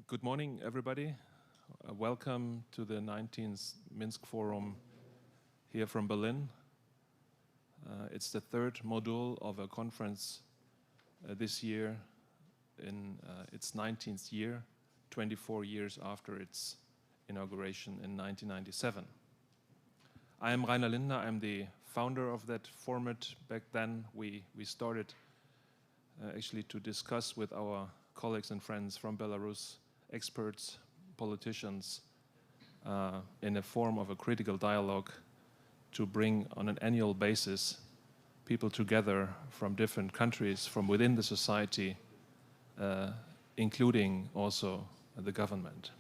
Good morning, everybody. Welcome to the 19th Minsk Forum here from Berlin. It's the third module of a conference this year in its 19th year, 24 years after its inauguration in 1997. I am Rainer Lindner. I'm the founder of that format. Back then, we started actually to discuss with our colleagues and friends from Belarus, experts, politicians, in a form of a critical dialogue to bring on an annual basis people together from different countries, from within the society, including also the government.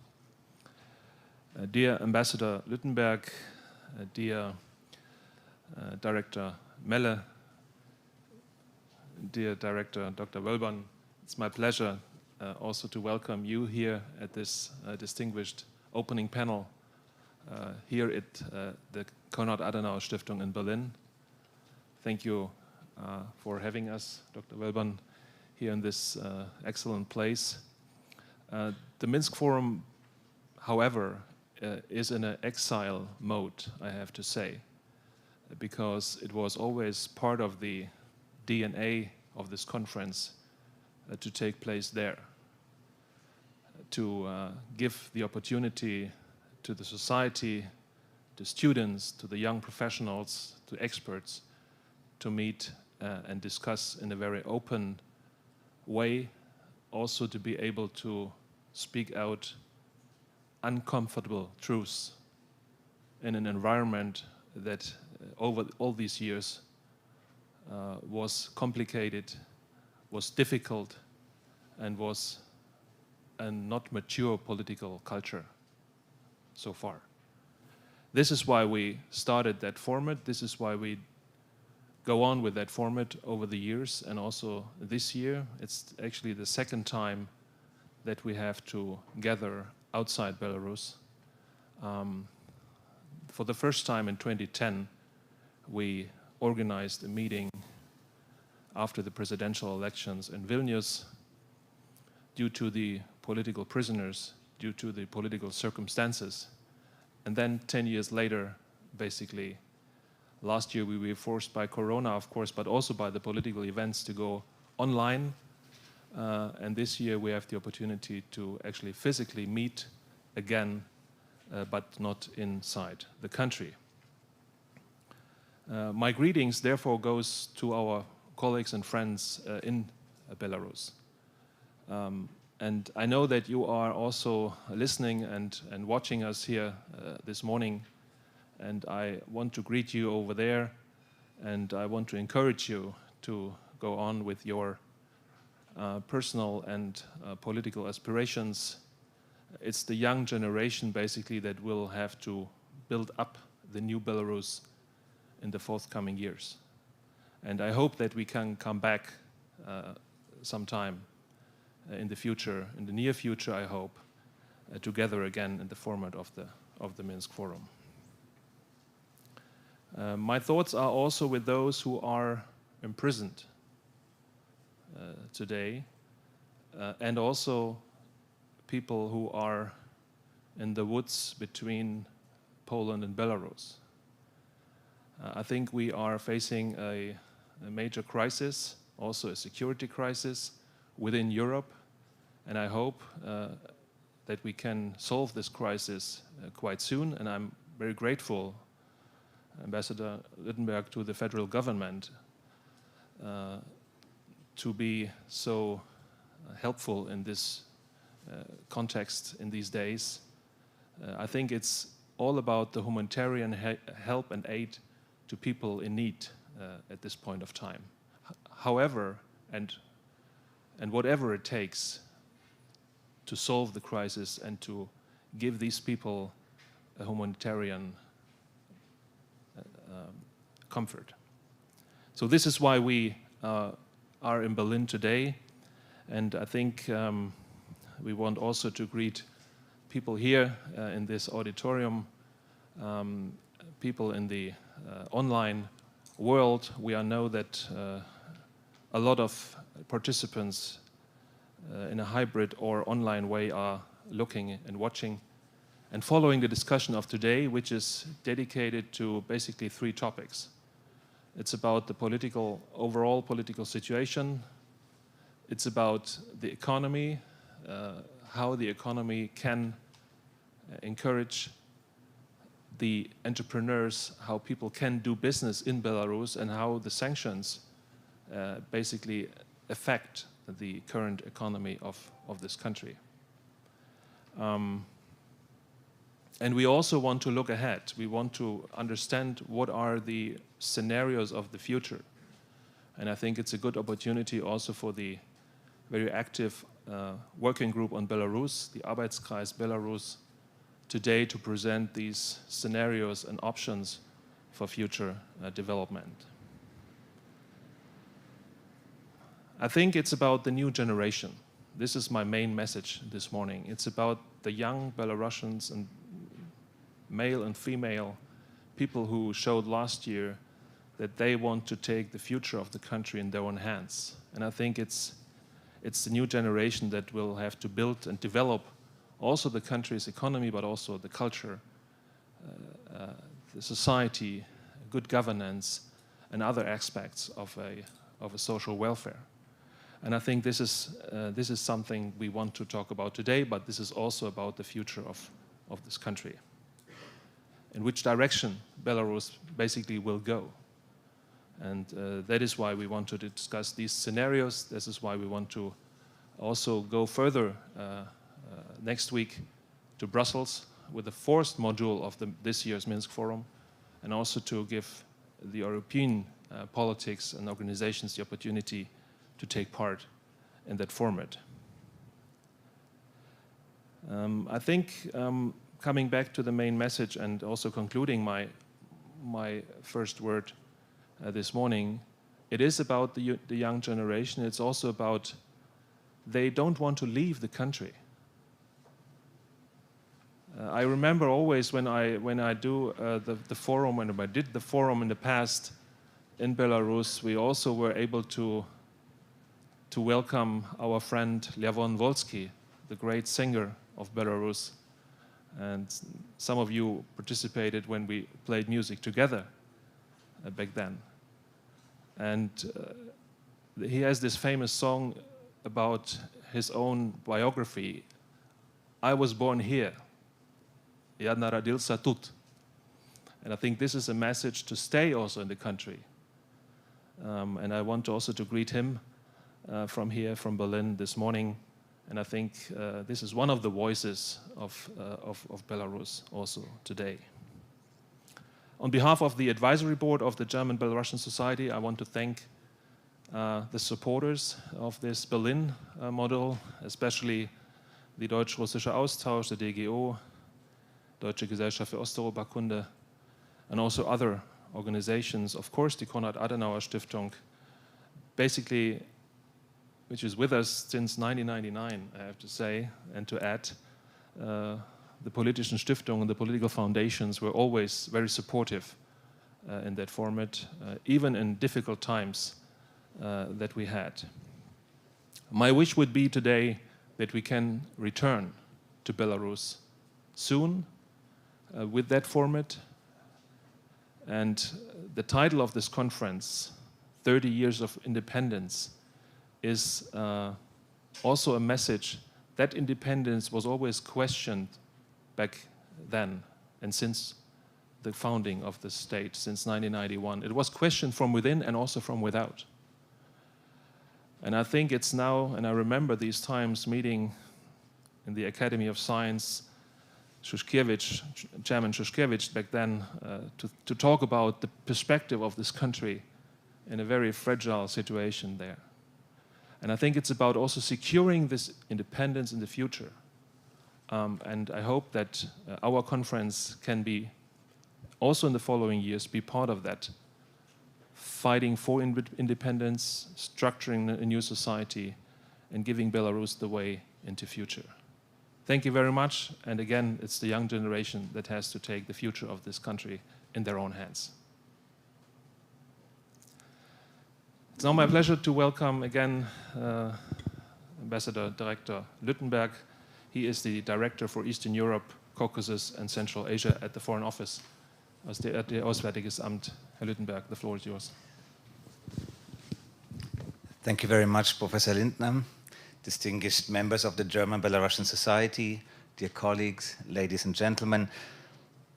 Dear Ambassador Lüttenberg, dear Director Melle, dear Director Dr. Wölbern, it's my pleasure also to welcome you here at this distinguished opening panel here at the Konrad Adenauer Stiftung in Berlin. Thank you for having us, Dr. Wölbern, here in this excellent place. The Minsk Forum, however, is in an exile mode, I have to say, because it was always part of the DNA of this conference to take place there, to give the opportunity to the society, to students, to the young professionals, to experts, to meet and discuss in a very open way, also to be able to speak out uncomfortable truths in an environment that over all these years was complicated, was difficult, and was a not mature political culture so far. This is why we started that format. This is why we go on with that format over the years, and also this year. It's actually the second time that we have to gather outside Belarus. For the first time in 2010, we organized a meeting after the presidential elections in Vilnius due to the political prisoners, due to the political circumstances. And then 10 years later, basically, last year we were forced by Corona, of course, but also by the political events to go online. And this year we have the opportunity to actually physically meet again, but not inside the country. My greetings therefore goes to our colleagues and friends in Belarus. And I know that you are also listening and watching us here this morning, and I want to greet you over there, and I want to encourage you to go on with your personal and political aspirations. It's the young generation basically that will have to build up the new Belarus in the forthcoming years. And I hope that we can come back sometime in the future, in the near future, I hope, together again in the format of the Minsk Forum. My thoughts are also with those who are imprisoned today, and also people who are in the woods between Poland and Belarus. I think we are facing a major crisis, also a security crisis within Europe, and I hope that we can solve this crisis quite soon. And I'm very grateful, Ambassador Lüttenberg, to the federal government to be so helpful in this context in these days. I think it's all about the humanitarian help and aid to people in need at this point of time. However, and whatever it takes to solve the crisis and to give these people a humanitarian comfort. So this is why we are in Berlin today, and I think we want also to greet people here in this auditorium, people in the online world. We know that a lot of participants in a hybrid or online way are looking and watching and following the discussion of today, which is dedicated to basically 3 topics. It's about the overall political situation. It's about the economy, how the economy can encourage the entrepreneurs, how people can do business in Belarus, and how the sanctions basically affect the current economy of this country. And we also want to look ahead. We want to understand what are the scenarios of the future. And I think it's a good opportunity also for the very active working group on Belarus, the Arbeitskreis Belarus, today to present these scenarios and options for future development. I think it's about the new generation. This is my main message this morning. It's about the young Belarusians, and male and female people who showed last year that they want to take the future of the country in their own hands. And I think it's the new generation that will have to build and develop also the country's economy, but also the culture, the society, good governance, and other aspects of a social welfare. And I think this is something we want to talk about today, but this is also about the future of this country, in which direction Belarus basically will go. And that is why we want to discuss these scenarios. This is why we want to also go further next week to Brussels with the 4th module of this year's Minsk Forum, and also to give the European politics and organizations the opportunity to take part in that format. I think coming back to the main message and also concluding my first word this morning, it is about the young generation. It's also about they don't want to leave the country. I remember always when I do the forum, when I did the forum in the past in Belarus, we also were able to welcome our friend Levon Volsky, the great singer of Belarus. And some of you participated when we played music together back then. And he has this famous song about his own biography. I was born here. Я народился тут. And I think this is a message to stay also in the country. And I want also to greet him from here, from Berlin this morning. And I think this is one of the voices of Belarus also today. On behalf of the advisory board of the German-Belarusian Society, I want to thank the supporters of this Berlin model, especially the deutsch-russische Austausch, the DGO, Deutsche Gesellschaft für Osteuropakunde, and also other organizations, of course, the Konrad Adenauer Stiftung, basically, which is with us since 1999, I have to say, and to add, the politischen Stiftungen, the political foundations were always very supportive in that format, even in difficult times that we had. My wish would be today that we can return to Belarus soon with that format. And the title of this conference, 30 Years of Independence, is also a message that independence was always questioned back then and since the founding of the state, since 1991. It was questioned from within and also from without. And I think it's now, and I remember these times meeting in the Academy of Science, Shushkevich, Chairman Shushkevich back then, to talk about the perspective of this country in a very fragile situation there. And I think it's about also securing this independence in the future. And I hope that our conference can be, also in the following years, be part of that, fighting for independence, structuring a new society, and giving Belarus the way into future. Thank you very much, and again, it's the young generation that has to take the future of this country in their own hands. It's now my pleasure to welcome again Ambassador Director Lüttenberg He is the Director for Eastern Europe, Caucasus and Central Asia at the Foreign Office. Auswärtiges Amt. Herr Lüttenberg, the floor is yours. Thank you very much, Professor Lindner, distinguished members of the German-Belarusian Society, dear colleagues, ladies and gentlemen,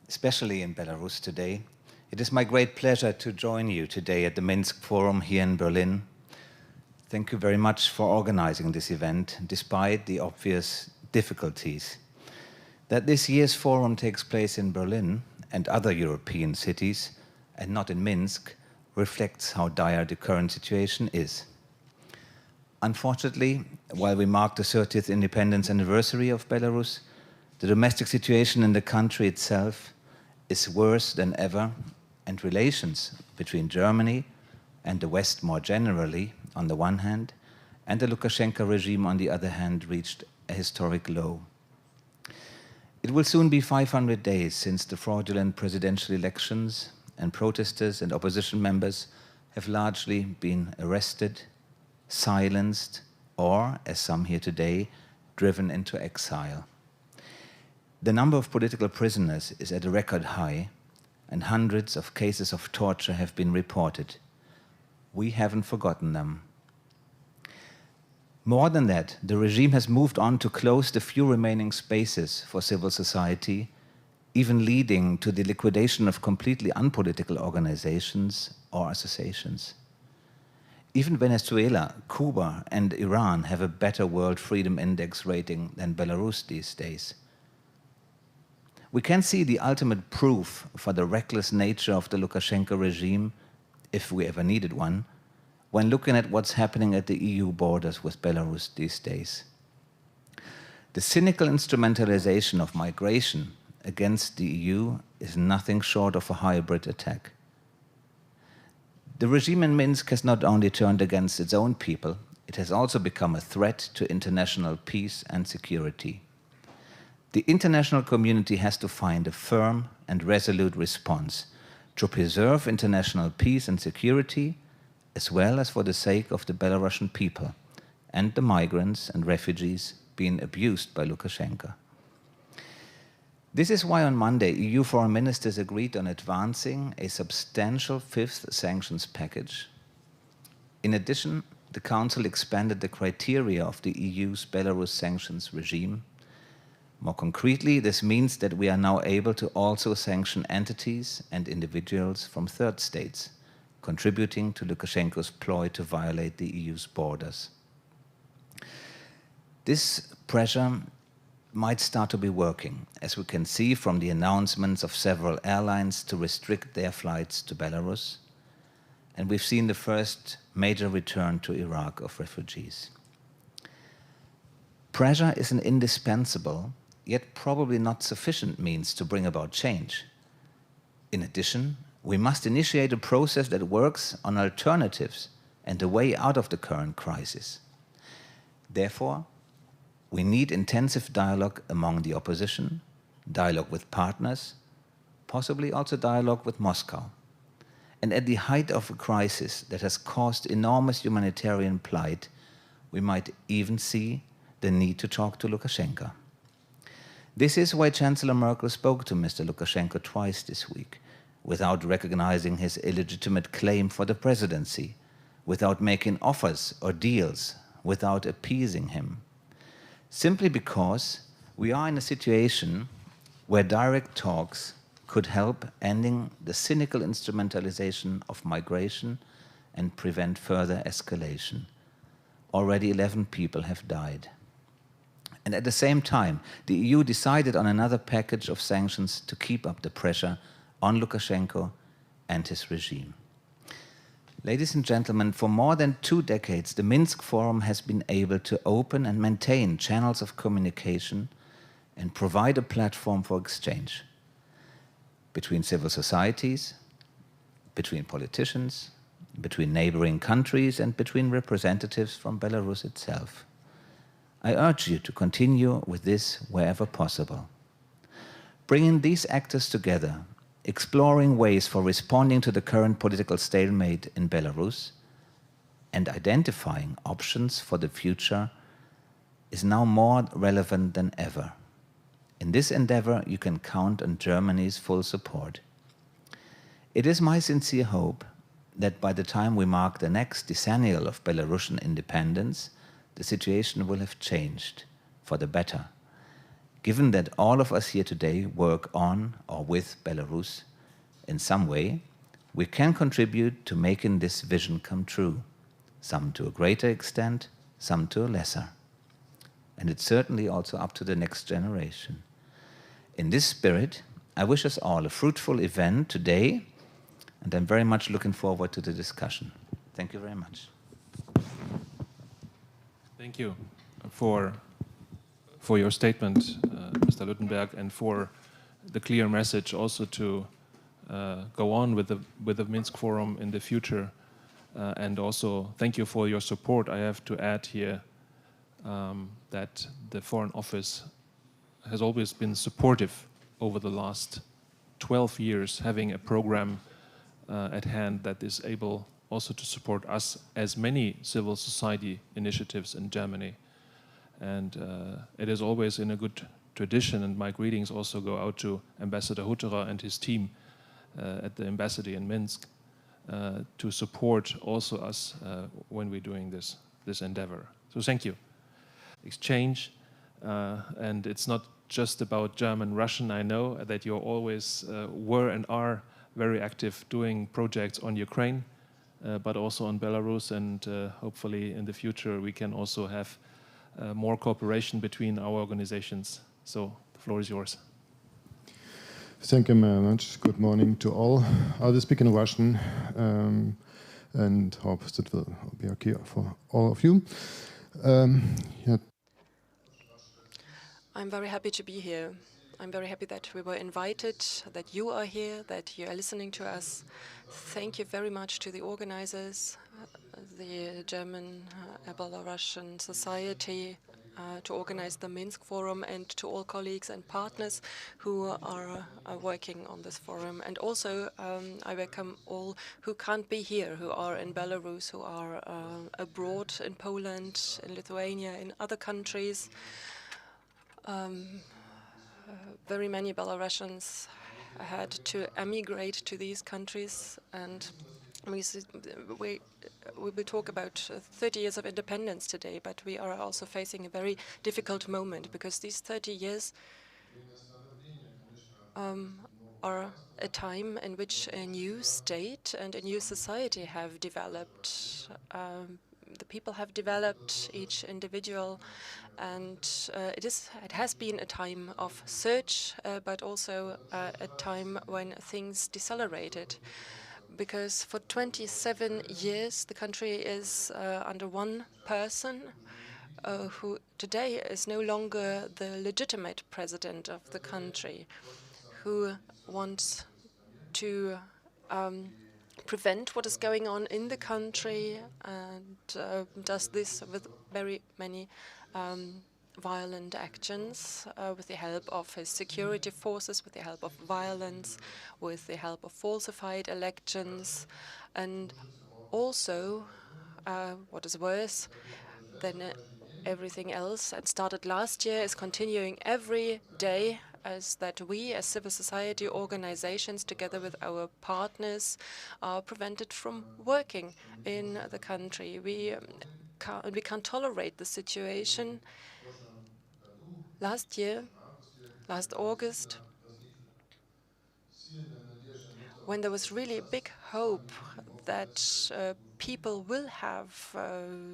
especially in Belarus today. It is my great pleasure to join you today at the Minsk Forum here in Berlin. Thank you very much for organizing this event, despite the obvious difficulties. That this year's forum takes place in Berlin and other European cities, and not in Minsk, reflects how dire the current situation is. Unfortunately, while we mark the 30th independence anniversary of Belarus, the domestic situation in the country itself is worse than ever, and relations between Germany and the West more generally, on the one hand, and the Lukashenko regime on the other hand, reached a historic low. It will soon be 500 days since the fraudulent presidential elections, and protesters and opposition members have largely been arrested, silenced, or, as some here today, driven into exile. The number of political prisoners is at a record high, and hundreds of cases of torture have been reported. We haven't forgotten them. More than that, the regime has moved on to close the few remaining spaces for civil society, even leading to the liquidation of completely unpolitical organizations or associations. Even Venezuela, Cuba, and Iran have a better World Freedom Index rating than Belarus these days. We can see the ultimate proof for the reckless nature of the Lukashenko regime, if we ever needed one, when looking at what's happening at the EU borders with Belarus these days. The cynical instrumentalization of migration against the EU is nothing short of a hybrid attack. The regime in Minsk has not only turned against its own people, it has also become a threat to international peace and security. The international community has to find a firm and resolute response to preserve international peace and security, as well as for the sake of the Belarusian people and the migrants and refugees being abused by Lukashenko. This is why on Monday, EU foreign ministers agreed on advancing a substantial fifth sanctions package. In addition, the Council expanded the criteria of the EU's Belarus sanctions regime. More concretely, this means that we are now able to also sanction entities and individuals from third states, contributing to Lukashenko's ploy to violate the EU's borders. This pressure might start to be working, as we can see from the announcements of several airlines to restrict their flights to Belarus, and we've seen the first major return to Iraq of refugees. Pressure is an indispensable, yet probably not sufficient means to bring about change. In addition, we must initiate a process that works on alternatives and a way out of the current crisis. Therefore, we need intensive dialogue among the opposition, dialogue with partners, possibly also dialogue with Moscow. And at the height of a crisis that has caused enormous humanitarian plight, we might even see the need to talk to Lukashenko. This is why Chancellor Merkel spoke to Mr. Lukashenko twice this week, without recognizing his illegitimate claim for the presidency, without making offers or deals, without appeasing him. Simply because we are in a situation where direct talks could help ending the cynical instrumentalization of migration and prevent further escalation. Already 11 people have died. And at the same time, the EU decided on another package of sanctions to keep up the pressure on Lukashenko and his regime. Ladies and gentlemen, for more than 2 decades, the Minsk Forum has been able to open and maintain channels of communication and provide a platform for exchange between civil societies, between politicians, between neighboring countries, and between representatives from Belarus itself. I urge you to continue with this wherever possible. Bringing these actors together, exploring ways for responding to the current political stalemate in Belarus, and identifying options for the future is now more relevant than ever. In this endeavor, you can count on Germany's full support. It is my sincere hope that by the time we mark the next decennial of Belarusian independence, the situation will have changed for the better, given that all of us here today work on or with Belarus in some way. We can contribute to making this vision come true, some to a greater extent, some to a lesser. And it's certainly also up to the next generation. In this spirit, I wish us all a fruitful event today, and I'm very much looking forward to the discussion. Thank you very much. Thank you for your statement, Mr. Lüttenberg, and for the clear message also to go on with the Minsk Forum in the future. And also thank you for your support. I have to add here that the Foreign Office has always been supportive over the last 12 years, having a program at hand that is able also to support us as many civil society initiatives in Germany. And it is always in a good tradition, and my greetings also go out to Ambassador Hutterer and his team at the embassy in Minsk to support also us when we're doing this endeavor. So thank you. Exchange, and it's not just about German-Russian. I know that you always were and are very active doing projects on Ukraine, but also on Belarus, and hopefully in the future we can also have more cooperation between our organizations. So the floor is yours. Thank you very much. Good morning to all. I will speak in Russian and hope that will be okay for all of you. I'm very happy to be here. I'm very happy that we were invited, that you are here, that you are listening to us. Thank you very much to the organizers, the German-Belarusian Society, to organize the Minsk Forum, and to all colleagues and partners who are working on this forum. And also, I welcome all who can't be here, who are in Belarus, who are abroad in Poland, in Lithuania, in other countries. Very many Belarusians had to emigrate to these countries, and we will talk about 30 years of independence today, but we are also facing a very difficult moment, because these 30 years are a time in which a new state and a new society have developed. The people have developed, each individual, and it has been a time of search, but also a time when things decelerated. Because for 27 years the country is under one person who today is no longer the legitimate president of the country, who wants to prevent what is going on in the country, and does this with very many violent actions, with the help of his security forces, with the help of violence, with the help of falsified elections, and also, what is worse than everything else, and started last year, is continuing every day, as that we, as civil society organizations, together with our partners, are prevented from working in the country. We can't tolerate the situation. Last year, last August, when there was really a big hope that people will have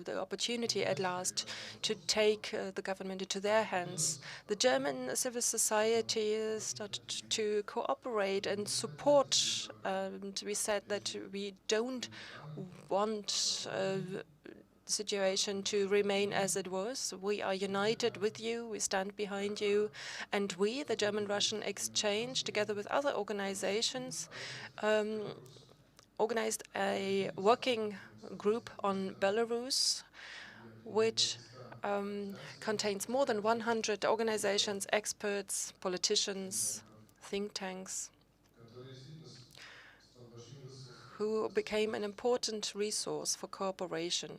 the opportunity at last to take the government into their hands, the German civil society started to cooperate and support. And we said that we don't want situation to remain as it was. We are united with you, we stand behind you, and we, the German-Russian Exchange, together with other organizations, organized a working group on Belarus, which contains more than 100 organizations, experts, politicians, think tanks, who became an important resource for cooperation.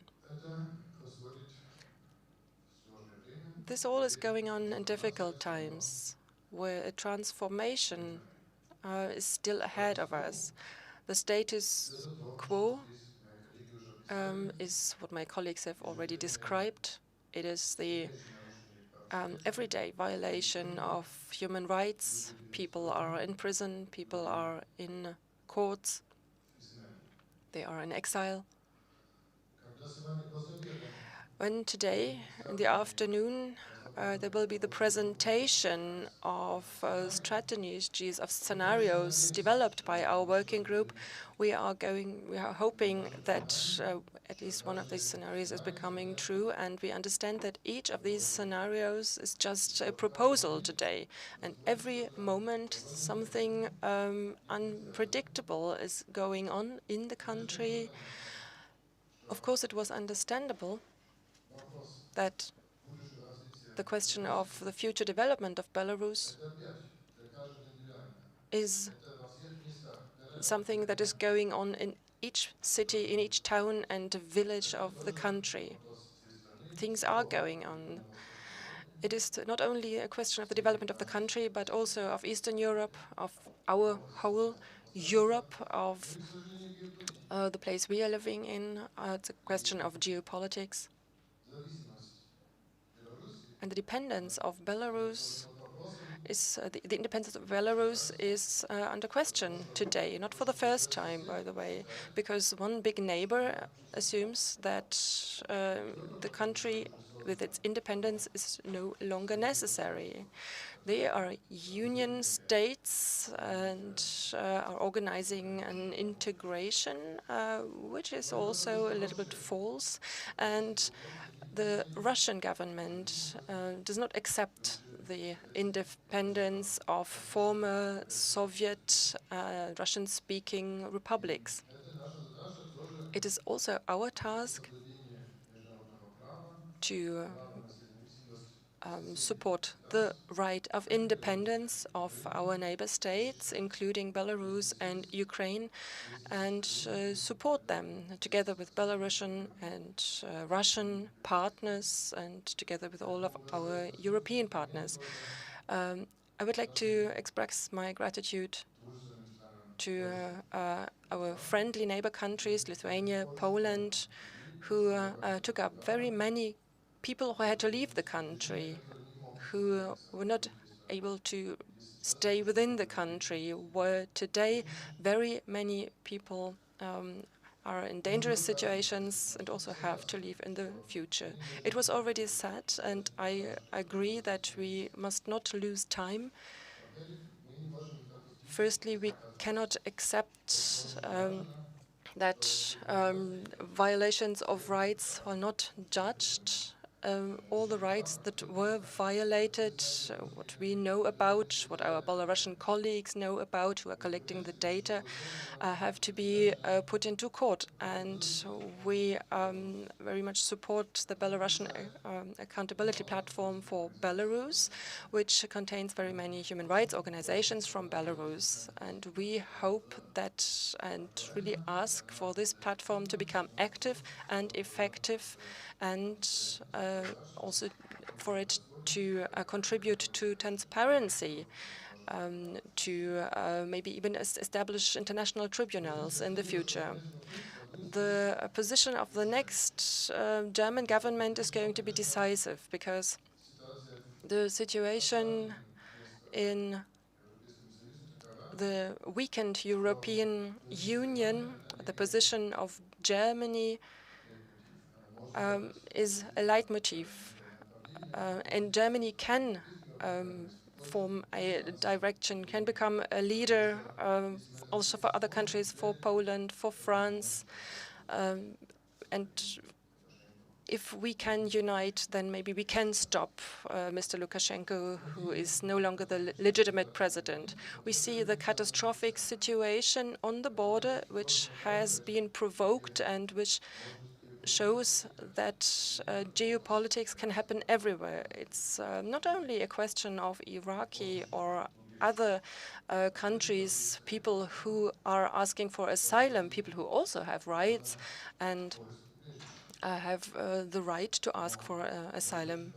this all is going on in difficult times, where a transformation is still ahead of us. The status quo is what my colleagues have already described. It is the everyday violation of human rights. People are in prison, people are in courts, they are in exile. When today, in the afternoon, there will be the presentation of strategies, of scenarios developed by our working group, we are hoping that at least one of these scenarios is becoming true, and we understand that each of these scenarios is just a proposal today. And every moment, something unpredictable is going on in the country. Of course, it was understandable that the question of the future development of Belarus is something that is going on in each city, in each town and village of the country. Things are going on. It is not only a question of the development of the country, but also of Eastern Europe, of our whole Europe, of the place we are living in. It's a question of geopolitics. And the dependence of Belarus is the independence of Belarus is under question today, not for the first time, by the way, because one big neighbor assumes that the country with its independence is no longer necessary. They are union states and are organizing an integration, which is also a little bit false. And the Russian government does not accept the independence of former Soviet Russian-speaking republics. It is also our task to support the right of independence of our neighbor states, including Belarus and Ukraine, and support them together with Belarusian and Russian partners and together with all of our European partners. I would like to express my gratitude to our friendly neighbor countries, Lithuania, Poland, who took up very many people who had to leave the country, who were not able to stay within the country, where today very many people are in dangerous situations and also have to leave in the future. It was already said, and I agree that we must not lose time. Firstly, we cannot accept that violations of rights are not judged. All the rights that were violated, what we know about, what our Belarusian colleagues know about, who are collecting the data, have to be put into court. And we very much support the Belarusian Accountability Platform for Belarus, which contains very many human rights organizations from Belarus. And we hope that and really ask for this platform to become active and effective, and also for it to contribute to transparency, to maybe even establish international tribunals in the future. The position of the next German government is going to be decisive, because the situation in the weakened European Union, the position of Germany, is a leitmotif. And Germany can form a direction, can become a leader also for other countries, for Poland, for France. And if we can unite, then maybe we can stop Mr. Lukashenko, who is no longer the legitimate president. We see the catastrophic situation on the border, which has been provoked and which shows that geopolitics can happen everywhere. It's not only a question of Iraqi or other countries, people who are asking for asylum, people who also have rights and have the right to ask for asylum.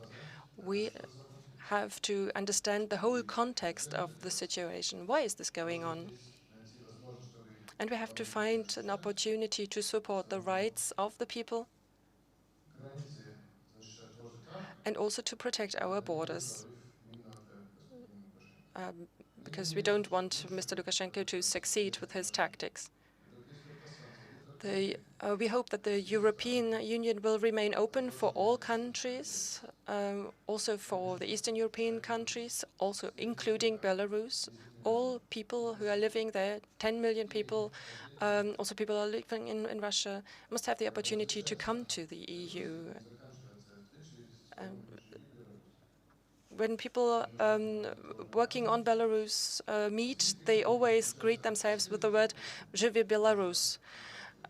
we have to understand the whole context of the situation. Why is this going on? And we have to find an opportunity to support the rights of the people and also to protect our borders. Because we don't want Mr. Lukashenko to succeed with his tactics. We hope that the European Union will remain open for all countries, also for the Eastern European countries, also including Belarus. All people who are living there, 10 million people, also people who are living in Russia, must have the opportunity to come to the EU. When people working on Belarus meet, they always greet themselves with the word "Живи Belarus."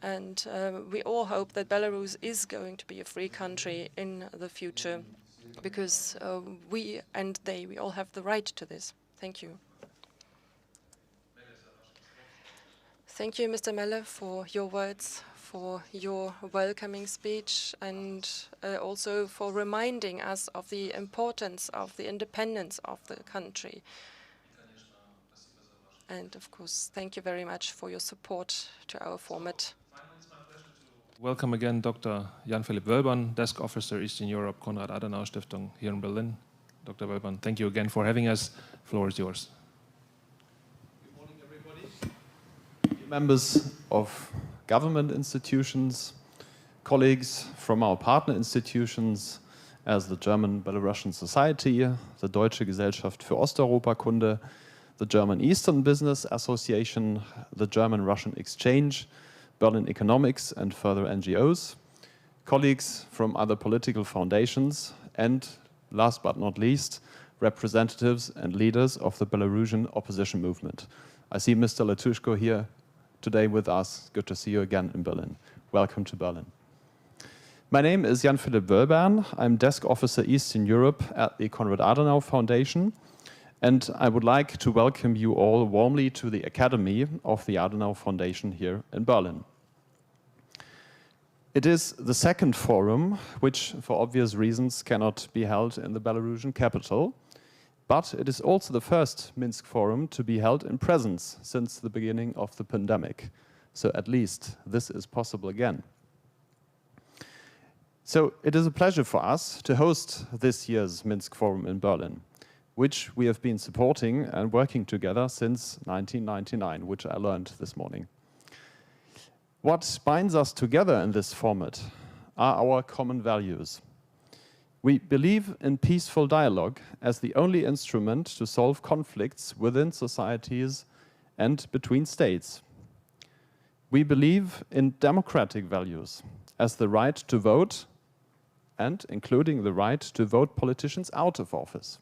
And we all hope that Belarus is going to be a free country in the future, because we and they, we all have the right to this. Thank you. Thank you, Mr. Meller, for your words, for your welcoming speech, and also for reminding us of the importance of the independence of the country. And of course, thank you very much for your support to our format. Welcome again, Dr. Jan-Philipp Wölbern, Desk Officer, Eastern Europe, Konrad Adenauer Stiftung here in Berlin. Dr. Wölbern, thank you again for having us. The floor is yours. Good morning, everybody. Members of government institutions, colleagues from our partner institutions as the German-Belarusian Society, the Deutsche Gesellschaft für Osteuropakunde, the German Eastern Business Association, the German-Russian Exchange, Berlin Economics and further NGOs, colleagues from other political foundations, and last but not least, representatives and leaders of the Belarusian opposition movement. I see Mr. Latushko here today with us. Good to see you again in Berlin. Welcome to Berlin. My name is Jan-Philipp Wölbern. I'm Desk Officer Eastern Europe at the Konrad Adenauer Foundation, and I would like to welcome you all warmly to the Academy of the Adenauer Foundation here in Berlin. It is the second forum, which for obvious reasons cannot be held in the Belarusian capital, but it is also the first Minsk Forum to be held in presence since the beginning of the pandemic. So at least this is possible again. So it is a pleasure for us to host this year's Minsk Forum in Berlin, which we have been supporting and working together since 1999, which I learned this morning. What binds us together in this format are our common values. We believe in peaceful dialogue as the only instrument to solve conflicts within societies and between states. We believe in democratic values as the right to vote and including the right to vote politicians out of office.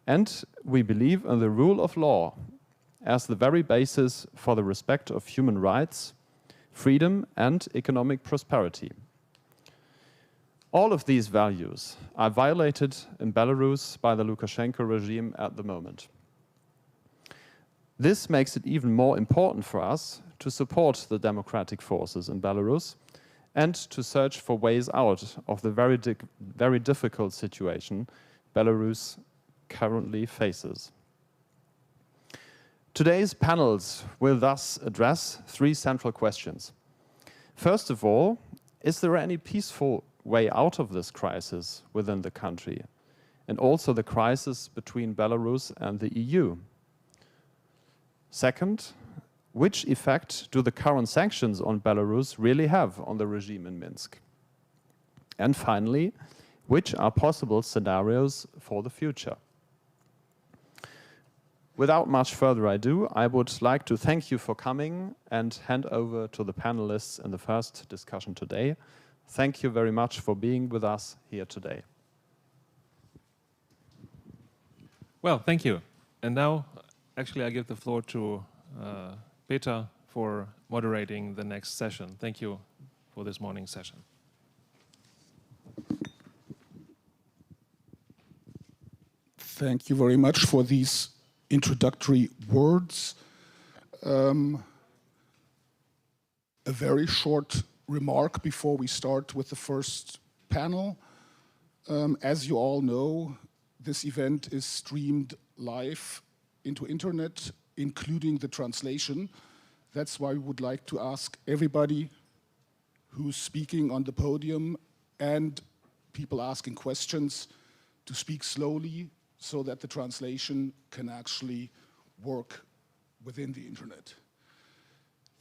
And we believe in the rule of law as the very basis for the respect of human rights, freedom and economic prosperity. All of these values are violated in Belarus by the Lukashenko regime at the moment. This makes it even more important for us to support the democratic forces in Belarus and to search for ways out of the very difficult situation Belarus currently faces. Today's panels will thus address three central questions. First of all, is there any peaceful way out of this crisis within the country, and also the crisis between Belarus and the EU? Second, which effect do the current sanctions on Belarus really have on the regime in Minsk? And finally, which are possible scenarios for the future? Without much further ado, I would like to thank you for coming and hand over to the panelists in the first discussion today. Thank you very much for being with us here today. Well, thank you. And now, actually, I give the floor to Peter for moderating the next session. Thank you for this morning's session. Thank you very much for these introductory words. A very short remark before we start with the first panel. As you all know, this event is streamed live into internet, including the translation. That's why we would like to ask everybody who's speaking on the podium and people asking questions to speak slowly so that the translation can actually work within the internet.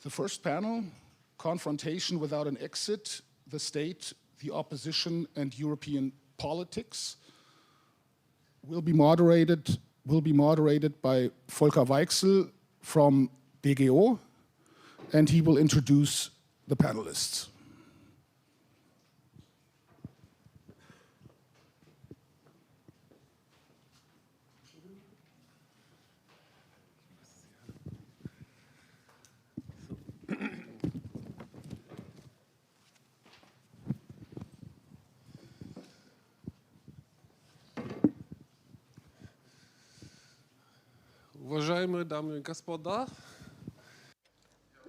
The first panel, Confrontation Without an Exit, the State, the Opposition and European Politics, will be moderated by Volker Weichsel from BGO, and he will introduce the panelists. Уважаемые дамы и господа,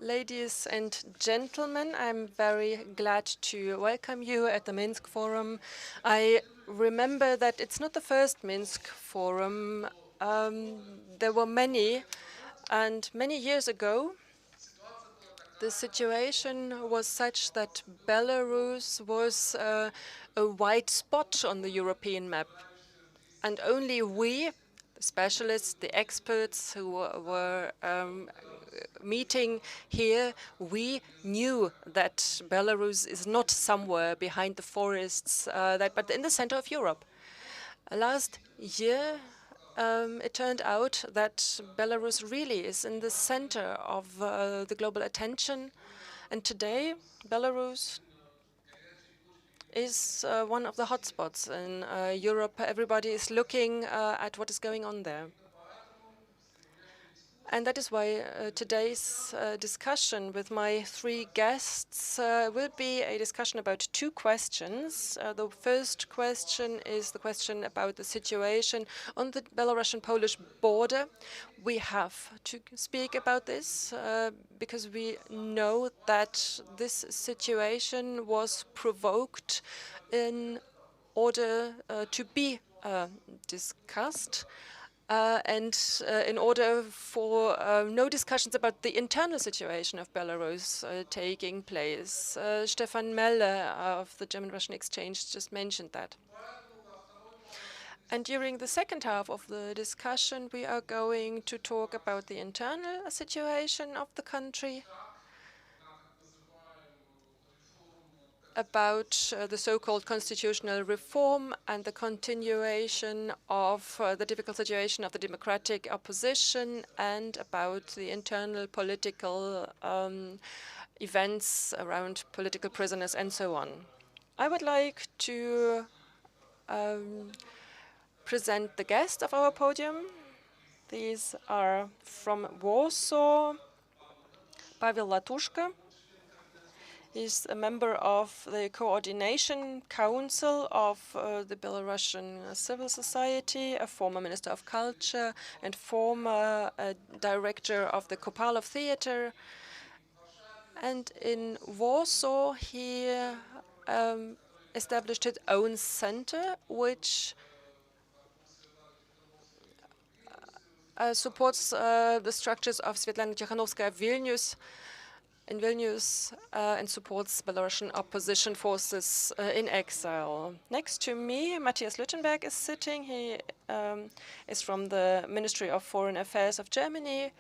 Ladies and gentlemen, I'm very glad to welcome you at the Minsk Forum. I remember that it's not the first Minsk Forum. There were many, and many years ago, the situation was such that Belarus was a white spot on the European map. And only we, the specialists, the experts who were meeting here, we knew that Belarus is not somewhere behind the forests, but in the center of Europe. Last year, it turned out that Belarus really is in the center of the global attention. And today, Belarus is one of the hotspots in Europe. Everybody is looking at what is going on there. And that is why today's discussion with my three guests will be a discussion about two questions. The first question is the question about the situation on the Belarusian-Polish border. We have to speak about this because we know that this situation was provoked in order to be discussed. In order for no discussions about the internal situation of Belarus taking place. Stefan Melle of the German-Russian Exchange just mentioned that. And during the second half of the discussion, we are going to talk about the internal situation of the country, about the so-called constitutional reform and the continuation of the difficult situation of the democratic opposition, and about the internal political events around political prisoners and so on. I would like to present the guests of our podium. These are from Warsaw, Pavel Latushka. He's a member of the Coordination Council of the Belarusian Civil Society, a former Minister of Culture and former director of the Kopalov Theater. And in Warsaw, he established his own center, which supports the structures of Svetlana Tikhanovskaya in Vilnius and supports Belarusian opposition forces in exile. Next to me, Matthias Lüttenberg is sitting. He is from the Ministry of Foreign Affairs of Germany.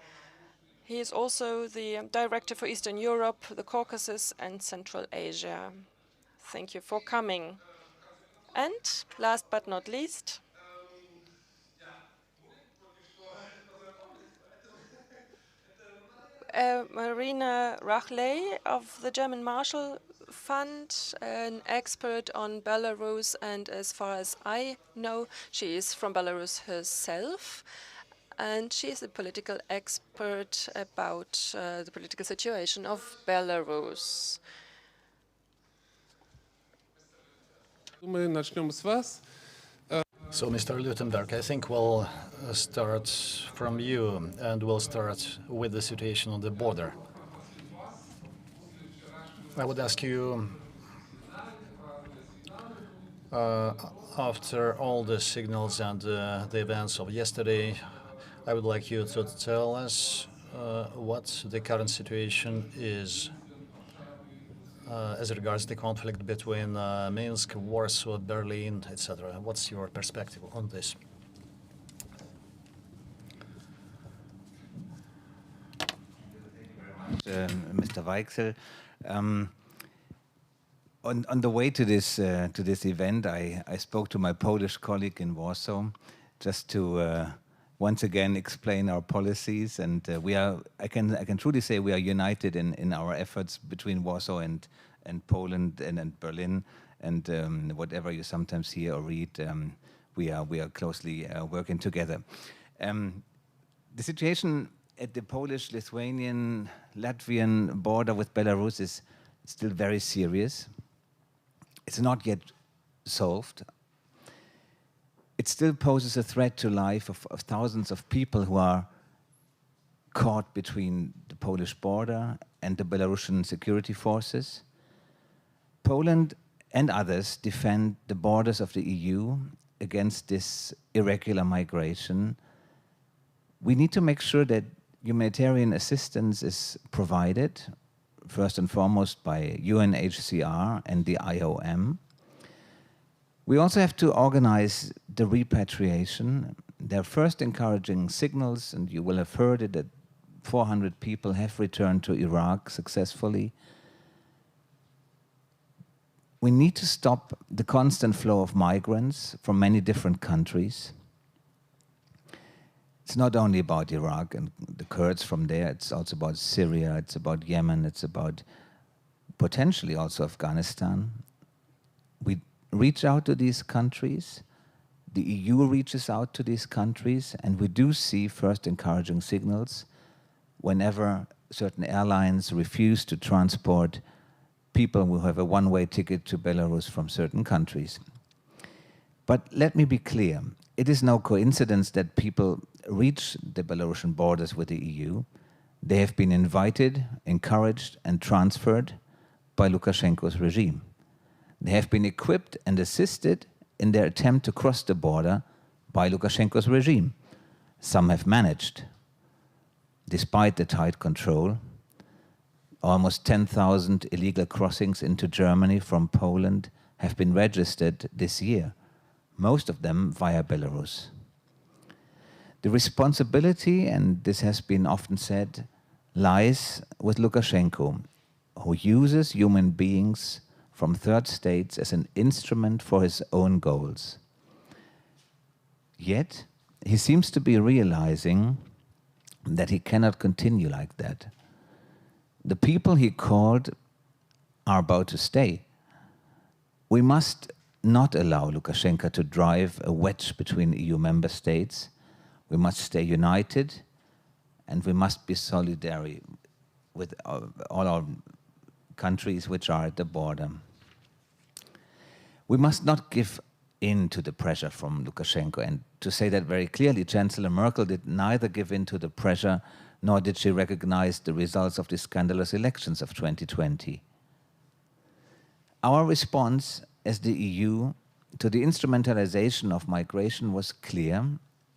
He is also the Director for Eastern Europe, the Caucasus, and Central Asia. Thank you for coming. And last but not least, Marina Rachley of the German Marshall Fund, an expert on Belarus, and as far as I know, she is from Belarus herself, and she is a political expert about the political situation of Belarus. So, Mr. Lüttenberg, I think we'll start from you, and we'll start with the situation on the border. I would ask you After all the signals and the events of yesterday, I would like you to tell us what the current situation is as regards the conflict between Minsk, Warsaw, Berlin, etc. What's your perspective on this? Mr. Weichsel. On the way to this event, I spoke to my Polish colleague in Warsaw, just to once again explain our policies, and I can truly say we are united in our efforts between Warsaw and Poland and Berlin, and whatever you sometimes hear or read, we are closely working together. The situation at the Polish-Lithuanian, Latvian border with Belarus is still very serious. It's not yet solved. It still poses a threat to life of thousands of people who are caught between the Polish border and the Belarusian security forces. Poland and others defend the borders of the EU against this irregular migration. We need to make sure that humanitarian assistance is provided, first and foremost by UNHCR and the IOM. We also have to organize the repatriation. There are first encouraging signals, and you will have heard it, that 400 people have returned to Iraq successfully. We need to stop the constant flow of migrants from many different countries. It's not only about Iraq and the Kurds from there, it's also about Syria, it's about Yemen, it's about potentially also Afghanistan. We reach out to these countries, the EU reaches out to these countries, and we do see first encouraging signals whenever certain airlines refuse to transport people who have a one-way ticket to Belarus from certain countries. But let me be clear, it is no coincidence that people reach the Belarusian borders with the EU. They have been invited, encouraged, and transferred by Lukashenko's regime. They have been equipped and assisted in their attempt to cross the border by Lukashenko's regime. Some have managed. Despite the tight control, almost 10,000 illegal crossings into Germany from Poland have been registered this year, most of them via Belarus. The responsibility, and this has been often said, lies with Lukashenko, who uses human beings from third states as an instrument for his own goals. Yet, he seems to be realizing that he cannot continue like that. The people he called are about to stay. We must not allow Lukashenko to drive a wedge between EU member states. We must stay united, and we must be solidary with all our countries which are at the border. We must not give in to the pressure from Lukashenko, and to say that very clearly, Chancellor Merkel did neither give in to the pressure nor did she recognize the results of the scandalous elections of 2020. Our response as the EU to the instrumentalization of migration was clear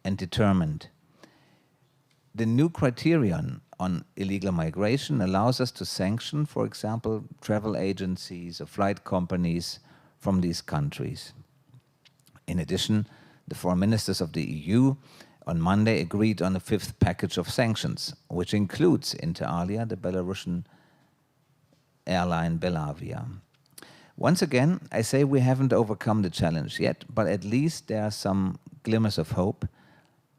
and determined. The new criterion on illegal migration allows us to sanction, for example, travel agencies or flight companies from these countries. In addition, the foreign ministers of the EU on Monday agreed on a fifth package of sanctions, which includes, inter alia, the Belarusian airline Belavia. Once again, I say we haven't overcome the challenge yet, but at least there are some glimmers of hope.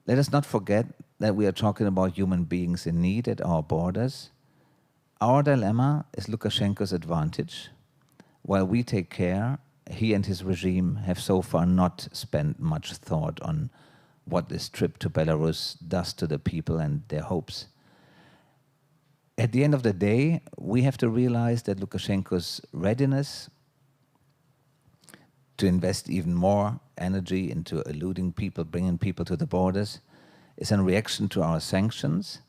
Let us not forget that we are talking about human beings in need at our borders. Our dilemma is Lukashenko's advantage. While we take care, he and his regime have so far not spent much thought on what this trip to Belarus does to the people and their hopes. At the end of the day, we have to realize that Lukashenko's readiness to invest even more energy into eluding people, bringing people to the borders, is a reaction to our sanctions.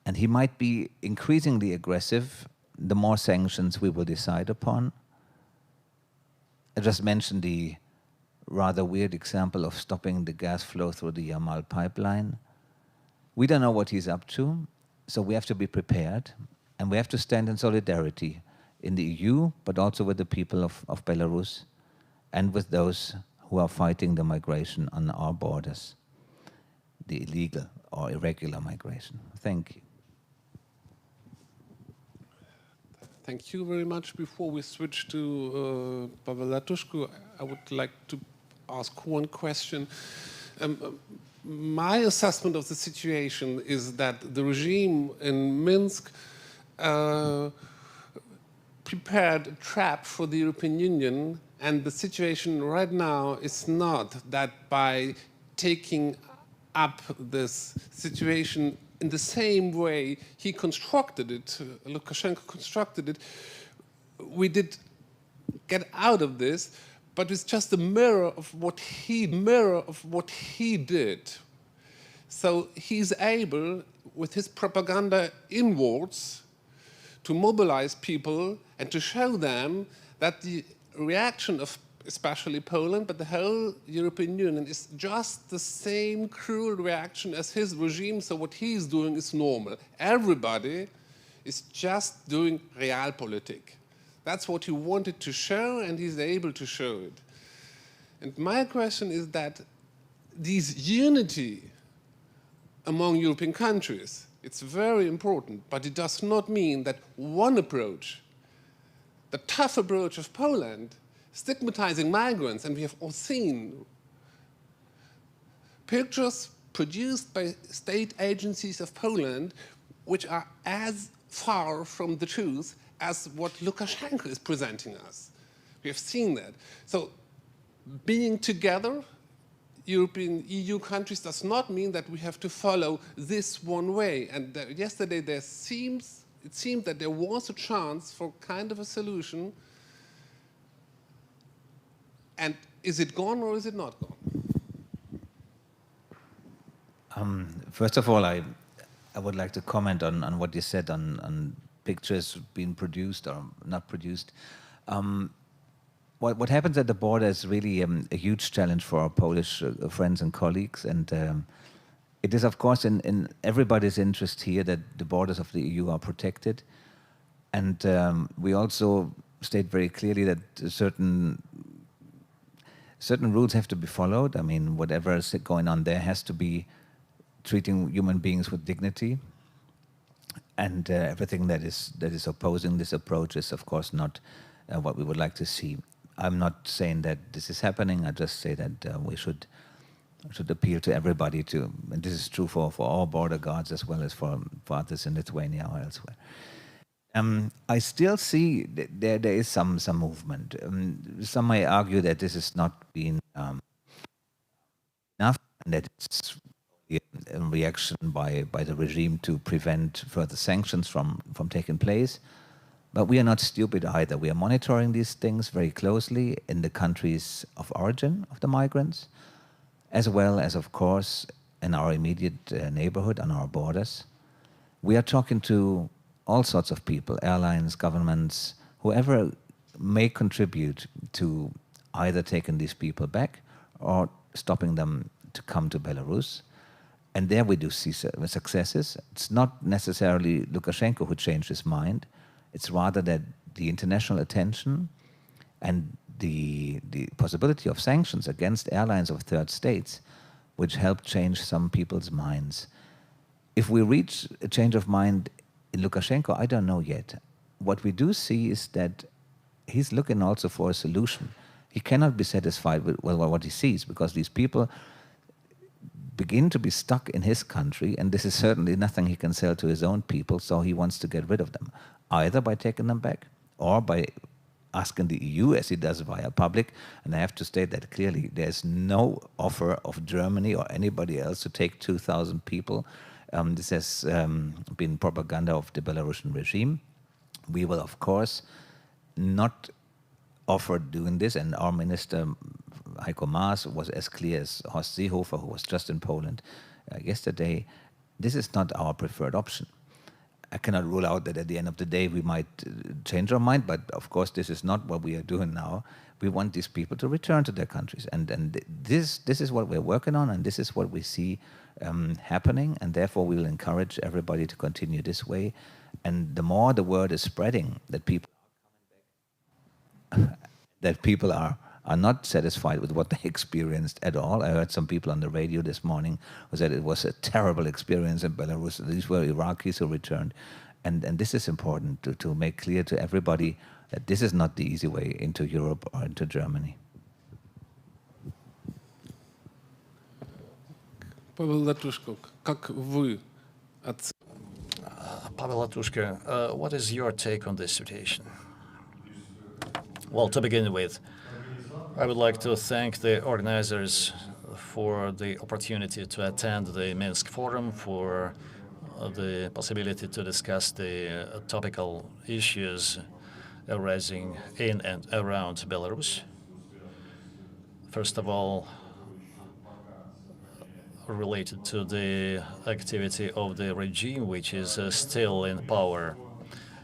And he might be increasingly aggressive the more sanctions we will decide upon. I just mentioned the rather weird example of stopping the gas flow through the Yamal pipeline. We don't know what he's up to, so we have to be prepared, and we have to stand in solidarity in the EU, but also with the people of Belarus and with those who are fighting the migration on our borders, the illegal or irregular migration. Thank you. Thank you very much. Before we switch to Pavel Latushko, I would like to ask one question. My assessment of the situation is that the regime in Minsk prepared a trap for the European Union, and the situation right now is not that by taking up this situation in the same way he constructed it, Lukashenko constructed it, we did get out of this, but it's just a mirror of what he did. So he's able, with his propaganda inwards, to mobilize people and to show them that the reaction of especially Poland, but the whole European Union is just the same cruel reaction as his regime, so what he's doing is normal. Everybody is just doing realpolitik. That's what he wanted to show, and he's able to show it. And my question is that this unity among European countries, it's very important, but it does not mean that one approach, the tough approach of Poland, stigmatizing migrants, and we have all seen pictures produced by state agencies of Poland which are as far from the truth as what Lukashenko is presenting us. We have seen that. So being together, European EU countries, does not mean that we have to follow this one way. And yesterday it seemed that there was a chance for kind of a solution. And is it gone or is it not gone? First of all, I would like to comment on what you said on pictures being produced or not produced. What happens at the border is really a huge challenge for our Polish friends and colleagues, and it is, of course, in everybody's interest here that the borders of the EU are protected, and we also state very clearly that certain rules have to be followed. I mean, whatever is going on there has to be treating human beings with dignity, and everything that is opposing this approach is, of course, not what we would like to see. I'm not saying that this is happening. I just say that we should appeal to everybody to, and this is true for all border guards as well as for others in Lithuania or elsewhere. I still see there is some movement. Some may argue that this has not been enough, and that it's a reaction by the regime to prevent further sanctions from taking place. But we are not stupid either. We are monitoring these things very closely in the countries of origin of the migrants, as well as, of course, in our immediate neighborhood, on our borders. We are talking to all sorts of people, airlines, governments, whoever may contribute to either taking these people back or stopping them to come to Belarus. And there we do see successes. It's not necessarily Lukashenko who changed his mind. It's rather that the international attention and the possibility of sanctions against airlines of third states, which helped change some people's minds. If we reach a change of mind in Lukashenko, I don't know yet. What we do see is that he's looking also for a solution. He cannot be satisfied with what he sees, because these people begin to be stuck in his country, and this is certainly nothing he can sell to his own people, so he wants to get rid of them, either by taking them back or by asking the EU, as he does via public. And I have to state that clearly, there's no offer of Germany or anybody else to take 2,000 people. This has been propaganda of the Belarusian regime. We will, of course, not offer doing this, and our minister, Heiko Maas, was as clear as Horst Seehofer, who was just in Poland yesterday. This is not our preferred option. I cannot rule out that at the end of the day we might change our mind, but of course this is not what we are doing now. We want these people to return to their countries, and this is what we're working on, and this is what we see happening, and therefore we will encourage everybody to continue this way. And the more the word is spreading that people are not satisfied with what they experienced at all. I heard some people on the radio this morning who said it was a terrible experience in Belarus. These were Iraqis who returned. And this is important to make clear to everybody that this is not the easy way into Europe or into Germany. Pavel Latushko, как вы Pavel Latushka, what is your take on this situation? Well, to begin with, I would like to thank the organizers for the opportunity to attend the Minsk Forum, for the possibility to discuss the topical issues arising in and around Belarus. First of all, related to the activity of the regime which is still in power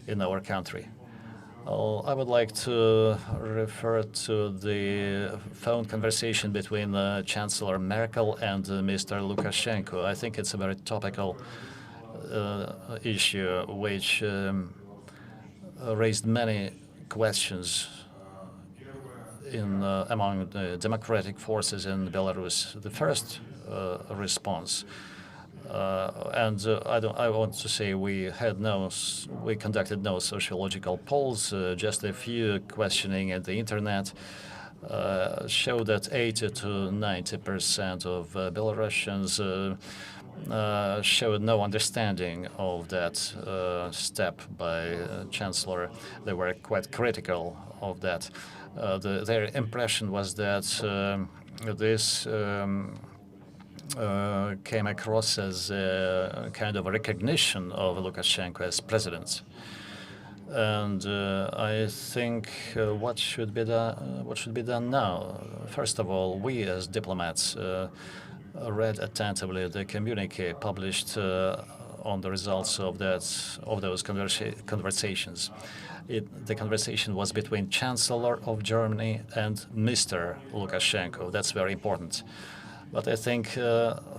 in our country. I would like to refer to the phone conversation between Chancellor Merkel and Mr. Lukashenko. I think it's a very topical issue which raised many questions among the democratic forces in Belarus. The first response, I want to say we conducted no sociological polls, just a few questioning at the internet show that 80 to 90% of Belarusians showed no understanding of that step by Chancellor. They were quite critical of that. Their impression was that this came across as a kind of a recognition of Lukashenko as president. And I think what should be done now? First of all, we as diplomats read attentively the communique published on the results of those conversations. The conversation was between Chancellor of Germany and Mr. Lukashenko. That's very important. But I think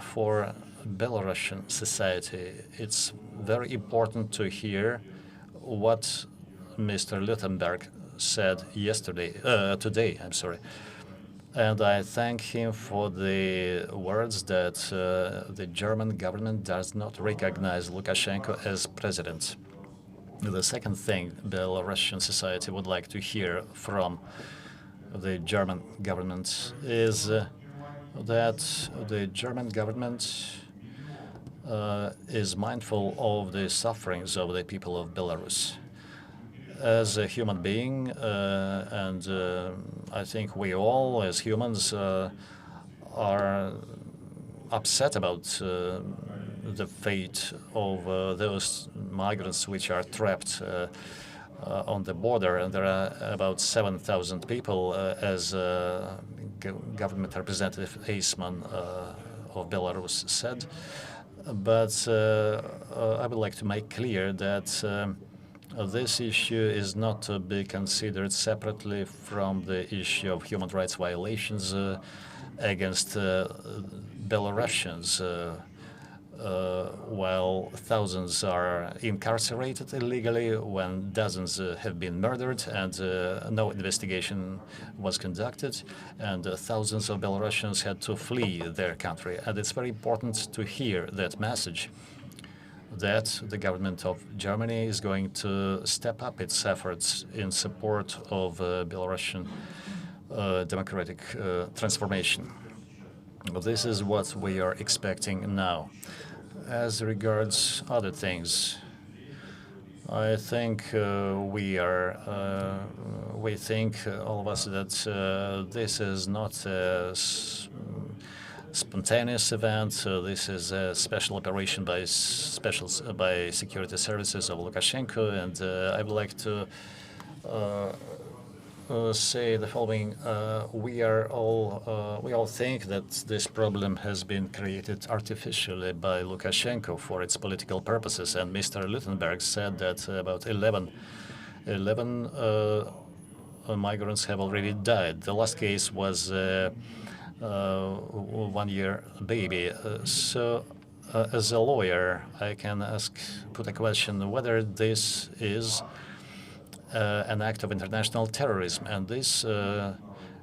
for Belarusian society, it's very important to hear what Mr. Luttenberg said today, And I thank him for the words that the German government does not recognize Lukashenko as president. The second thing Belarusian society would like to hear from the German government is that the German government is mindful of the sufferings of the people of Belarus. As a human being, and I think we all, as humans, are upset about the fate of those migrants which are trapped on the border, and there are about 7,000 people, as government representative Eisman of Belarus said. But I would like to make clear that this issue is not to be considered separately from the issue of human rights violations against Belarusians, while thousands are incarcerated illegally, when dozens have been murdered and no investigation was conducted, and thousands of Belarusians had to flee their country. And it's very important to hear that message, that the government of Germany is going to step up its efforts in support of Belarusian democratic transformation. This is what we are expecting now. As regards other things, I think we think, all of us, that this is not a spontaneous event. This is a special operation by security services of Lukashenko, and I would like to say the following: we all think that this problem has been created artificially by Lukashenko for its political purposes, and Mr. Luttenberg said that about 11 migrants have already died. The last case was a 1-year baby. As a lawyer, I can put a question whether this is an act of international terrorism, and this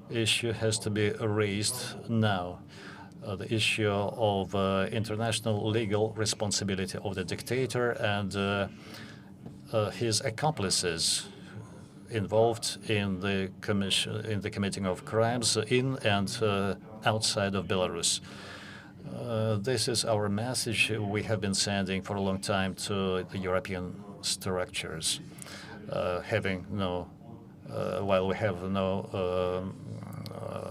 issue has to be raised now. The issue of international legal responsibility of the dictator and his accomplices involved in the committing of crimes in and outside of Belarus. This is our message we have been sending for a long time to the European structures. While we have no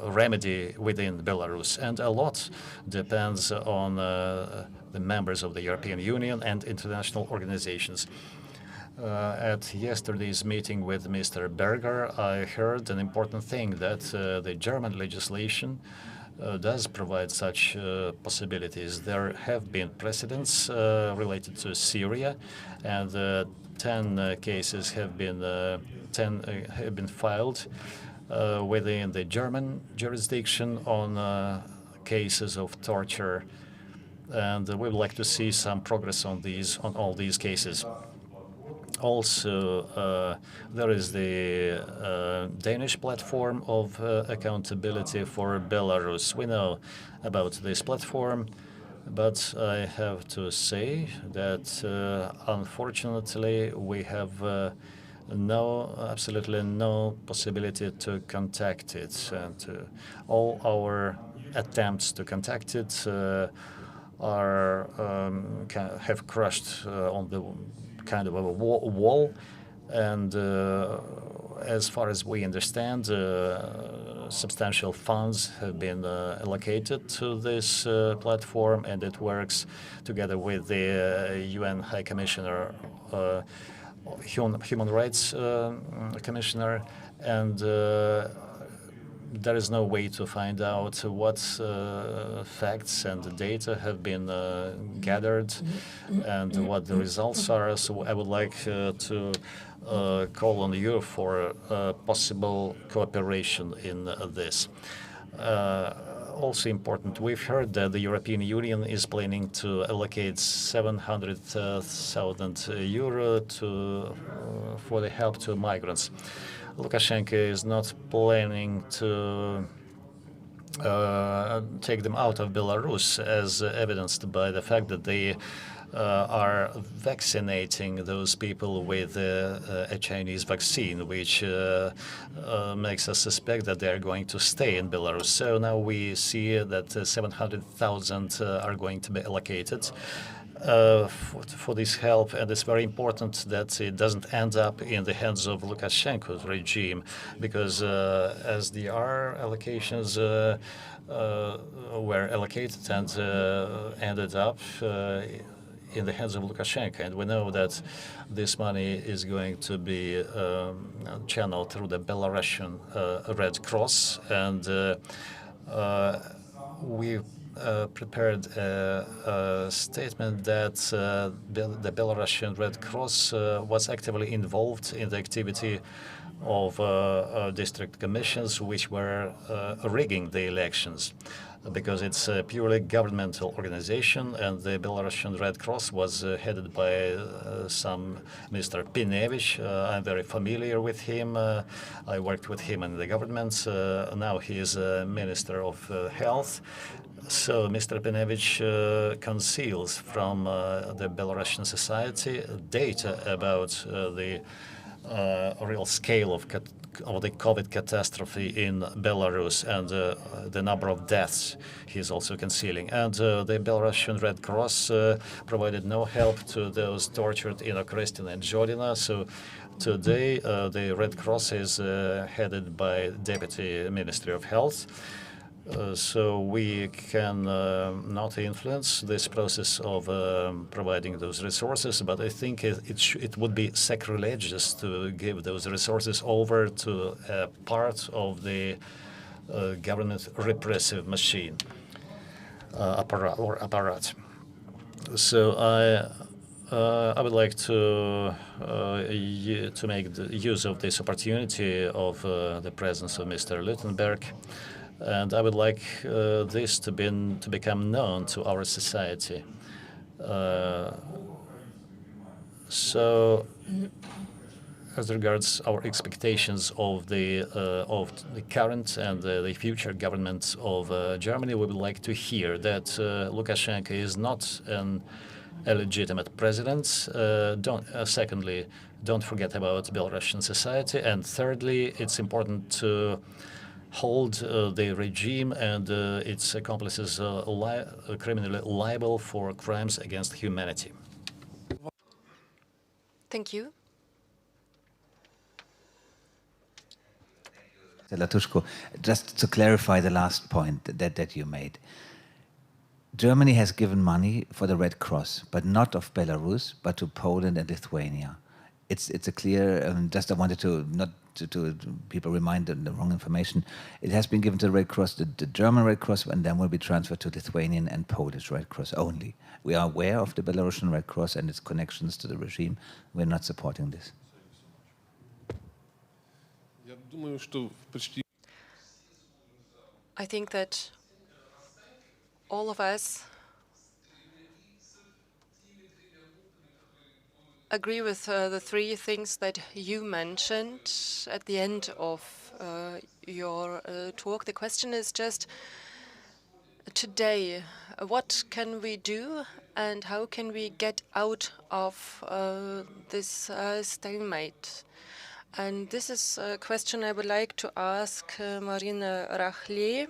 remedy within Belarus, and a lot depends on the members of the European Union and international organizations. At yesterday's meeting with Mr. Berger, I heard an important thing, that the German legislation does provide such possibilities. There have been precedents related to Syria, and 10 cases have been filed within the German jurisdiction on cases of torture, and we would like to see some progress on all these cases. Also, there is the Danish platform of accountability for Belarus. We know about this platform, but I have to say that unfortunately we have absolutely no possibility to contact it, and all our attempts to contact it have crushed on the kind of a wall, and as far as we understand, substantial funds have been allocated to this platform, and it works together with the UN High Commissioner, Human Rights Commissioner, and there is no way to find out what facts and data have been gathered and what the results are. So I would like to call on you for possible cooperation in this. Also important, we've heard that the European Union is planning to allocate 700,000 euro for the help to migrants. Lukashenko is not planning to take them out of Belarus, as evidenced by the fact that they are vaccinating those people with a Chinese vaccine, which makes us suspect that they are going to stay in Belarus. So now we see that 700,000 are going to be allocated for this help, and it's very important that it doesn't end up in the hands of Lukashenko's regime, because SDR allocations were allocated and ended up in the hands of Lukashenko, and we know that this money is going to be channeled through the Belarusian Red Cross, and we prepared a statement that the Belarusian Red Cross was actively involved in the activity of district commissions which were rigging the elections, because it's a purely governmental organization, and the Belarusian Red Cross was headed by some Mr. Pinevich. I'm very familiar with him. I worked with him in the government. Now he is a Minister of Health. So Mr. Pinevich conceals from the Belarusian society data about the real scale of the COVID catastrophe in Belarus and the number of deaths he's also concealing. And the Belarusian Red Cross provided no help to those tortured in Okrestina and Zhodina. So today the Red Cross is headed by Deputy Ministry of Health. So we can not influence this process of providing those resources, but I think it would be sacrilegious to give those resources over to a part of the government repressive machine, apparat. So I would like to make use of this opportunity of the presence of Mr. Luttenberg, and I would like this to become known to our society. So, as regards our expectations of the current and the future government of Germany, we would like to hear that Lukashenko is not a legitimate president. Secondly, don't forget about Belarusian society. And thirdly, it's important to hold the regime and its accomplices criminally liable for crimes against humanity. Thank you. Latushko, just to clarify the last point that you made. Germany has given money for the Red Cross, but not of Belarus, but to Poland and Lithuania. It's a clear, just I wanted to not to people remind them the wrong information. It has been given to the Red Cross, the German Red Cross, and then will be transferred to Lithuanian and Polish Red Cross only. We are aware of the Belarusian Red Cross and its connections to the regime. We're not supporting this. I think that all of us agree with the three things that you mentioned at the end of your talk. The question is just today, what can we do and how can we get out of this stalemate? And this is a question I would like to ask Marina Rachlier.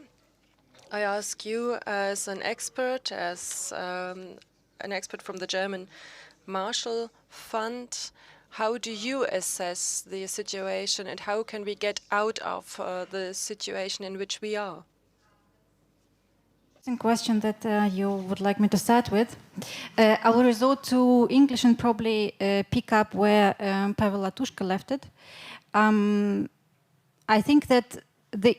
I ask you as an expert from the German Marshall Fund, how do you assess the situation and how can we get out of the situation in which we are? Question that you would like me to start with. I will resort to English and probably pick up where Pavel Latushka left it. I think that the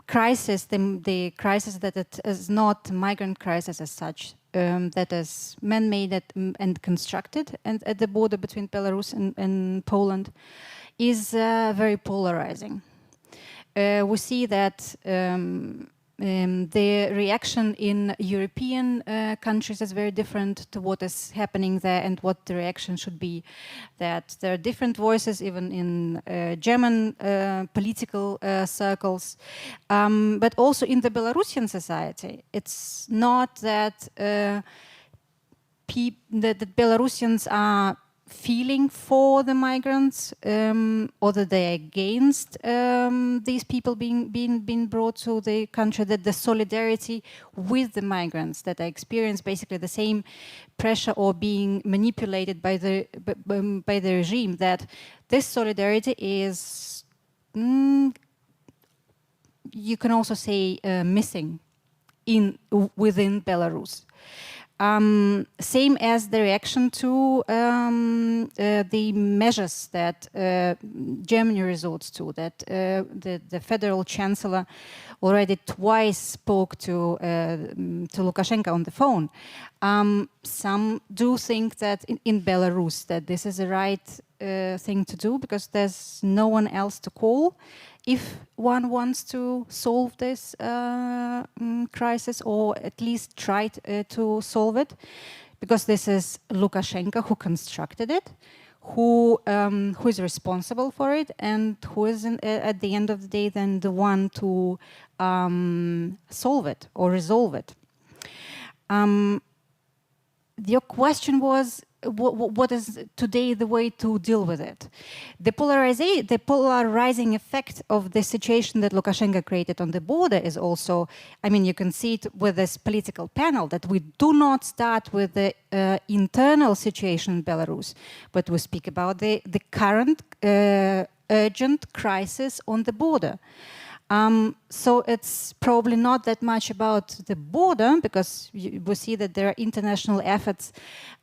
crisis that it is not migrant crisis as such, that is man-made and constructed and at the border between Belarus and Poland, is very polarizing. We see that the reaction in European countries is very different to what is happening there and what the reaction should be. That there are different voices even in German political circles, but also in the Belarusian society. It's not that that Belarusians are feeling for the migrants or that they're against these people being brought to the country, that the solidarity with the migrants that I experience basically the same pressure or being manipulated by the regime, that this solidarity is, you can also say, missing within Belarus. Same as the reaction to the measures that Germany resorts to, that the federal chancellor already twice spoke to Lukashenko on the phone. Some do think that in Belarus that this is the right thing to do because there's no one else to call if one wants to solve this crisis, or at least try to solve it, because this is Lukashenko who constructed it, who is responsible for it, and who is at the end of the day then the one to solve it or resolve it. Your question was, what is today the way to deal with it? The polarizing effect of the situation that Lukashenko created on the border is also, I mean, you can see it with this political panel, that we do not start with the internal situation in Belarus, but we speak about the current urgent crisis on the border. So it's probably not that much about the border, because we see that there are international efforts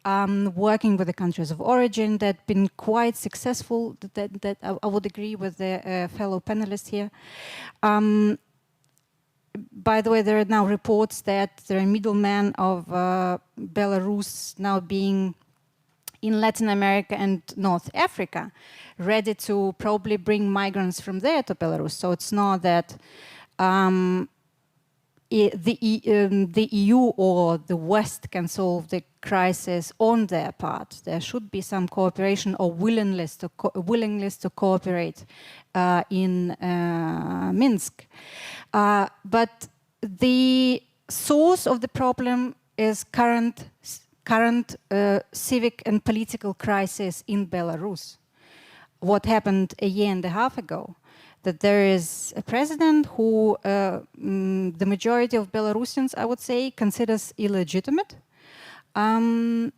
working with the countries of origin that have been quite successful, that I would agree with the fellow panelists here. By the way, there are now reports that there are middlemen of Belarus now being in Latin America and North Africa, ready to probably bring migrants from there to Belarus. So it's not that the EU or the West can solve the crisis on their part. There should be some cooperation or willingness to cooperate in Minsk. But the source of the problem is current civic and political crisis in Belarus. What happened a year and a half ago, that there is a president who the majority of Belarusians, I would say, considers illegitimate. And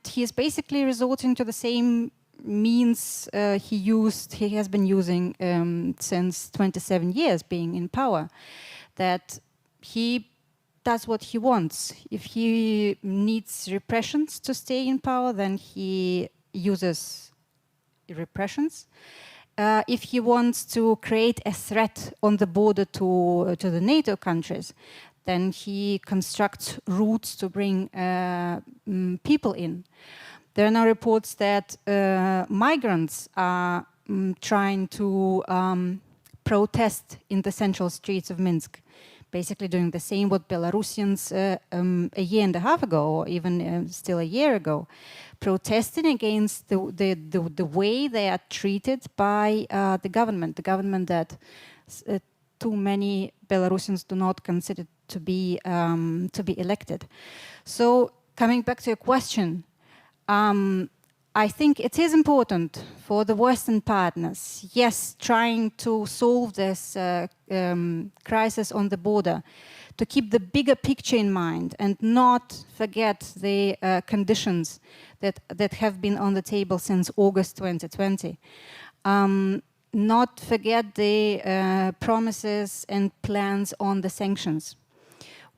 he is basically resorting to the same means he has been using since 27 years being in power, that he does what he wants. If he needs repressions to stay in power, then he uses repressions. If he wants to create a threat on the border to the NATO countries, then he constructs routes to bring people in. There are now reports that migrants are trying to protest in the central streets of Minsk, basically doing the same what Belarusians a year and a half ago, or even still a year ago, protesting against the way they are treated by the government that too many Belarusians do not consider to be elected. So coming back to your question, I think it is important for the Western partners, yes, trying to solve this crisis on the border, to keep the bigger picture in mind and not forget the conditions that have been on the table since August 2020. Not forget the promises and plans on the sanctions,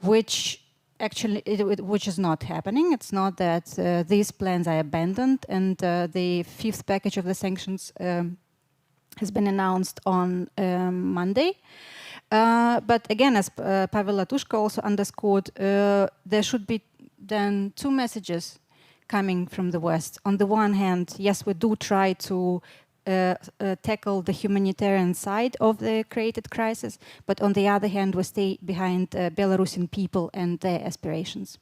which actually, which is not happening. It's not that these plans are abandoned, and the fifth package of the sanctions has been announced on Monday. But again, as Pavel Latushko also underscored, there should be then two messages coming from the West. On the one hand, yes, we do try to tackle the humanitarian side of the created crisis, but on the other hand, we stay behind Belarusian people and their aspirations.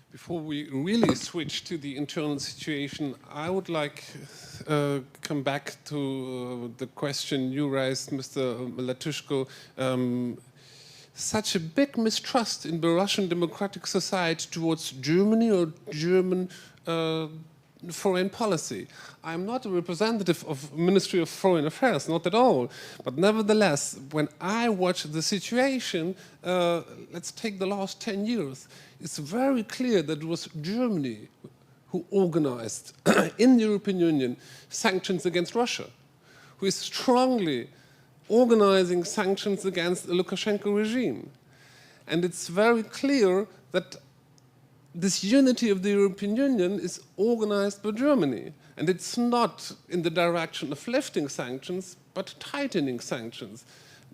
Before we really switch to the internal situation, I would like come back to the question you raised, Mr. Latushko. Such a big mistrust in Belarusian democratic society towards Germany or German foreign policy. I'm not a representative of Ministry of Foreign Affairs, not at all. But nevertheless, when I watch the situation, let's take the last 10 years, it's very clear that it was Germany who organized in the European Union sanctions against Russia, who is strongly organizing sanctions against the Lukashenko regime. And it's very clear that this unity of the European Union is organized by Germany. And it's not in the direction of lifting sanctions, but tightening sanctions.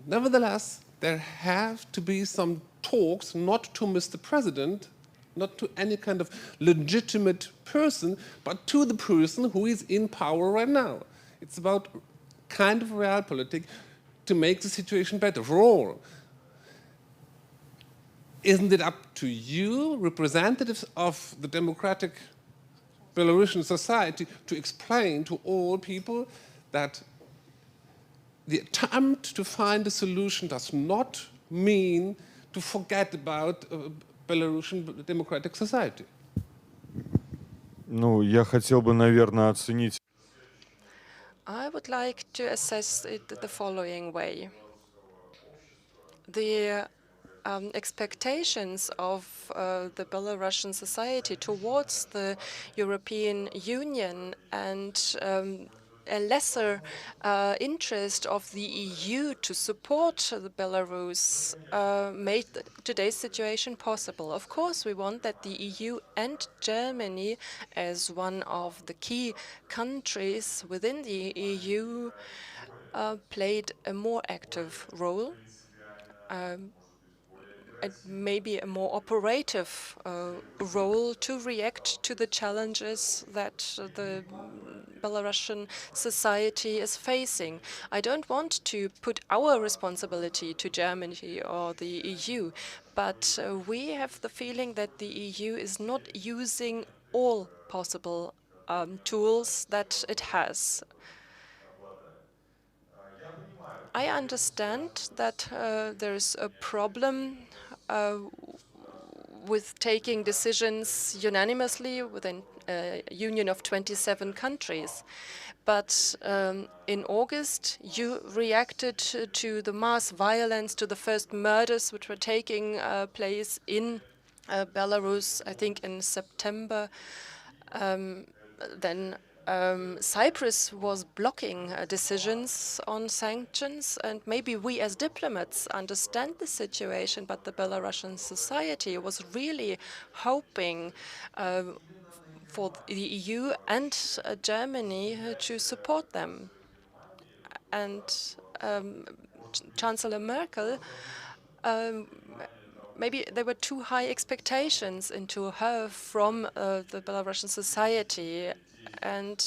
Nevertheless, there have to be some talks, not to Mr. President, not to any kind of legitimate person, but to the person who is in power right now. It's about kind of realpolitik to make the situation better for all. Isn't it up to you, representatives of the democratic Belarusian society, to explain to all people that the attempt to find a solution does not mean to forget about Belarusian democratic society? Ну, я хотел бы, наверное, оценить. I would like to assess it the following way. The expectations of the Belarusian society towards the European Union and a lesser interest of the EU to support the Belarus made today's situation possible. Of course, we want that the EU and Germany, as one of the key countries within the EU, played a more active role. And maybe a more operative role to react to the challenges that the Belarusian society is facing. I don't want to put our responsibility to Germany or the EU, but we have the feeling that the EU is not using all possible tools that it has. I understand that there is a problem with taking decisions unanimously within a union of 27 countries. But in August, you reacted to the mass violence, to the first murders which were taking place in Belarus, I think in September. Then Cyprus was blocking decisions on sanctions, and maybe we as diplomats understand the situation, but the Belarusian society was really hoping for the EU and Germany to support them. And Chancellor Merkel, maybe there were too high expectations into her from the Belarusian society, and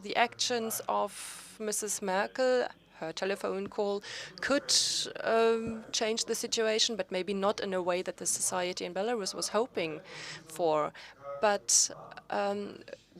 the actions of Mrs. Merkel, her telephone call, could change the situation, but maybe not in a way that the society in Belarus was hoping for. But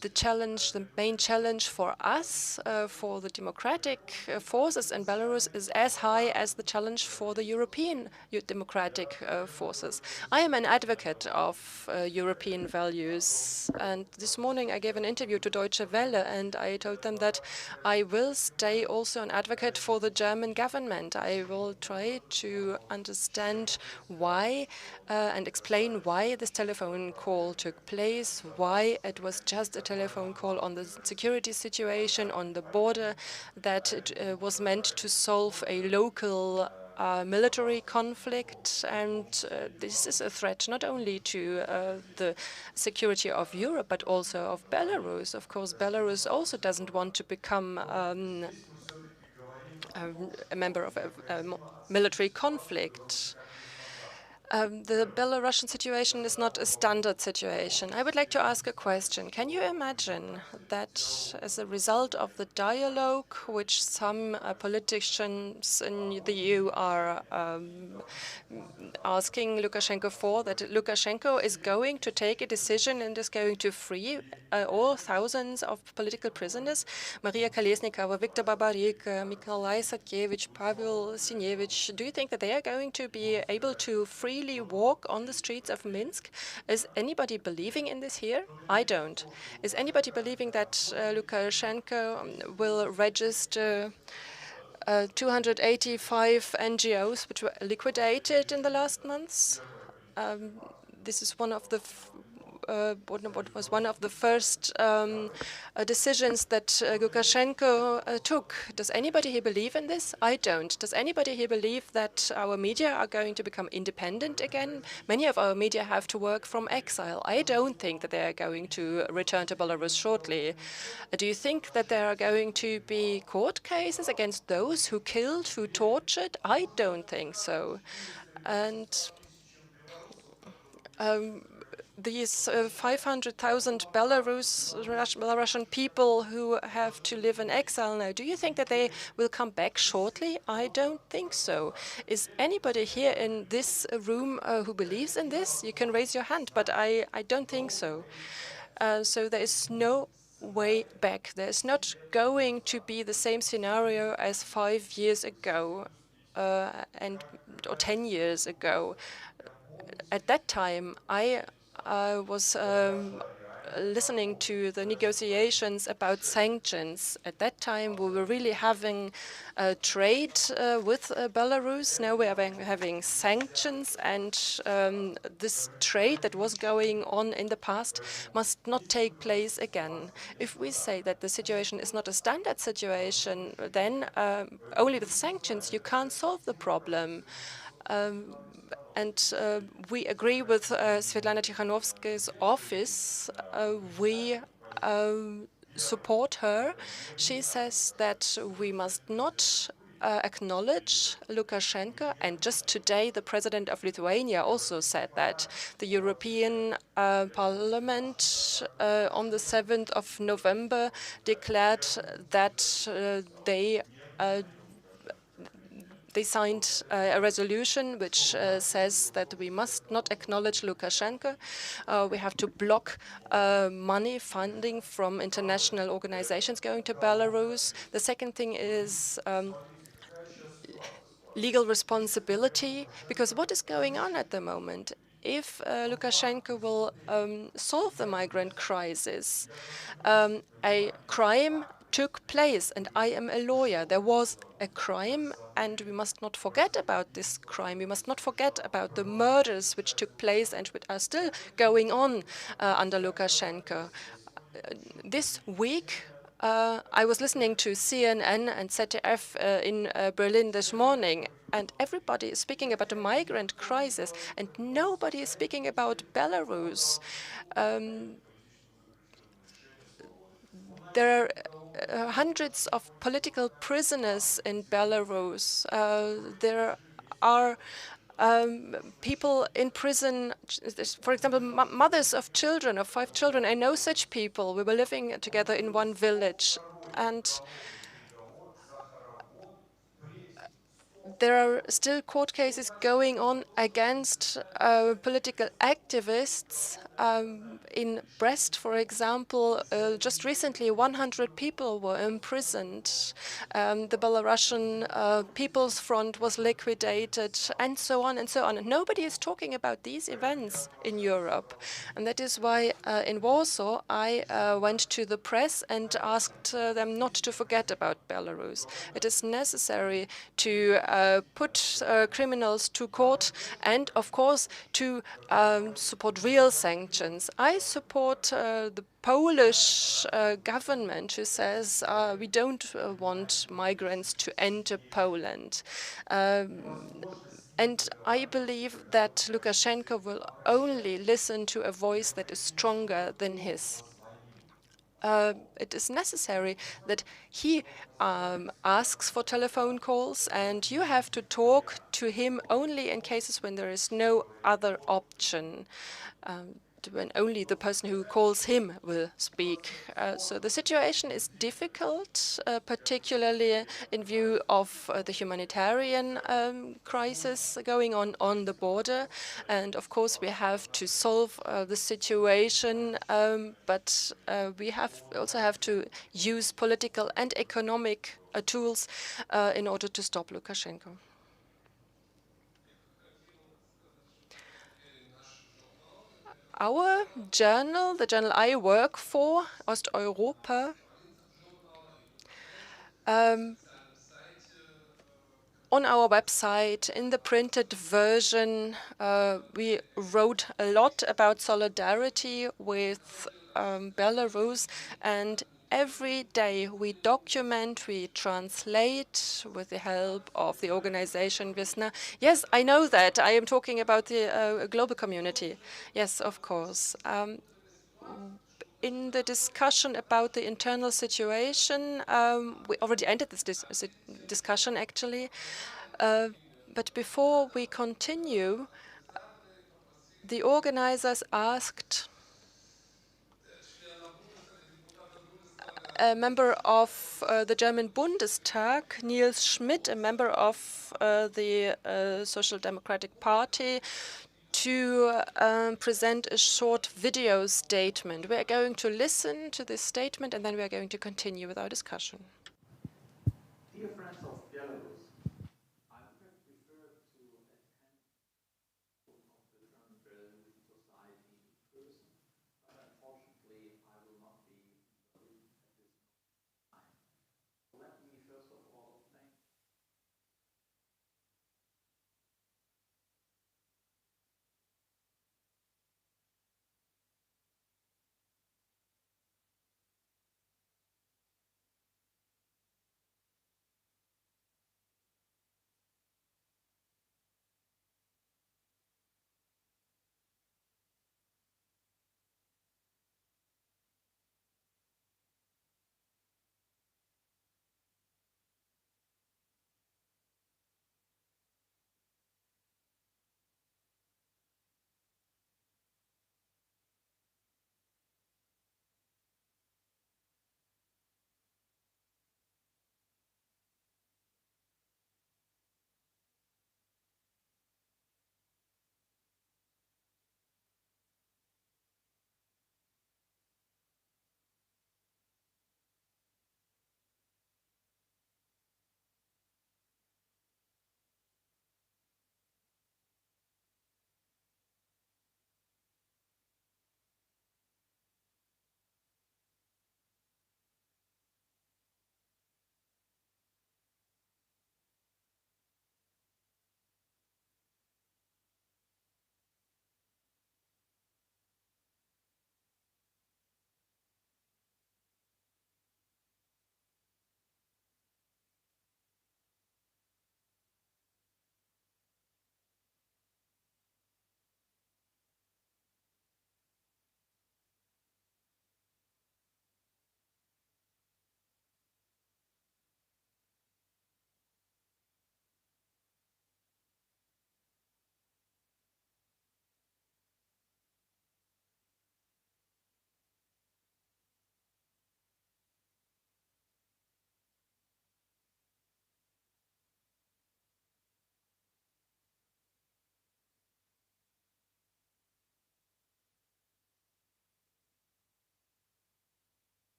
the main challenge for us, for the democratic forces in Belarus, is as high as the challenge for the European democratic forces. I am an advocate of European values, and this morning I gave an interview to Deutsche Welle, and I told them that I will stay also an advocate for the German government. I will try to understand why and explain why this telephone call took place, why it was just a telephone call on the security situation on the border, that it was meant to solve a local military conflict, and this is a threat not only to the security of Europe but also of Belarus. Of course, Belarus also doesn't want to become a member of a military conflict. The Belarusian situation is not a standard situation. I would like to ask a question. Can you imagine that as a result of the dialogue which some politicians in the EU are asking Lukashenko for, that Lukashenko is going to take a decision and is going to free all thousands of political prisoners? Maria Kolesnikova, Viktor Babarik, Mikolai Sakievich, Pavel Sinevich, do you think that they are going to be able to freely walk on the streets of Minsk? Is anybody believing in this here? I don't. Is anybody believing that Lukashenko will register 285 NGOs which were liquidated in the last months? This is one of the what was one of the first decisions that Lukashenko took. Does anybody here believe in this? I don't. Does anybody here believe that our media are going to become independent again? Many of our media have to work from exile. I don't think that they are going to return to Belarus shortly. Do you think that there are going to be court cases against those who killed, who tortured? I don't think so. And these 500,000 Belarusian people who have to live in exile now, do you think that they will come back shortly? I don't think so. Is anybody here in this room who believes in this? You can raise your hand, but I don't think so. So there is no way back. There's not going to be the same scenario as 5 years ago or 10 years ago. At that time, I was listening to the negotiations about sanctions. At that time, we were really having trade with Belarus. Now we are having sanctions, and this trade that was going on in the past must not take place again. If we say that the situation is not a standard situation, then only with sanctions you can't solve the problem. And we agree with Svetlana Tikhanovskaya's office. We support her. She says that we must not acknowledge Lukashenko, and just today the president of Lithuania also said that. The European Parliament on the 7th of November declared that they signed a resolution which says that we must not acknowledge Lukashenko. We have to block money, funding from international organizations going to Belarus. The second thing is legal responsibility, because what is going on at the moment? If Lukashenko will solve the migrant crisis, a crime took place, and I am a lawyer. There was a crime, and we must not forget about this crime. We must not forget about the murders which took place and which are still going on under Lukashenko. This week, I was listening to CNN and ZDF in Berlin this morning, and everybody is speaking about the migrant crisis, and nobody is speaking about Belarus. There are hundreds of political prisoners in Belarus. There are people in prison, for example, mothers of children, of 5 children. I know such people. We were living together in one village, and there are still court cases going on against political activists. In Brest, for example, just recently 100 people were imprisoned. The Belarusian People's Front was liquidated, and so on and so on. And nobody is talking about these events in Europe. And that is why in Warsaw I went to the press and asked them not to forget about Belarus. It is necessary to put criminals to court, and of course to support real sanctions. I support the Polish government, who says we don't want migrants to enter Poland. And I believe that Lukashenko will only listen to a voice that is stronger than his. It is necessary that he asks for telephone calls, and you have to talk to him only in cases when there is no other option, when only the person who calls him will speak. So the situation is difficult, particularly in view of the humanitarian crisis going on the border. And of course, we have to solve the situation, but we also have to use political and economic tools in order to stop Lukashenko. Our journal, the journal I work for, Osteuropa, on our website, in the printed version, we wrote a lot about solidarity with Belarus, and every day we document, we translate with the help of the organization BISS. Yes, I know that. I am talking about the global community. Yes, of course. In the discussion about the internal situation, we already ended this discussion, actually. But before we continue, the organizers asked a member of the German Bundestag, Niels Schmidt, a member of the Social Democratic Party, to present a short video statement. We are going to listen to this statement, and then we are going to continue with our discussion. Dear friends of Belarus, I would have preferred to attend of the German-Belarusian Society in person, but unfortunately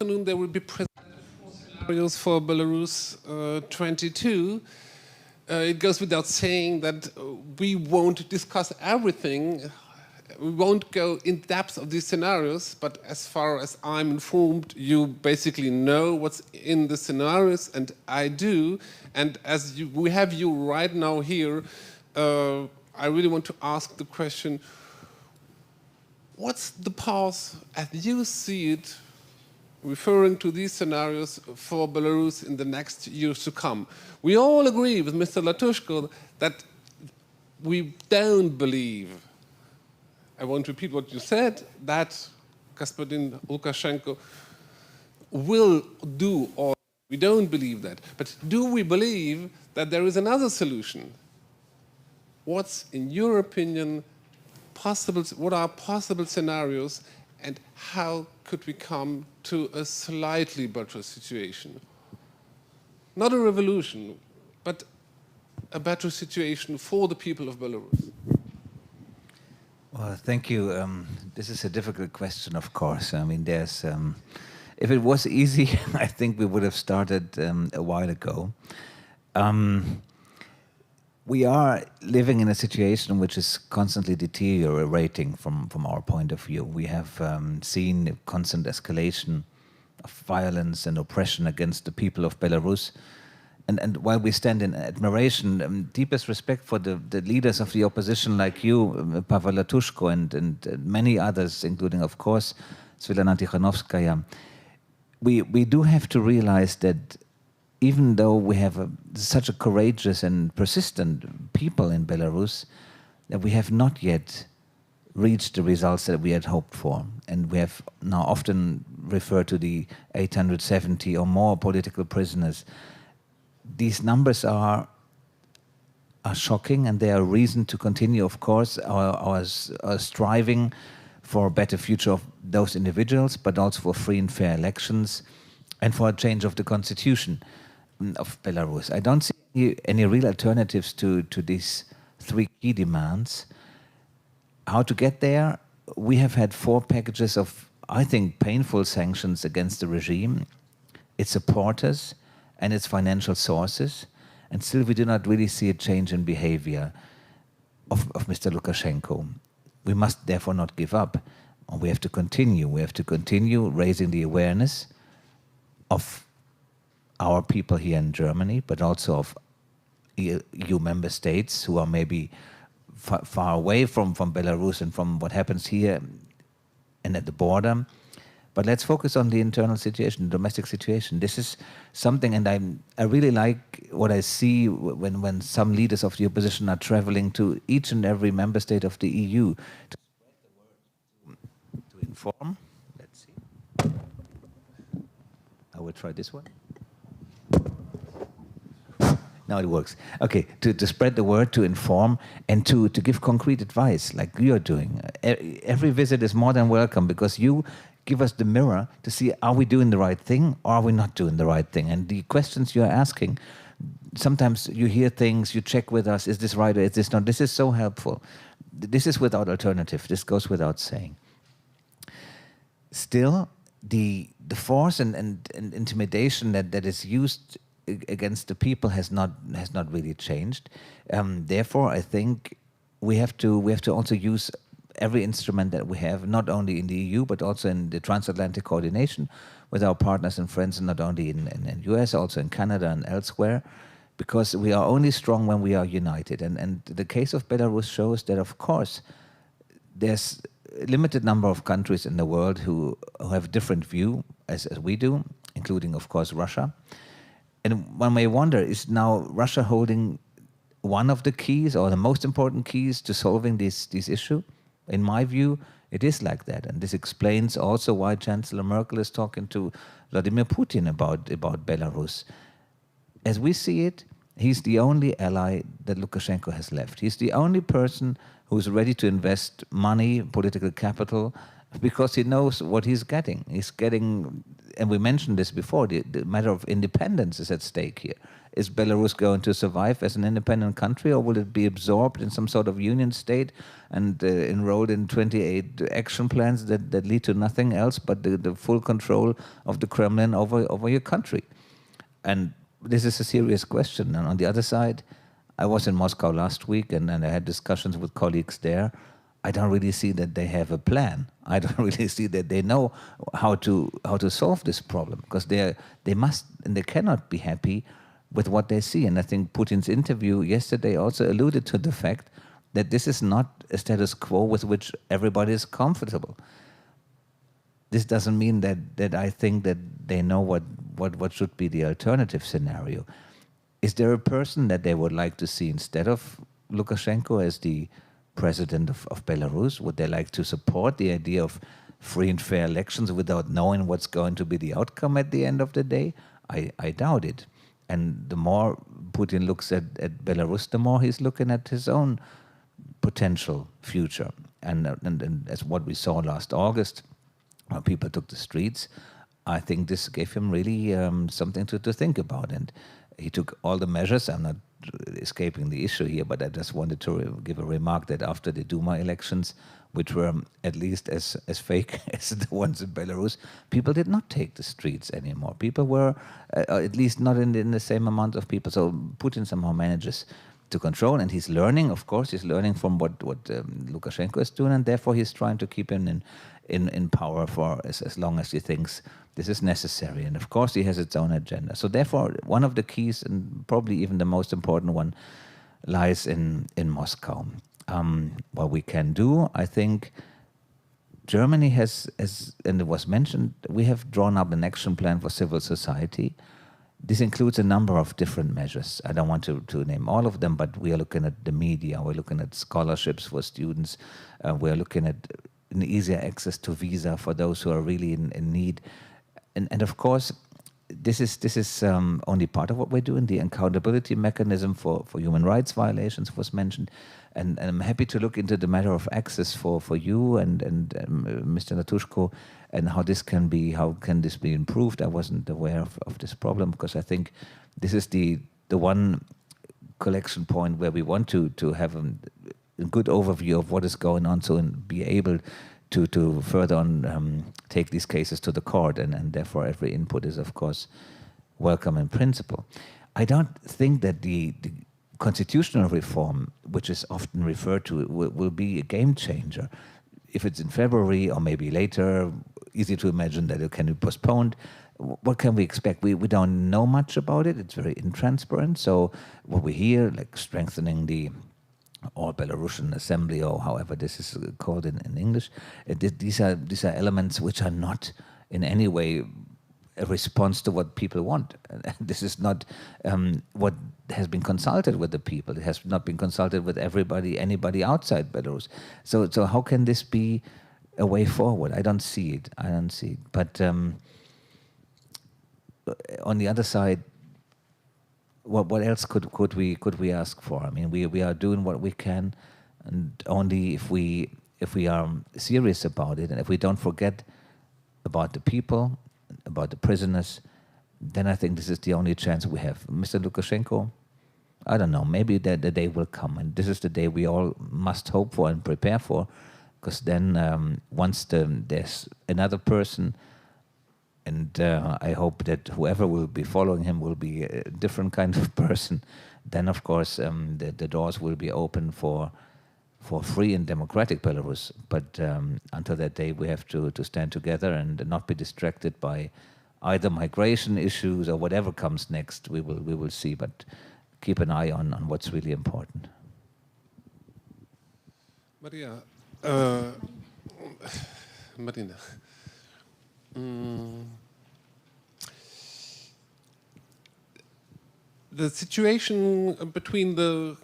afternoon there will be presented 4 scenarios for Belarus 22. It goes without saying that we won't discuss everything. We won't go in depth of these scenarios, but as far as I'm informed, you basically know what's in the scenarios, and I do. And as we have you right now here, I really want to ask the question, what's the path, as you see it, referring to these scenarios for Belarus in the next years to come? We all agree with Mr. Latushko that we don't believe, I won't repeat what you said, that Господин Lukashenko will do all. We don't believe that. But do we believe that there is another solution? What's, in your opinion, possible? What are possible scenarios, and how could we come to a slightly better situation? Not a revolution, but a better situation for the people of Belarus. Well, thank you. This is a difficult question, of course. I mean, there's, if it was easy, I think we would have started a while ago. We are living in a situation which is constantly deteriorating from our point of view. We have seen a constant escalation of violence and oppression against the people of Belarus. And while we stand in admiration, deepest respect for the leaders of the opposition like you, Pavel Latushko, and many others, including, of course, Svetlana Tikhanovskaya, we do have to realize that even though we have such a courageous and persistent people in Belarus, that we have not yet reached the results that we had hoped for. And we have now often referred to the 870 or more political prisoners. These numbers are shocking, and they are a reason to continue, of course, our striving for a better future of those individuals, but also for free and fair elections and for a change of the constitution of Belarus. I don't see any real alternatives to these 3 key demands. How to get there? We have had 4 packages of, I think, painful sanctions against the regime, its supporters, and its financial sources, and still we do not really see a change in behavior of Mr. Lukashenko. We must therefore not give up. We have to continue. We have to continue raising the awareness of our people here in Germany, but also of EU member states who are maybe far away from Belarus and from what happens here and at the border. But let's focus on the internal situation, the domestic situation. This is something, and I really like what I see when some leaders of the opposition are traveling to each and every member state of the EU to spread the word, to inform. Let's see. I will try this one. Now it works. Okay, to spread the word, to inform, and to give concrete advice, like you are doing. Every visit is more than welcome, because you give us the mirror to see, are we doing the right thing or are we not doing the right thing? And the questions you're asking, sometimes you hear things, you check with us, is this right or is this not? This is so helpful. This is without alternative. This goes without saying. Still, the force and intimidation that is used against the people has not really changed. Therefore, I think we have to also use every instrument that we have, not only in the EU, but also in the transatlantic coordination with our partners and friends, not only in the US, also in Canada and elsewhere, because we are only strong when we are united. And the case of Belarus shows that, of course, there's a limited number of countries in the world who have a different view as we do, including, of course, Russia. And one may wonder, is now Russia holding one of the keys or the most important keys to solving this issue? In my view, it is like that. And this explains also why Chancellor Merkel is talking to Vladimir Putin about Belarus. As we see it, he's the only ally that Lukashenko has left. He's the only person who's ready to invest money, political capital, because he knows what he's getting. He's getting, and we mentioned this before, the matter of independence is at stake here. Is Belarus going to survive as an independent country, or will it be absorbed in some sort of union state and enrolled in 28 action plans that lead to nothing else but the full control of the Kremlin over your country? And this is a serious question. And on the other side, I was in Moscow last week and I had discussions with colleagues there. I don't really see that they have a plan. I don't really see that they know how to solve this problem, because they must and they cannot be happy with what they see. And I think Putin's interview yesterday also alluded to the fact that this is not a status quo with which everybody is comfortable. This doesn't mean that I think that they know what should be the alternative scenario. Is there a person that they would like to see instead of Lukashenko as the president of Belarus? Would they like to support the idea of free and fair elections without knowing what's going to be the outcome at the end of the day? I doubt it. And the more Putin looks at Belarus, the more he's looking at his own potential future. And as what we saw last August, when people took the streets, I think this gave him really something to think about. And he took all the measures. I'm not escaping the issue here, but I just wanted to give a remark that after the Duma elections, which were at least as fake as the ones in Belarus, people did not take the streets anymore. People were, at least not in the same amount of people. So Putin somehow manages to control, and he's learning, of course, he's learning from what Lukashenko is doing, and therefore he's trying to keep him in power for as long as he thinks this is necessary. And of course he has its own agenda. So therefore one of the keys, and probably even the most important one, lies in Moscow. What we can do, I think, Germany has, and it was mentioned, we have drawn up an action plan for civil society. This includes a number of different measures. I don't want to name all of them, but we are looking at the media, we're looking at scholarships for students, we're looking at an easier access to visa for those who are really in need. And of course, this is only part of what we're doing. The accountability mechanism for human rights violations was mentioned. And I'm happy to look into the matter of access for you and Mr. Natushko, and how can this be improved. I wasn't aware of this problem, because I think this is the one collection point where we want to have a good overview of what is going on, so and be able to further on take these cases to the court, and therefore every input is of course welcome in principle. I don't think that the constitutional reform, which is often referred to, will be a game changer. If it's in February or maybe later, easy to imagine that it can be postponed. What can we expect? We don't know much about it. It's very intransparent. So what we hear, like strengthening the All-Belarusian Assembly, or however this is called in English, these are elements which are not in any way a response to what people want. This is not what has been consulted with the people. It has not been consulted with anybody outside Belarus. So how can this be a way forward? I don't see it. But on the other side, what else could we ask for? I mean, we are doing what we can, and only if we are serious about it, and if we don't forget about the people, about the prisoners, then I think this is the only chance we have. Mr. Lukashenko, I don't know, maybe the day will come, and this is the day we all must hope for and prepare for, because then once there's another person, and I hope that whoever will be following him will be a different kind of person, then of course the doors will be open for free and democratic Belarus. But until that day, we have to stand together and not be distracted by either migration issues or whatever comes next. We will see, but keep an eye on what's really important. Marina. The situation between the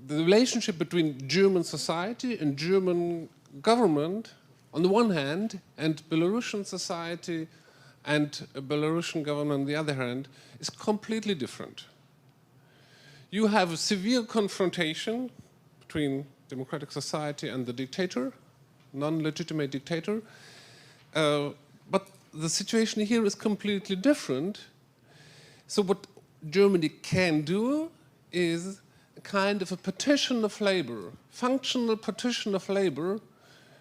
relationship between German society and German government on the one hand, and Belarusian society and Belarusian government on the other hand, is completely different. You have a severe confrontation between democratic society and the dictator non-legitimate dictator. But the situation here is completely different. So what Germany can do is a kind of a partition of labor, functional partition of labor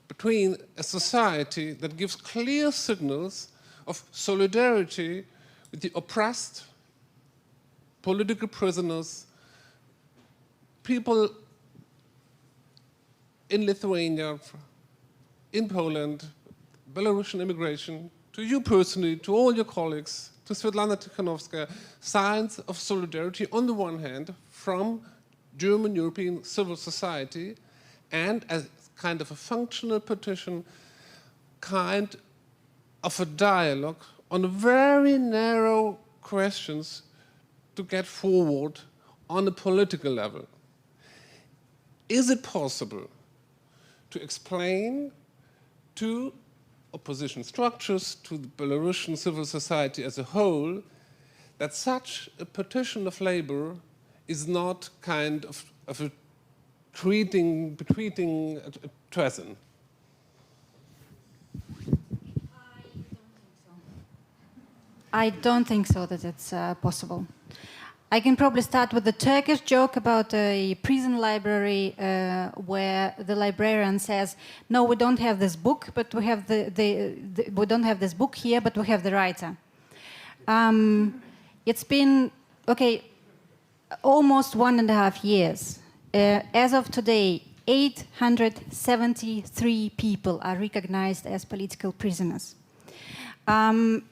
between a society that gives clear signals of solidarity with the oppressed, political prisoners, people in Lithuania, in Poland, Belarusian immigration, to you personally, to all your colleagues, to Svetlana Tikhanovskaya, signs of solidarity on the one hand from German European civil society, and as kind of a functional partition, kind of a dialogue on very narrow questions to get forward on a political level. Is it possible to explain to opposition structures, to the Belarusian civil society as a whole, that such a partition of labor is not kind of a between a treason? I don't think so that it's possible. I can probably start with the Turkish joke about a prison library where the librarian says, "No, we don't have this book, but we have we don't have this book here, but we have the writer." It's been almost 1.5 years. As of today, 873 people are recognized as political prisoners.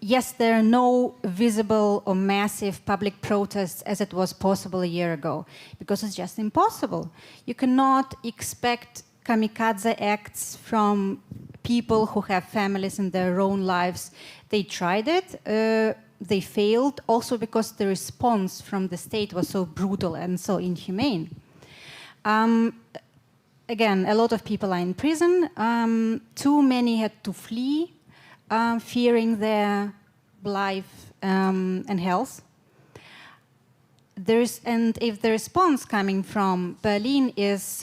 Yes, there are no visible or massive public protests as it was possible a year ago, because it's just impossible. You cannot expect kamikaze acts from people who have families in their own lives. They tried it, they failed, also because the response from the state was so brutal and so inhumane. Again, a lot of people are in prison. Too many had to flee, fearing their life and health. And if the response coming from Berlin is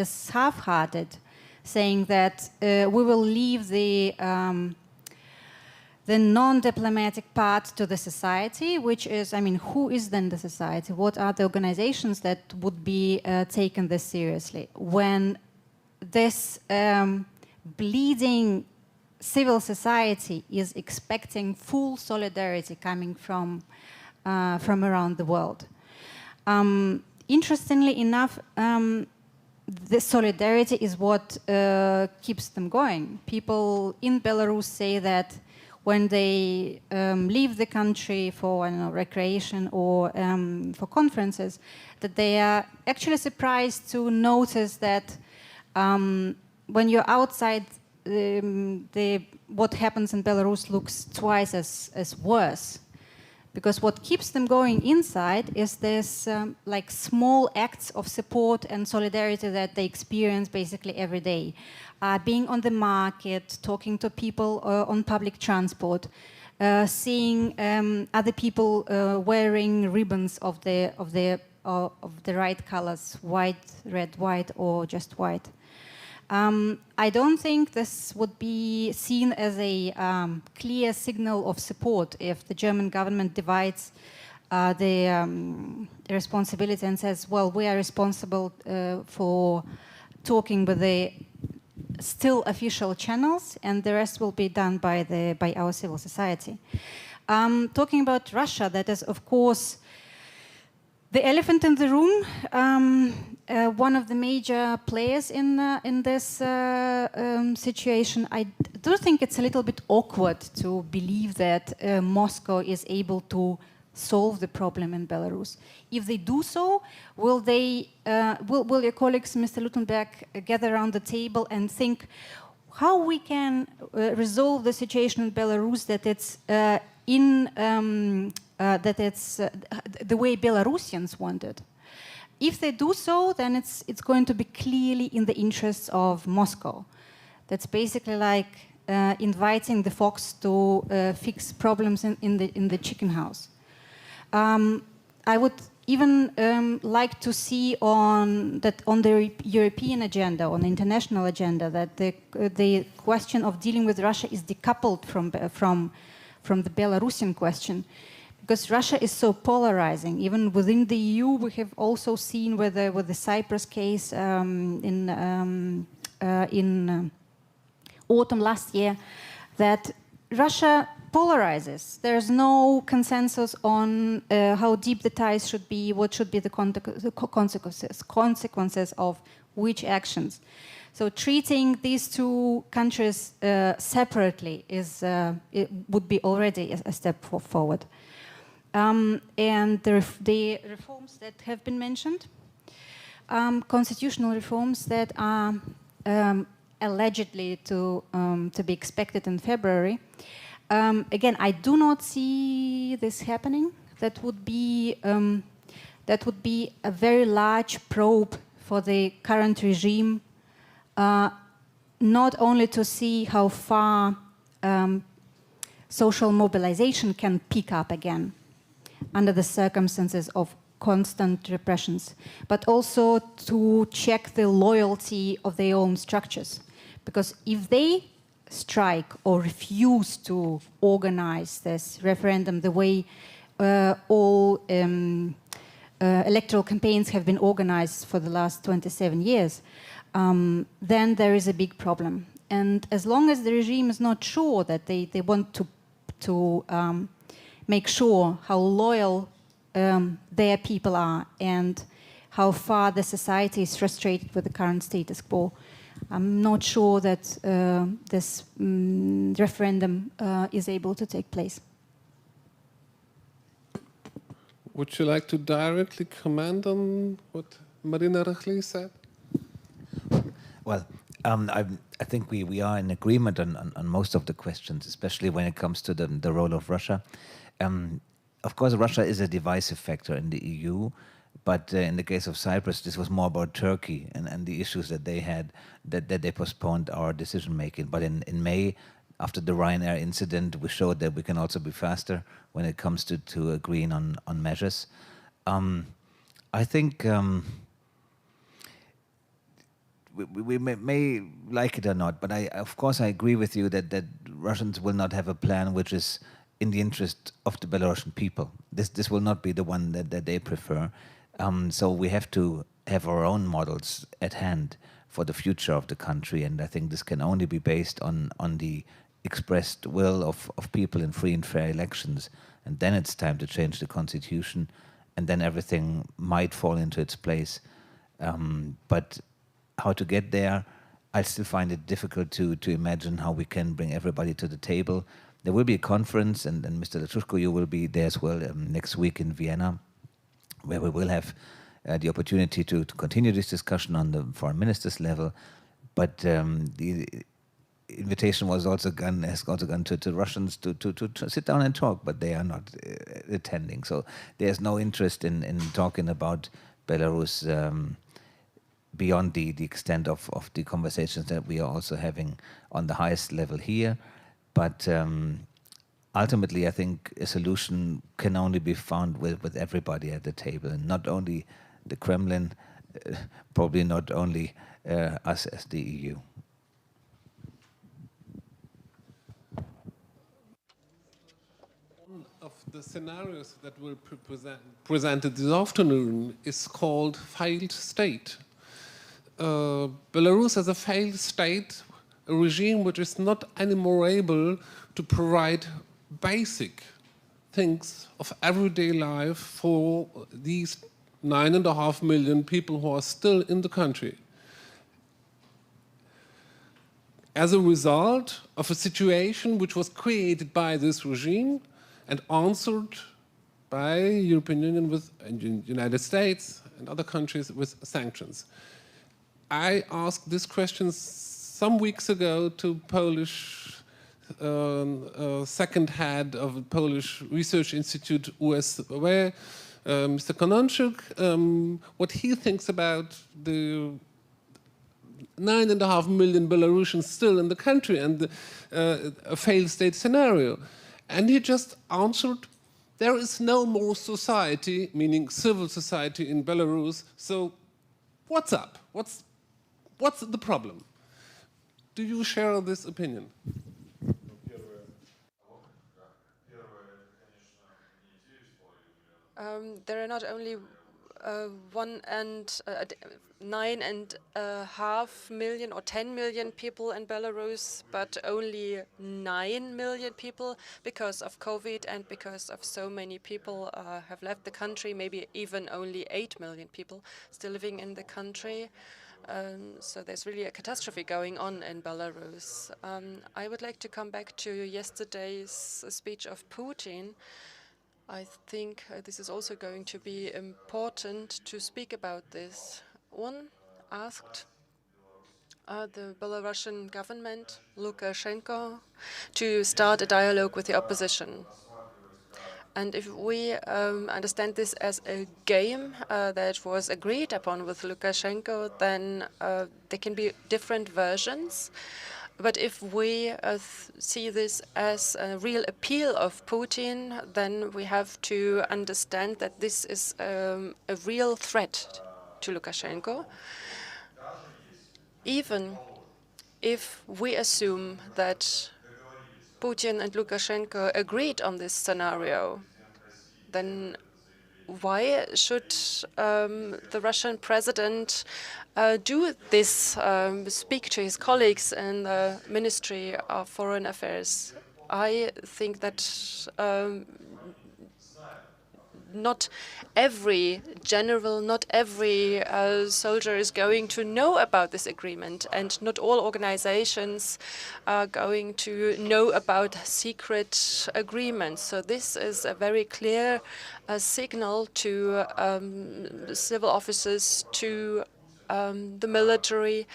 is half-hearted, saying that we will leave the non-diplomatic part to the society, which is, I mean, who is then the society? What are the organizations that would be taken this seriously? When this bleeding civil society is expecting full solidarity coming from around the world. Interestingly enough, the solidarity is what keeps them going. People in Belarus say that when they leave the country for recreation or for conferences, that they are actually surprised to notice that when you're outside, what happens in Belarus looks twice as worse. Because what keeps them going inside is this like small acts of support and solidarity that they experience basically every day. Being on the market, talking to people on public transport, seeing other people wearing ribbons of the right colors, white, red, white, or just white. I don't think this would be seen as a clear signal of support if the German government divides the responsibility and says, well, we are responsible for talking with the still official channels, and the rest will be done by our civil society. Talking about Russia, that is, of course, the elephant in the room. One of the major players in this situation. I do think it's a little bit awkward to believe that Moscow is able to solve the problem in Belarus. If they do so, will your colleagues, Mr. Lutenberg, gather around the table and think how we can resolve the situation in Belarus that it's the way Belarusians want it? If they do so, then it's going to be clearly in the interests of Moscow. That's basically like inviting the fox to fix problems in the chicken house. I would even like to see on the European agenda, on the international agenda, that the question of dealing with Russia is decoupled from the Belarusian question, because Russia is so polarizing. Even within the EU, we have also seen with the Cyprus case in autumn last year, that Russia polarizes. There's no consensus on how deep the ties should be, what should be the consequences of which actions. So treating these two countries separately it would be already a step forward. And the reforms that have been mentioned, constitutional reforms that are allegedly to be expected in February. Again, I do not see this happening. That would be a very large probe for the current regime, not only to see how far social mobilization can pick up again under the circumstances of constant repressions, but also to check the loyalty of their own structures. Because if they strike or refuse to organize this referendum the way all electoral campaigns have been organized for the last 27 years, then there is a big problem. And as long as the regime is not sure that they want to make sure how loyal their people are and how far the society is frustrated with the current status quo, I'm not sure that this referendum is able to take place. Would you like to directly comment on what Marina Rachli said? Well, I think we are in agreement on most of the questions, especially when it comes to the role of Russia. Of course, Russia is a divisive factor in the EU, but in the case of Cyprus, this was more about Turkey and the issues that they had, that they postponed our decision-making. But in May, after the Ryanair incident, we showed that we can also be faster when it comes to agreeing on measures. I think we may like it or not, but of course I agree with you that Russians will not have a plan which is in the interest of the Belarusian people. This will not be the one that they prefer. So we have to have our own models at hand for the future of the country, and I think this can only be based on the expressed will of people in free and fair elections. And then it's time to change the constitution, and then everything might fall into its place. But how to get there, I still find it difficult to imagine how we can bring everybody to the table. There will be a conference, and Mr. Latrushko, you will be there as well next week in Vienna, where we will have the opportunity to continue this discussion on the foreign ministers level. But the invitation has also gone to Russians to sit down and talk, but they are not attending. So there's no interest in talking about Belarus beyond the extent of the conversations that we are also having on the highest level here. But ultimately, I think a solution can only be found with everybody at the table, and not only the Kremlin, probably not only us as the EU. One of the scenarios that will be presented this afternoon is called failed state. Belarus as a failed state, a regime which is not anymore able to provide basic things of everyday life for these 9.5 million people who are still in the country. As a result of a situation which was created by this regime and answered by the European Union and the United States and other countries with sanctions. I asked this question some weeks ago to Polish second head of the Polish Research Institute, where Mr. Kononczyk, what he thinks about the 9.5 million Belarusians still in the country and a failed state scenario. And he just answered there is no more society, meaning civil society in Belarus. So what's up? What's the problem? Do you share this opinion? There are not only 9.5 million or 10 million people in Belarus, but only 9 million people because of COVID and because of so many people have left the country, maybe even only 8 million people still living in the country. So there's really a catastrophe going on in Belarus. I would like to come back to yesterday's speech of Putin. I think this is also going to be important to speak about this. One asked the Belarusian government, Lukashenko, to start a dialogue with the opposition. And if we understand this as a game that was agreed upon with Lukashenko, then there can be different versions. But if we see this as a real appeal of Putin, then we have to understand that this is a real threat to Lukashenko. Even if we assume that Putin and Lukashenko agreed on this scenario, then why should the Russian president do this, speak to his colleagues in the Ministry of Foreign Affairs? I think that not every general, not every soldier is going to know about this agreement, and not all organizations are going to know about secret agreements. So this is a very clear signal to civil officers, to the military,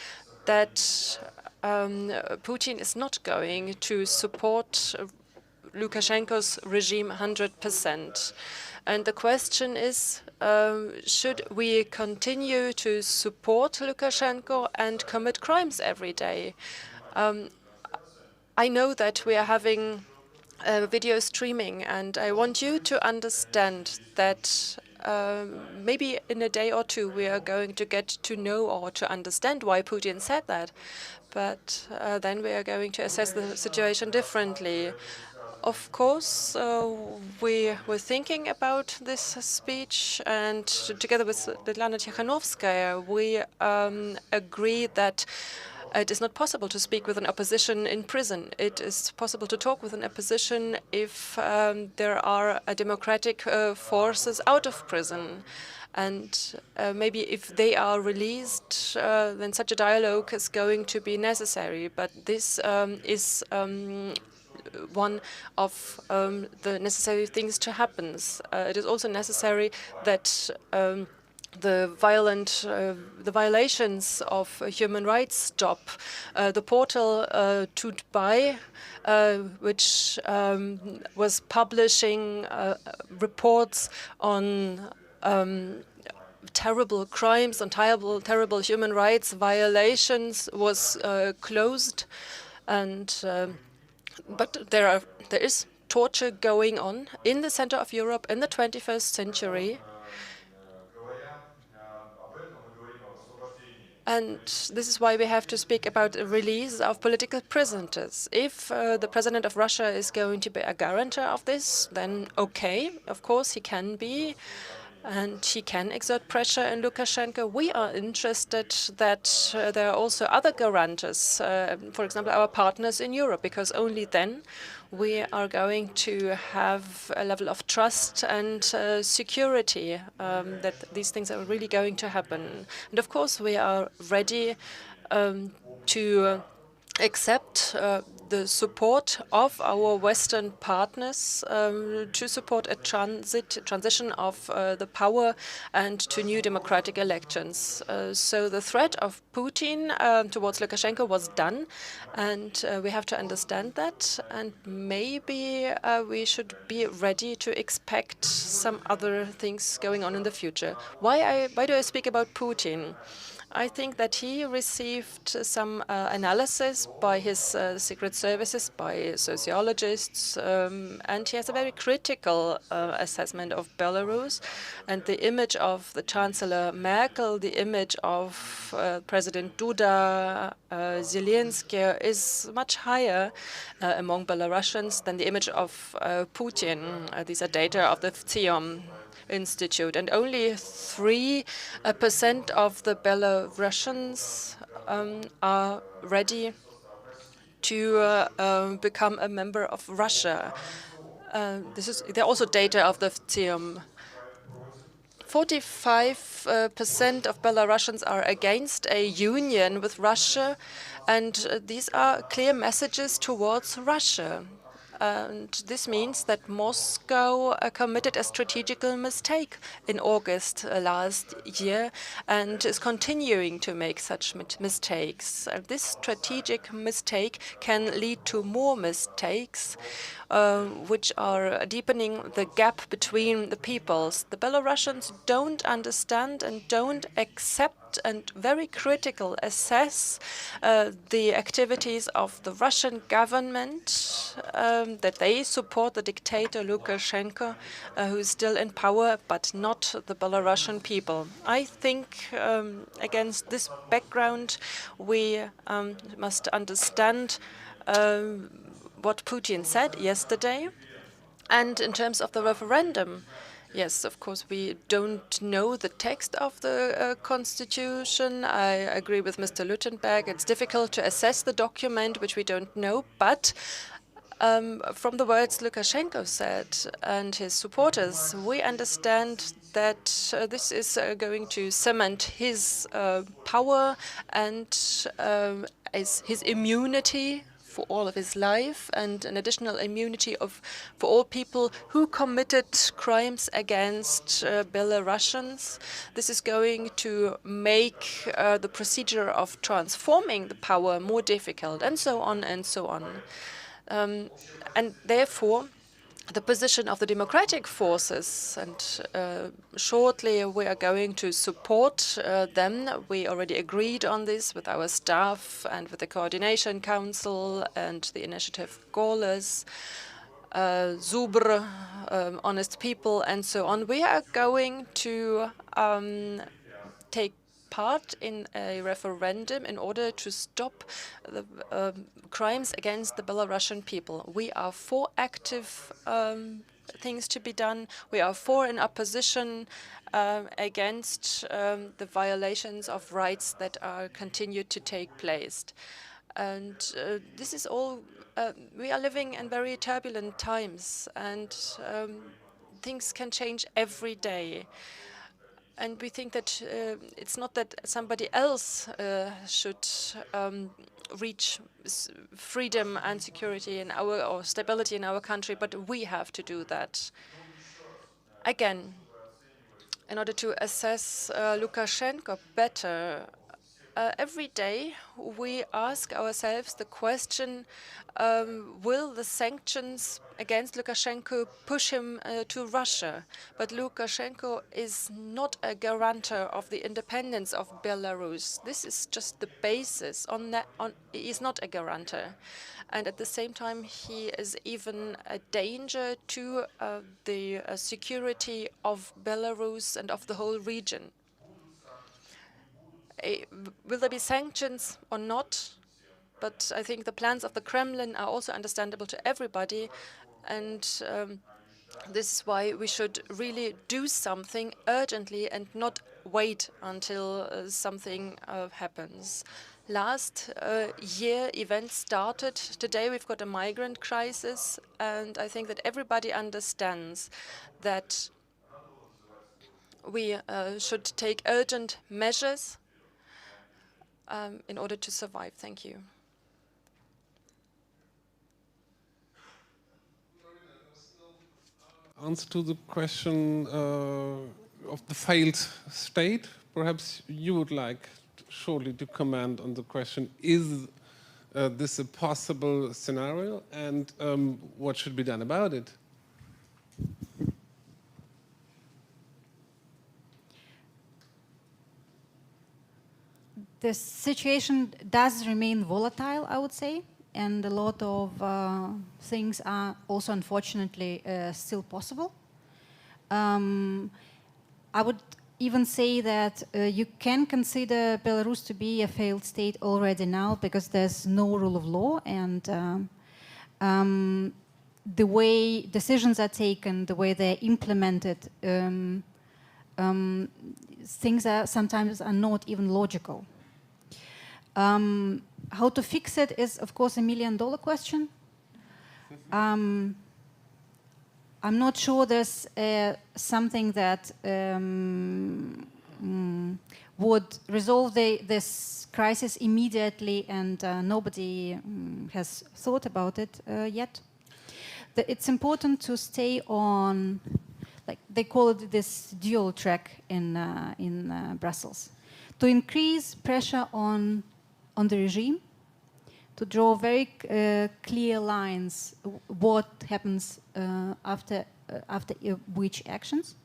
that Putin is not going to support Lukashenko's regime 100%. And the question is, should we continue to support Lukashenko and commit crimes every day? I know that we are having video streaming, and I want you to understand that maybe in a day or two we are going to get to know or to understand why Putin said that. But then we are going to assess the situation differently. Of course, we were thinking about this speech, and together with Svetlana Tikhanovskaya, we agreed that it is not possible to speak with an opposition in prison. It is possible to talk with an opposition if there are democratic forces out of prison. And maybe if they are released, then such a dialogue is going to be necessary. But this is one of the necessary things to happen. It is also necessary that the violations of human rights stop. The portal Tutbay, which was publishing reports on terrible crimes, on terrible human rights violations, was closed, and but there is torture going on in the center of Europe in the 21st century. And this is why we have to speak about the release of political prisoners. If the president of Russia is going to be a guarantor of this, then okay, of course he can be, and he can exert pressure on Lukashenko. We are interested that there are also other guarantors, for example, our partners in Europe, because only then we are going to have a level of trust and security that these things are really going to happen. And of course, we are ready to accept the support of our Western partners to support a transition of the power and to new democratic elections. So the threat of Putin towards Lukashenko was done, and we have to understand that. And maybe we should be ready to expect some other things going on in the future. Why do I speak about Putin? I think that he received some analysis by his secret services, by sociologists, and he has a very critical assessment of Belarus. And the image of the Chancellor Merkel, the image of President Duda, Zelensky is much higher among Belarusians than the image of Putin. These are data of the FCIOM Institute, and only 3% of the Belarusians are ready to become a member of Russia. There are also data of the FCIOM. 45% of Belarusians are against a union with Russia, and these are clear messages towards Russia. And this means that Moscow committed a strategical mistake in August last year and is continuing to make such mistakes. This strategic mistake can lead to more mistakes, which are deepening the gap between the peoples. The Belarusians don't understand and don't accept and very critical assess the activities of the Russian government, that they support the dictator Lukashenko, who is still in power, but not the Belarusian people. I think against this background, we must understand what Putin said yesterday. And in terms of the referendum, yes, of course, we don't know the text of the constitution. I agree with Mr. Luttenberg. It's difficult to assess the document, which we don't know. But from the words Lukashenko said and his supporters, we understand that this is going to cement his power and his immunity for all of his life, and an additional immunity for all people who committed crimes against Belarusians. This is going to make the procedure of transforming the power more difficult, and so on and so on. And therefore, the position of the democratic forces, and shortly we are going to support them. We already agreed on this with our staff and with the Coordination Council and the initiative Goles, Zubr, Honest People, and so on. We are going to take part in a referendum in order to stop the crimes against the Belarusian people. We are for active things to be done. We are for an opposition against the violations of rights that are continued to take place. And this is all, we are living in very turbulent times, and things can change every day. And we think that it's not that somebody else should reach freedom and security in or stability in our country, but we have to do that. Again, in order to assess Lukashenko better, every day we ask ourselves the question, will the sanctions against Lukashenko push him to Russia? But Lukashenko is not a guarantor of the independence of Belarus. This is just the basis. He is not a guarantor. And at the same time, he is even a danger to the security of Belarus and of the whole region. Will there be sanctions or not? But I think the plans of the Kremlin are also understandable to everybody, and this is why we should really do something urgently and not wait until something happens. Last year, events started. Today, we've got a migrant crisis, and I think that everybody understands that we should take urgent measures in order to survive. Thank you. Answer to the question of the failed state, perhaps you would like shortly to comment on the question, is this a possible scenario, and what should be done about it? the situation does remain volatile, I would say, and a lot of things are also unfortunately still possible. I would even say that you can consider Belarus to be a failed state already now because there's no rule of law, and the way decisions are taken, the way they're implemented, things are sometimes not even logical. How to fix it is, of course, a $1 million question. I'm not sure there's something that would resolve this crisis immediately, and nobody has thought about it yet. It's important to stay on, like they call it this dual track in Brussels, to increase pressure on the regime, to draw very clear lines what happens after which actions.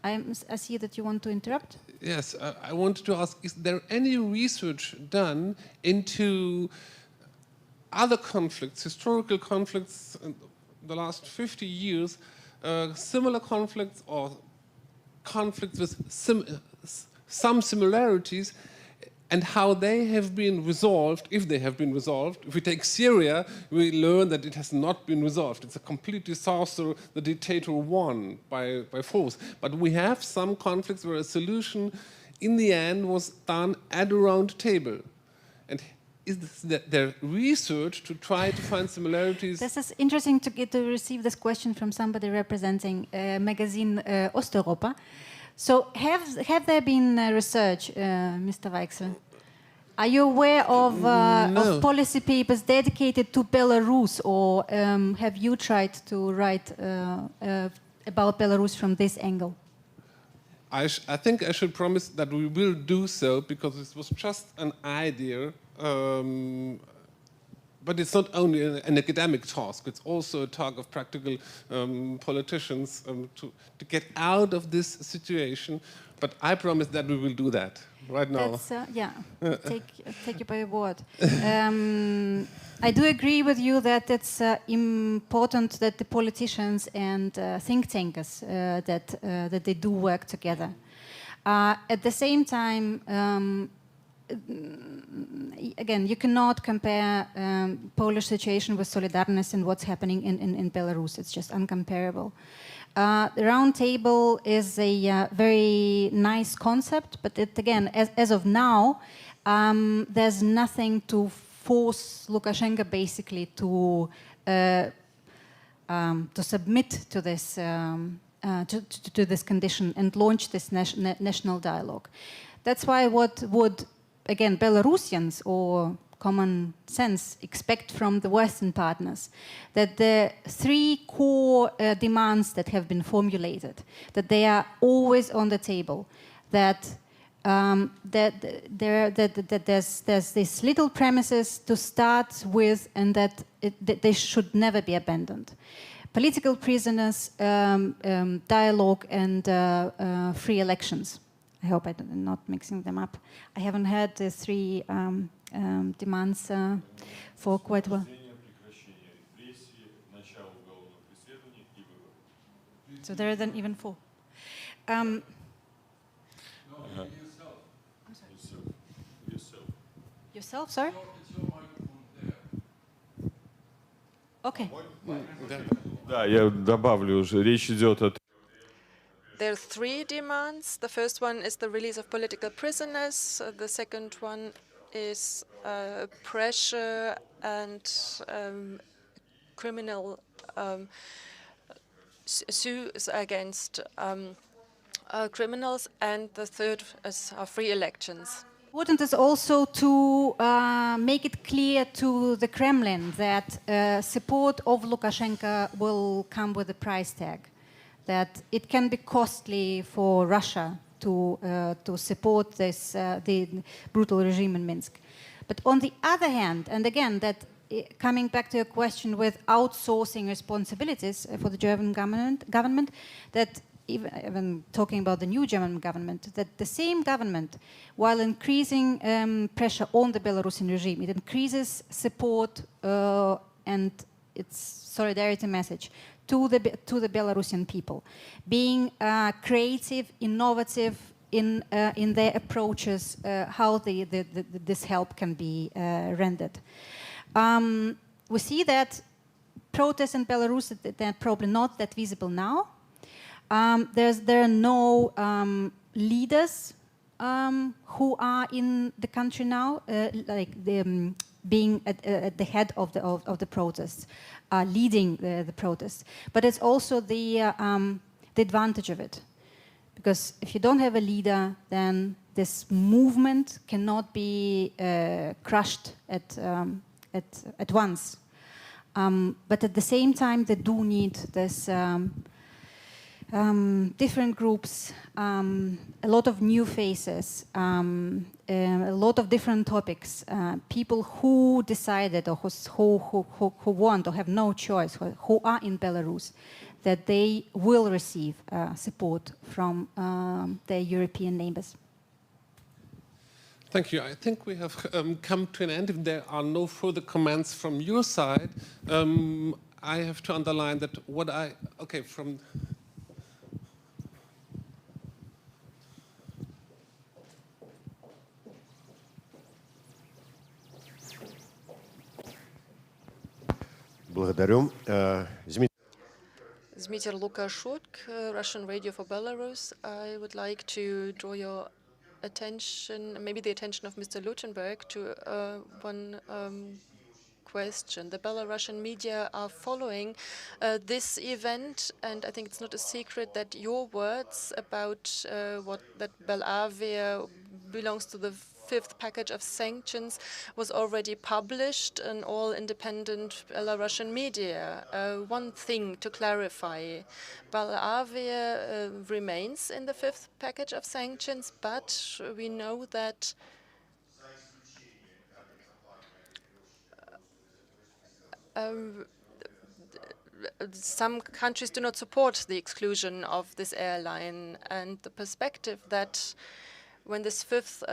I see that you want to interrupt. Yes, I wanted to ask, is there any research done into other conflicts, historical conflicts in the last 50 years, similar conflicts or conflicts with some similarities, and how they have been resolved, if they have been resolved? If we take Syria, we learn that it has not been resolved. It's a complete disaster. The dictator won by force. But we have some conflicts where a solution in the end was done at a round table. And is there research to try to find similarities? This is interesting to receive this question from somebody representing magazine Osteuropa. So have there been research, Mr. Weichsel? Are you aware of policy papers dedicated to Belarus, or have you tried to write about Belarus from this angle? I think I should promise that we will do so, because this was just an idea. But it's not only an academic task, it's also a task of practical politicians to get out of this situation. But I promise that we will do that right now. Yeah, take you by your word. I do agree with you that it's important that the politicians and think tankers, that they do work together. At the same time, again, you cannot compare Polish situation with Solidarność and what's happening in Belarus. It's just uncomparable. The round table is a very nice concept, but it, again, as of now, there's nothing to force Lukashenko basically to submit to this to this condition and launch this national dialogue. That's why what would, again, Belarusians or common sense expect from the Western partners, that the three core demands that have been formulated, that they are always on the table, that there's these little premises to start with, and that they should never be abandoned. Political prisoners, dialogue, and free elections. I hope I'm not mixing them up. I haven't heard the three demands for quite a while. So there are then even four. Yourself, sorry? Okay. Да, я добавлю уже. Речь идет о... There are three demands. The first one is the release of political prisoners. The second one is pressure and criminal suits against criminals. And the third is free elections. Important is also to make it clear to the Kremlin that support of Lukashenko will come with a price tag, that it can be costly for Russia to support this the brutal regime in Minsk. But on the other hand, and again, that coming back to your question with outsourcing responsibilities for the German government, that even talking about the new German government, that the same government, while increasing pressure on the Belarusian regime, it increases support and its solidarity message to the Belarusian people, being creative, innovative in their approaches, how this help can be rendered. We see that protests in Belarus, they're probably not that visible now. There are no leaders who are in the country now, being at the head of the protests, leading the protests. But it's also the advantage of it, because if you don't have a leader, then this movement cannot be crushed at once. But at the same time, they do need this different groups, a lot of new faces, a lot of different topics, people who decided or who want or have no choice, who are in Belarus, that they will receive support from their European neighbors. Thank you. I think we have come to an end. If there are no further comments from your side, I have to underline that from... Благодарю. Zmiter Lukashuk, Russian Radio for Belarus. I would like to draw your attention, maybe the attention of Mr. Lutenberg, to one question. The Belarusian media are following this event, and I think it's not a secret that your words about that Belarus belongs to the fifth package of sanctions was already published in all independent Belarusian media. One thing to clarify, Belarus remains in the fifth package of sanctions, but we know that some countries do not support the exclusion of this airline, and the perspective that when this fifth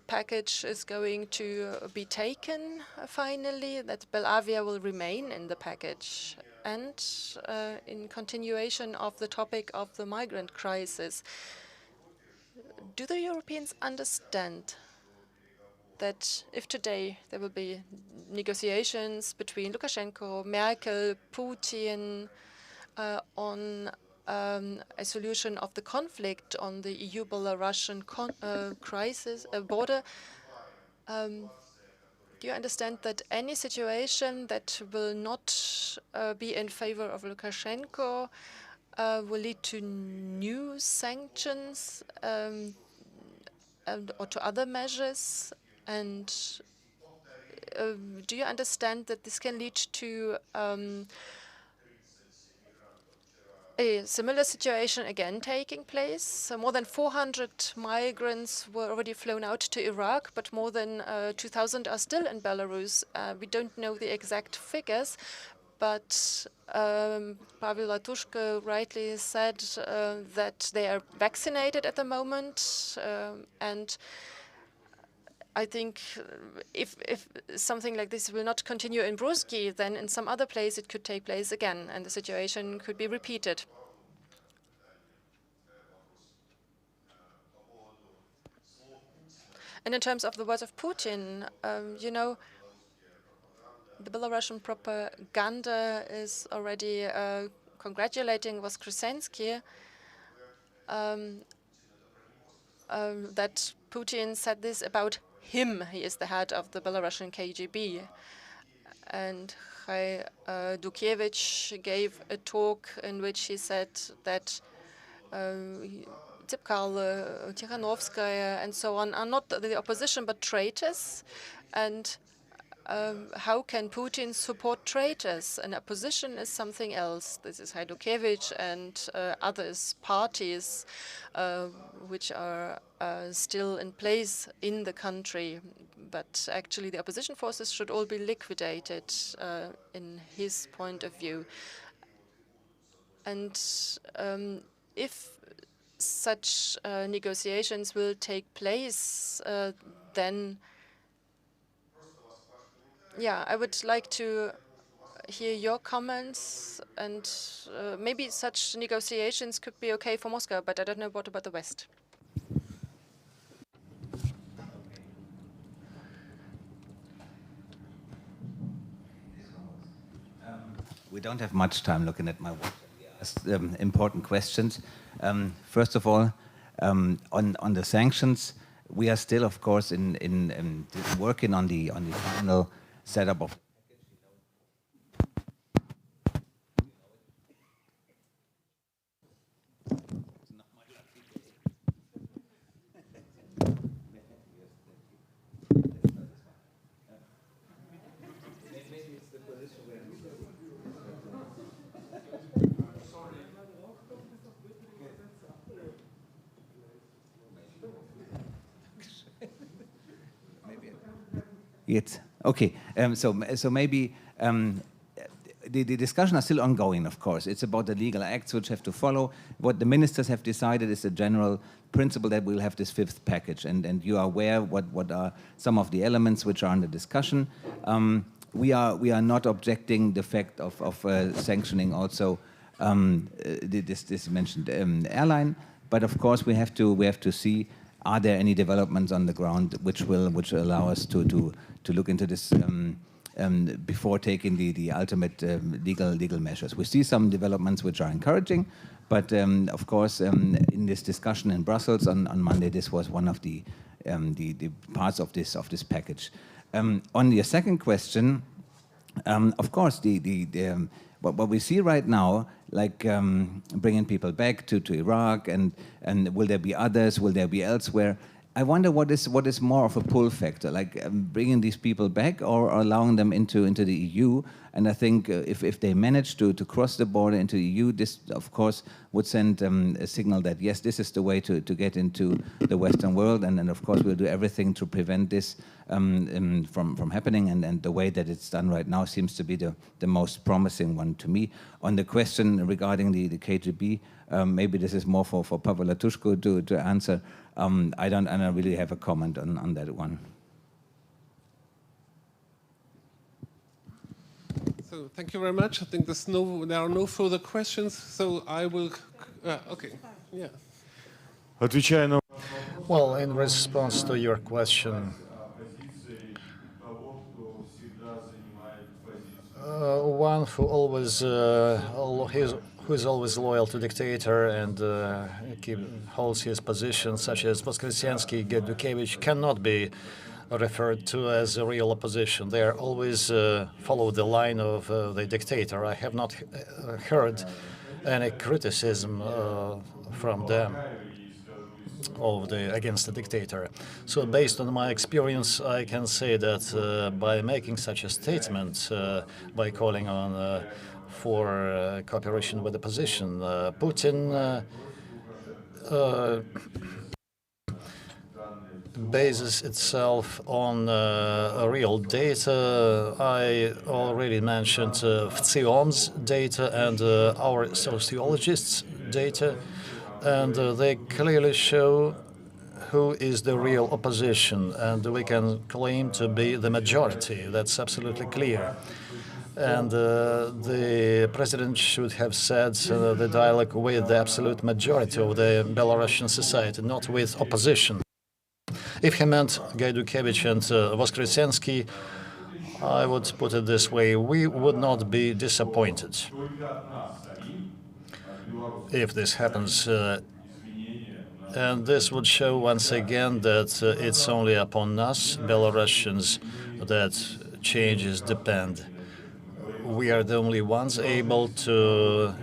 package is going to be taken finally, that Belarus will remain in the package. And in continuation of the topic of the migrant crisis, do the Europeans understand that if today there will be negotiations between Lukashenko, Merkel, Putin on a solution of the conflict on the EU-Belarusian crisis border, do you understand that any situation that will not be in favor of Lukashenko will lead to new sanctions or to other measures? And do you understand that this can lead to a similar situation again taking place? So more than 400 migrants were already flown out to Iraq, but more than 2,000 are still in Belarus. We don't know the exact figures, but Pavel Latushka rightly said that they are vaccinated at the moment, and I think if something like this will not continue in Bruski, then in some other place it could take place again, and the situation could be repeated. And in terms of the words of Putin, you know, the Belarusian propaganda is already congratulating Voskresensky that Putin said this about him. He is the head of the Belarusian KGB. And Dukievich gave a talk in which he said that Tsipkal, Tikhanovskaya, and so on are not the opposition but traitors. And how can Putin support traitors? An opposition is something else. This is Hajdukevich and others, parties which are still in place in the country. But actually the opposition forces should all be liquidated in his point of view. And if such negotiations will take place, then yeah, I would like to hear your comments, and maybe such negotiations could be okay for Moscow, but I don't know what about the West. We don't have much time looking at my watch. Important questions. First of all, on the sanctions, we are still, of course, in working on the final setup of. Yes. Okay. So maybe the discussion is still ongoing. Of course, it's about the legal acts which have to follow. What the ministers have decided is a general principle that we'll have this fifth package, and you are aware what are some of the elements which are under discussion. We are not objecting the fact of sanctioning also this mentioned airline, but of course we have to see. Are there any developments on the ground which allow us to look into this before taking the ultimate legal measures? We see some developments which are encouraging, but of course in this discussion in Brussels on Monday, this was one of the parts of this package. On your second question, of course what we see right now, like bringing people back to Iraq, and will there be others? Will there be elsewhere? I wonder what is more of a pull factor, like bringing these people back or allowing them into the EU. And I think if they manage to cross the border into the EU, this of course would send a signal that yes, this is the way to get into the Western world, and of course we'll do everything to prevent this from happening. And the way that it's done right now seems to be the most promising one to me. On the question regarding the KGB, maybe this is more for Pavel Latushko to answer. I don't really have a comment on that one. So thank you very much. I think there are no further questions. So I will. Okay. Yeah. Well, in response to your question, one who is always loyal to dictator and holds his position, such as Voskresensky, Gedukevich, cannot be referred to as a real opposition. They are always follow the line of the dictator. I have not heard any criticism from them against the dictator. So based on my experience, I can say that by making such a statement, by calling on for cooperation with the opposition, Putin bases itself on real data. I already mentioned VCIOM's data and our sociologists' data, and they clearly show who is the real opposition, and we can claim to be the majority. That's absolutely clear. And the president should have said the dialogue with the absolute majority of the Belarusian society, not with opposition. If he meant Gaidukevich and Voskresensky, I would put it this way: we would not be disappointed if this happens. And this would show once again that it's only upon us, Belarusians, that changes depend. We are the only ones able to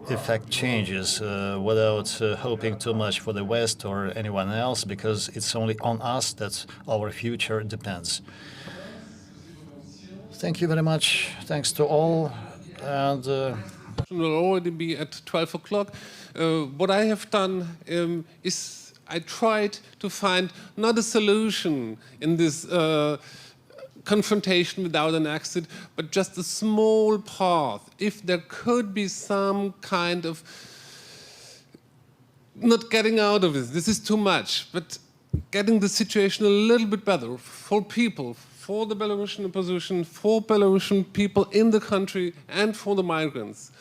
effect changes without hoping too much for the West or anyone else, because it's only on us that our future depends. Thank you very much. Thanks to all. And will already be at 12 o'clock. What I have done is I tried to find not a solution in this confrontation without an exit, but just a small path. If there could be some kind of not getting out of it. This is too much. But getting the situation a little bit better for people, for the Belarusian opposition, for Belarusian people in the country, and for the migrants.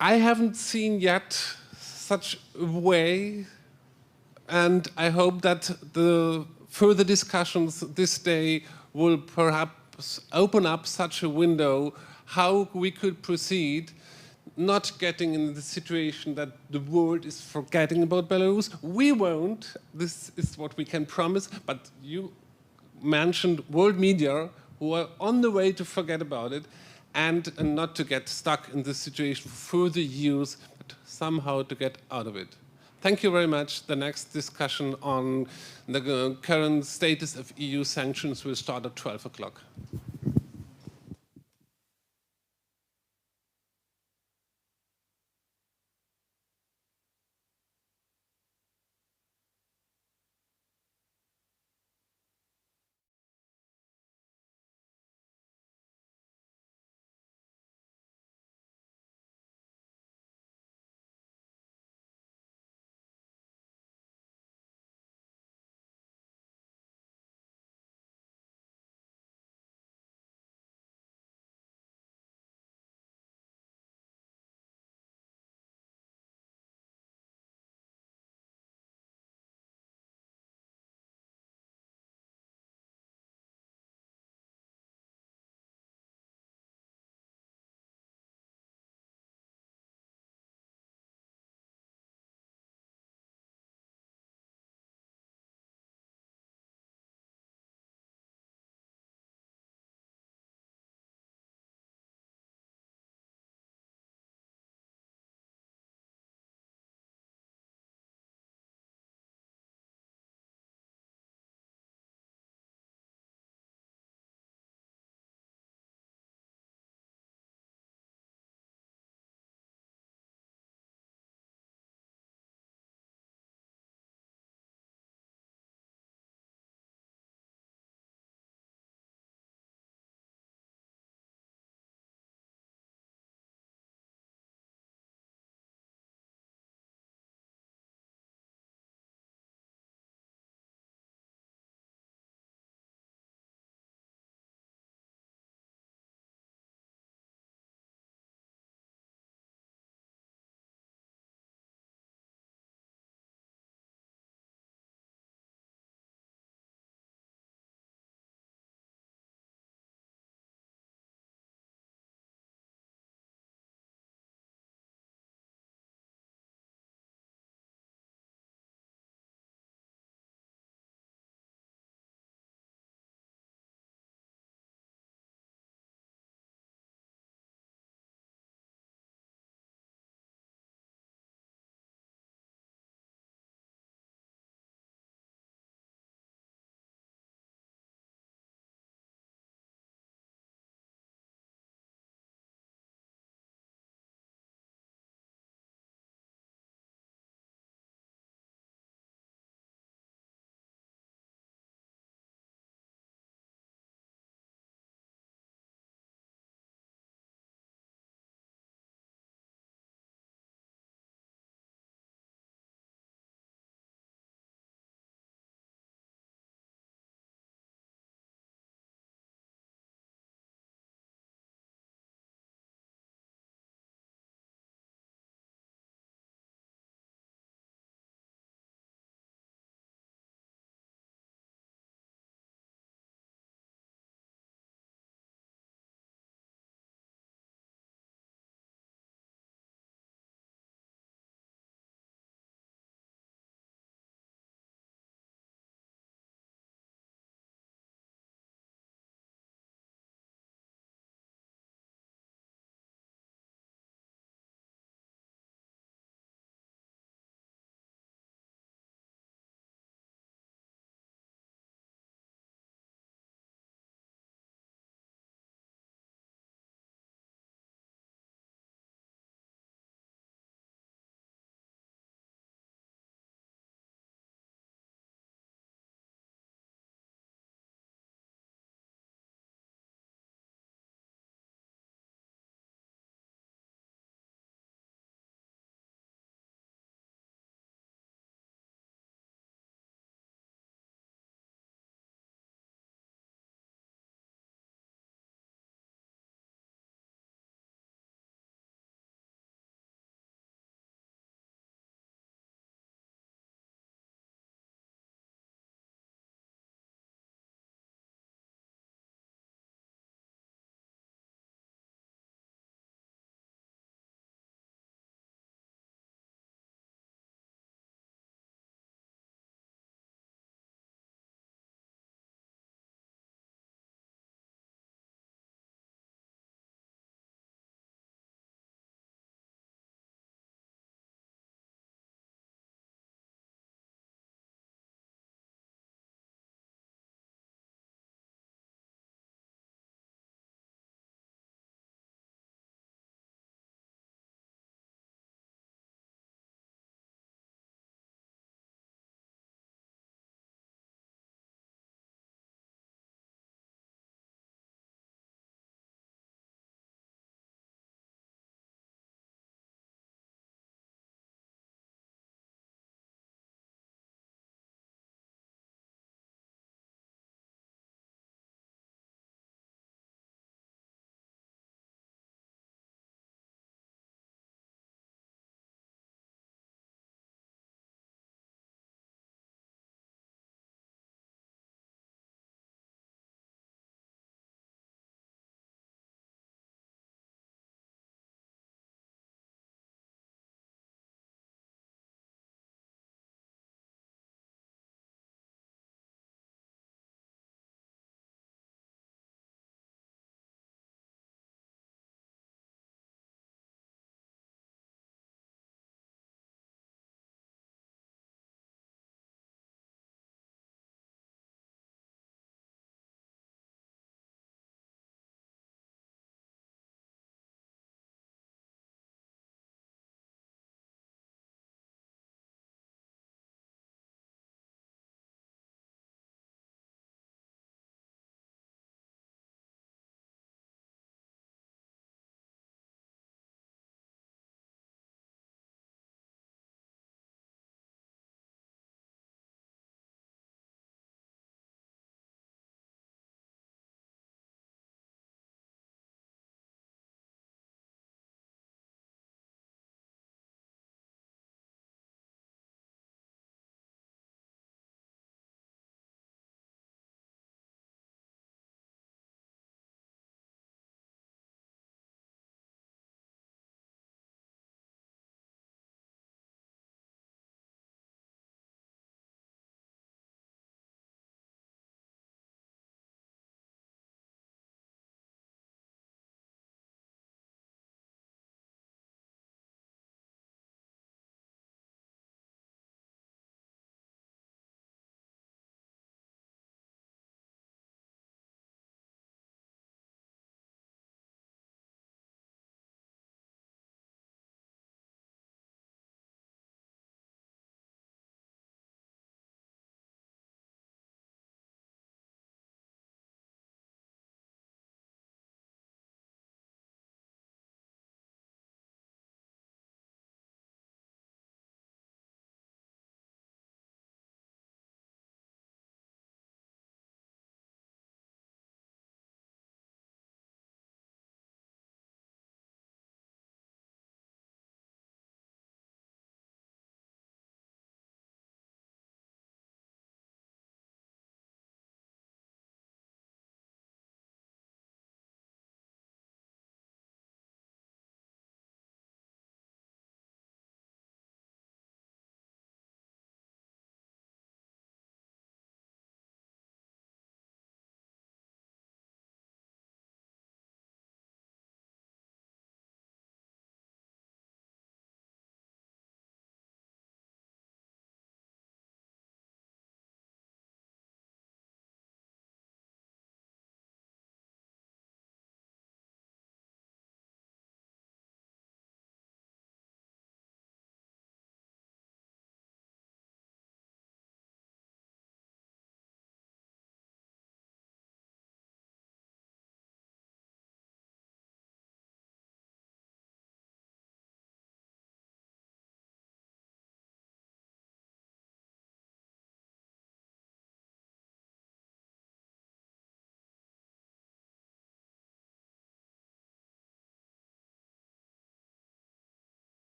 I haven't seen yet such a way, and I hope that the further discussions this day will perhaps open up such a window how we could proceed, not getting in the situation that the world is forgetting about Belarus. We won't, this is what we can promise, but you mentioned world media who are on the way to forget about it, and not to get stuck in this situation for further years, but somehow to get out of it. Thank you very much. The next discussion on the current status of EU sanctions will start at 12 o'clock.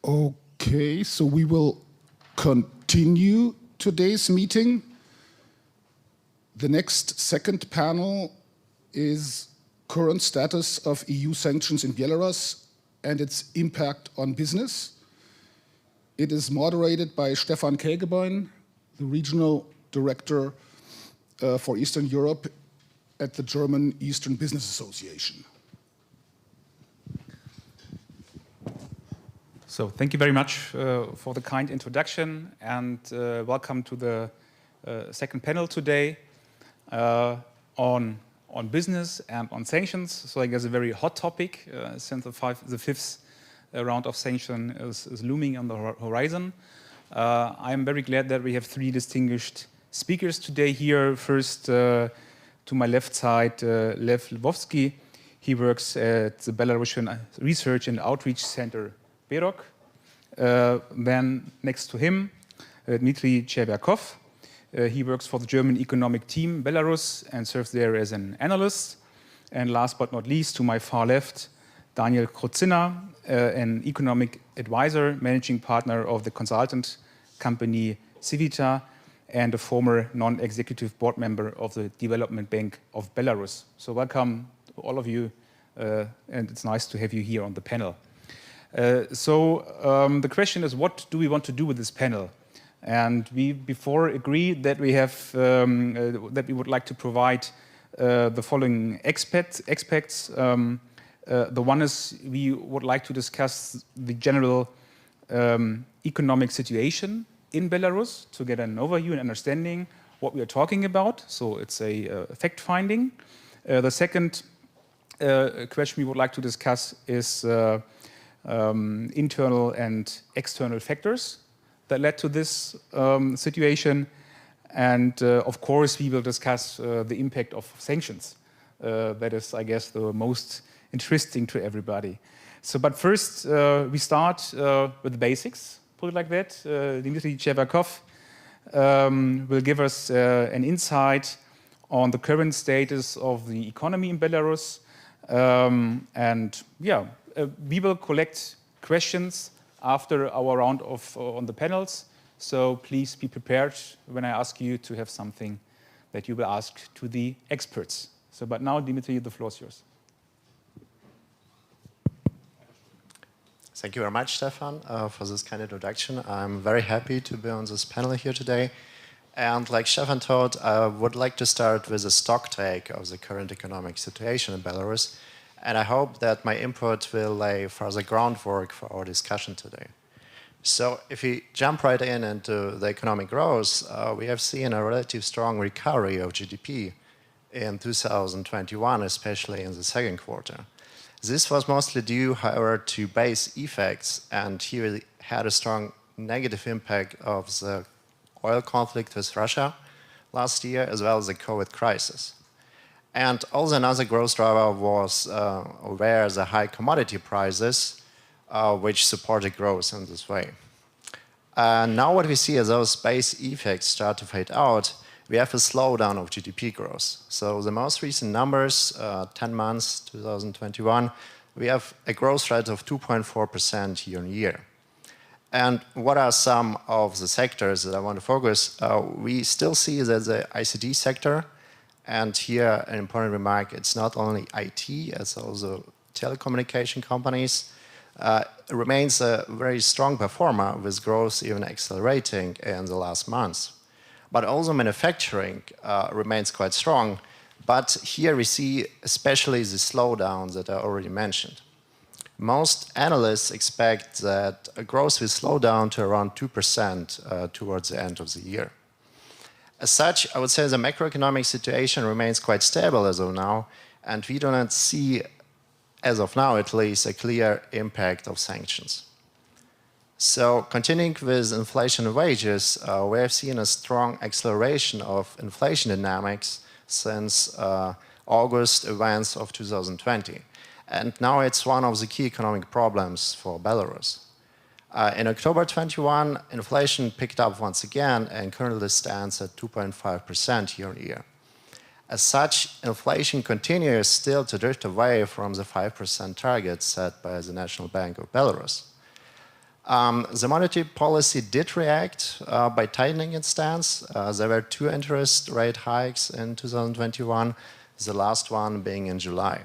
Okay, so we will continue today's meeting. The next second panel is current status of EU sanctions in Belarus and its impact on business. It is moderated by Stefan Kägebein, the regional director for Eastern Europe at the German Eastern Business Association. So thank you very much for the kind introduction, and welcome to the second panel today on business and on sanctions. So I guess a very hot topic since the fifth round of sanctions is looming on the horizon. I am very glad that we have three distinguished speakers today here. First, to my left side, Lev Lvovsky. He works at the Belarusian Research and Outreach Center, Berok. Then next to him, Dmitry Chervyakov. He works for the German economic team, Belarus, and serves there as an analyst. And last but not least, to my far left, Daniel Krocina, an economic advisor, managing partner of the consultant company Civita, and a former non-executive board member of the Development Bank of Belarus. So welcome to all of you, and it's nice to have you here on the panel. The question is, what do we want to do with this panel? And we before agreed that we have that we would like to provide the following aspects. The one is we would like to discuss the general economic situation in Belarus to get an overview and understanding what we are talking about. So it's a fact-finding. The second question we would like to discuss is internal and external factors that led to this situation. And of course, we will discuss the impact of sanctions. That is, I guess, the most interesting to everybody. But first, we start with the basics, put it like that. Dmitry Chervyakov will give us an insight on the current status of the economy in Belarus. We will collect questions after our round on the panels. So please be prepared when I ask you to have something that you will ask to the experts. But now, Dmitry, the floor is yours. Thank you very much, Stefan, for this kind introduction. I'm very happy to be on this panel here today. And like Stefan told, I would like to start with a stock take of the current economic situation in Belarus. And I hope that my input will lay further groundwork for our discussion today. So if we jump right into the economic growth, we have seen a relatively strong recovery of GDP in 2021, especially in the second quarter. This was mostly due, however, to base effects, and here we had a strong negative impact of the oil conflict with Russia last year, as well as the COVID crisis. And also another growth driver was were the high commodity prices, which supported growth in this way. Now what we see as those base effects start to fade out, we have a slowdown of GDP growth. So the most recent numbers, 10 months, 2021, we have a growth rate of 2.4% year on year. And what are some of the sectors that I want to focus? We still see that the ICT sector, and here an important remark, it's not only IT, it's also telecommunication companies, remains a very strong performer with growth even accelerating in the last months. But also manufacturing remains quite strong, but here we see especially the slowdown that I already mentioned. Most analysts expect that growth will slow down to around 2% towards the end of the year. As such, I would say the macroeconomic situation remains quite stable as of now, and we do not see, as of now at least, a clear impact of sanctions. So continuing with inflation and wages, we have seen a strong acceleration of inflation dynamics since August events of 2020. And now it's one of the key economic problems for Belarus. In October 21, inflation picked up once again and currently stands at 2.5% year on year. As such, inflation continues still to drift away from the 5% target set by the National Bank of Belarus. The monetary policy did react by tightening its stance. There were 2 interest rate hikes in 2021, the last one being in July.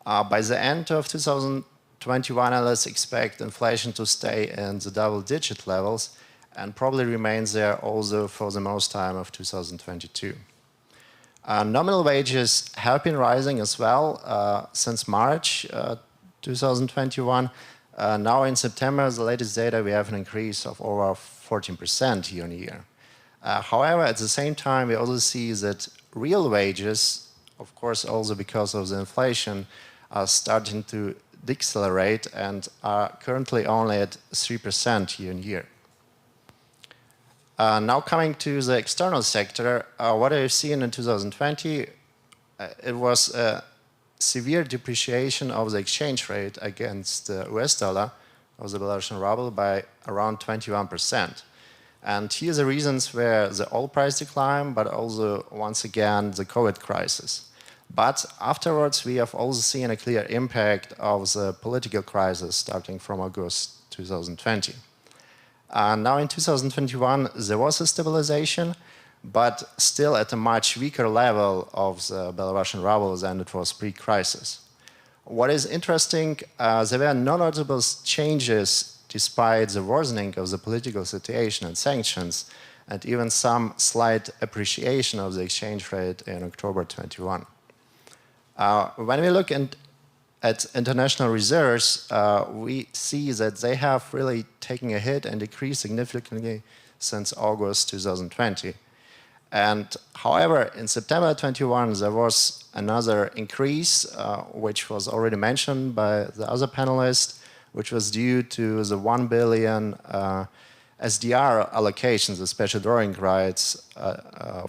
By the end of 2021, analysts expect inflation to stay in the double-digit levels and probably remains there also for the most time of 2022. Nominal wages have been rising as well since March 2021. Now in September, the latest data, we have an increase of over 14% year on year. However, at the same time, we also see that real wages, of course also because of the inflation, are starting to decelerate and are currently only at 3% year on year. Now coming to the external sector, what I've seen in 2020, it was a severe depreciation of the exchange rate against the US dollar, of the Belarusian ruble, by around 21%. And here the reasons were the oil price decline, but also, once again, the COVID crisis. But afterwards, we have also seen a clear impact of the political crisis starting from August 2020. Now in 2021, there was a stabilization, but still at a much weaker level of the Belarusian ruble than it was pre-crisis. What is interesting, there were no notable changes despite the worsening of the political situation and sanctions, and even some slight appreciation of the exchange rate in October 21. When we look at international reserves, we see that they have really taken a hit and decreased significantly since August 2020. And however, in September 21, there was another increase, which was already mentioned by the other panelists, which was due to the 1 billion SDR allocations, the special drawing rights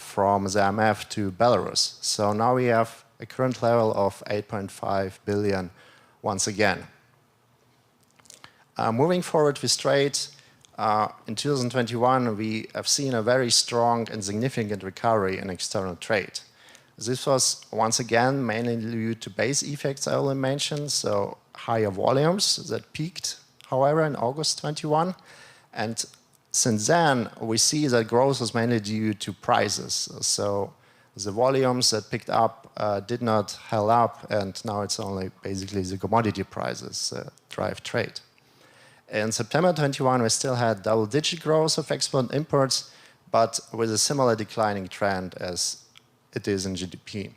from the IMF to Belarus. So now we have a current level of 8.5 billion once again. Moving forward with trade, in 2021, we have seen a very strong and significant recovery in external trade. This was once again mainly due to base effects I already mentioned, so higher volumes that peaked, however, in August 21. And since then, we see that growth was mainly due to prices. So the volumes that picked up did not held up, and now it's only basically the commodity prices that drive trade. In September 21, we still had double-digit growth of export and imports, but with a similar declining trend as it is in GDP.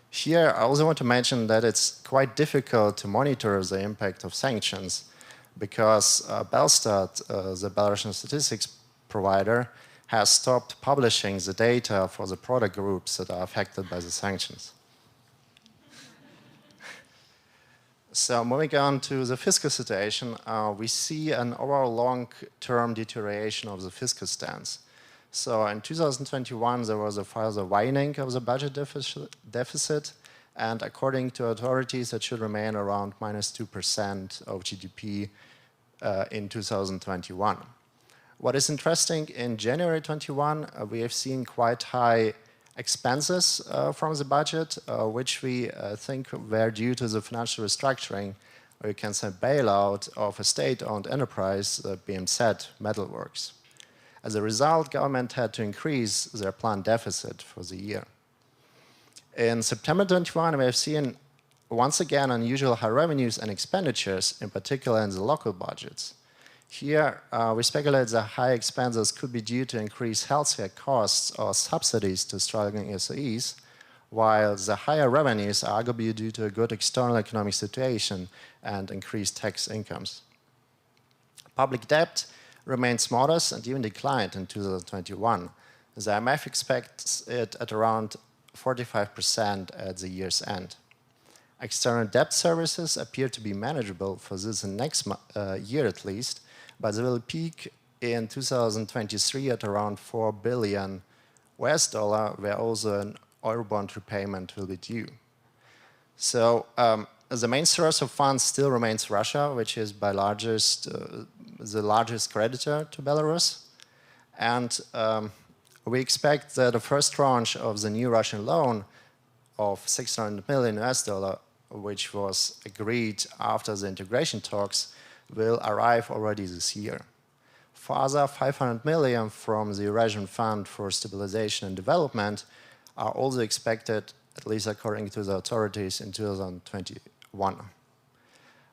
Here, I also want to mention that it's quite difficult to monitor the impact of sanctions because Belstat, the Belarusian statistics provider, has stopped publishing the data for the product groups that are affected by the sanctions. So moving on to the fiscal situation, we see an overall long-term deterioration of the fiscal stance. So in 2021, there was a further widening of the budget deficit, and according to authorities, it should remain around -2% of GDP in 2021. What is interesting, in January 21, we have seen quite high expenses from the budget, which we think were due to the financial restructuring, or you can say bailout of a state-owned enterprise, BMZ Metalworks. As a result, government had to increase their planned deficit for the year. In September 21, we have seen once again unusual high revenues and expenditures, in particular in the local budgets. Here, we speculate that high expenses could be due to increased healthcare costs or subsidies to struggling SOEs, while the higher revenues are arguably due to a good external economic situation and increased tax incomes. Public debt remains modest and even declined in 2021. The IMF expects it at around 45% at the year's end. External debt services appear to be manageable for this next year at least, but they will peak in 2023 at around $4 billion, where also an Eurobond repayment will be due. So the main source of funds still remains Russia, which is by the largest creditor to Belarus. And we expect that the first tranche of the new Russian loan of $600 million, which was agreed after the integration talks, will arrive already this year. Further 500 million from the Eurasian Fund for Stabilization and Development are also expected, at least according to the authorities, in 2021.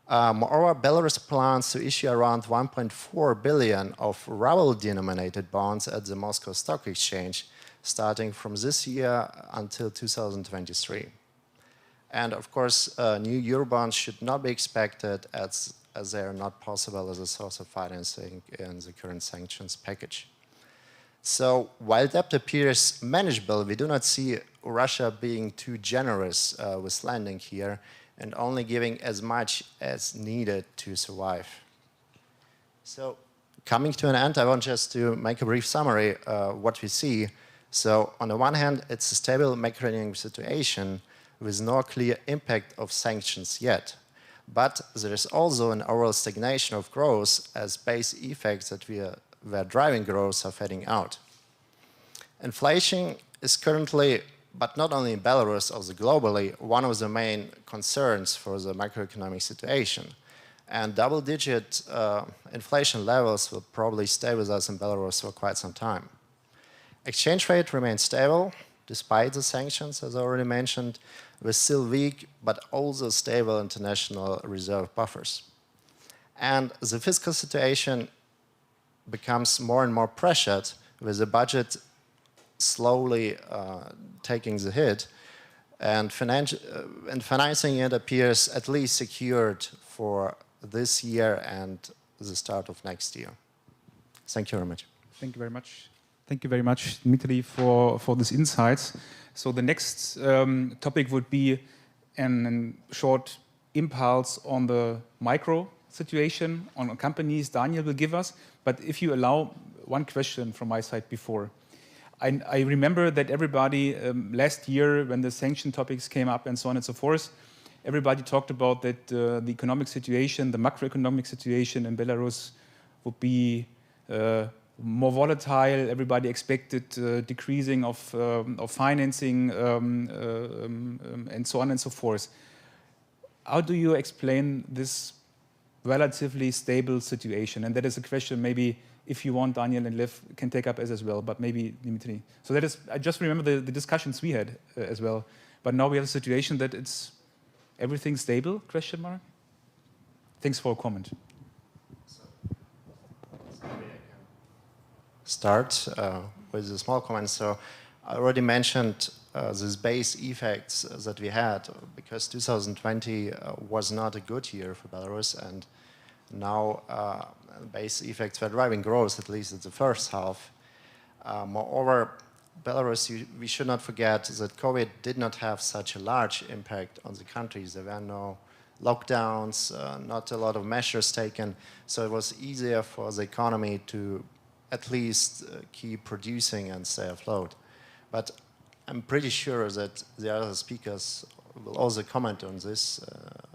Moreover, Belarus plans to issue around 1.4 billion of ruble-denominated bonds at the Moscow Stock Exchange, starting from this year until 2023. And of course, new Eurobonds should not be expected as they are not possible as a source of financing in the current sanctions package. So while debt appears manageable, we do not see Russia being too generous with lending here and only giving as much as needed to survive. So coming to an end, I want just to make a brief summary of what we see. So on the one hand, it's a stable macroeconomic situation with no clear impact of sanctions yet. But there is also an overall stagnation of growth as base effects that were driving growth are fading out. Inflation is currently, but not only in Belarus, also globally, one of the main concerns for the macroeconomic situation. And double-digit inflation levels will probably stay with us in Belarus for quite some time. Exchange rate remains stable, despite the sanctions, as I already mentioned, with still weak but also stable international reserve buffers. And the fiscal situation becomes more and more pressured, with the budget slowly taking the hit, and financing it appears at least secured for this year and the start of next year. Thank you very much. Thank you very much. Thank you very much, Dmitry, for these insights. So the next topic would be a short impulse on the micro situation, on companies Daniel will give us. But if you allow, one question from my side before. I remember that everybody, last year when the sanction topics came up and so on and so forth, everybody talked about that the economic situation, the macroeconomic situation in Belarus would be more volatile. Everybody expected decreasing of financing and so on and so forth. How do you explain this relatively stable situation? And that is a question maybe if you want, Daniel and Lev can take up as well, but maybe Dmitry. So that is, I just remember the discussions we had as well. But now we have a situation that it's everything stable, question mark? Thanks for a comment. Start with a small comment. So I already mentioned these base effects that we had because 2020 was not a good year for Belarus, and now base effects were driving growth, at least in the first half. Moreover, Belarus, we should not forget that COVID did not have such a large impact on the countries. There were no lockdowns, not a lot of measures taken, so it was easier for the economy to at least keep producing and stay afloat. But I'm pretty sure that the other speakers will also comment on this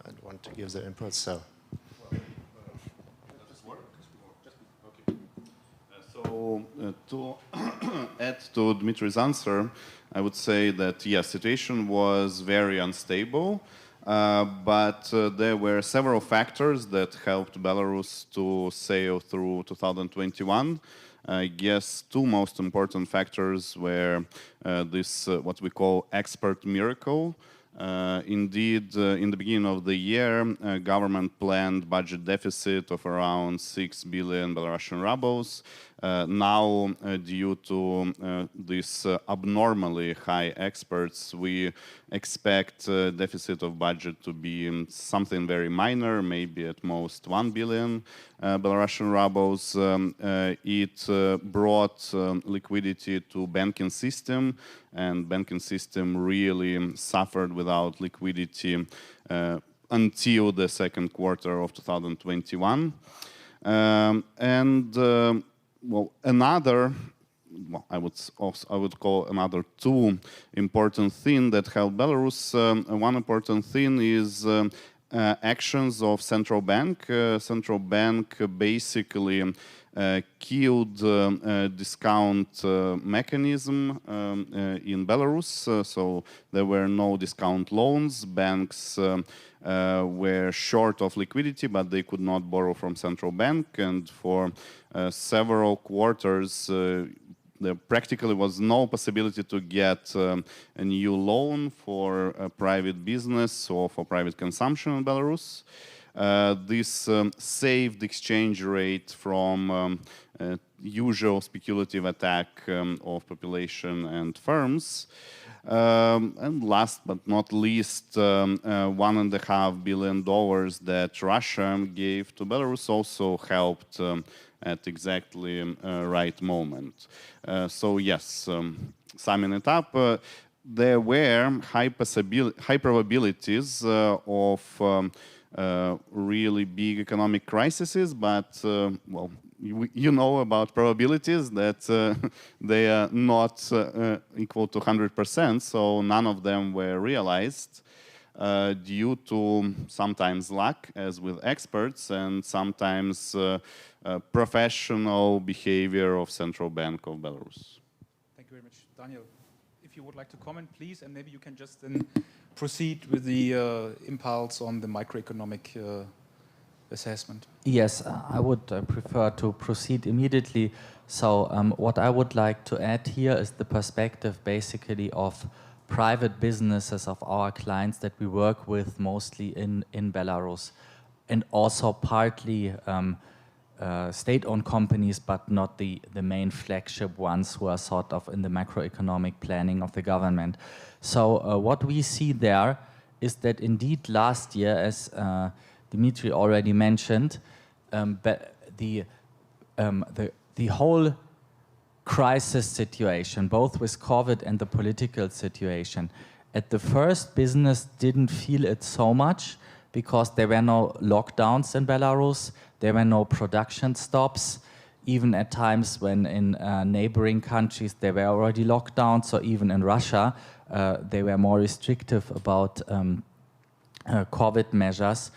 and want to give their input. So. So to add to Dmitry's answer, I would say that yes, situation was very unstable, but there were several factors that helped Belarus to sail through 2021. I guess two most important factors were this what we call export miracle. Indeed, in the beginning of the year, government planned budget deficit of around 6 billion Belarusian rubles. Now, due to this abnormally high exports, we expect deficit of budget to be something very minor, maybe at most 1 billion Belarusian rubles. It brought liquidity to banking system, and banking system really suffered without liquidity until the second quarter of 2021. Well, I would call another two important thing that helped Belarus. One important thing is actions of central bank. Central bank basically killed discount mechanism in Belarus. So there were no discount loans. Banks were short of liquidity, but they could not borrow from central bank. And for several quarters, there practically was no possibility to get a new loan for a private business or for private consumption in Belarus. This saved exchange rate from usual speculative attack of population and firms. And last but not least, $1.5 billion that Russia gave to Belarus also helped at exactly right moment. So yes, summing it up, there were high probabilities of really big economic crises, but well, you know about probabilities that they are not equal to 100%, so none of them were realized due to sometimes luck, as with experts, and sometimes professional behavior of Central Bank of Belarus. Thank you very much. Daniel, if you would like to comment, please, and maybe you can just then proceed with the impulse on the macroeconomic assessment. Yes, I would prefer to proceed immediately. So what I would like to add here is the perspective basically of private businesses of our clients that we work with mostly in Belarus, and also partly state-owned companies, but not the main flagship ones who are sort of in the macroeconomic planning of the government. So what we see there is that indeed last year, as Dmitry already mentioned, the whole crisis situation, both with COVID and the political situation, at the first business didn't feel it so much because there were no lockdowns in Belarus, there were no production stops, even at times when in neighboring countries there were already lockdowns, so even in Russia they were more restrictive about COVID measures.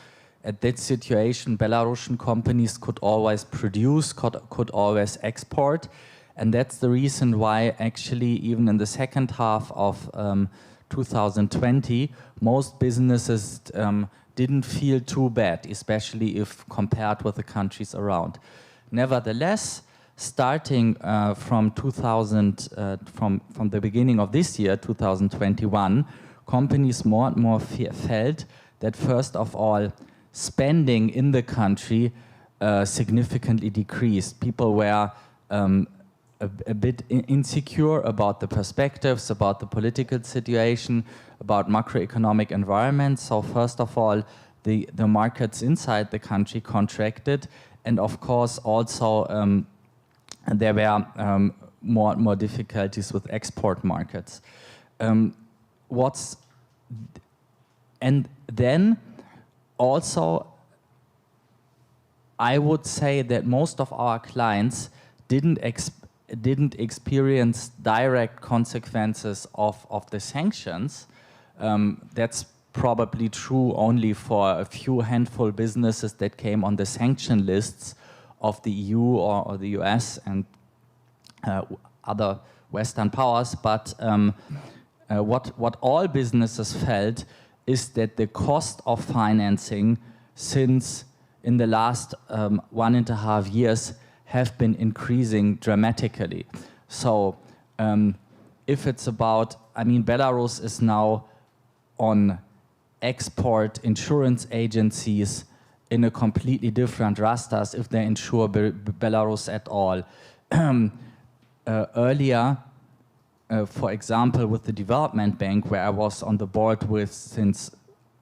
At that situation, Belarusian companies could always produce, could always export, and that's the reason why actually even in the second half of 2020, most businesses didn't feel too bad, especially if compared with the countries around. Nevertheless, starting from the beginning of this year, 2021, companies more and more felt that first of all, spending in the country significantly decreased. People were a bit insecure about the perspectives, about the political situation, about macroeconomic environment. So first of all, the markets inside the country contracted, and of course also there were more and more difficulties with export markets. And then also, I would say that most of our clients didn't experience direct consequences of the sanctions. That's probably true only for a few handful businesses that came on the sanction lists of the EU or the US and other Western powers. But what all businesses felt is that the cost of financing since in the last 1.5 years have been increasing dramatically. So if it's about, I mean, Belarus is now on export insurance agencies in a completely different rasters if they insure Belarus at all. Earlier, for example, with the Development Bank, where I was on the board with since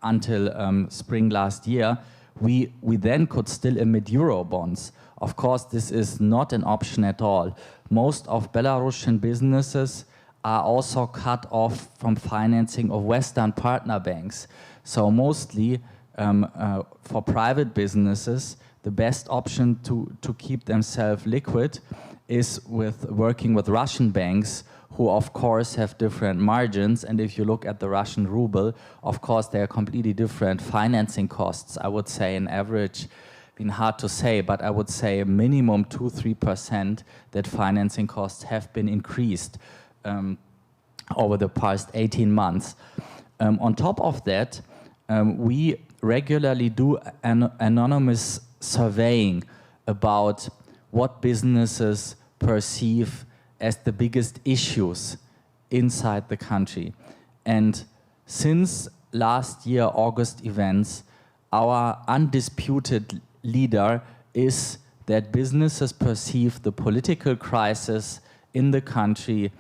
until spring last year, we then could still emit euro bonds. Of course, this is not an option at all. Most of Belarusian businesses are also cut off from financing of Western partner banks. So mostly for private businesses, the best option to keep themselves liquid is with working with Russian banks who of course have different margins. And if you look at the Russian ruble, of course there are completely different financing costs. I would say an average, been hard to say, but I would say a minimum 2–3% that financing costs have been increased over the past 18 months. On top of that, we regularly do an anonymous surveying about what businesses perceive as the biggest issues inside the country. And since last year, August events, our undisputed leader is that businesses perceive the political crisis in the country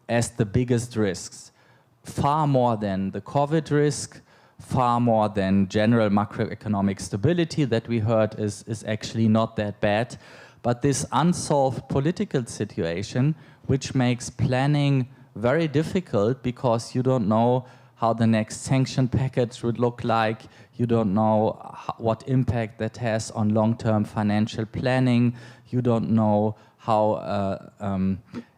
as the biggest risks, far more than the COVID risk, far more than general macroeconomic stability that we heard is actually not that bad. But this unsolved political situation, which makes planning very difficult because you don't know how the next sanction package would look like, you don't know what impact that has on long-term financial planning, you don't know how,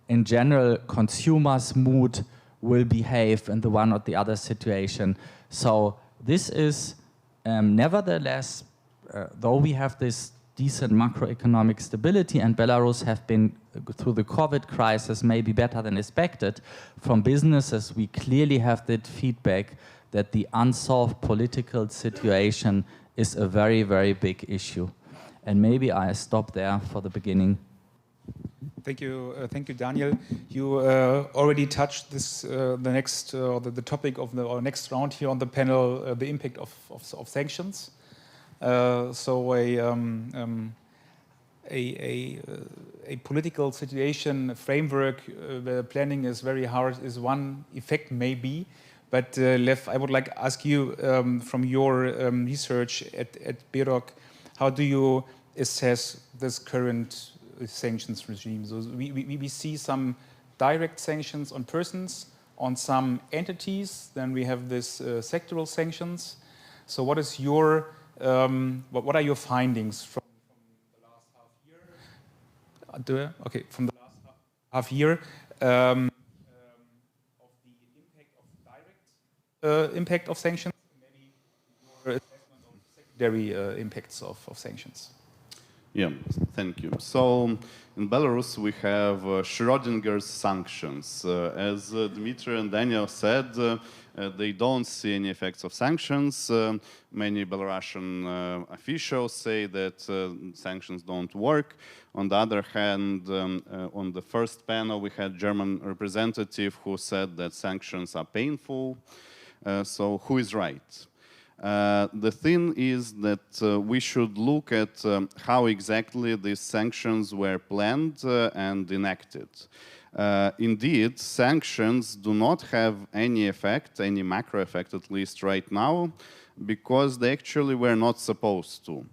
in general, consumers' mood will behave in the one or the other situation. So this is, nevertheless, though we have this decent macroeconomic stability and Belarus have been through the COVID crisis maybe better than expected, from businesses we clearly have that feedback that the unsolved political situation is a very, very big issue. And maybe I stop there for the beginning. Thank you, Daniel. You already touched this, the topic of our next round here on the panel, the impact of sanctions. So a political situation framework where planning is very hard is one effect, maybe. But Lev, I would like to ask you from your research at BIROC, how do you assess this current sanctions regime? So we see some direct sanctions on persons, on some entities. Then we have this sectoral sanctions. So what is your what are your findings from the last half year? Okay, from the last half year of the impact of direct impact of sanctions, and maybe your assessment of secondary impacts of sanctions. Yeah, thank you. So in Belarus we have Schrödinger's sanctions. As Dmitry and Daniel said, they don't see any effects of sanctions. Many Belarusian officials say that sanctions don't work. On the other hand, on the first panel we had German representative who said that sanctions are painful. So who is right? The thing is that we should look at how exactly these sanctions were planned and enacted. Indeed, sanctions do not have any effect, any macro effect at least right now, because they actually were not supposed to.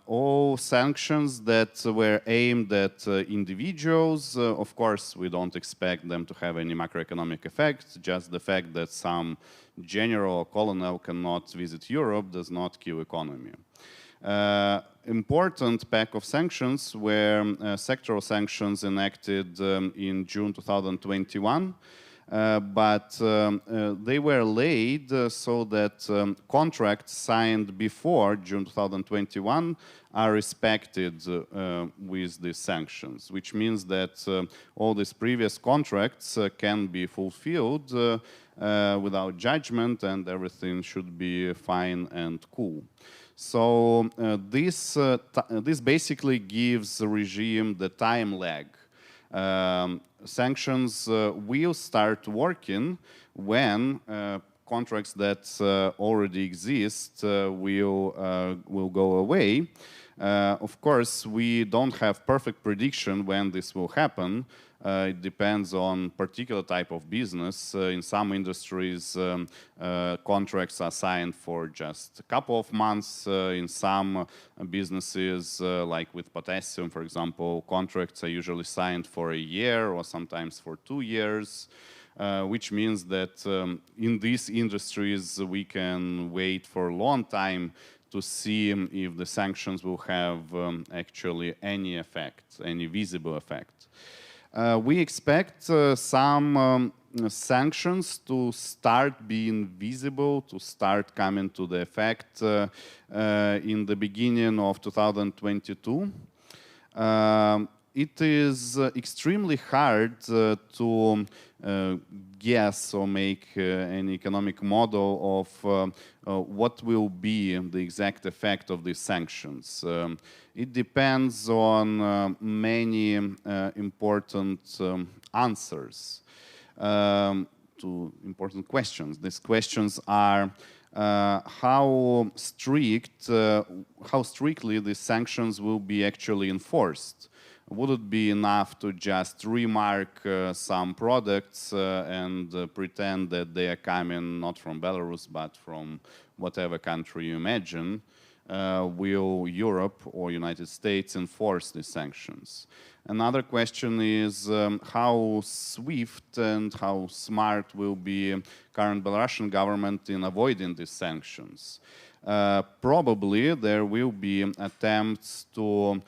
All sanctions that were aimed at individuals, of course, we don't expect them to have any macroeconomic effect. Just the fact that some general or colonel cannot visit Europe does not kill economy. Important pack of sanctions were sectoral sanctions enacted in June 2021. But they were laid so that contracts signed before June 2021 are respected with these sanctions, which means that all these previous contracts can be fulfilled without judgment and everything should be fine and cool. So this basically gives the regime the time lag. Sanctions will start working when contracts that already exist will go away. Of course, we don't have perfect prediction when this will happen. It depends on particular type of business. In some industries, contracts are signed for just a couple of months. In some businesses, like with potassium, for example, contracts are usually signed for a year or sometimes for 2 years, which means that in these industries, we can wait for a long time to see if the sanctions will have actually any effect, any visible effect. We expect some sanctions to start being visible, to start coming to the effect in the beginning of 2022. It is extremely hard to guess or make an economic model of what will be the exact effect of these sanctions. It depends on many important answers to important questions. These questions are how strictly these sanctions will be actually enforced. Would it be enough to just remark some products and pretend that they are coming not from Belarus but from whatever country you imagine? Will Europe or United States enforce these sanctions? Another question is how swift and how smart will be current Belarusian government in avoiding these sanctions? Probably there will be attempts to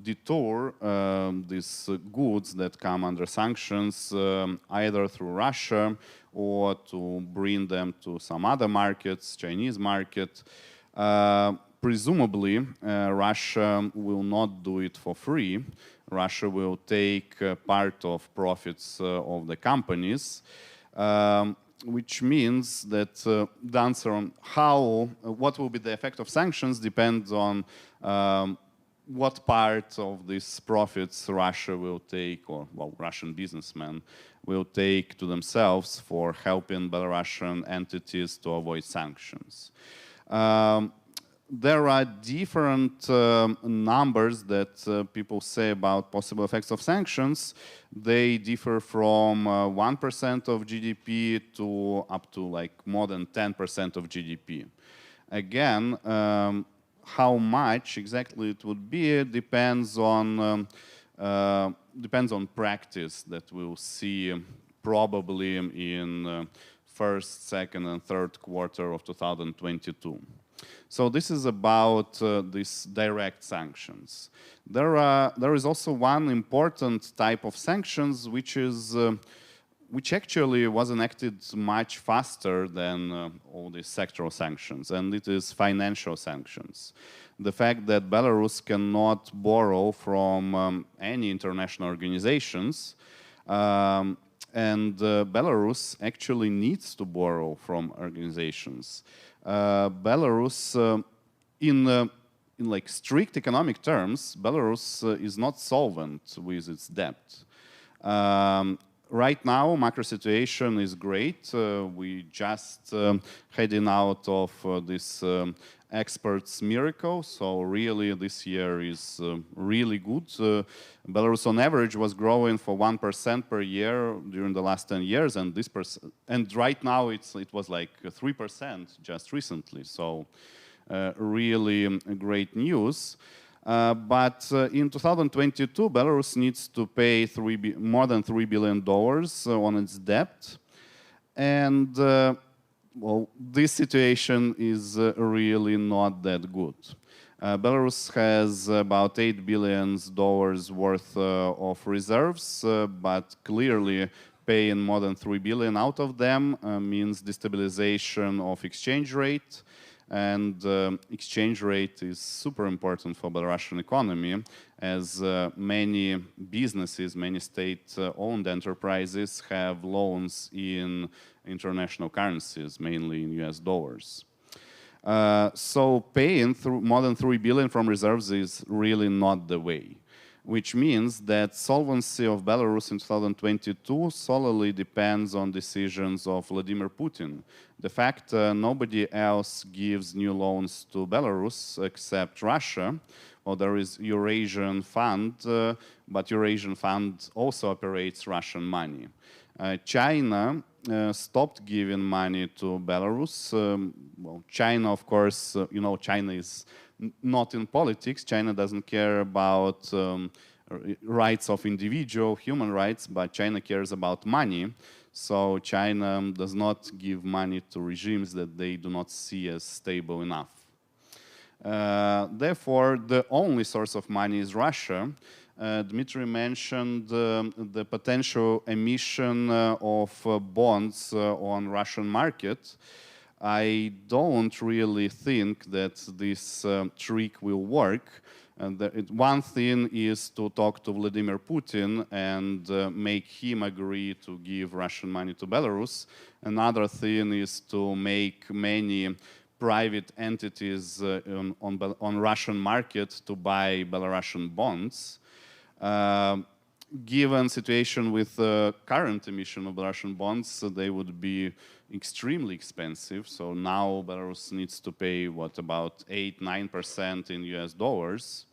detour these goods that come under sanctions either through Russia or to bring them to some other markets, Chinese market. Presumably, Russia will not do it for free. Russia will take part of profits of the companies, which means that the answer on what will be the effect of sanctions depends on what part of these profits Russia will take, or well, Russian businessmen will take to themselves for helping Belarusian entities to avoid sanctions. There are different numbers that people say about possible effects of sanctions. They differ from 1% of GDP to up to like more than 10% of GDP. Again, how much exactly it would be depends on practice that we'll see probably in first, second, and third quarter of 2022. So this is about these direct sanctions. There is also one important type of sanctions which actually was enacted much faster than all these sectoral sanctions, and it is financial sanctions. The fact that Belarus cannot borrow from any international organizations, and Belarus actually needs to borrow from organizations. Belarus, in like strict economic terms, Belarus is not solvent with its debt. Right now, macro situation is great. We just heading out of this experts' miracle, so really this year is really good. Belarus on average was growing for 1% per year during the last 10 years, and right now it was like 3% just recently. So really great news. But in 2022, Belarus needs to pay more than $3 billion on its debt. And well, this situation is really not that good. Belarus has about $8 billion worth of reserves, but clearly paying more than $3 billion out of them means destabilization of exchange rate. And exchange rate is super important for Belarusian economy, as many businesses, many state-owned enterprises have loans in international currencies, mainly in US dollars. So paying more than $3 billion from reserves is really not the way, which means that solvency of Belarus in 2022 solely depends on decisions of Vladimir Putin. The fact nobody else gives new loans to Belarus except Russia. Well, there is Eurasian Fund, but Eurasian Fund also operates Russian money. China stopped giving money to Belarus. Well, China, of course, you know, China is not in politics. China doesn't care about rights of individual human rights, but China cares about money. So China does not give money to regimes that they do not see as stable enough. Therefore, the only source of money is Russia. Dmitry mentioned the potential emission of bonds on Russian market. I don't really think that this trick will work. And one thing is to talk to Vladimir Putin and make him agree to give Russian money to Belarus. Another thing is to make many private entities on Russian market to buy Belarusian bonds. Given situation with current emission of Belarusian bonds, they would be extremely expensive. So now Belarus needs to pay, what, about 8–9% in US dollars.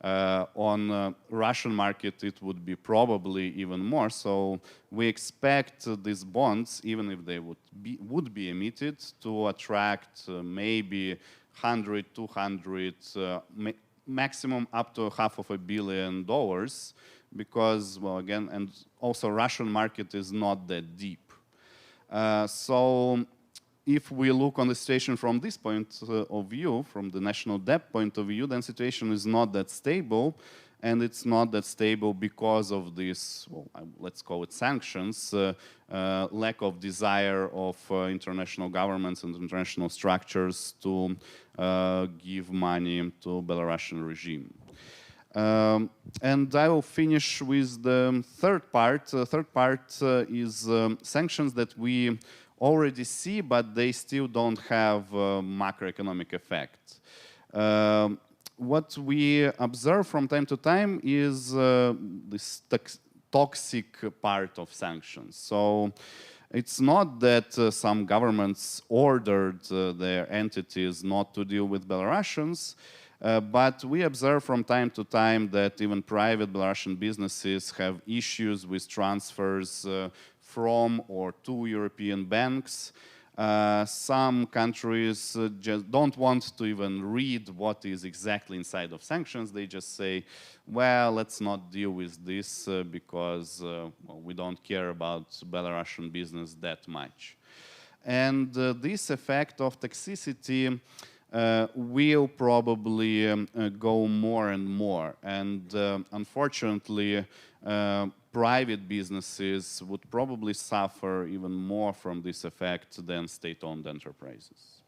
On Russian market, it would be probably even more. So we expect these bonds, even if they would be emitted, to attract maybe 100, 200, maximum up to $500 million, because, well, again, and also Russian market is not that deep. So if we look on the situation from this point of view, from the national debt point of view, then situation is not that stable, and it's not that stable because of this, well, let's call it sanctions, lack of desire of international governments and international structures to give money to Belarusian regime. And I will finish with the third part. Third part is sanctions that we already see, but they still don't have macroeconomic effect. What we observe from time to time is this toxic part of sanctions. So it's not that some governments ordered their entities not to deal with Belarusians, but we observe from time to time that even private Belarusian businesses have issues with transfers from or to European banks. Some countries just don't want to even read what is exactly inside of sanctions. They just say, well, let's not deal with this because well, we don't care about Belarusian business that much. And this effect of toxicity will probably go more and more. And unfortunately, private businesses would probably suffer even more from this effect than state-owned enterprises.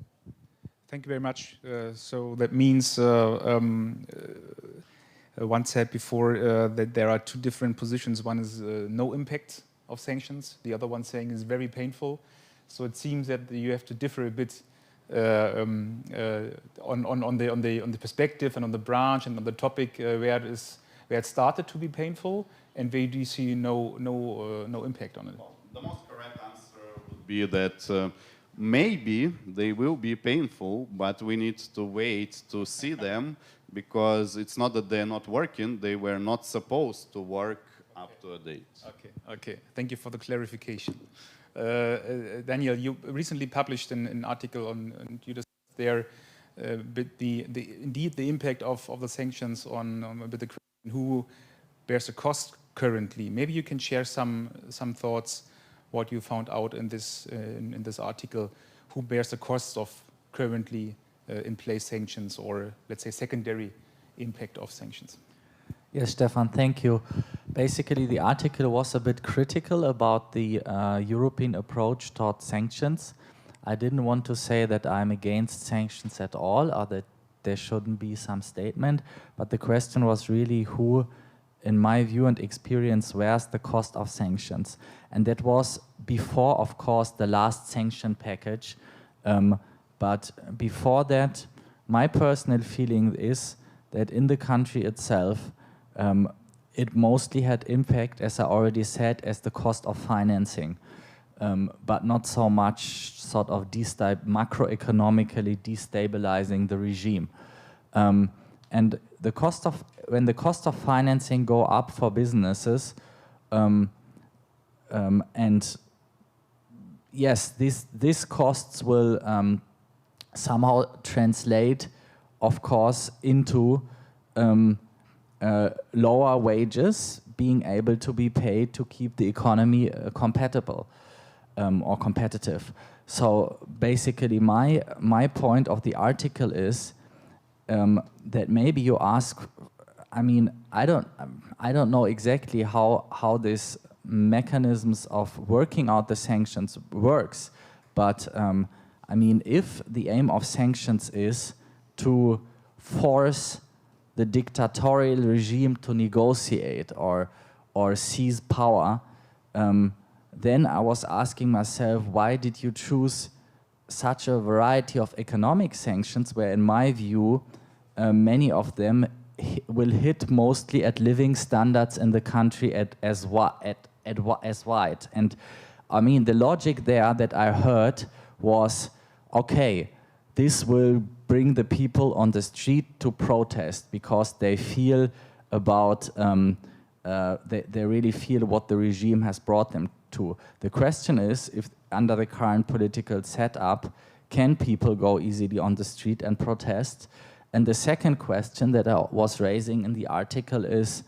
Thank you very much. So that means one said before that there are two different positions. One is no impact of sanctions. The other one saying is very painful. So it seems that you have to differ a bit on the perspective and on the branch and on the topic where it started to be painful, and where do you see no impact on it? Well, the most correct answer would be that maybe they will be painful, but we need to wait to see them, because it's not that they're not working, they were not supposed to work up to a date. Okay. Thank you for the clarification. Daniel, you recently published an article on you discussed there indeed the impact of the sanctions on the who bears the cost currently. Maybe you can share some thoughts what you found out in this article. Who bears the cost of currently in place sanctions, or let's say secondary impact of sanctions? Yes, Stefan, thank you. Basically, the article was a bit critical about the European approach toward sanctions. I didn't want to say that I'm against sanctions at all, or that there shouldn't be some statement, but the question was really who, in my view and experience, bears the cost of sanctions. And that was before, of course, the last sanction package. But before that, my personal feeling is that in the country itself, it mostly had impact, as I already said, as the cost of financing, but not so much sort of macroeconomically destabilizing the regime. And the cost of, when the cost of financing go up for businesses, and yes, these costs will somehow translate, of course, into lower wages being able to be paid to keep the economy compatible or competitive. So basically my point of the article is that maybe you ask, I mean, I don't know exactly how this mechanisms of working out the sanctions works, but I mean, if the aim of sanctions is to force the dictatorial regime to negotiate or seize power, then I was asking myself, why did you choose such a variety of economic sanctions where, in my view, many of them will hit mostly at living standards in the country as wide. And I mean, the logic there that I heard was, okay, this will bring the people on the street to protest because they feel about, they really feel what the regime has brought them to. The question is, if under the current political setup, can people go easily on the street and protest? And the second question that I was raising in the article is,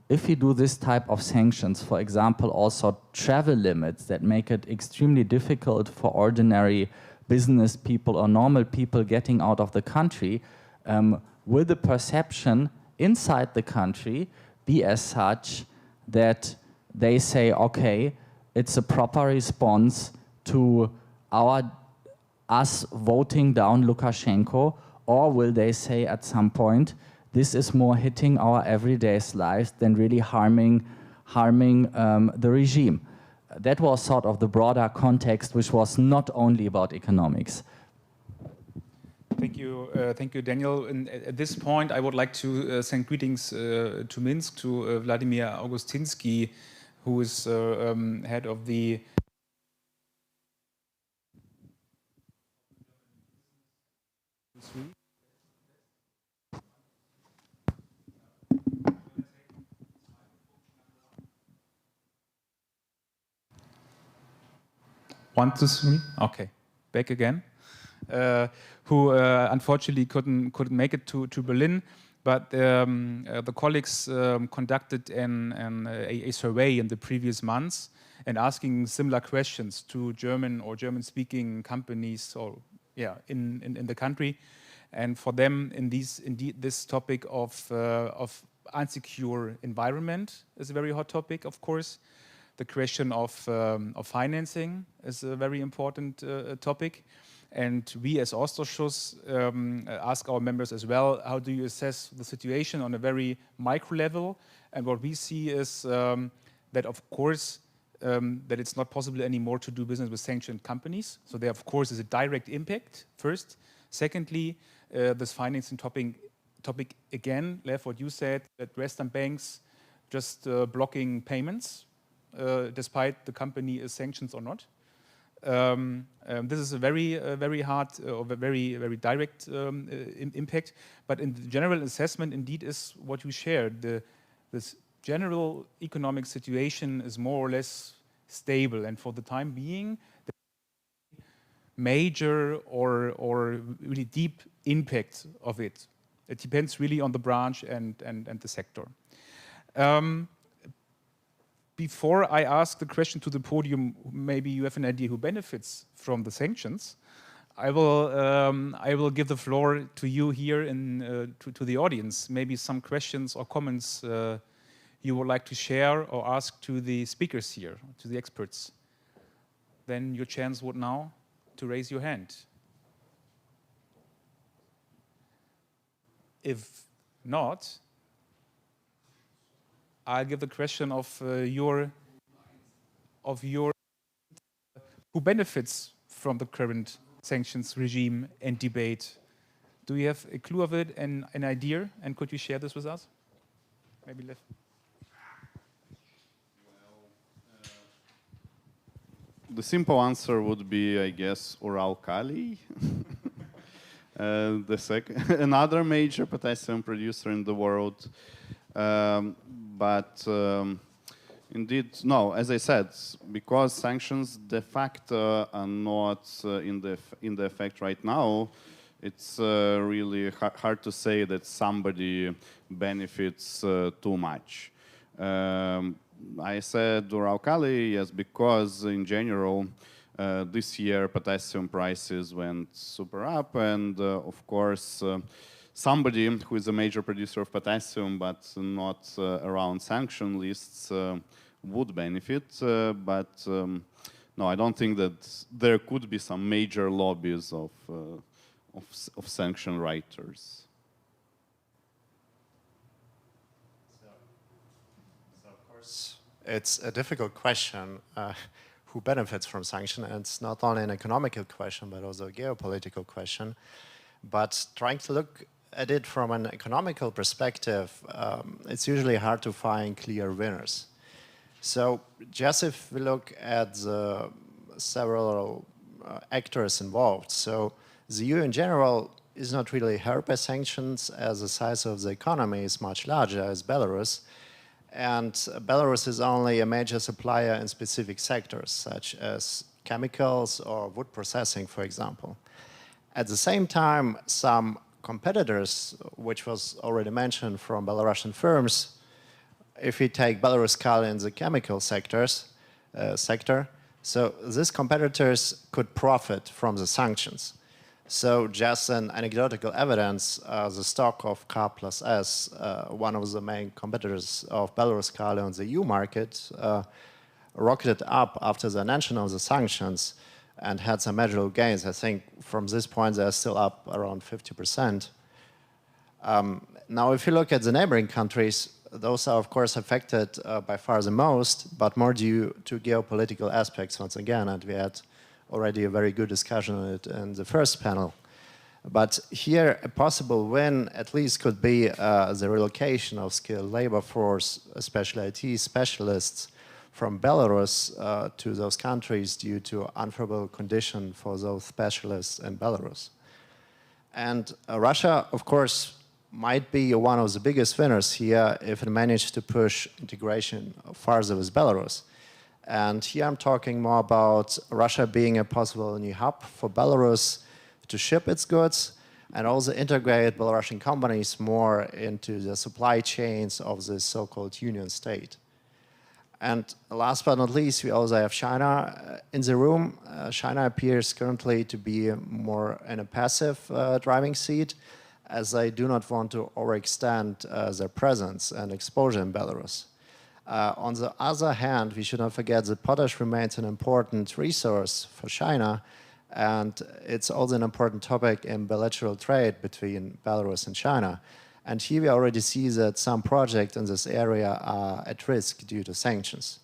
if you do this type of sanctions, for example, also travel limits that make it extremely difficult for ordinary business people or normal people getting out of the country, will the perception inside the country be as such that they say, okay, it's a proper response to us voting down Lukashenko, or will they say at some point, this is more hitting our everyday lives than really harming the regime? That was sort of the broader context, which was not only about economics. Thank you, Daniel. And at this point, I would like to send greetings to Minsk, to Vladimir Augustinsky, who is head of the One, two, three. Okay, back again. Who unfortunately couldn't make it to Berlin, but the colleagues conducted a survey in the previous months and asking similar questions to German or German-speaking companies, or in the country, and for them, this topic of unsecure environment is a very hot topic, of course. The question of financing is a very important topic. And we as Ausschuss ask our members as well, how do you assess the situation on a very micro level? And what we see is that, of course, that it's not possible anymore to do business with sanctioned companies. So there, of course, is a direct impact, first. Secondly, this financing topic again, Lev, what you said, that Western banks just blocking payments, despite the company is sanctions or not. This is a very hard or very direct impact. But in the general assessment, indeed, is what you shared. This general economic situation is more or less stable, and for the time being, the major or really deep impact of it. It depends really on the branch and the sector. Before I ask the question to the podium, maybe you have an idea who benefits from the sanctions. I will give the floor to you here to the audience. Maybe some questions or comments you would like to share or ask to the speakers here, to the experts. Then your chance would now to raise your hand. If not, I'll give the question of who benefits from the current sanctions regime and debate. Do you have a clue of it and an idea? And could you share this with us? Maybe Lev. The simple answer would be, I guess, Uralkali. Another major potassium producer in the world. But indeed, no, as I said, because sanctions de facto are not in the effect right now, it's really hard to say that somebody benefits too much. I said Uralkali, yes, because in general, this year potassium prices went super up, and of course, somebody who is a major producer of potassium but not around sanction lists would benefit. But no, I don't think that there could be some major lobbies of sanction writers. So of course, it's a difficult question. Who benefits from sanction? And it's not only an economical question, but also a geopolitical question. But trying to look at it from an economical perspective, it's usually hard to find clear winners. So just if we look at the several actors involved, so the EU in general is not really hurt by sanctions, as the size of the economy is much larger as Belarus. And Belarus is only a major supplier in specific sectors, such as chemicals or wood processing, for example. At the same time, some competitors, which was already mentioned from Belarusian firms, if we take Belarus in the chemical sector, so these competitors could profit from the sanctions. So just an anecdotal evidence, the stock of K+S, one of the main competitors of Belarus on the EU market, rocketed up after the announcement of the sanctions and had some measurable gains. I think from this point they're still up around 50%. Now if you look at the neighboring countries, those are of course affected by far the most, but more due to geopolitical aspects once again, and we had already a very good discussion on it in the first panel. But here a possible win at least could be the relocation of skilled labor force, especially IT specialists, from Belarus to those countries due to unfavorable conditions for those specialists in Belarus. And Russia, of course, might be one of the biggest winners here if it managed to push integration farther with Belarus. And here I'm talking more about Russia being a possible new hub for Belarus to ship its goods and also integrate Belarusian companies more into the supply chains of this so-called union state. And last but not least, we also have China in the room. China appears currently to be more in a passive driving seat, as they do not want to overextend their presence and exposure in Belarus. On the other hand, we should not forget that potash remains an important resource for China, and it's also an important topic in bilateral trade between Belarus and China. And here we already see that some projects in this area are at risk due to sanctions.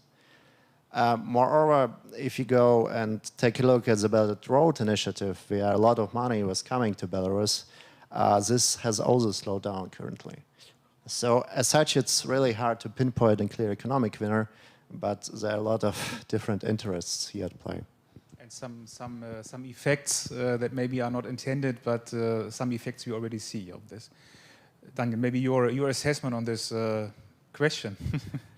Moreover, if you go and take a look at the Belt and Road Initiative, where a lot of money was coming to Belarus, this has also slowed down currently. So as such, it's really hard to pinpoint a clear economic winner, but there are a lot of different interests here at play. And some effects that maybe are not intended, but some effects we already see of this. Daniel, maybe your assessment on this question.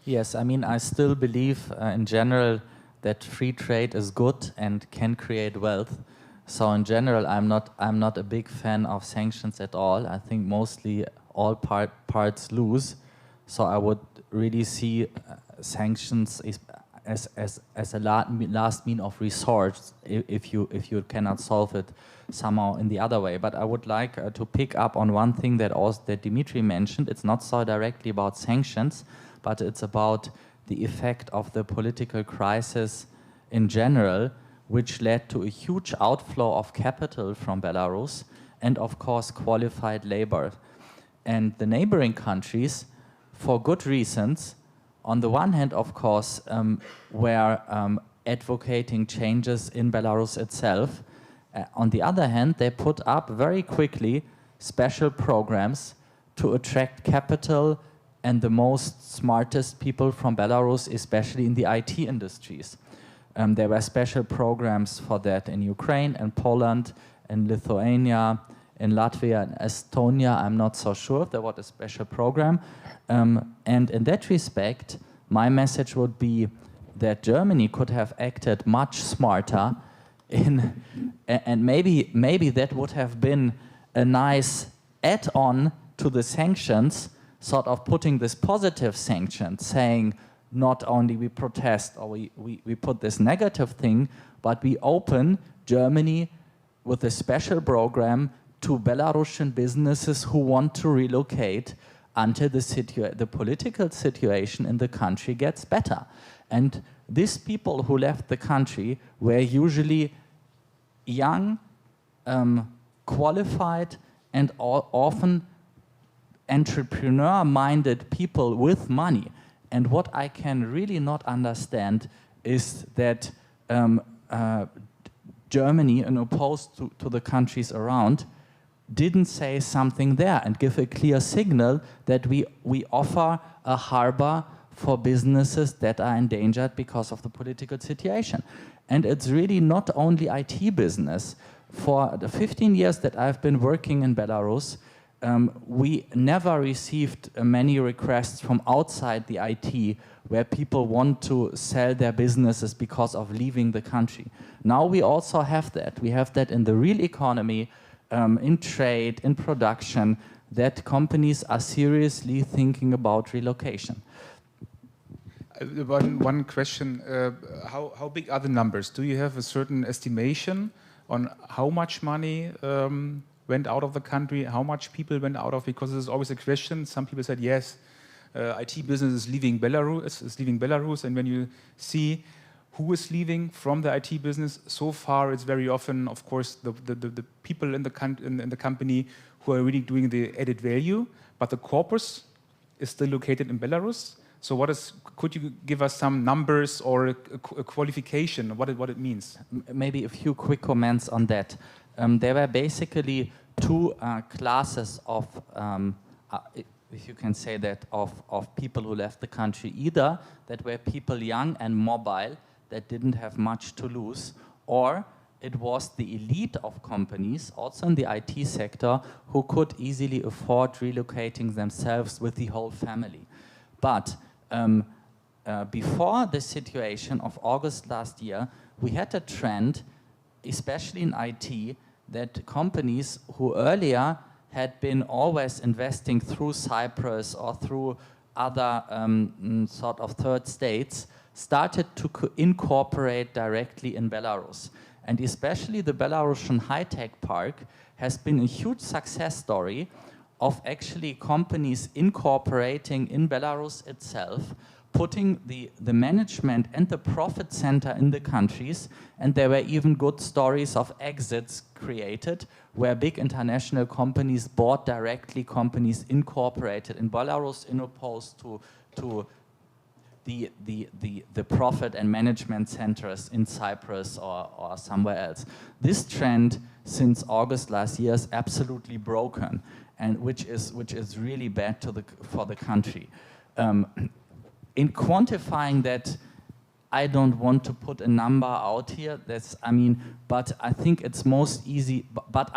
Yes, I mean, I still believe in general that free trade is good and can create wealth. So in general, I'm not a big fan of sanctions at all. I think mostly all parts lose. So I would really see sanctions as a last mean of resort if you cannot solve it somehow in the other way. But I would like to pick up on one thing that Dimitri mentioned. It's not so directly about sanctions, but it's about the effect of the political crisis in general, which led to a huge outflow of capital from Belarus and, of course, qualified labor. And the neighboring countries, for good reasons, on the one hand, of course, were advocating changes in Belarus itself. On the other hand, they put up very quickly special programs to attract capital and the most smartest people from Belarus, especially in the IT industries. There were special programs for that in Ukraine and Poland, in Lithuania, in Latvia and Estonia. I'm not so sure if there was a special program. And in that respect, my message would be that Germany could have acted much smarter and maybe that would have been a nice add-on to the sanctions, sort of putting this positive sanction, saying not only we protest or we put this negative thing, but we open Germany with a special program to Belarusian businesses who want to relocate until the political situation in the country gets better. And these people who left the country were usually young, qualified, and often entrepreneur-minded people with money. And what I can really not understand is that Germany, in opposed to the countries around, didn't say something there and give a clear signal that we offer a harbor for businesses that are endangered because of the political situation. And it's really not only IT business. For the 15 years that I've been working in Belarus, we never received many requests from outside the IT where people want to sell their businesses because of leaving the country. Now we also have that. We have that in the real economy, in trade, in production, that companies are seriously thinking about relocation. One question, how big are the numbers? Do you have a certain estimation on how much money went out of the country, how much people went out of, because there's always a question. Some people said, yes, IT business is leaving Belarus, and when you see who is leaving from the IT business, so far it's very often, of course, the people in the company who are really doing the added value, but the corpus is still located in Belarus. So could you give us some numbers or a qualification of what it means? Maybe a few quick comments on that. There were basically two classes of, if you can say that, of people who left the country. Either that were people young and mobile that didn't have much to lose, or it was the elite of companies, also in the IT sector, who could easily afford relocating themselves with the whole family. But before the situation of August last year, we had a trend, especially in IT, that companies who earlier had been always investing through Cyprus or through other sort of third states started to incorporate directly in Belarus. And especially the Belarusian high-tech park has been a huge success story of actually companies incorporating in Belarus itself, putting the management and the profit center in the countries, and there were even good stories of exits created where big international companies bought directly companies incorporated in Belarus in opposed to the profit and management centers in Cyprus or somewhere else. This trend since August last year is absolutely broken, and which is really bad for the country. In quantifying that, I don't want to put a number out here. But I think it's most easy. But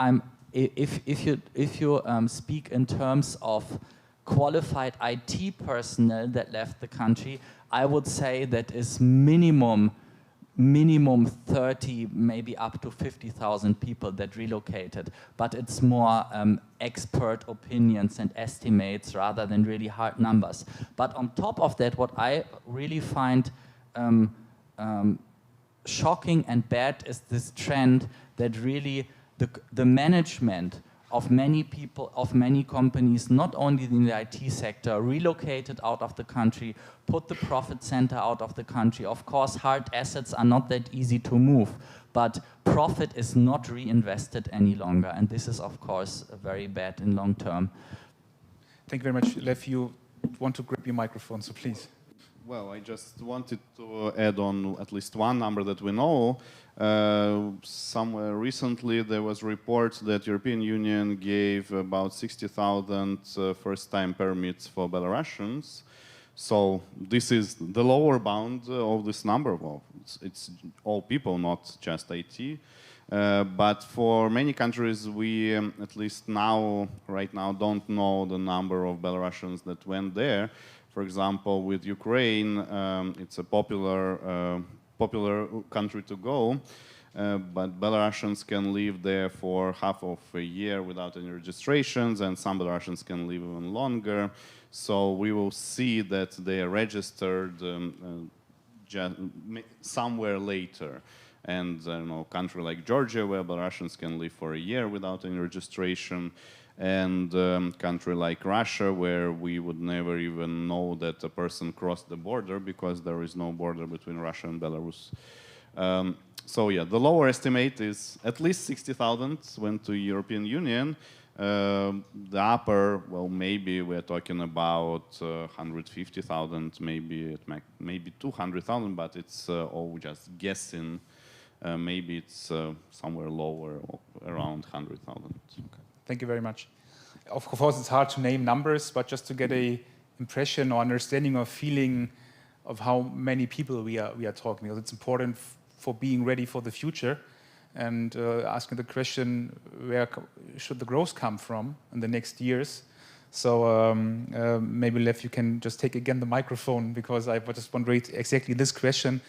if you speak in terms of qualified IT personnel that left the country, I would say that is minimum 30, maybe up to 50,000 people that relocated. But it's more expert opinions and estimates rather than really hard numbers. But on top of that, what I really find shocking and bad is this trend that really the management of many people, of many companies, not only in the IT sector, relocated out of the country, put the profit center out of the country. Of course, hard assets are not that easy to move, but profit is not reinvested any longer. And this is, of course, very bad in long term. Thank you very much. Lev, you want to grab your microphone, so please. Well, I just wanted to add on at least one number that we know. Somewhere recently there was a report that European Union gave about 60,000 first-time permits for Belarusians. So this is the lower bound of this number. Well, it's all people, not just IT. But for many countries, we at least right now, don't know the number of Belarusians that went there. For example, with Ukraine, it's a popular country to go, but Belarusians can live there for half of a year without any registrations, and some Belarusians can live even longer. So we will see that they are registered somewhere later. and a country like Georgia, where Belarusians can live for a year without any registration, and country like Russia, where we would never even know that a person crossed the border because there is no border between Russia and Belarus. So yeah, the lower estimate is at least 60,000 went to European Union. The upper, well, maybe we're talking about 150,000, maybe 200,000, but it's all just guessing. Maybe it's somewhere lower, around 100,000. Okay. Thank you very much. Of course, it's hard to name numbers, but just to get a impression or understanding or feeling of how many people we are talking. Because it's important for being ready for the future, and asking the question, where should the growth come from in the next years? So maybe Lev, you can just take again the microphone, because I just want to raise exactly this question.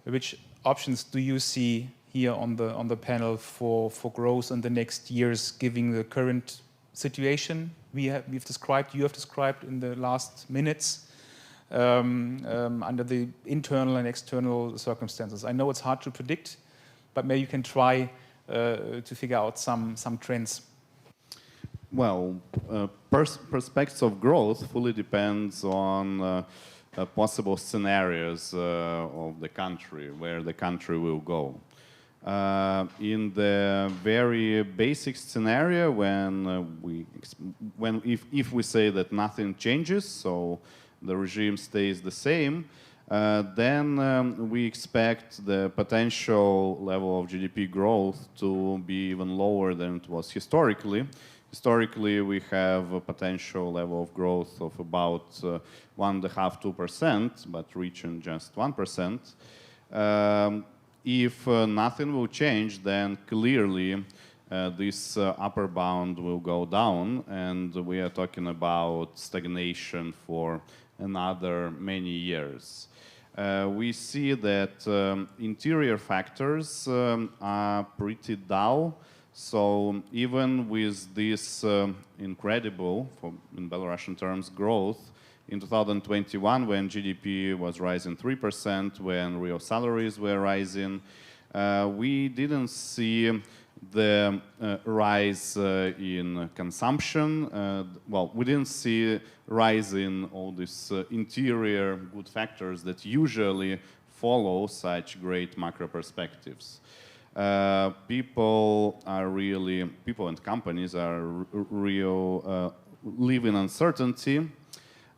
Which options do you see here on the panel for growth in the next years, given the current situation we've described, you have described in the last minutes, under the internal and external circumstances? I know it's hard to predict, but maybe you can try to figure out some trends. Well, perspectives of growth fully depends on possible scenarios of the country, where the country will go. In the very basic scenario, if we say that nothing changes, so the regime stays the same, then we expect the potential level of GDP growth to be even lower than it was historically. Historically, we have a potential level of growth of about 1.5–2%, but reaching just 1%. If nothing will change, then clearly this upper bound will go down, and we are talking about stagnation for another many years. We see that interior factors are pretty dull. So even with this incredible, in Belarusian terms, growth in 2021, when GDP was rising 3%, when real salaries were rising, we didn't see the rise in consumption. Well, we didn't see rise in all these interior good factors that usually follow such great macro perspectives. People and companies are live in uncertainty.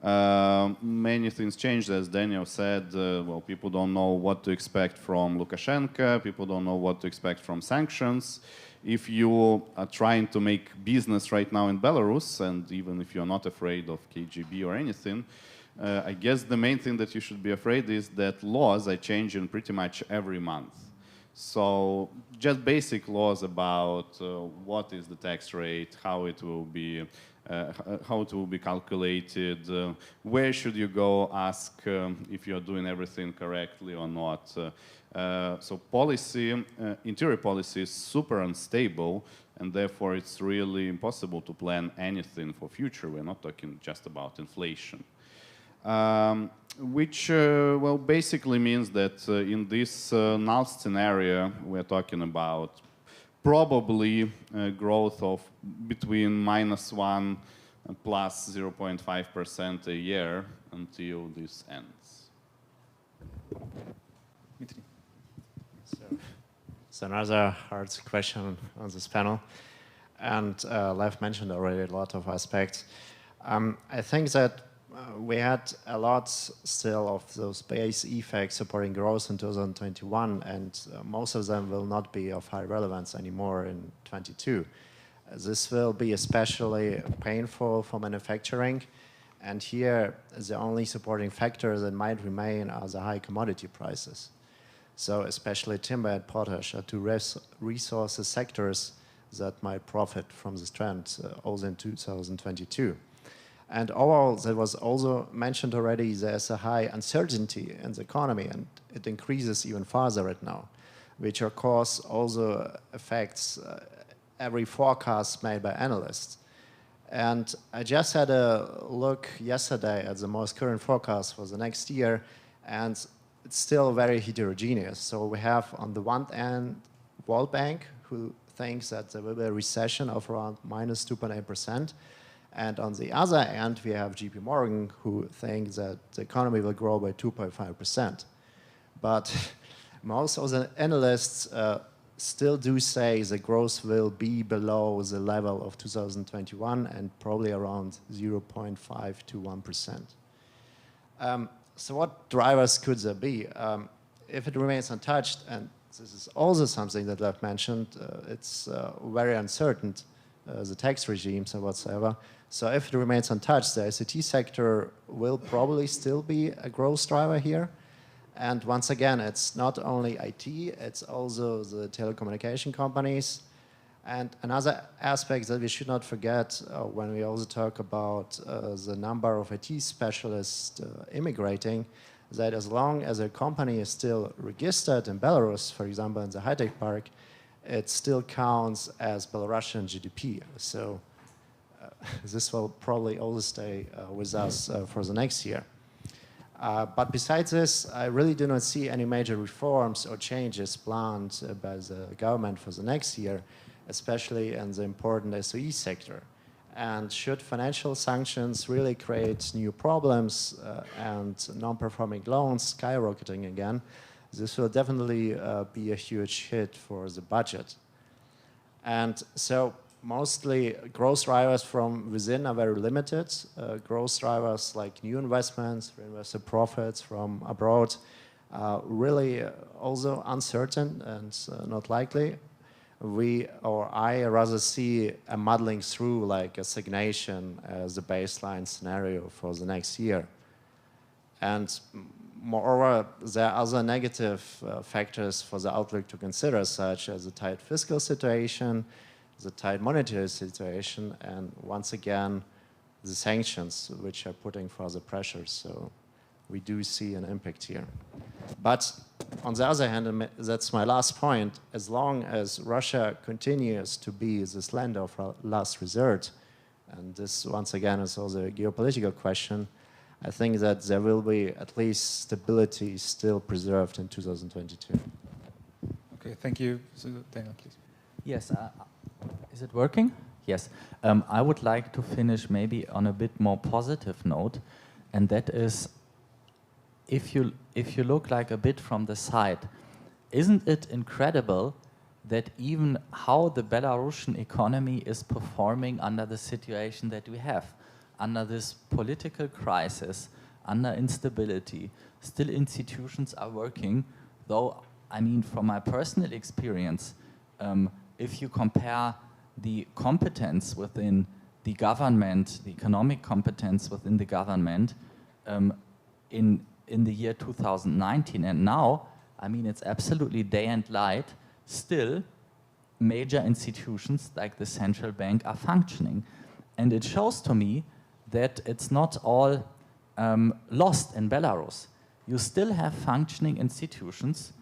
Many things changed, as Daniel said. Well, people don't know what to expect from Lukashenko. People don't know what to expect from sanctions. If you are trying to make business right now in Belarus, and even if you're not afraid of KGB or anything, I guess the main thing that you should be afraid is that laws are changing pretty much every month. So just basic laws about what is the tax rate, how it will be calculated, where should you go ask if you're doing everything correctly or not. So policy, interior policy is super unstable, and therefore it's really impossible to plan anything for future. We're not talking just about inflation. Which well, basically means that in this null scenario, we're talking about probably growth of between -1% and +0.5% a year until this ends. So another hard question on this panel, and Lev mentioned already a lot of aspects. I think that we had a lot still of those base effects supporting growth in 2021, and most of them will not be of high relevance anymore in 2022. This will be especially painful for manufacturing, and here the only supporting factor that might remain are the high commodity prices. So especially timber and potash are two resources sectors that might profit from this trend also in 2022. And overall, that was also mentioned already, there's a high uncertainty in the economy, and it increases even further right now, which of course also affects every forecast made by analysts. And I just had a look yesterday at the most current forecast for the next year, and it's still very heterogeneous. So we have on the one hand World Bank, who thinks that there will be a recession of around minus 2.8%. And on the other end, we have JP Morgan, who thinks that the economy will grow by 2.5%. But most of the analysts still do say the growth will be below the level of 2021 and probably around 0.5 to 1%. So what drivers could there be? If it remains untouched, and this is also something that I've mentioned, it's very uncertain, the tax regimes and whatsoever. So if it remains untouched, the ICT sector will probably still be a growth driver here. And once again, it's not only IT, it's also the telecommunication companies. And another aspect that we should not forget when we also talk about the number of IT specialists immigrating, that as long as a company is still registered in Belarus, for example, in the high-tech park, it still counts as Belarusian GDP. So this will probably also stay with us for the next year. But besides this, I really do not see any major reforms or changes planned by the government for the next year, especially in the important SOE sector. And should financial sanctions really create new problems and non-performing loans skyrocketing again, this will definitely be a huge hit for the budget. And so mostly growth drivers from within are very limited. Growth drivers like new investments, reinvested profits from abroad, really also uncertain and not likely. I rather see a muddling through like a stagnation as the baseline scenario for the next year. And moreover, there are other negative factors for the outlook to consider, such as the tight fiscal situation, the tight monetary situation, and once again, the sanctions, which are putting further pressure. So we do see an impact here. But on the other hand, and that's my last point, as long as Russia continues to be this land of last resort, and this once again is also a geopolitical question, I think that there will be at least stability still preserved in 2022. Okay, thank you. So, Daniel, please. Yes, is it working? Yes. I would like to finish maybe on a bit more positive note, and that is, if you look like a bit from the side, isn't it incredible that even how the Belarusian economy is performing under the situation that we have, under this political crisis, under instability, still institutions are working, though, I mean, from my personal experience, if you compare the competence within the government, the economic competence within the government in the year 2019 and now, I mean, it's absolutely day and light. Still, major institutions like the central bank are functioning. And it shows to me that it's not all lost in Belarus. You still have functioning institutions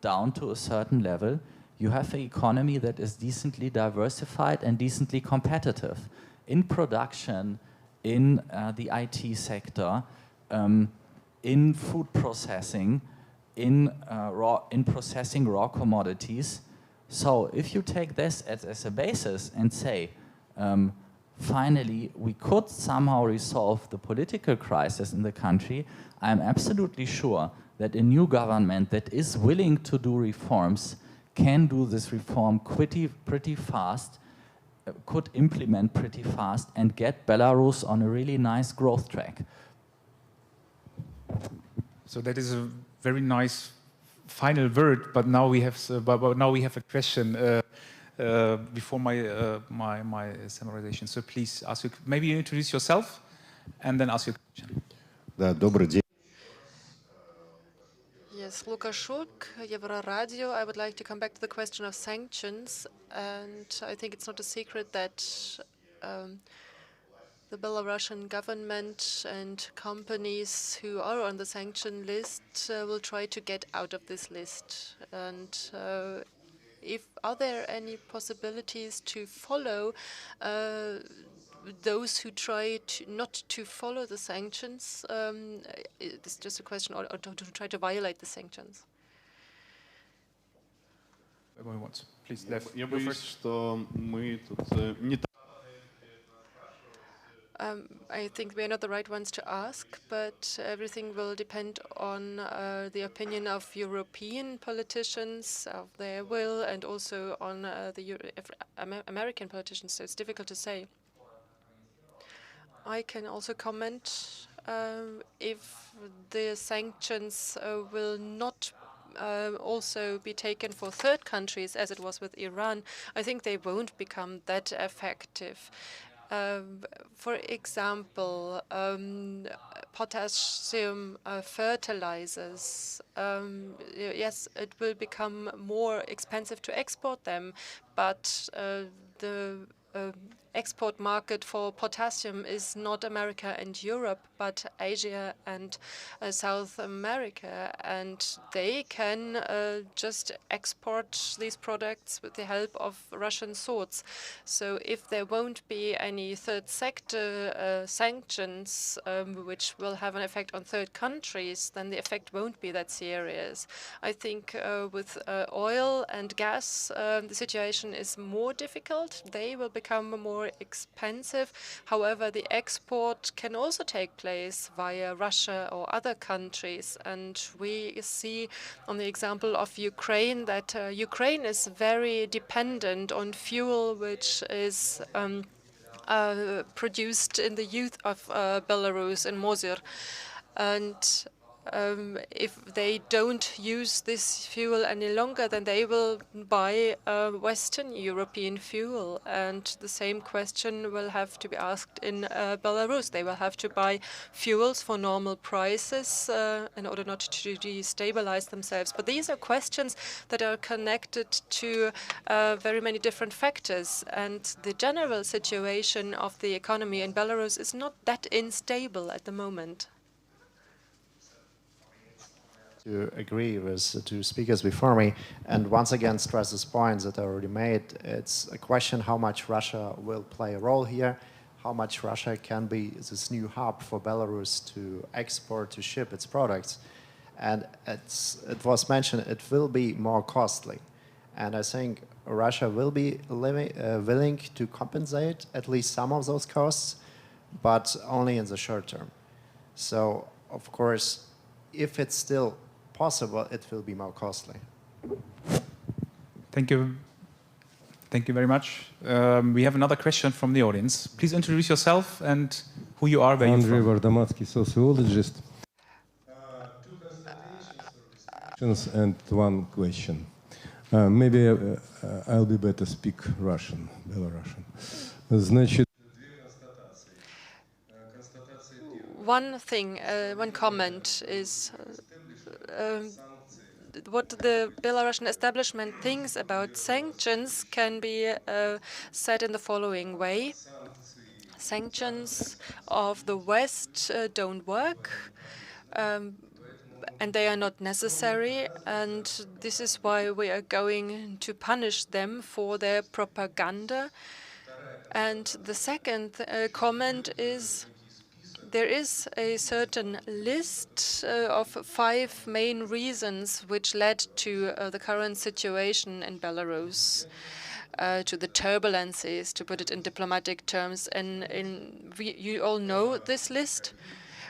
down to a certain level. You have an economy that is decently diversified and decently competitive in production, in the IT sector, in food processing, in processing raw commodities. So if you take this as a basis and say, finally, we could somehow resolve the political crisis in the country, I'm absolutely sure that a new government that is willing to do reforms can do this reform pretty fast, could implement pretty fast, and get Belarus on a really nice growth track. So that is a very nice final word, but now we have a question before my summarization. So please ask your, maybe you introduce yourself and then ask your question. Yes, Lukashuk, Euroradio. I would like to come back to the question of sanctions, and I think it's not a secret that the Belarusian government and companies who are on the sanction list will try to get out of this list. And are there any possibilities to follow those who try not to follow the sanctions, it's just a question, or to try to violate the sanctions. Everyone wants. Please, Lev. Я боюсь, что мы тут не I think we are not the right ones to ask, but everything will depend on the opinion of European politicians, of their will, and also on the American politicians, so it's difficult to say. I can also comment if the sanctions will not also be taken for third countries, as it was with Iran. I think they won't become that effective. For example, potassium fertilizers, yes, it will become more expensive to export them, but the export market for potassium is not America and Europe, but Asia and South America, and they can just export these products with the help of Russian swords. So if there won't be any third sector sanctions which will have an effect on third countries, then the effect won't be that serious. I think with oil and gas, the situation is more difficult. They will become more expensive. However, the export can also take place via Russia or other countries. And we see on the example of Ukraine that Ukraine is very dependent on fuel which is produced in the youth of Belarus in Mozyr. And if they don't use this fuel any longer, then they will buy Western European fuel. And the same question will have to be asked in Belarus. They will have to buy fuels for normal prices in order not to destabilize themselves. But these are questions that are connected to very many different factors. And the general situation of the economy in Belarus is not that unstable at the moment. To agree with the two speakers before me, and once again stress these points that I already made. It's a question how much Russia will play a role here, how much Russia can be this new hub for Belarus to export, to ship its products. And it was mentioned it will be more costly. And I think Russia will be willing to compensate at least some of those costs, but only in the short term. So, of course, if it's still possible, it will be more costly. Thank you. Thank you very much. We have another question from the audience. Please introduce yourself and who you are, where you're from. Andrei Vardamatsky, sociologist. And one question. Maybe I'll be better speak Russian, Belarusian. Значит, one comment is what the Belarusian establishment thinks about sanctions can be said in the following way. Sanctions of the West don't work, and they are not necessary, and this is why we are going to punish them for their propaganda. And the second comment is there is a certain list of 5 main reasons which led to the current situation in Belarus, to the turbulences, to put it in diplomatic terms. And you all know this list.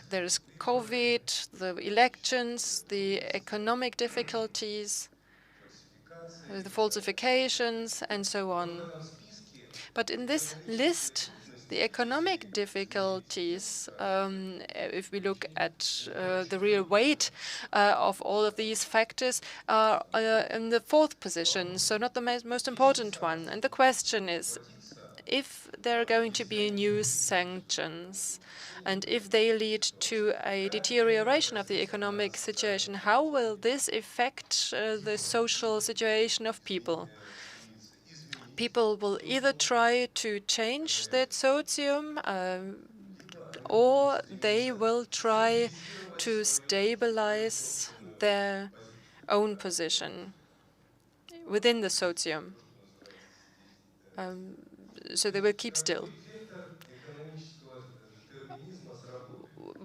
There is COVID, the elections, the economic difficulties, the falsifications, and so on. But in this list, the economic difficulties, if we look at the real weight of all of these factors, are in the 4th position, so not the most important one. And the question is, if there are going to be new sanctions, and if they lead to a deterioration of the economic situation, how will this affect the social situation of people? People will either try to change their socium or they will try to stabilize their own position within the socium. So they will keep still.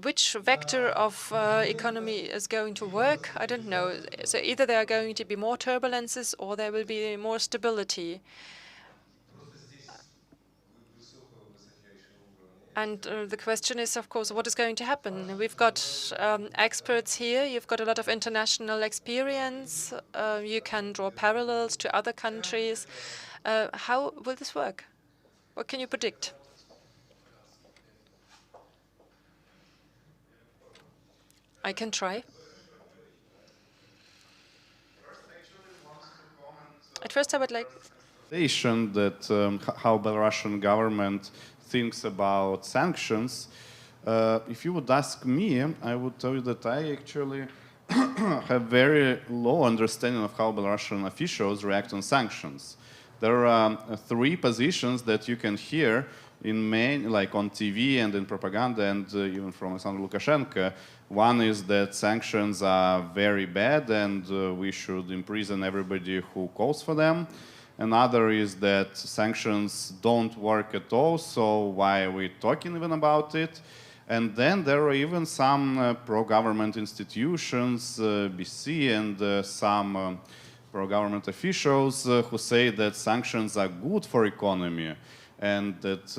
which vector of economy is going to work, I don't know. So either there are going to be more turbulences or there will be more stability. And the question is, of course, what is going to happen? We've got experts here. You've got a lot of international experience. You can draw parallels to other countries. How will this work? What can you predict? I can try. At first, I would like that how Belarusian government thinks about sanctions. If you would ask me, I would tell you that I actually have very low understanding of how Belarusian officials react on sanctions. There are three positions that you can hear in main, like on TV and in propaganda, and even from Alexander Lukashenko. One is that sanctions are very bad and we should imprison everybody who calls for them. Another is that sanctions don't work at all, so why are we talking even about it? And then there are even some pro-government institutions, BISS, and some pro-government officials who say that sanctions are good for economy and that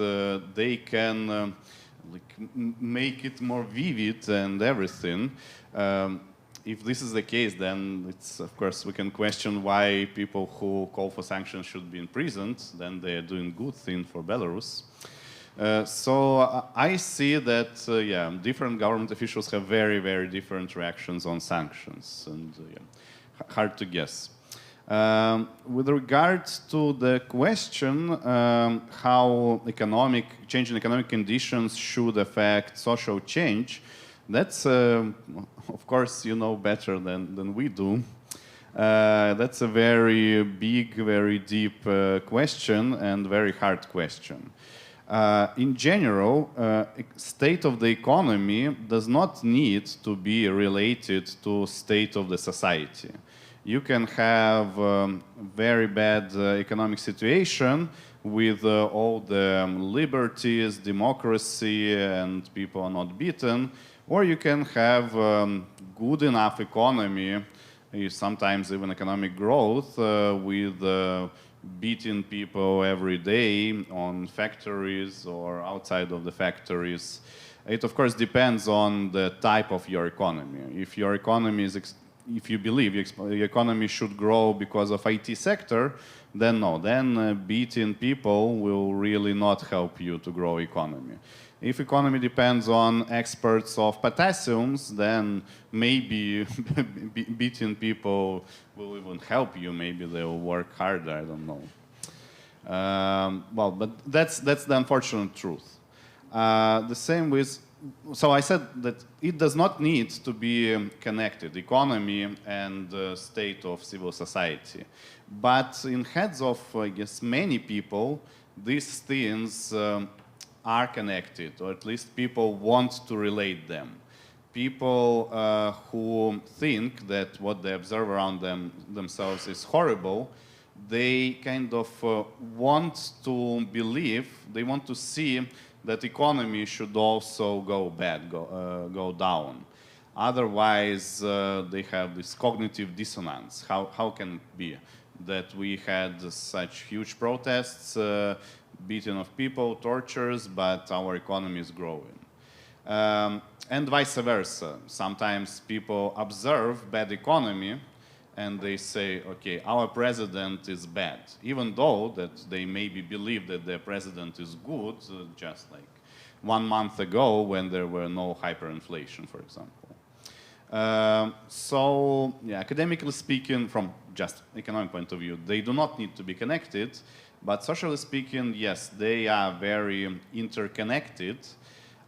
they can make it more vivid and everything. If this is the case, then it's, of course, we can question why people who call for sanctions should be imprisoned. Then they are doing good thing for Belarus. So I see that, yeah, different government officials have very, very different reactions on sanctions, and yeah, hard to guess. With regard to the question how change in economic conditions should affect social change, that's, of course, you know better than we do. That's a very big, very deep question and very hard question. In general, state of the economy does not need to be related to state of the society. You can have very bad economic situation with all the liberties, democracy, and people are not beaten, or you can have good enough economy, sometimes even economic growth, with beating people every day on factories or outside of the factories. It, of course, depends on the type of your economy. If your economy is, if you believe your economy should grow because of IT sector, then no, then beating people will really not help you to grow economy. If economy depends on exports of potassiums, then maybe beating people will even help you. Maybe they will work harder, I don't know. Well, but that's the unfortunate truth. The same with, so I said that it does not need to be connected, economy and state of civil society. But in heads of, I guess, many people, these things are connected, or at least people want to relate them. People who think that what they observe around themselves is horrible, they kind of want to believe, they want to see that economy should also go bad, go down. Otherwise, they have this cognitive dissonance. How can it be that we had such huge protests, beating of people, tortures, but our economy is growing? And vice versa. Sometimes people observe bad economy and they say, okay, our president is bad, even though that they maybe believe that their president is good, just like 1 month ago when there were no hyperinflation, for example. So, yeah, academically speaking, from just economic point of view, they do not need to be connected, but socially speaking, yes, they are very interconnected.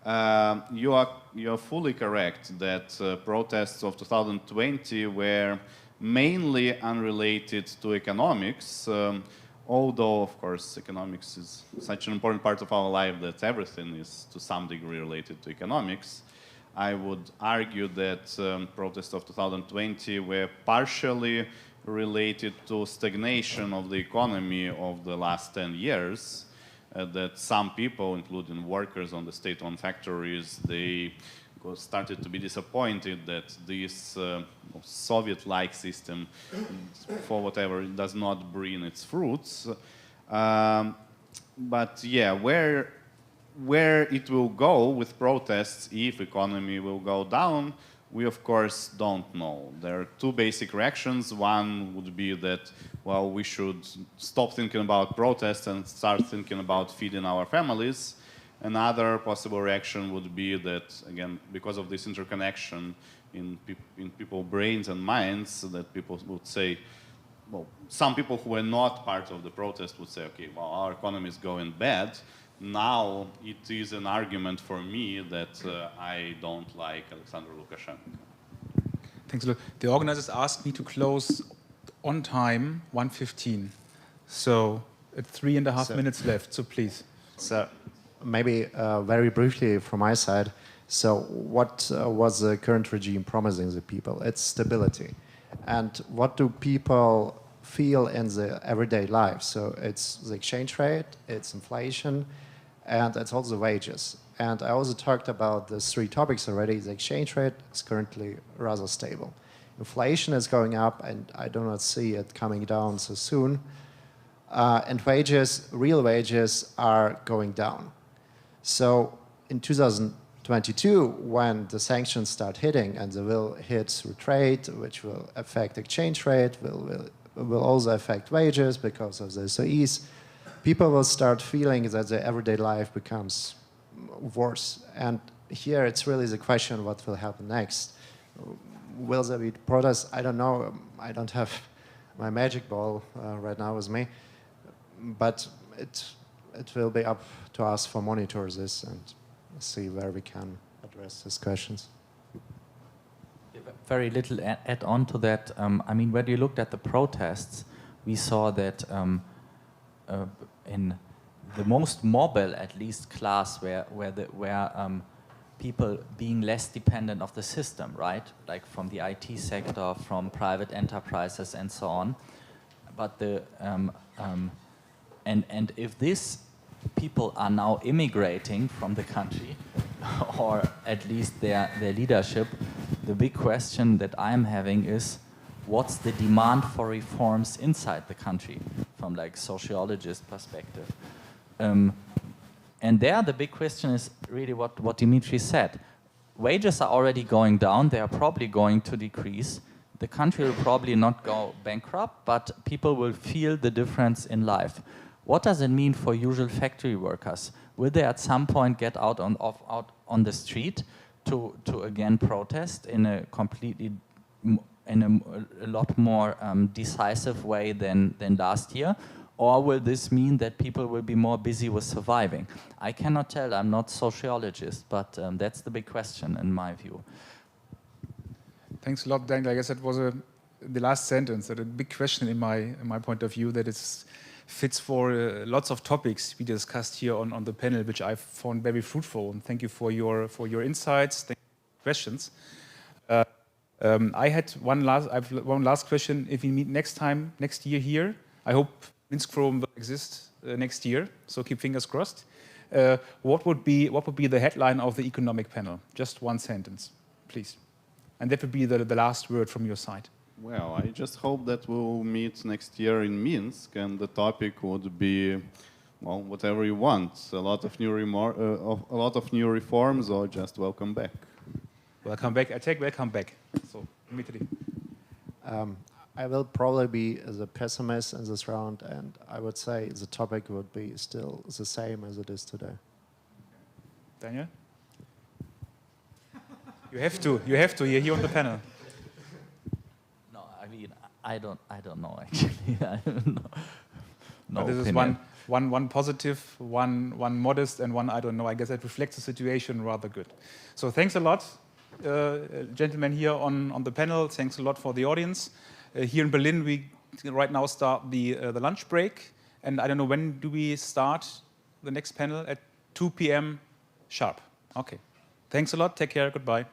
You are fully correct that protests of 2020 were mainly unrelated to economics, although, of course, economics is such an important part of our life that everything is to some degree related to economics. I would argue that protests of 2020 were partially related to stagnation of the economy of the last 10 years, that some people, including workers on the state-owned factories, they was started to be disappointed that this Soviet-like system, for whatever, does not bring its fruits. But yeah, where it will go with protests, if economy will go down, we of course don't know. There are two basic reactions. One would be that, well, we should stop thinking about protests and start thinking about feeding our families. Another possible reaction would be that, again, because of this interconnection in people's brains and minds, that people would say, well, some people who were not part of the protest would say, okay, well, our economy is going bad. Now it is an argument for me that I don't like Alexander Lukashenko. Thanks a lot. The organizers asked me to close on time, 1:15. So at 3.5 minutes left, so please. So maybe very briefly from my side. So what was the current regime promising the people? It's stability. And what do people feel in the everyday life? So it's the exchange rate, it's inflation, and it's also wages. And I also talked about the three topics already. The exchange rate is currently rather stable. Inflation is going up, and I do not see it coming down so soon. And wages, real wages, are going down. So in 2022, when the sanctions start hitting, and they will hit through trade, which will affect exchange rate, will also affect wages because of the SOEs, people will start feeling that their everyday life becomes worse. And here it's really the question, what will happen next? Will there be protests? I don't know. I don't have my magic ball right now with me. But it will be up to us to monitor this and see where we can address these questions. Very little add on to that. I mean, when you looked at the protests, we saw that in the most mobile, at least, class where people being less dependent of the system, right? Like from the IT sector, from private enterprises, and so on. But the and if these people are now immigrating from the country, or at least their leadership, the big question that I'm having is, what's the demand for reforms inside the country, from like sociologist perspective? And there the big question is really what Dimitri said. Wages are already going down, they are probably going to decrease. The country will probably not go bankrupt, but people will feel the difference in life. What does it mean for usual factory workers? Will they at some point get out on the street to again protest in a completely, in a lot more decisive way than last year? Or will this mean that people will be more busy with surviving? I cannot tell, I'm not a sociologist, but that's the big question in my view. Thanks a lot, Daniel. I guess that was the last sentence, that a big question in my point of view, that it's fits for lots of topics we discussed here on the panel, which I found very fruitful. And thank you for your insights, thank you for your questions. I have one last question. If we meet next year here, I hope Minsk Forum will exist next year. So keep fingers crossed. What would be the headline of the economic panel? Just one sentence, please. And that would be the last word from your side. Well, I just hope that we'll meet next year in Minsk, and the topic would be, well, whatever you want. A lot of new reforms, or just welcome back. Welcome back. I take welcome back. So, Dmitry. I will probably be the pessimist in this round, and I would say the topic would be still the same as it is today. Daniel? You have to. You're here on the panel. I don't know actually. I don't know. No this opinion. is one positive, one modest, and one I don't know. I guess that reflects the situation rather good. So thanks a lot, gentlemen here on the panel. Thanks a lot for the audience. Here in Berlin, we right now start the lunch break, and I don't know, when do we start the next panel? At 2 p.m. sharp. Okay. Thanks a lot. Take care. Goodbye.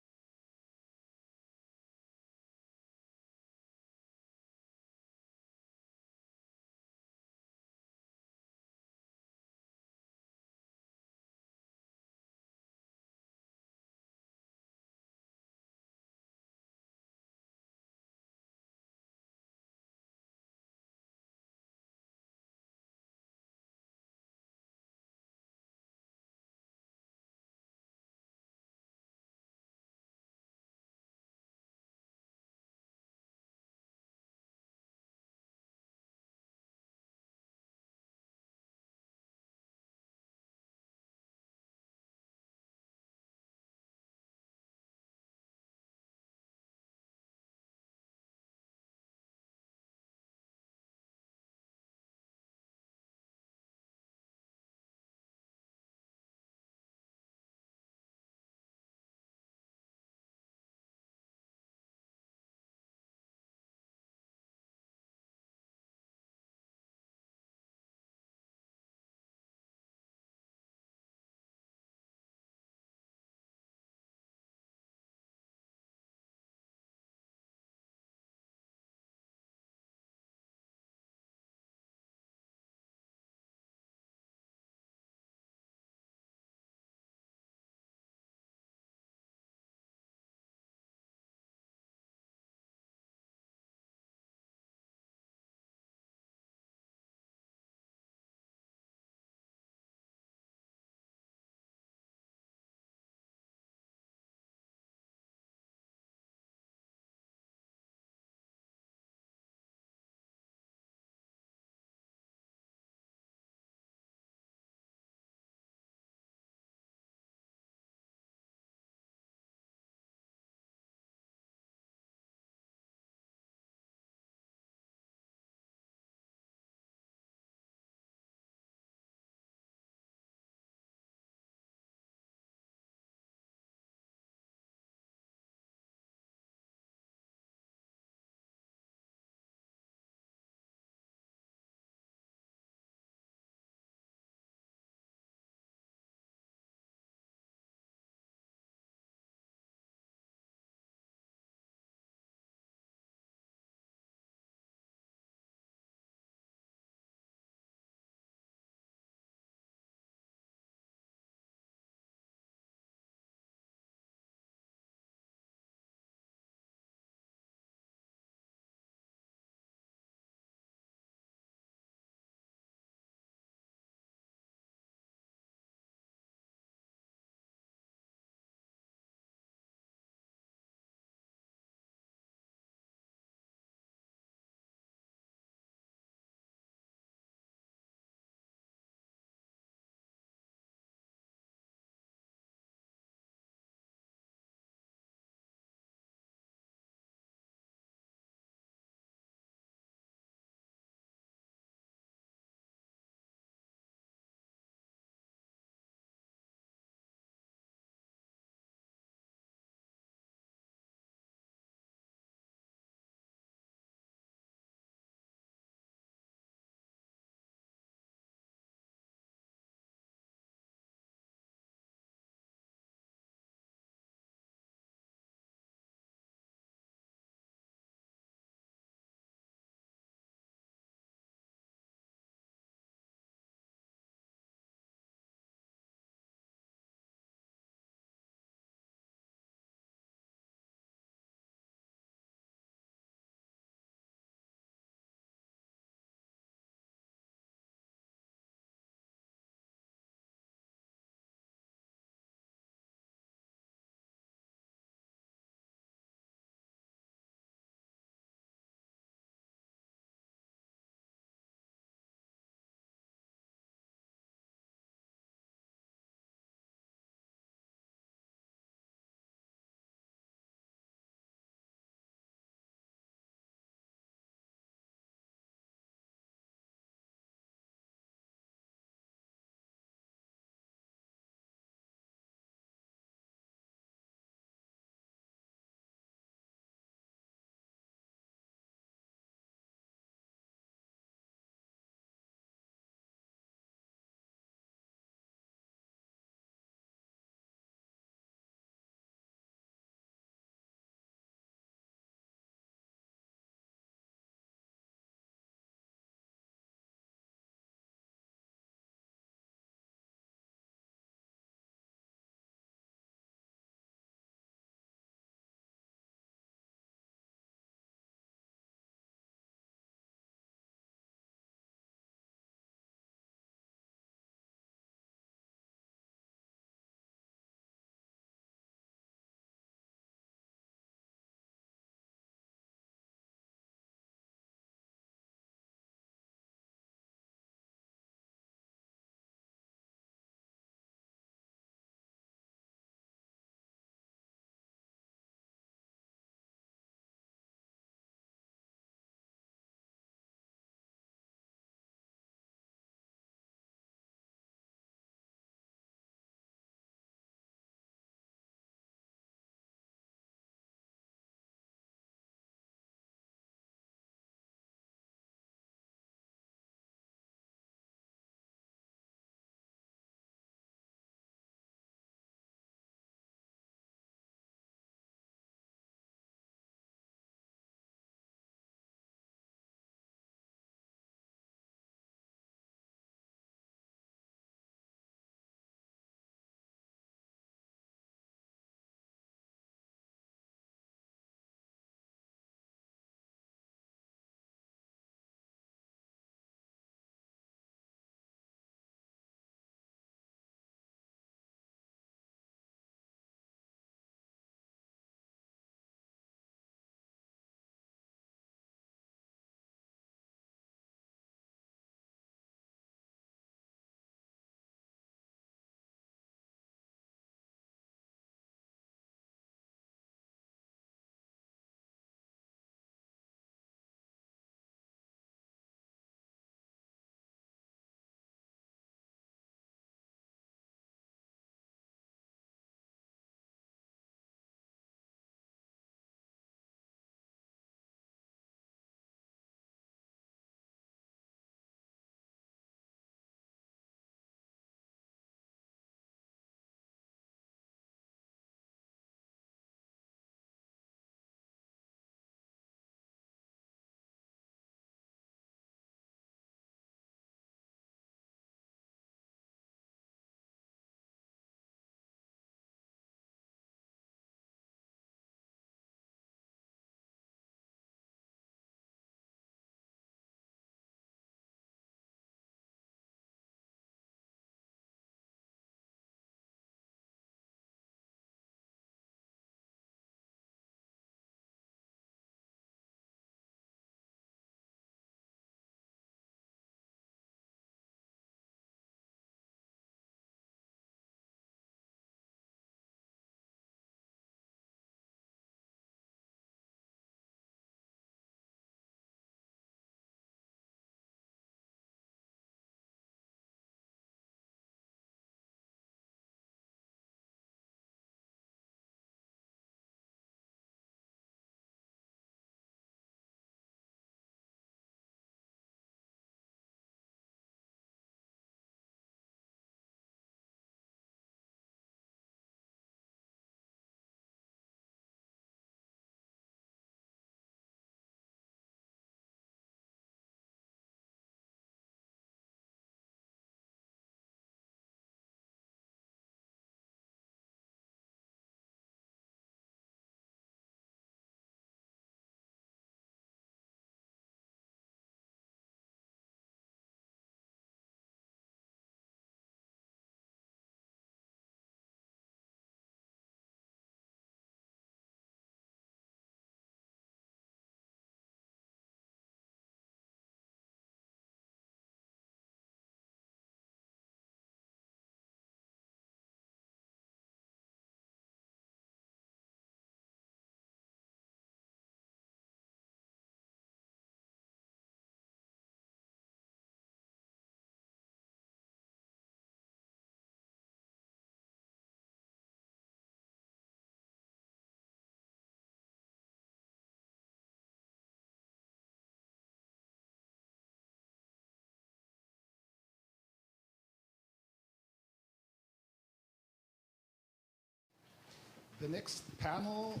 The next panel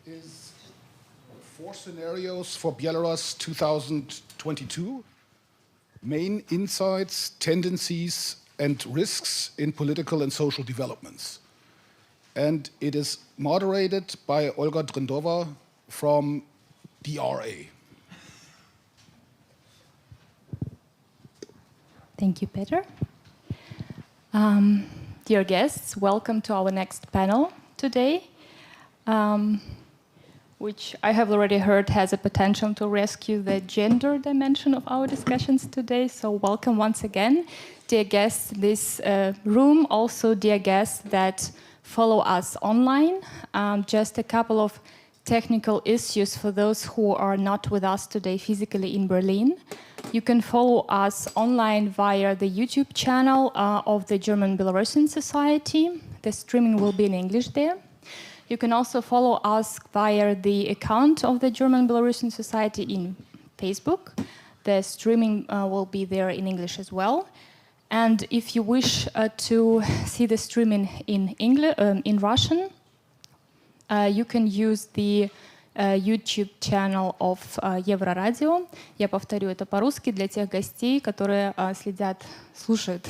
is 4 scenarios for Belarus 2022, main insights, tendencies, and risks in political and social developments. And it is moderated by Olga Drindova from DRA. Thank you, Peter. Dear guests, welcome to our next panel today, which I have already heard has a potential to rescue the gender dimension of our discussions today. So welcome once again, dear guests in this room, also dear guests that follow us online. Just a couple of technical issues for those who are not with us today physically in Berlin. You can follow us online via the YouTube channel of the German-Belarusian Society. The streaming will be in English there. You can also follow us via the account of the German-Belarusian Society in Facebook. The streaming will be there in English as well. And if you wish to see the streaming in Russian, you can use the YouTube channel of Euroradio. Я повторю это по-русски для тех гостей, которые следят, слушают,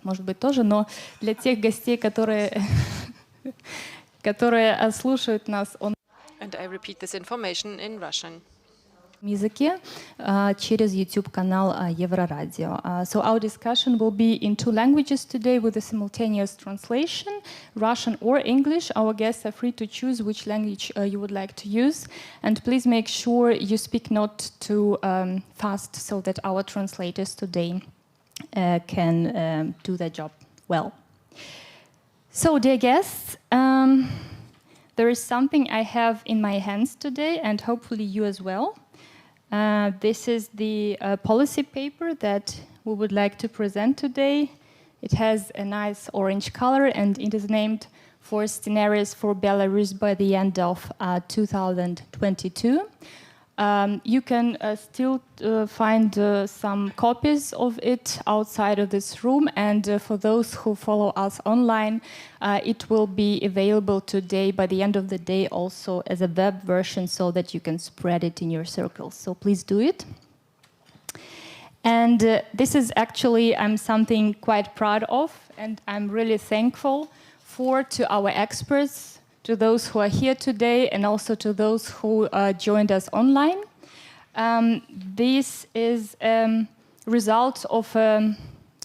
может быть, тоже, но для тех гостей, которые слушают нас онлайн. And I repeat this information in Russian. Языке через YouTube-канал Euroradio. So our discussion will be in 2 languages today with a simultaneous translation, Russian or English. Our guests are free to choose which language you would like to use. And please make sure you speak not too fast so that our translators today can do their job well. So, dear guests, there is something I have in my hands today, and hopefully you as well. This is the policy paper that we would like to present today. It has a nice orange color, and it is named 4 scenarios for Belarus by the end of 2022. You can still find some copies of it outside of this room, and for those who follow us online, it will be available today by the end of the day also as a web version so that you can spread it in your circles. So please do it. And this is actually something quite proud of, and I'm really thankful to our experts, to those who are here today, and also to those who joined us online. This is a result of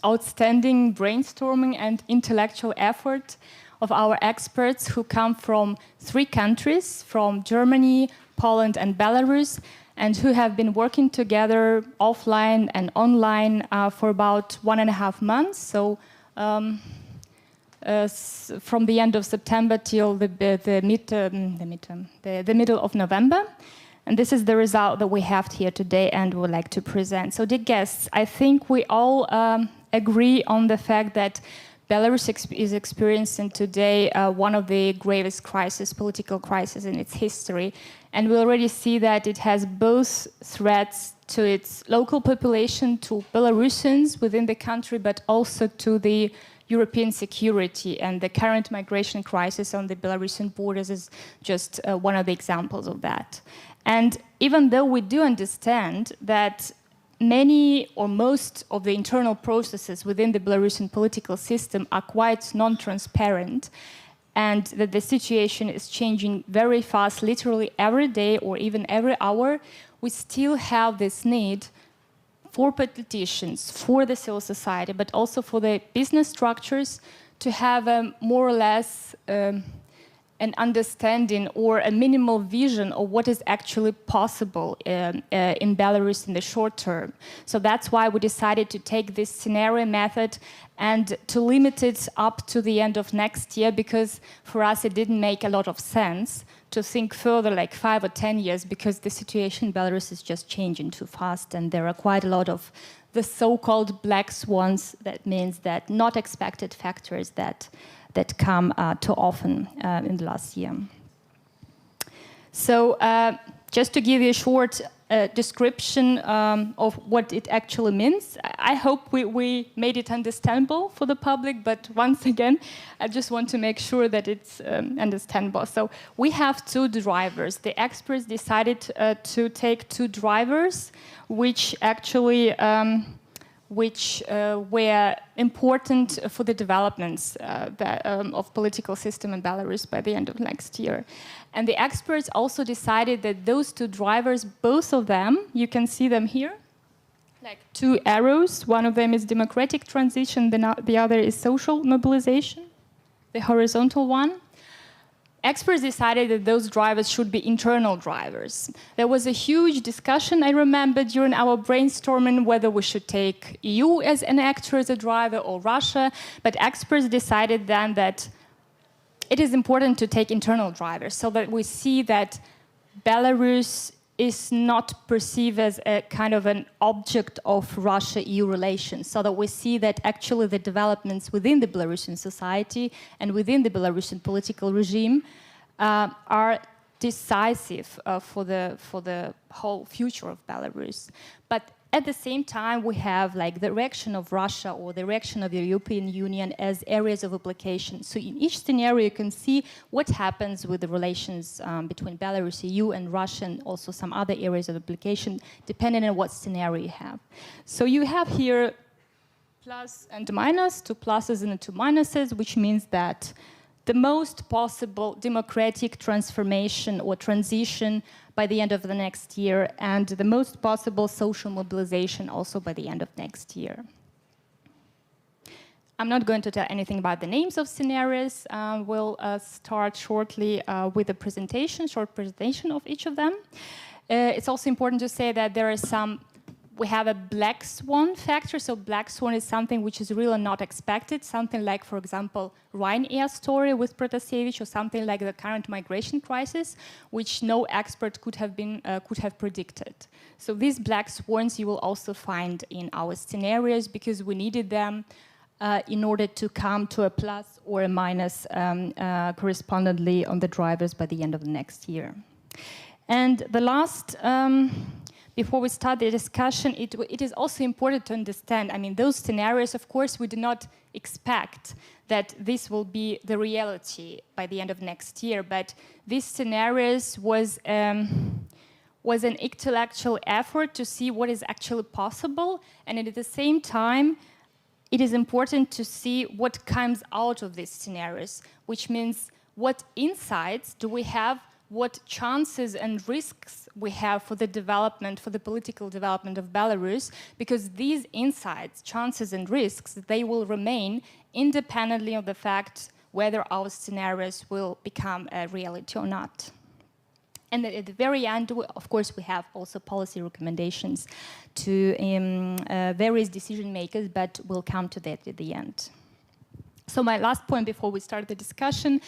outstanding brainstorming and intellectual effort of our experts who come from 3 countries, from Germany, Poland, and Belarus, and who have been working together offline and online for about 1.5 months. So from the end of September till the middle of November. And this is the result that we have here today and would like to present. So, dear guests, I think we all agree on the fact that Belarus is experiencing today one of the gravest political crises in its history. And we already see that it has both threats to its local population, to Belarusians within the country, but also to the European security, and the current migration crisis on the Belarusian borders is just one of the examples of that. And even though we do understand that many or most of the internal processes within the Belarusian political system are quite non-transparent, and that the situation is changing very fast, literally every day or even every hour, we still have this need for politicians, for the civil society, but also for the business structures to have a more or less an understanding or a minimal vision of what is actually possible in Belarus in the short term. So that's why we decided to take this scenario method and to limit it up to the end of next year, because for us it didn't make a lot of sense to think further, like 5 or 10 years, because the situation in Belarus is just changing too fast, and there are quite a lot of the so-called black swans. That means that not expected factors that come too often in the last year. So just to give you a short description of what it actually means. I hope we made it understandable for the public, but once again, I just want to make sure that it's understandable. So we have two drivers. The experts decided to take two drivers, which actually were important for the developments of political system in Belarus by the end of next year. And the experts also decided that those two drivers, both of them, you can see them here, like two arrows. One of them is democratic transition, the other is social mobilization, the horizontal one. Experts decided that those drivers should be internal drivers. There was a huge discussion, I remember, during our brainstorming whether we should take EU as an actor, as a driver, or Russia, but experts decided then that it is important to take internal drivers so that we see that Belarus is not perceived as a kind of an object of Russia-EU relations, so that we see that actually the developments within the Belarusian society and within the Belarusian political regime are decisive for the whole future of Belarus. But at the same time, we have like the reaction of Russia or the reaction of the European Union as areas of application. So in each scenario, you can see what happens with the relations between Belarus, EU, and Russia, and also some other areas of application, depending on what scenario you have. So you have here plus and minus, two pluses and two minuses, which means that the most possible democratic transformation or transition by the end of the next year, and the most possible social mobilization also by the end of next year. I'm not going to tell anything about the names of scenarios. We'll start shortly with a presentation, short presentation of each of them. It's also important to say that there are some, we have a black swan factor. So black swan is something which is really not expected. Something like, for example, Ryanair story with Protasevich, or something like the current migration crisis, which no expert could have predicted. So these black swans you will also find in our scenarios, because we needed them in order to come to a plus or a minus correspondingly on the drivers by the end of the next year. And the last, before we start the discussion, it is also important to understand, I mean, those scenarios, of course, we do not expect that this will be the reality by the end of next year, but these scenarios was an intellectual effort to see what is actually possible, and at the same time, it is important to see what comes out of these scenarios, which means what insights do we have, what chances and risks we have for the development, for the political development of Belarus, because these insights, chances and risks, they will remain independently of the fact whether our scenarios will become a reality or not. And at the very end, of course, we have also policy recommendations to various decision makers, but we'll come to that at the end. So my last point before we start the discussion,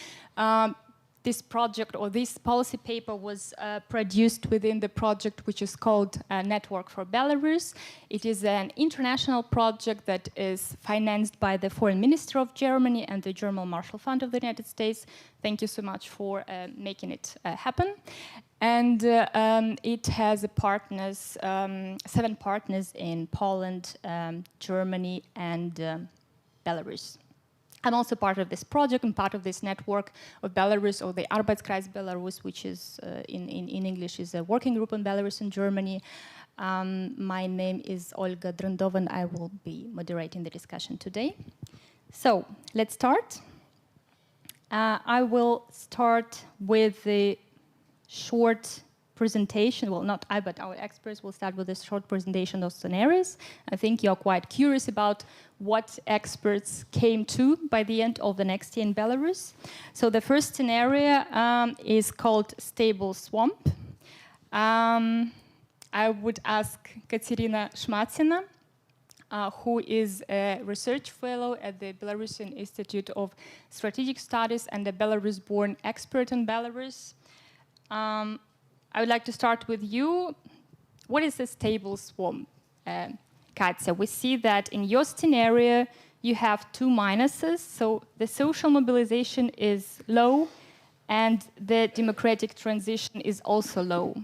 this project or this policy paper was produced within the project which is called Network for Belarus. It is an international project that is financed by the Foreign Minister of Germany and the German Marshall Fund of the United States. Thank you so much for making it happen. And it has partners, 7 partners in Poland, Germany, and Belarus. I'm also part of this project and part of this network of Belarus, or the Arbeitskreis Belarus, which is in English is a working group in Belarus and Germany. My name is Olga Drendova, and I will be moderating the discussion today. So let's start. I will start with the short presentation. Well, not I, but our experts will start with a short presentation of scenarios. I think you're quite curious about what experts came to by the end of the next year in Belarus. So the first scenario is called Stable Swamp. I would ask Katerina Shmatsina, who is a research fellow at the Belarusian Institute of Strategic Studies and a Belarus-born expert in Belarus. I would like to start with you. What is a stable swamp, Katya? We see that in your scenario, you have 2 minuses. So the social mobilization is low, and the democratic transition is also low.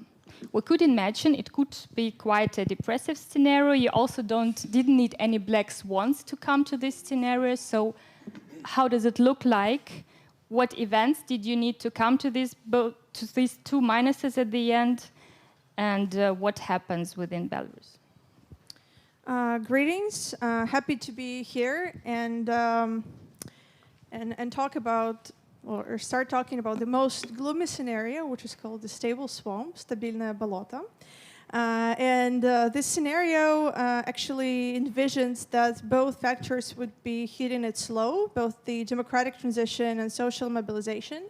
we could imagine it could be quite a depressive scenario. You also didn't need any black swans to come to this scenario. So how does it look like? What events did you need to come to these two minuses at the end? And what happens within Belarus? Greetings. Happy to be here and talk about, or start talking about the most gloomy scenario, which is called the stable swamp, stabilное болото. This scenario actually envisions that both factors would be hitting it slow, both the democratic transition and social mobilization,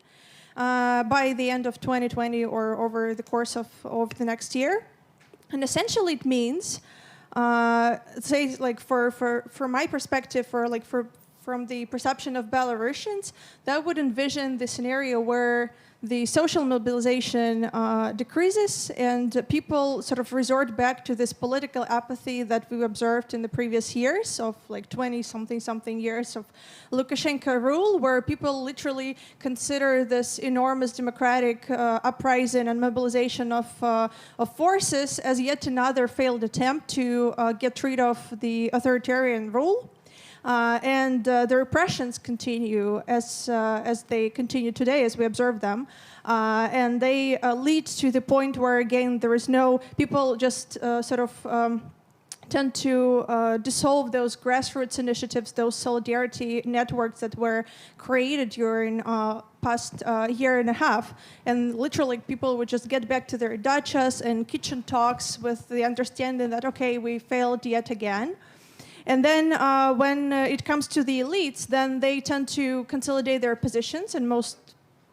by the end of 2020 or over the course of the next year. And essentially it means, say, like from my perspective, from the perception of Belarusians, that would envision the scenario where the social mobilization decreases and people sort of resort back to this political apathy that we observed in the previous years of like 20-something years of Lukashenko rule, where people literally consider this enormous democratic uprising and mobilization of forces as yet another failed attempt to get rid of the authoritarian rule. The repressions continue as they continue today, as we observe them. And they lead to the point where, again, there is no, people just tend to dissolve those grassroots initiatives, those solidarity networks that were created during past year and a half. And literally people would just get back to their dachas and kitchen talks with the understanding that, okay, we failed yet again. And then when it comes to the elites, then they tend to consolidate their positions, and most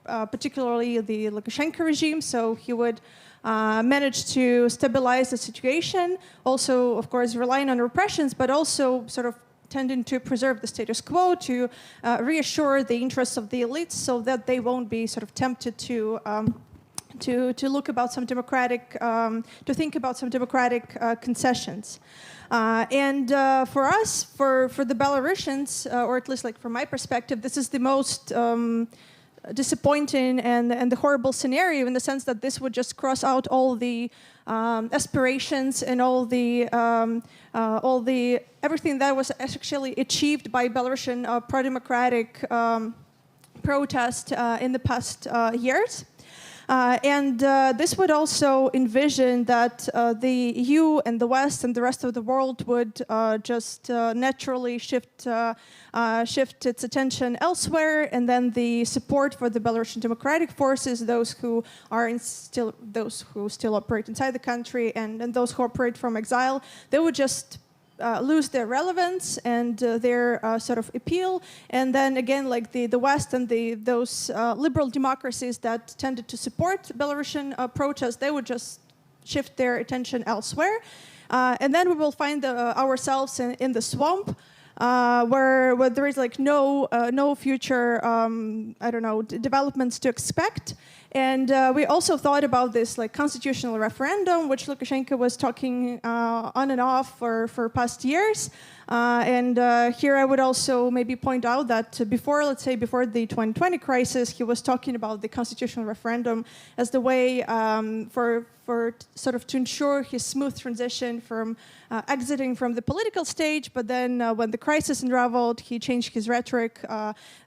particularly the Lukashenko regime. So he would manage to stabilize the situation, also, of course, relying on repressions, but also sort of tending to preserve the status quo, to reassure the interests of the elites so that they won't be sort of tempted to look about some democratic, to think about some democratic concessions. For us, for the Belarusians, or at least like from my perspective, this is the most disappointing and the horrible scenario, in the sense that this would just cross out all the aspirations and all the everything that was actually achieved by Belarusian pro-democratic protest in the past years. This would also envision that the EU and the West and the rest of the world would just naturally shift its attention elsewhere, and then the support for the Belarusian democratic forces, those who still operate inside the country, and those who operate from exile, they would just lose their relevance and their sort of appeal. And then again, like the West and those liberal democracies that tended to support Belarusian protests, they would just shift their attention elsewhere. And then we will find ourselves in the swamp, where there is like no future, developments to expect. And we also thought about this like constitutional referendum, which Lukashenko was talking on and off for past years. Here I would also maybe point out that before the 2020 crisis, he was talking about the constitutional referendum as the way for sort of to ensure his smooth transition from exiting from the political stage. But then when the crisis unraveled, he changed his rhetoric,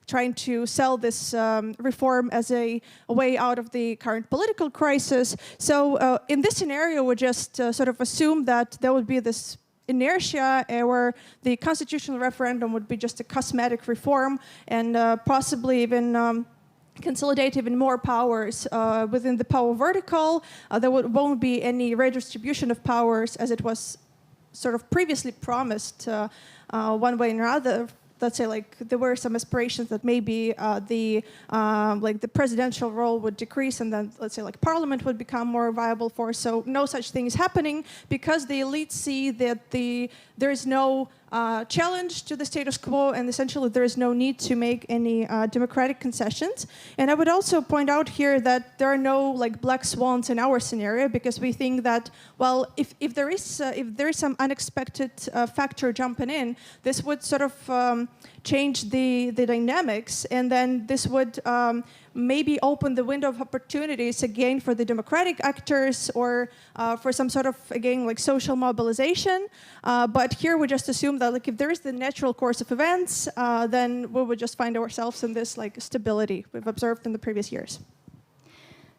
trying to sell this reform as a way out of the current political crisis. So in this scenario, we just sort of assume that there would be this inertia where the constitutional referendum would be just a cosmetic reform and possibly even consolidate even more powers within the power vertical. There won't be any redistribution of powers as it was sort of previously promised one way or another. Let's say like there were some aspirations that maybe the presidential role would decrease, and then let's say like parliament would become more viable force. So no such thing is happening because the elites see that there is no challenge to the status quo, and essentially there is no need to make any democratic concessions. And I would also point out here that there are no like black swans in our scenario, because we think that, well, if there is some unexpected factor jumping in, this would sort of change the dynamics, and then this would maybe open the window of opportunities again for the democratic actors or for some sort of, again, like social mobilization. But here we just assume that like if there is the natural course of events, then we would just find ourselves in this like stability we've observed in the previous years.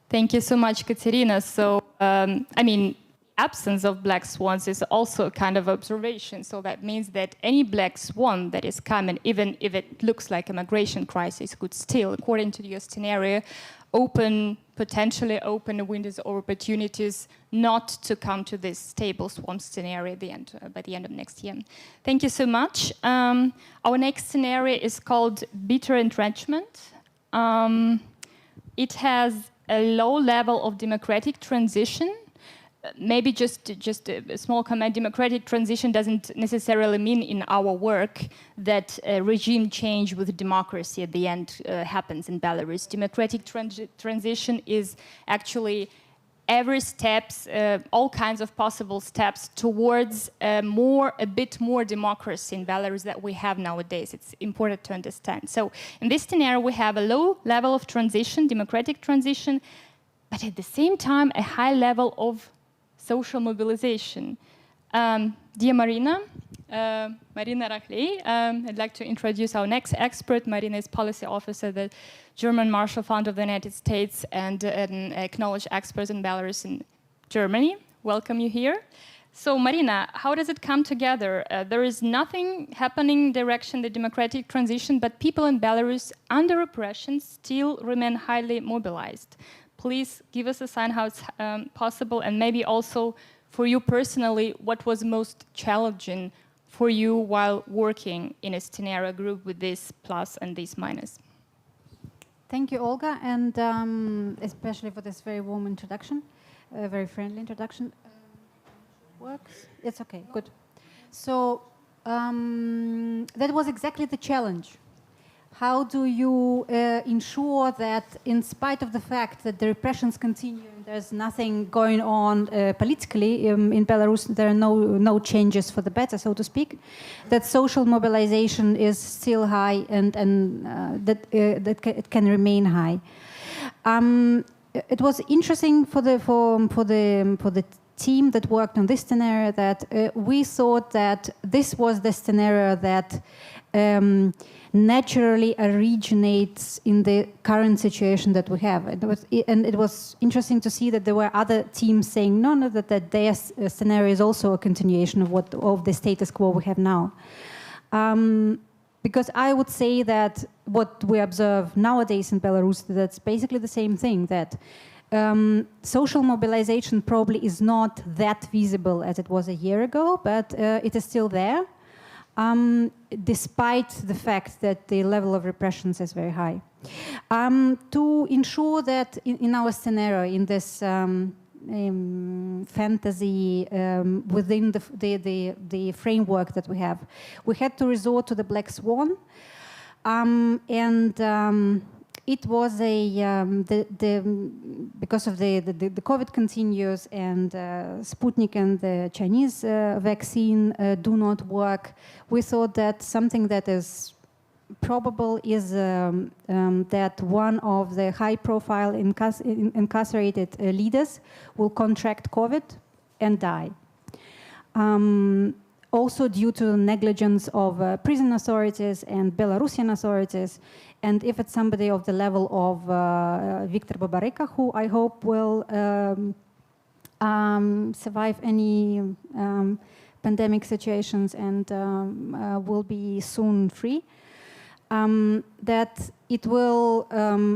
Thank you so much, Katerina. So, I mean, absence of black swans is also a kind of observation. So that means that any black swan that is coming, even if it looks like a migration crisis, could still, according to your scenario, potentially open the windows of opportunities not to come to this stable swan scenario at the end, by the end of next year. Thank you so much. Our next scenario is called bitter entrenchment. It has a low level of democratic transition. Maybe just a small comment, democratic transition doesn't necessarily mean in our work that regime change with democracy at the end happens in Belarus. Democratic transition is actually every steps, all kinds of possible steps towards a bit more democracy in Belarus that we have nowadays. It's important to understand. So in this scenario, we have a low level of transition, democratic transition, but at the same time, a high level of social mobilization. Dear Marina Rachley, I'd like to introduce our next expert. Marina is policy officer at the German Marshall Fund of the United States and an acknowledged expert in Belarus in Germany. Welcome you here. So Marina, how does it come together? There is nothing happening in direction the democratic transition, but people in Belarus under oppression still remain highly mobilized. Please give us a sign how it's possible, and maybe also for you personally, what was most challenging for you while working in a scenario group with this plus and this minus? Thank you, Olga, and especially for this very warm introduction, very friendly introduction. Works? It's okay, good. So that was exactly the challenge. How do you ensure that in spite of the fact that the repressions continue, there's nothing going on politically in Belarus, there are no changes for the better, so to speak, that social mobilization is still high and that it can remain high. It was interesting for the team that worked on this scenario that we thought that this was the scenario that naturally originates in the current situation that we have. It was interesting to see that there were other teams saying no, that their scenario is also a continuation of the status quo we have now. Because I would say that what we observe nowadays in Belarus, that's basically the same thing, that social mobilization probably is not that visible as it was a year ago, but it is still there. Despite the fact that the level of repressions is very high. To ensure that in our scenario, in this fantasy within the framework that we have, we had to resort to the black swan, it was because of the COVID continues and Sputnik and the Chinese vaccine do not work. We thought that something that is probable is that one of the high-profile incarcerated leaders will contract COVID and die. Also due to negligence of prison authorities and Belarusian authorities. And if it's somebody of the level of Viktor Babarika, who I hope will survive any pandemic situations and will be soon free, that it will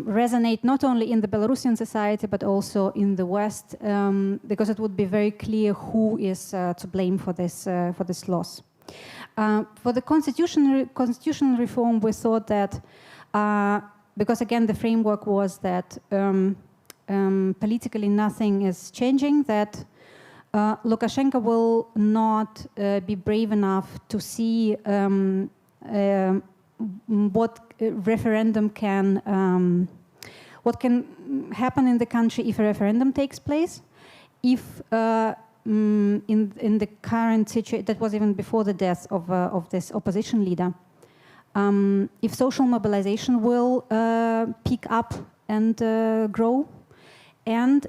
resonate not only in the Belarusian society but also in the West, because it would be very clear who is to blame for this loss. For the constitutional reform, we thought that because again the framework was that politically nothing is changing, that Lukashenko will not be brave enough to see what referendum can, what can happen in the country if a referendum takes place, if in the current situation, that was even before the death of this opposition leader, if social mobilization will pick up and grow, and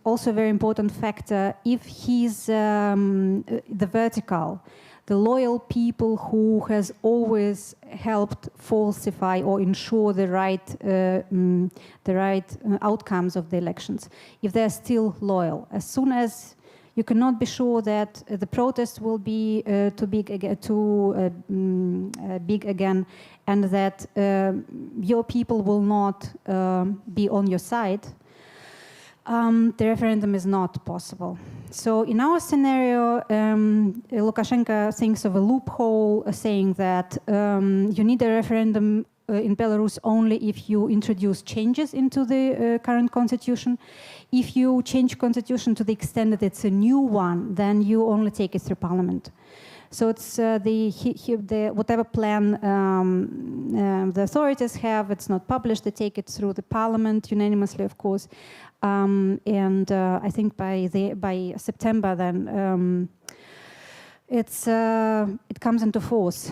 also a very important factor, if he's the vertical, the loyal people who has always helped falsify or ensure the right outcomes of the elections, if they're still loyal. As soon as you cannot be sure that the protest will be too big again, and that your people will not be on your side, the referendum is not possible. So in our scenario, Lukashenko thinks of a loophole saying that you need a referendum in Belarus only if you introduce changes into the current constitution. If you change constitution to the extent that it's a new one, then you only take it through parliament. So it's the whatever plan the authorities have, it's not published. They take it through the parliament unanimously, of course. And I think by September, then it comes into force.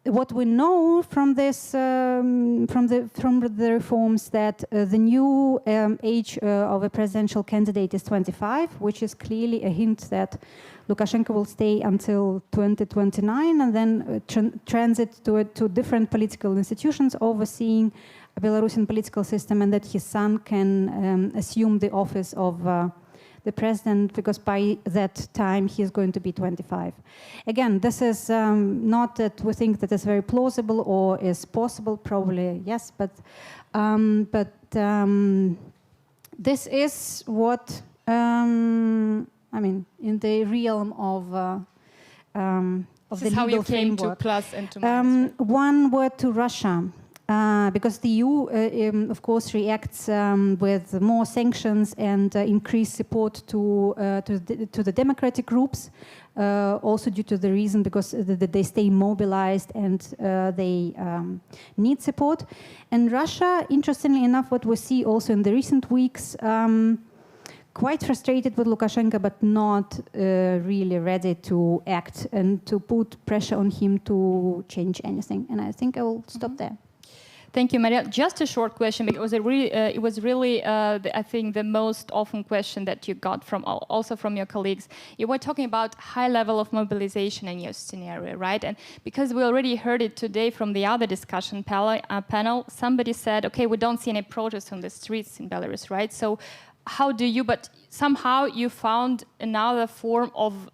What we know from this, from the reforms, that the new age of a presidential candidate is 25, which is clearly a hint that Lukashenko will stay until 2029 and then transit to different political institutions overseeing a Belarusian political system, and that his son can assume the office of the president, because by that time he is going to be 25. Again, this is not that we think that is very plausible or is possible, probably yes, but this is what, I mean, in the realm of the how legal you came framework. to plus and to minus. One word to Russia. Because the EU, of course, reacts with more sanctions and increased support to the democratic groups, also due to the reason because they stay mobilized and they need support. And Russia, interestingly enough, what we see also in the recent weeks, quite frustrated with Lukashenko, but not really ready to act and to put pressure on him to change anything. And I think I will stop there. Thank you, Maria. Just a short question, because it was really, I think, the most often question that you got from also from your colleagues. You were talking about high level of mobilization in your scenario, right? And because we already heard it today from the other discussion panel, somebody said, okay, we don't see any protests on the streets in Belarus, right? So how do you, but somehow you found another form of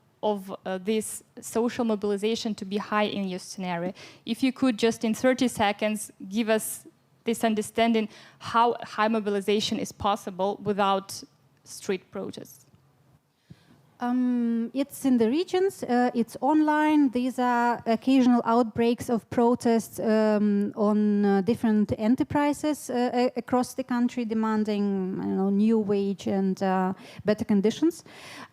this social mobilization to be high in your scenario. If you could just in 30 seconds give us this understanding how high mobilization is possible without street protests. It's in the regions, it's online. These are occasional outbreaks of protests on different enterprises across the country demanding, I don't know, new wage and better conditions,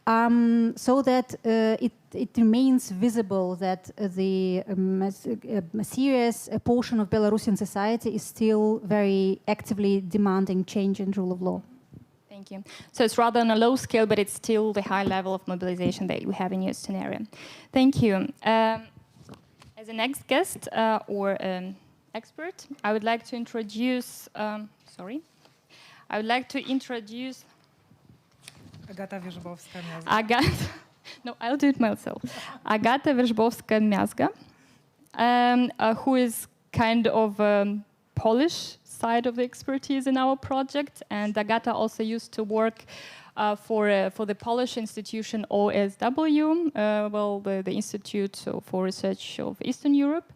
so that it remains visible that the a serious portion of Belarusian society is still very actively demanding change in rule of law. Thank you. So it's rather on a low scale, but it's still the high level of mobilization that you have in your scenario. Thank you. As a next guest or expert, I would like to introduce, Agata Wierzbowska-Miazga. No, I'll do it myself. Agata Wierzbowska-Miazga, who is kind of Polish side of the expertise in our project, and Agata also used to work for the Polish institution OSW, the Institute for Research of Eastern Europe.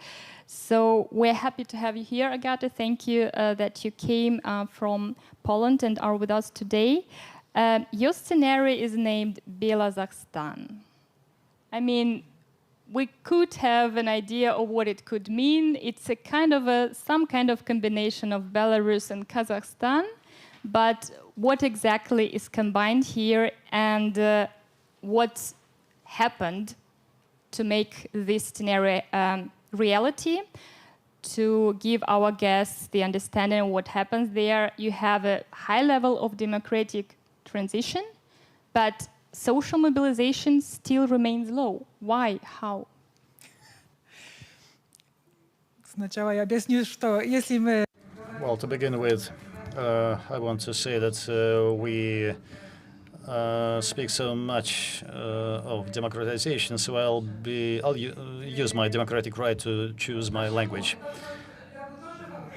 So we're happy to have you here, Agata. Thank you that you came from Poland and are with us today. Your scenario is named Belazakhstan. I mean, we could have an idea of what it could mean. It's a kind of some kind of combination of Belarus and Kazakhstan, but what exactly is combined here and what happened to make this scenario reality? To give our guests the understanding of what happens there, you have a high level of democratic transition, but social mobilization still remains low. Why? How? Сначала я объясню, что если мы... Well, to begin with, I want to say that we speak so much of democratization, so I'll use my democratic right to choose my language.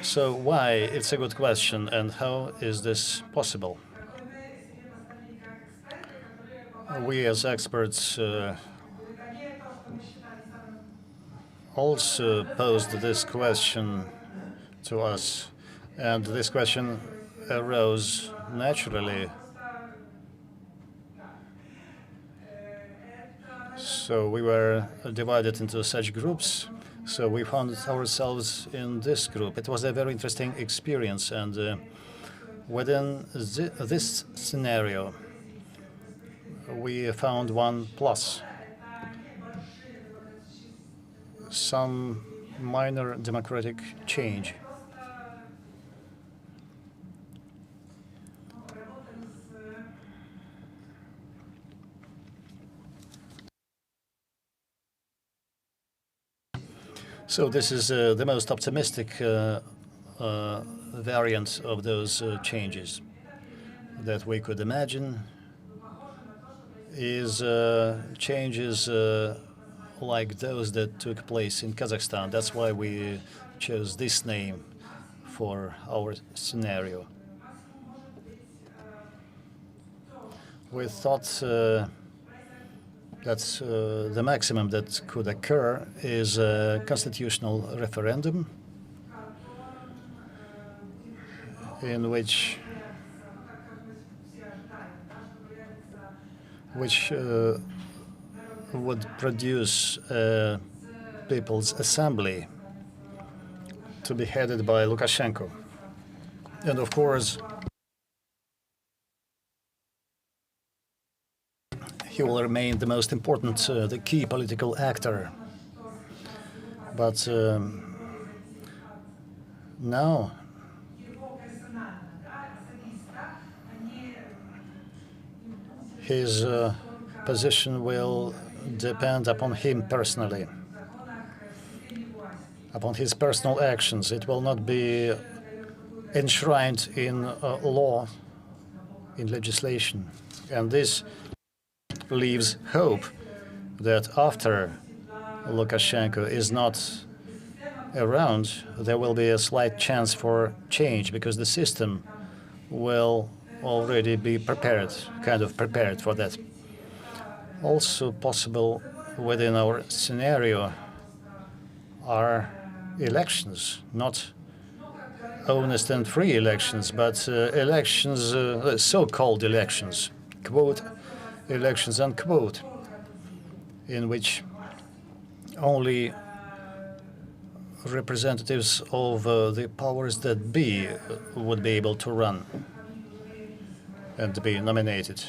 So why? It's a good question, and how is this possible? We as experts also posed this question to us, and this question arose naturally. So we were divided into such groups, so we found ourselves in this group. It was a very interesting experience, and within this scenario, we found one plus. Some minor democratic change. So this is the most optimistic variant of those changes that we could imagine is changes like those that took place in Kazakhstan. That's why we chose this name for our scenario. We thought that the maximum that could occur is a constitutional referendum in which would produce a People's Assembly to be headed by Lukashenko. And of course, he will remain the most important, the key political actor. But now his position will depend upon him personally, upon his personal actions. It will not be enshrined in law, in legislation. And this leaves hope that after Lukashenko is not around, there will be a slight chance for change, because the system will already be prepared, kind of prepared for that. Also possible within our scenario are elections, not honest and free elections, but elections, so-called elections, quote, elections unquote, in which only representatives of the powers that be would be able to run and be nominated.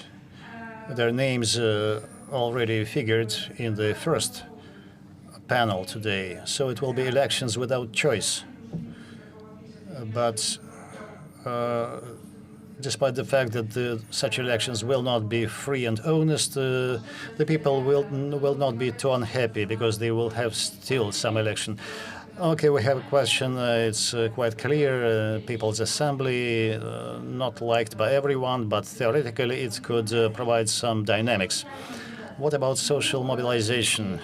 Their names already figured in the first panel today, so it will be elections without choice. But despite the fact that such elections will not be free and honest, the people will not be too unhappy, because they will have still some election. Okay, we have a question. It's quite clear. People's Assembly, not liked by everyone, but theoretically it could provide some dynamics. What about social mobilization?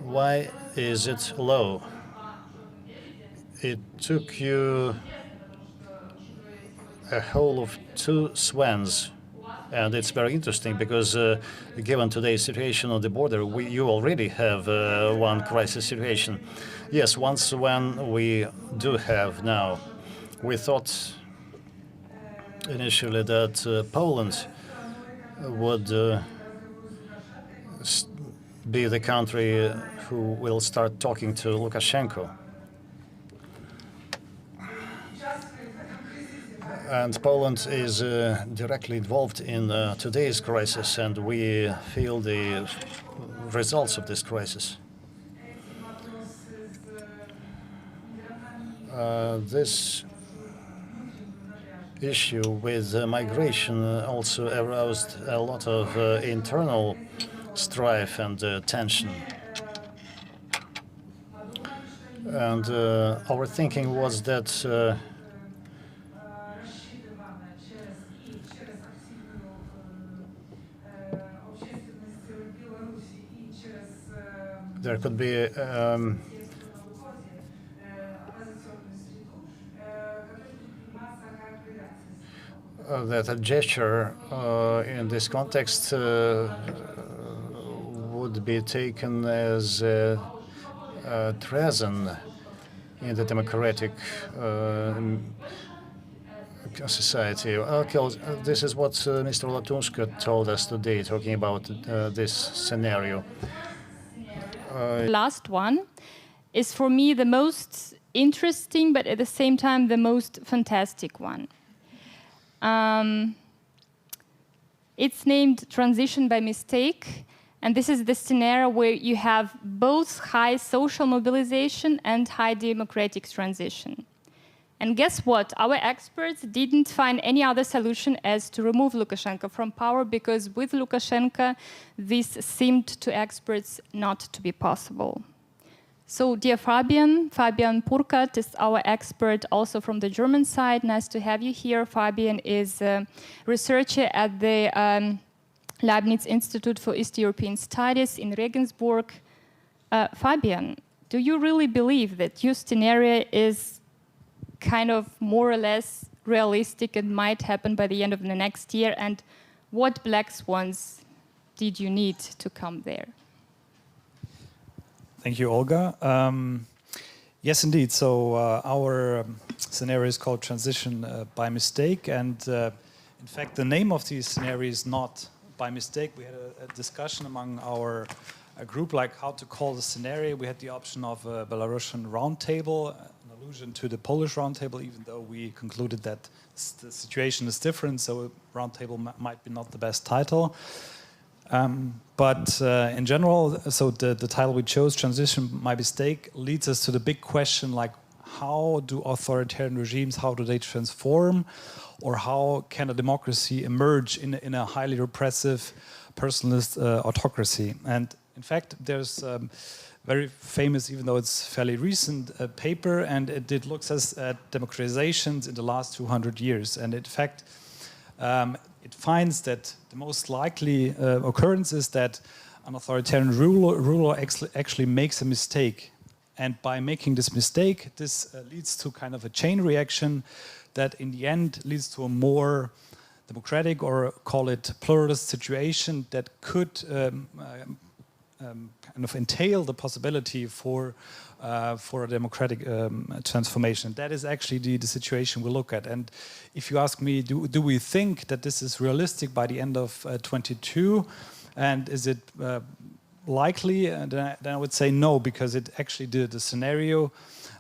Why is it low? It took you a whole of 2 Swans, and it's very interesting because given today's situation on the border, you already have one crisis situation. Yes, one Swan we do have now. We thought initially that Poland would be the country who will start talking to Lukashenko. And Poland is directly involved in today's crisis, and we feel the results of this crisis. This issue with migration also aroused a lot of internal strife and tension. And our thinking was that there could be that a gesture in this context would be taken as treason in the democratic society. Okay, this is what Mr. Latunska told us today, talking about this scenario. Last one is for me the most interesting, but at the same time the most fantastic one. It's named Transition by Mistake, and this is the scenario where you have both high social mobilization and high democratic transition. And guess what? Our experts didn't find any other solution as to remove Lukashenko from power, because with Lukashenko, this seemed to experts not to be possible. So, dear Fabian Purkat is our expert also from the German side. Nice to have you here. Fabian is a researcher at the Leibniz Institute for East European Studies in Regensburg. Fabian, do you really believe that your scenario is kind of more or less realistic and might happen by the end of the next year? And what black swans did you need to come there? Thank you, Olga. Yes, indeed. So our scenario is called Transition by Mistake. And in fact, the name of the scenario is not by mistake. We had a discussion among our group, like how to call the scenario. We had the option of a Belarusian roundtable, an allusion to the Polish roundtable, even though we concluded that the situation is different, so a roundtable might be not the best title. But in general, so the title we chose, Transition by Mistake, leads us to the big question, like how do authoritarian regimes, how do they transform, or how can a democracy emerge in a highly repressive, personalist autocracy? And in fact, there's very famous, even though it's fairly recent, paper, and it looks at democratizations in the last 200 years. And in fact, it finds that the most likely occurrence is that an authoritarian ruler actually makes a mistake. And by making this mistake, this leads to kind of a chain reaction that in the end leads to a more democratic, or call it pluralist situation that could kind of entail the possibility for a democratic transformation. That is actually the situation we look at. And if you ask me, do we think that this is realistic by the end of 22, and is it likely? And then I would say no, because it actually the scenario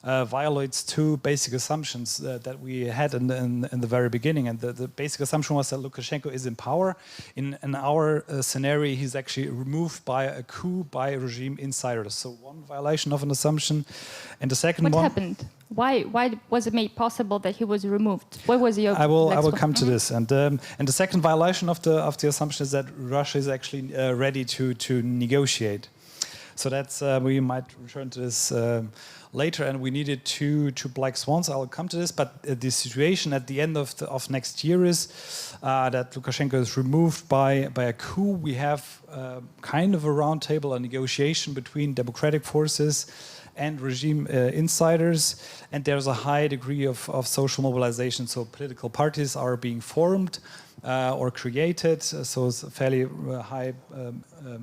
violates two basic assumptions that we had in the very beginning. And the basic assumption was that Lukashenko is in power. In our scenario, he's actually removed by a coup by regime insiders. So one violation of an assumption. And the second one... What happened? Why was it made possible that he was removed? What was your... I will come to this. And the second violation of the assumption is that Russia is actually ready to negotiate. So that's we might return to this later, and we needed two black swans. I'll come to this, but the situation at the end of next year is that Lukashenko is removed by a coup. We have kind of a roundtable, a negotiation between democratic forces and regime insiders, and there's a high degree of social mobilization. So political parties are being formed or created, so it's a fairly high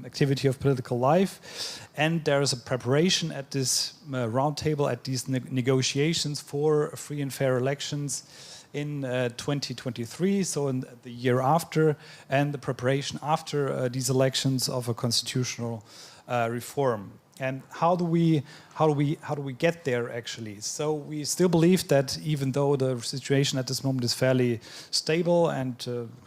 activity of political life. And there is a preparation at this roundtable, at these negotiations for free and fair elections in 2023, so in the year after, and the preparation after these elections of a constitutional reform. And how do we get there actually? So we still believe that even though the situation at this moment is fairly stable and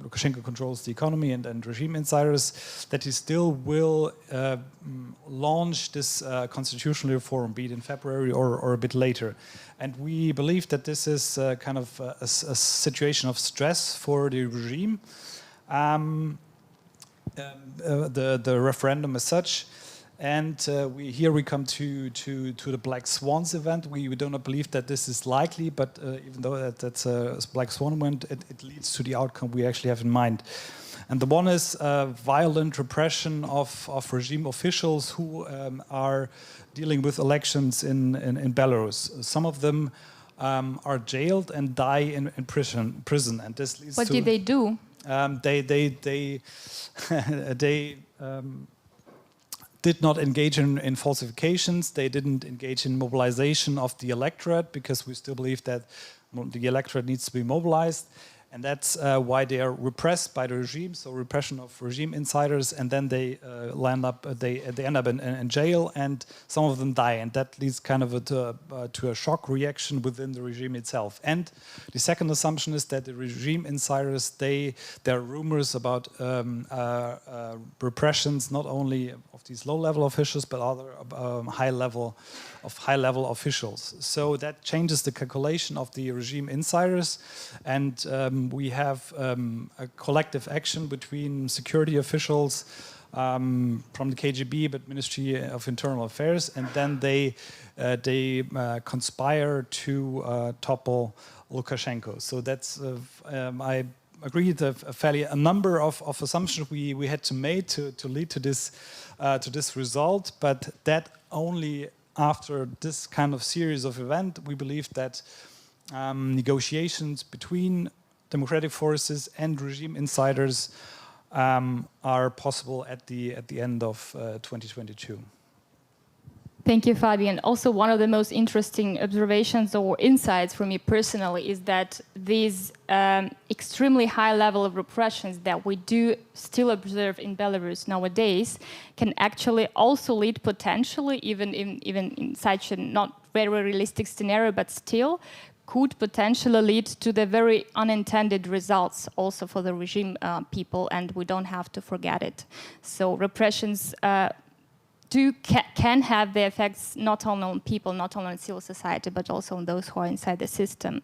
Lukashenko controls the economy and regime insiders, that he still will launch this constitutional reform, be it in February or a bit later. And we believe that this is kind of a situation of stress for the regime. The referendum as such And here we come to the Black Swans event. We do not believe that this is likely, but even though that's a Black Swan event, it leads to the outcome we actually have in mind. And the one is violent repression of regime officials who are dealing with elections in Belarus. Some of them are jailed and die in prison. And this leads what did they do? They did not engage in falsifications. They didn't engage in mobilization of the electorate, because we still believe that the electorate needs to be mobilized. And that's why they are repressed by the regime, so repression of regime insiders, and then they end up in jail, and some of them die, and that leads kind of to a shock reaction within the regime itself. And the second assumption is that the regime insiders, there are rumors about repressions not only of these low-level officials, but other high-level officials. So that changes the calculation of the regime insiders, and we have a collective action between security officials from the KGB, but Ministry of Internal Affairs, and then they conspire to topple Lukashenko. So that's I agree that a number of assumptions we had to make to lead to this result, but that only after this kind of series of events, we believe that negotiations between democratic forces and regime insiders are possible at the end of 2022. Thank you, Fabian. Also, one of the most interesting observations or insights for me personally is that these extremely high level of repressions that we do still observe in Belarus nowadays can actually also lead potentially, even in such a not very realistic scenario, but still could potentially lead to the very unintended results also for the regime people, and we don't have to forget it. So repressions can have the effects not only on people, not only on civil society, but also on those who are inside the system.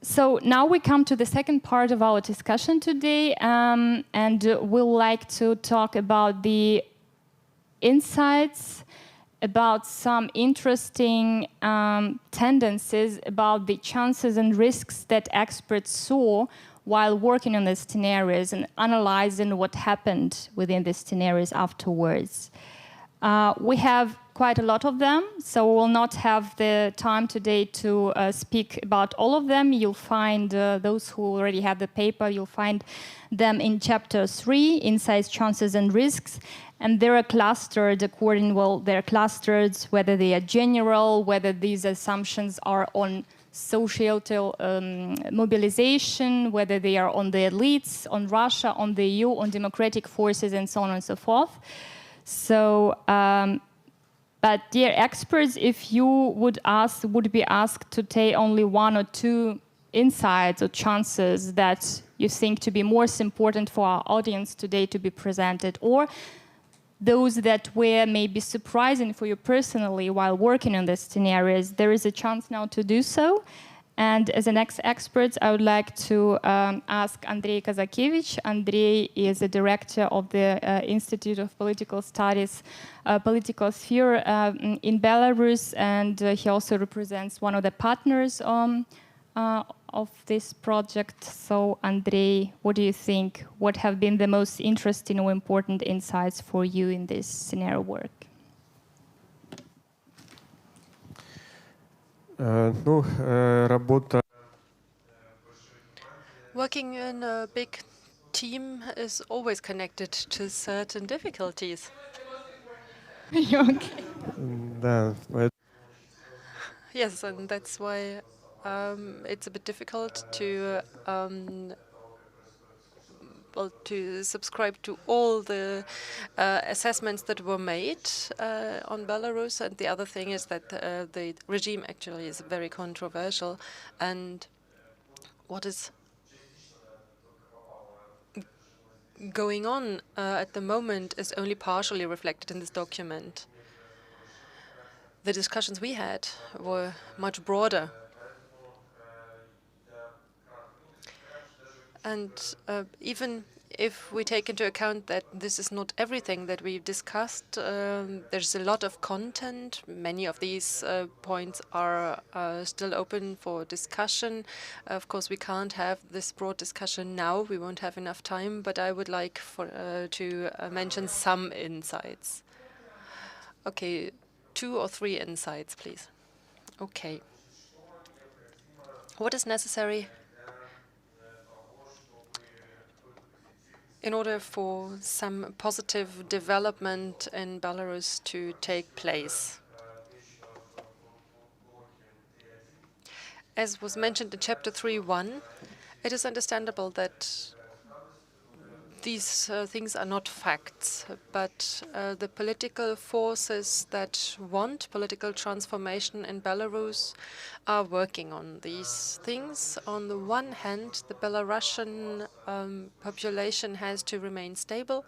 So now we come to the second part of our discussion today, and we'll like to talk about the insights, about some interesting tendencies, about the chances and risks that experts saw while working on these scenarios and analyzing what happened within these scenarios afterwards. We have quite a lot of them, so we'll not have the time today to speak about all of them. You'll find those who already have the paper, you'll find them in chapter 3, Insights, Chances and Risks. And they are clustered according, they're clustered whether they are general, whether these assumptions are on societal mobilization, whether they are on the elites, on Russia, on the EU, on democratic forces, and so on and so forth. So, but dear experts, if you would be asked to take only one or two insights or chances that you think to be most important for our audience today to be presented, or those that were maybe surprising for you personally while working on these scenarios, there is a chance now to do so. And as the next expert, I would like to ask Andrei Kazakevich. Andrei is the director of the Institute of Political Studies, Political Sphere in Belarus, and he also represents one of the partners of this project. So, Andrei, what do you think? What have been the most interesting or important insights for you in this scenario work? Working in a big team is always connected to certain difficulties. Okay. Yes, and that's why it's a bit difficult to subscribe to all the assessments that were made on Belarus. And the other thing is that the regime actually is very controversial, and what is going on at the moment is only partially reflected in this document. The discussions we had were much broader. And even if we take into account that this is not everything that we've discussed, there's a lot of content. Many of these points are still open for discussion. Of course, we can't have this broad discussion now. We won't have enough time, but I would like to mention some insights. Okay, 2 or 3 insights, please. Okay. What is necessary in order for some positive development in Belarus to take place? As was mentioned in Chapter 3.1, it is understandable that these things are not facts, but the political forces that want political transformation in Belarus are working on these things. On the one hand, the Belarusian population has to remain stable.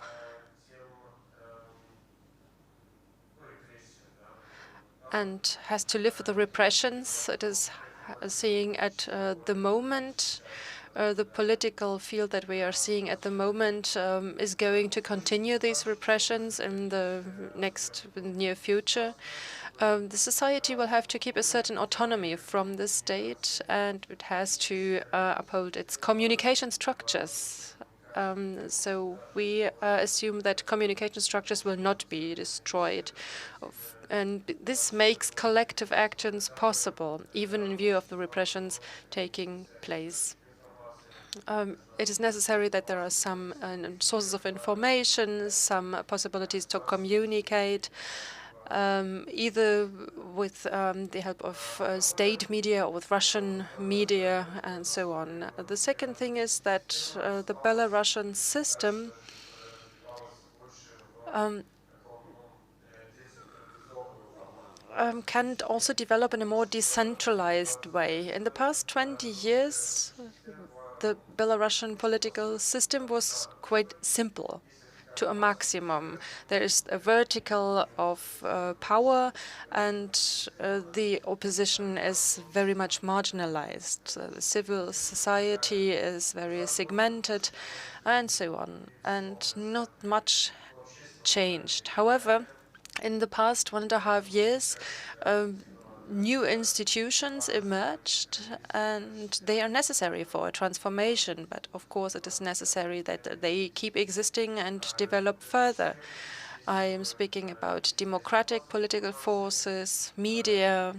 And has to live with the repressions it is seeing at the moment. The political field that we are seeing at the moment is going to continue these repressions in the near future. The society will have to keep a certain autonomy from the state, and it has to uphold its communication structures. So we assume that communication structures will not be destroyed. And this makes collective actions possible, even in view of the repressions taking place. It is necessary that there are some sources of information, some possibilities to communicate, either with the help of state media or with Russian media and so on. The second thing is that the Belarusian system can also develop in a more decentralized way. In the past 20 years, the Belarusian political system was quite simple to a maximum. There is a vertical of power, and the opposition is very much marginalized. The civil society is very segmented, and so on. And not much changed. However, in the past 1.5 years, new institutions emerged, and they are necessary for a transformation. But of course, it is necessary that they keep existing and develop further. I am speaking about democratic political forces, media,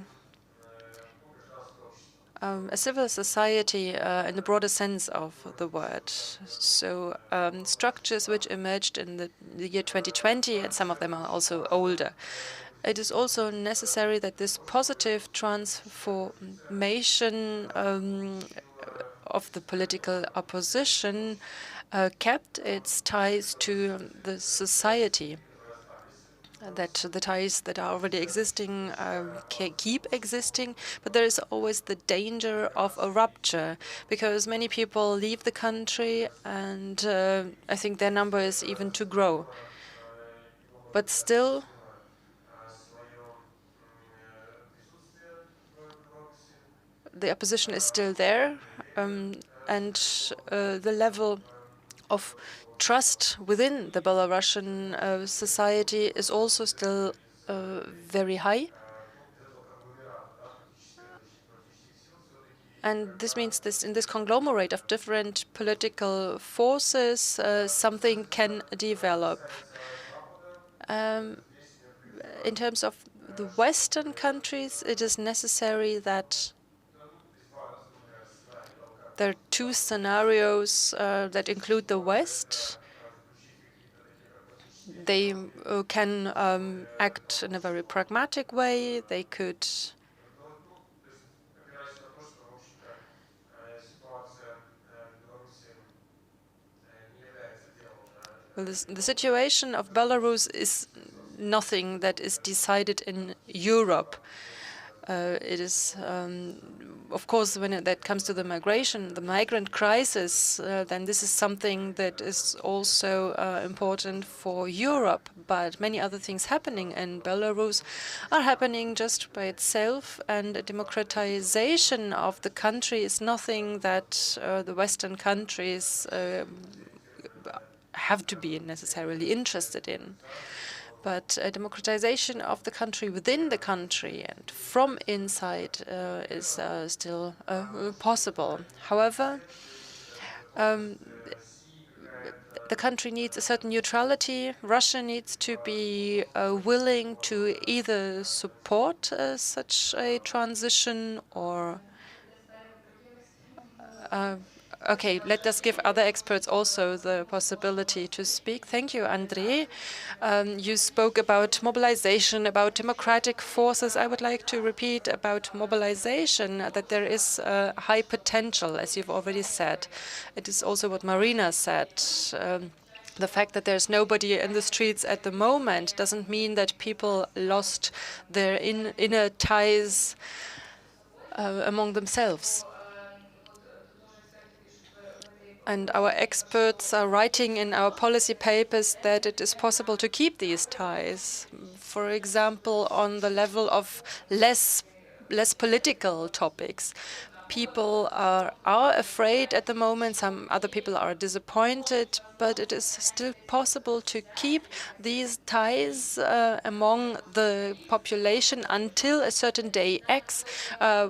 a civil society in the broader sense of the word. So structures which emerged in the year 2020, and some of them are also older. It is also necessary that this positive transformation of the political opposition kept its ties to the society, that the ties that are already existing keep existing, but there is always the danger of a rupture, because many people leave the country, and I think their number is even to grow. But still, the opposition is still there, and the level of trust within the Belarusian society is also still very high. And this means this in this conglomerate of different political forces, something can develop. In terms of the Western countries, it is necessary that there are 2 scenarios that include the West. They can act in a very pragmatic way. They could the situation of Belarus is nothing that is decided in Europe. It is, of course, when that comes to the migrant crisis, then this is something that is also important for Europe. But many other things happening in Belarus are happening just by itself, and a democratization of the country is nothing that the Western countries have to be necessarily interested in. But democratization of the country within the country and from inside is still possible. However, the country needs a certain neutrality. Russia needs to be willing to either support such a transition or okay, let us give other experts also the possibility to speak. Thank you, André. You spoke about mobilization, about democratic forces. I would like to repeat about mobilization, that there is high potential, as you've already said. It is also what Marina said. The fact that there's nobody in the streets at the moment doesn't mean that people lost their inner ties among themselves. And our experts are writing in our policy papers that it is possible to keep these ties. For example, on the level of less political topics. People are afraid at the moment, some other people are disappointed, but it is still possible to keep these ties among the population until a certain day X,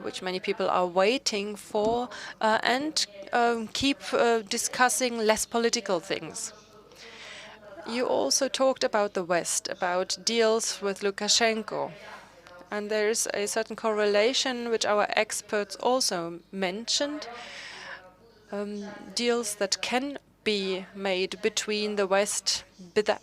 which many people are waiting for, and keep discussing less political things. You also talked about the West, about deals with Lukashenko. And there is a certain correlation, which our experts also mentioned, deals that can be made between the West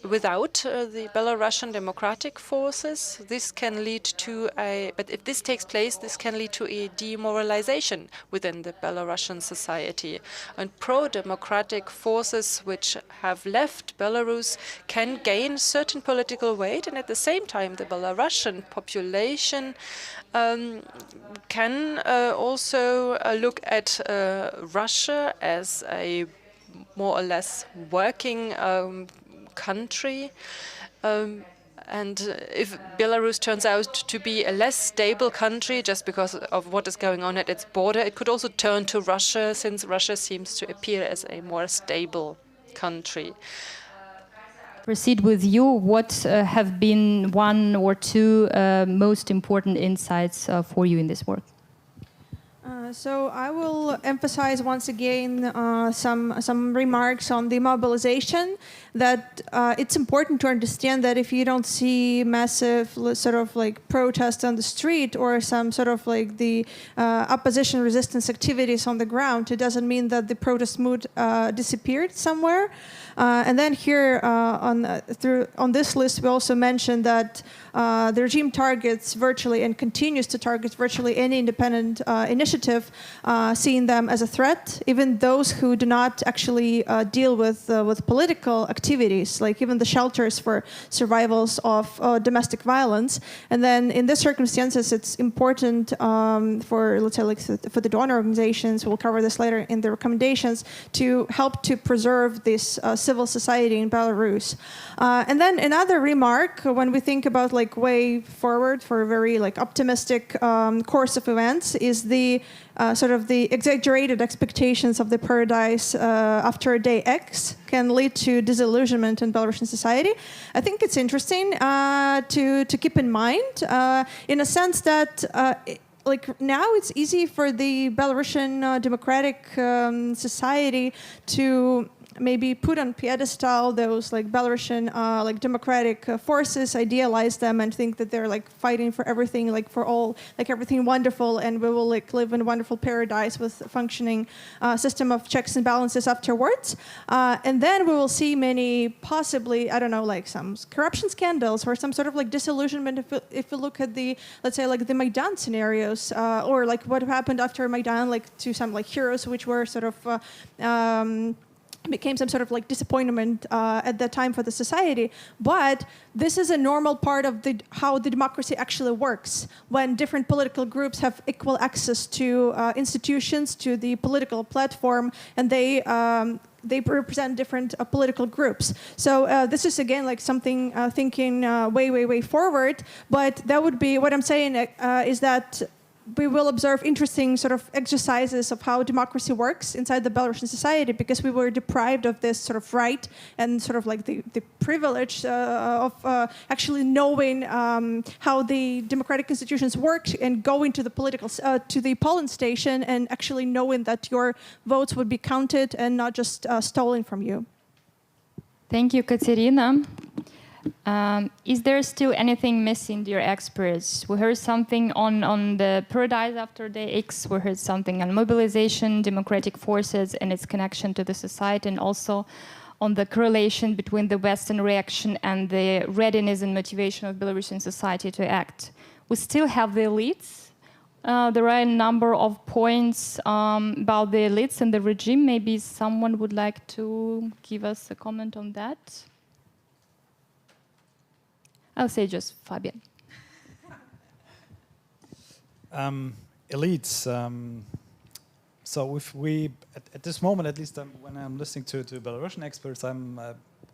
without the Belarusian democratic forces. This can lead to but if this takes place, this can lead to a demoralization within the Belarusian society. And pro-democratic forces which have left Belarus can gain certain political weight, and at the same time, the Belarusian population can also look at Russia as a more or less working country. And if Belarus turns out to be a less stable country just because of what is going on at its border, it could also turn to Russia, since Russia seems to appear as a more stable country. Proceed with you. What have been one or two most important insights for you in this work? So I will emphasize once again some remarks on the mobilization, that it's important to understand that if you don't see massive sort of like protests on the street or some sort of like the opposition resistance activities on the ground, it doesn't mean that the protest mood disappeared somewhere. And then here on this list, we also mentioned that the regime targets virtually and continues to target virtually any independent initiative, seeing them as a threat, even those who do not actually deal with political activities, like even the shelters for survivals of domestic violence. And then in these circumstances, it's important for, let's say, like for the donor organizations, we'll cover this later in the recommendations, to help to preserve this civil society in Belarus. And then another remark, when we think about like way forward for a very like optimistic course of events, is the sort of the exaggerated expectations of the paradise after day X can lead to disillusionment in Belarusian society. I think it's interesting to keep in mind, in a sense that like now it's easy for the Belarusian democratic society to maybe put on pedestal those like Belarusian like democratic forces, idealize them, and think that they're like fighting for everything, like for all, like everything wonderful, and we will like live in a wonderful paradise with a functioning system of checks and balances afterwards. And then we will see many possibly, I don't know, like some corruption scandals or some sort of like disillusionment if you look at the, let's say, like the Maidan scenarios, or like what happened after Maidan, like to some like heroes which were sort of became some sort of like disappointment at that time for the society. But this is a normal part of how the democracy actually works, when different political groups have equal access to institutions, to the political platform, and they represent different political groups. So this is again like something thinking way forward. But that would be what I'm saying is that we will observe interesting sort of exercises of how democracy works inside the Belarusian society, because we were deprived of this sort of right and sort of like the privilege of actually knowing how the democratic institutions work and going to the to the polling station and actually knowing that your votes would be counted and not just stolen from you. Thank you, Katerina. Is there still anything missing, dear experts? We heard something on the Paradise After Day X, we heard something on mobilization, democratic forces and its connection to the society, and also on the correlation between the Western reaction and the readiness and motivation of Belarusian society to act. We still have the elites. There are a number of points about the elites and the regime. Maybe someone would like to give us a comment on that? I'll say just Fabian. Elites. So if we, at this moment, at least when I'm listening to Belarusian experts, I'm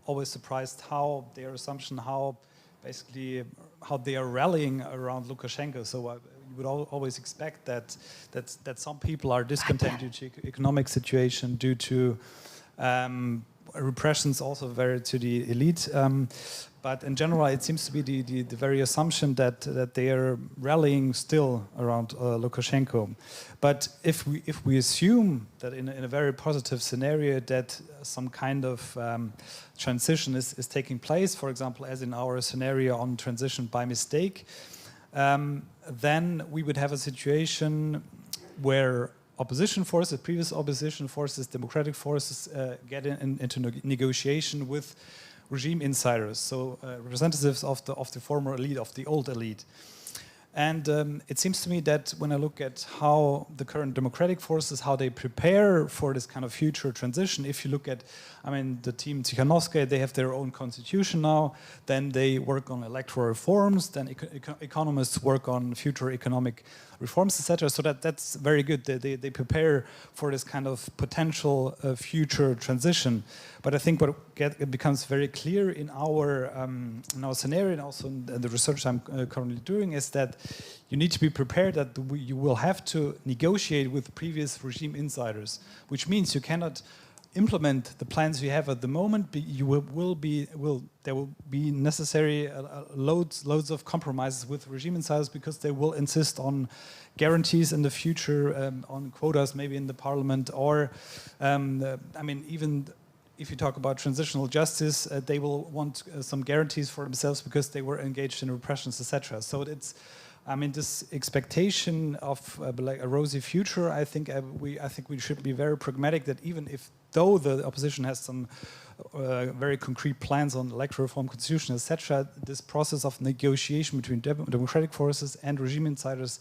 always surprised how their assumption, how they are rallying around Lukashenko. So you would always expect that some people are discontent due to economic situation, due to repressions also very to the elite. But in general, it seems to be the very assumption that they are rallying still around Lukashenko. But if we assume that in a very positive scenario that some kind of transition is taking place, for example, as in our scenario on transition by mistake, then we would have a situation where opposition forces, previous opposition forces, democratic forces get into negotiation with regime insiders, so representatives of the former elite, of the old elite. And it seems to me that when I look at how the current democratic forces, how they prepare for this kind of future transition, if you look at, I mean, the team Tikhanovskaya, they have their own constitution now, then they work on electoral reforms, then economists work on future economic reforms, etc. So that's very good. They prepare for this kind of potential future transition. But I think what it becomes very clear in our scenario, and also in the research I'm currently doing, is that you need to be prepared that you will have to negotiate with previous regime insiders, which means you cannot implement the plans you have at the moment. There will be necessary loads of compromises with regime insiders, because they will insist on guarantees in the future, on quotas maybe in the parliament, or I mean, even if you talk about transitional justice, they will want some guarantees for themselves because they were engaged in repressions, etc. So it's, I mean, this expectation of like a rosy future, I think we should be very pragmatic, that even though the opposition has some very concrete plans on electoral reform, constitution, etc., this process of negotiation between democratic forces and regime insiders,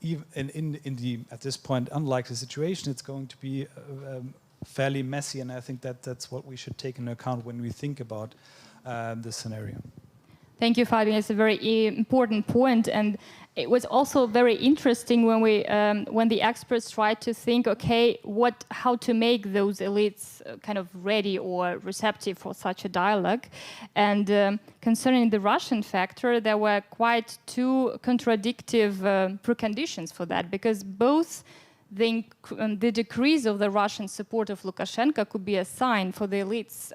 even in the at this point unlikely situation, it's going to be fairly messy, and I think that's what we should take into account when we think about this scenario. Thank you, Fabian. It's a very important point, and it was also very interesting when the experts tried to think, okay, how to make those elites kind of ready or receptive for such a dialogue. And concerning the Russian factor, there were quite two contradictive preconditions for that, because both the decrease of the Russian support of Lukashenko could be a sign for the elites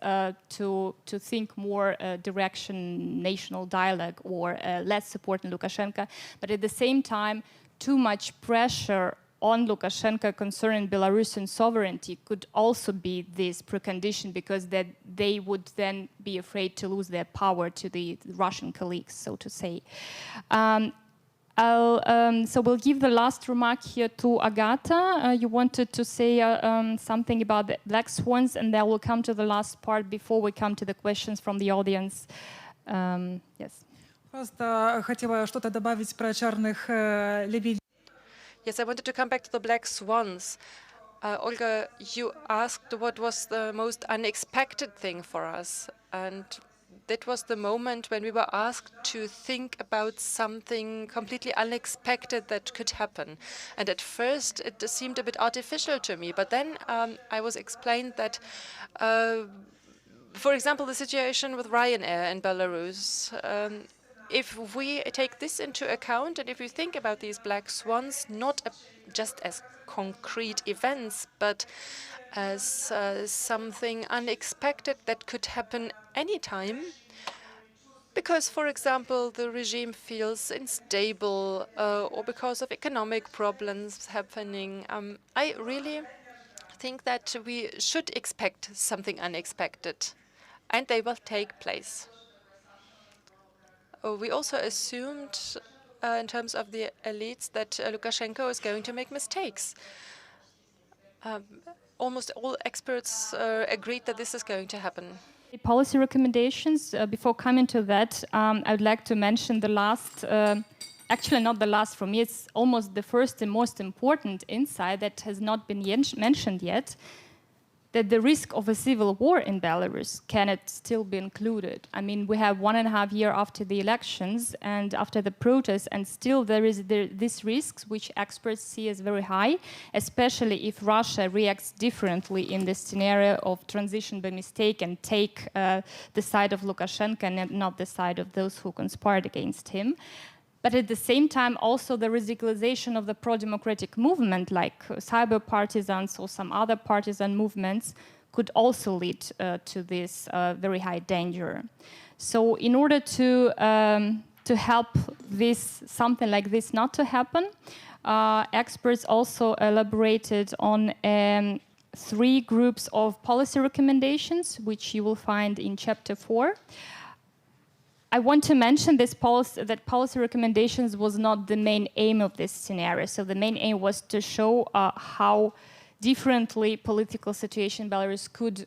to think more direction, national dialogue, or less support in Lukashenko. But at the same time, too much pressure on Lukashenko concerning Belarusian sovereignty could also be this precondition, because that they would then be afraid to lose their power to the Russian colleagues, so to say. So we'll give the last remark here to Agata. You wanted to say something about the black swans, and then we'll come to the last part before we come to the questions from the audience. Yes. Просто хотела что-то добавить про черных лебедей. Yes, I wanted to come back to the black swans. Olga, you asked what was the most unexpected thing for us, and that was the moment when we were asked to think about something completely unexpected that could happen. And at first, it seemed a bit artificial to me, but then I was explained that, for example, the situation with Ryanair in Belarus, if we take this into account, and if we think about these black swans not just as concrete events, but as something unexpected that could happen anytime, because, for example, the regime feels unstable or because of economic problems happening, I really think that we should expect something unexpected, and they will take place. We also assumed, in terms of the elites, that Lukashenko is going to make mistakes. Almost all experts agreed that this is going to happen. Policy recommendations. Before coming to that, I would like to mention the last, actually not the last for me, it's almost the first and most important insight that has not been mentioned yet, that the risk of a civil war in Belarus cannot still be included. I mean, we have 1.5 years after the elections and after the protests, and still there is these risks, which experts see as very high, especially if Russia reacts differently in this scenario of transition by mistake and take the side of Lukashenko and not the side of those who conspired against him. But at the same time, also the radicalization of the pro-democratic movement, like cyber partisans or some other partisan movements, could also lead to this very high danger. So in order to help something like this not to happen, experts also elaborated on 3 groups of policy recommendations, which you will find in Chapter 4. I want to mention that policy recommendations was not the main aim of this scenario. So the main aim was to show how differently political situation in Belarus could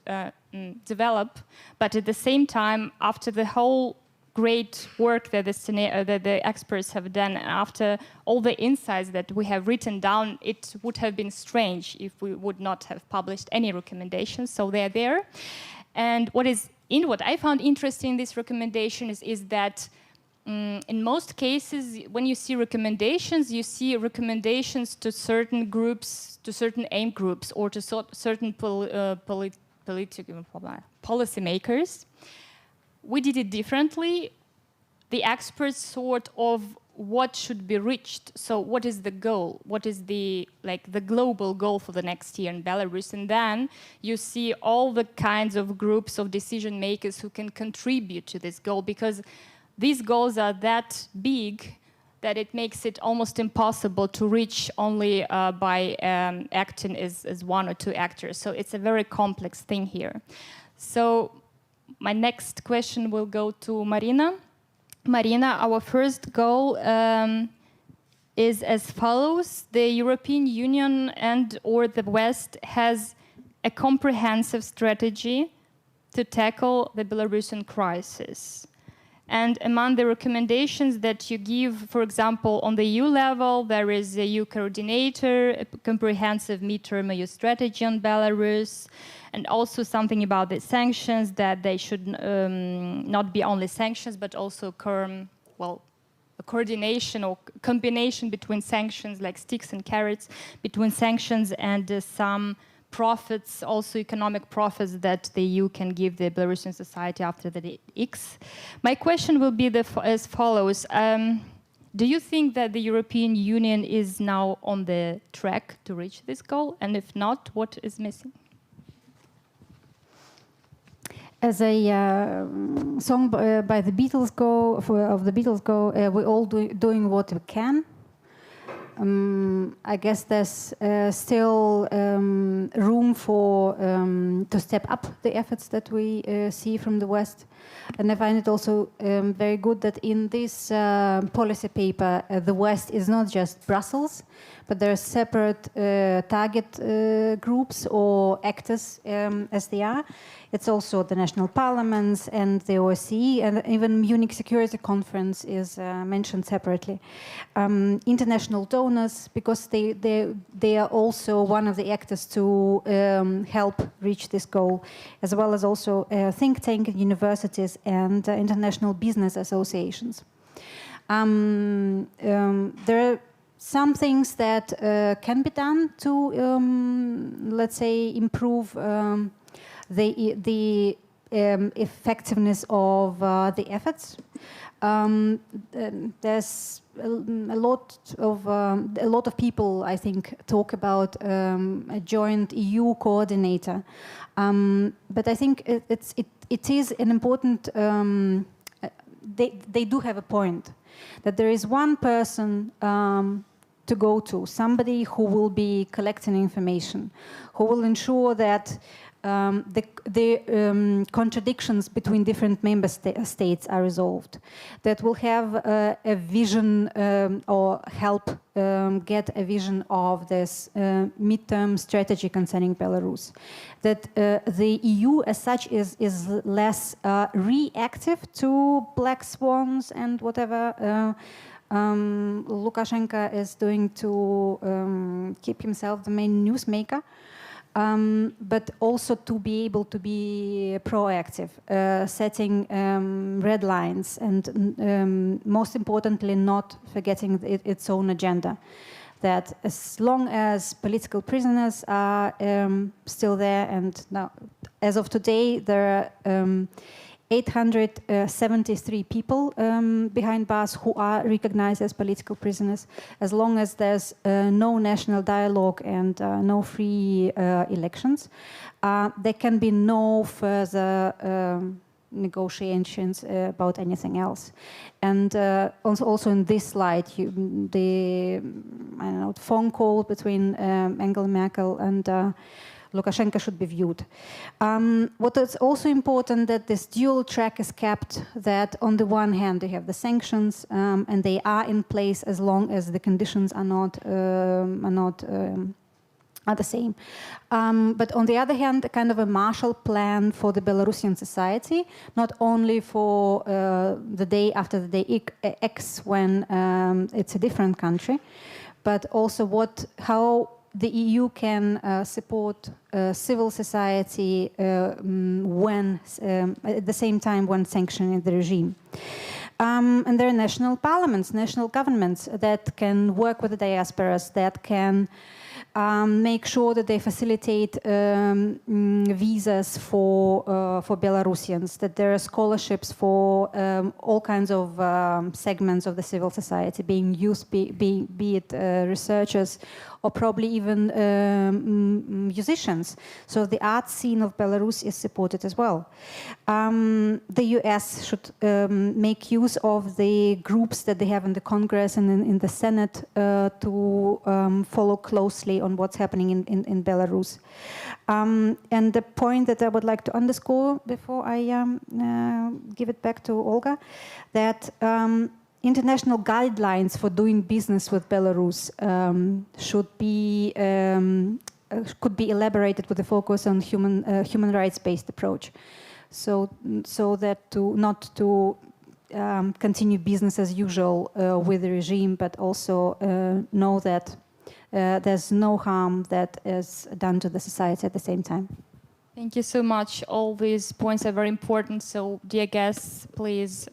develop. But at the same time, after the whole great work that the experts have done, after all the insights that we have written down, it would have been strange if we would not have published any recommendations. So they're there. And what I found interesting in this recommendation is that in most cases, when you see recommendations to certain groups, to certain aim groups, or to certain policymakers. We did it differently. The experts sort of what should be reached. So what is the goal? What is the global goal for the next year in Belarus? And then you see all the kinds of groups of decision makers who can contribute to this goal, because these goals are that big that it makes it almost impossible to reach only by acting as 1 or 2 actors. So it's a very complex thing here. So my next question will go to Marina. Marina, our first goal is as follows. The European Union and/or the West has a comprehensive strategy to tackle the Belarusian crisis. And among the recommendations that you give, for example, on the EU level, there is a EU coordinator, a comprehensive midterm EU strategy on Belarus, and also something about the sanctions, that they should not be only sanctions, but also a coordination or combination between sanctions, like sticks and carrots, between sanctions and some profits, also economic profits that the EU can give the Belarusian society after the X. My question will be as follows. Do you think that the European Union is now on the track to reach this goal? And if not, what is missing? As a song by the Beatles go, we're all doing what we can. I guess there's still room for to step up the efforts that we see from the West, and I find it also very good that in this policy paper the West is not just Brussels, but there are separate target groups or actors as they are. It's also the national parliaments and the OSCE, and even Munich Security Conference is mentioned separately. International donors, because they are also one of the actors to help reach this goal, as well as also think tank universities and international business associations. There are some things that can be done to, let's say, improve the effectiveness of the efforts. There's a lot of people, I think, talk about a joint EU coordinator, but I think it is an important. They do have a point that there is one person to go to, somebody who will be collecting information, who will ensure that the contradictions between different member states are resolved, that will have a vision or help get a vision of this midterm strategy concerning Belarus, that the EU as such is less reactive to black swans and whatever Lukashenko is doing to keep himself the main newsmaker. But also to be able to be proactive, setting red lines, and most importantly, not forgetting its own agenda. That as long as political prisoners are still there, and now, as of today, there are 873 people behind bars who are recognized as political prisoners. As long as there's no national dialogue and no free elections, there can be no further negotiations about anything else. And also in this slide, the phone call between Angela Merkel and Lukashenko should be viewed. What is also important that this dual track is kept, that on the one hand you have the sanctions and they are in place as long as the conditions are not the same. But on the other hand, a kind of a Marshall Plan for the Belarusian society, not only for the day after the day X when it's a different country, but also how the EU can support civil society when, at the same time, when sanctioning the regime. And there are national parliaments, national governments that can work with the diasporas, that can make sure that they facilitate visas for Belarusians, that there are scholarships for all kinds of segments of the civil society being used, be it researchers or probably even musicians. So the art scene of Belarus is supported as well. The US should make use of the groups that they have in the Congress and in the Senate to follow closely on what's happening in Belarus. And the point that I would like to underscore before I give it back to Olga, that international guidelines for doing business with Belarus could be elaborated with a focus on human rights-based approach, so that not to continue business as usual with the regime, but also know that there's no harm that is done to the society at the same time. Thank you so much. All these points are very important. So, dear guests, please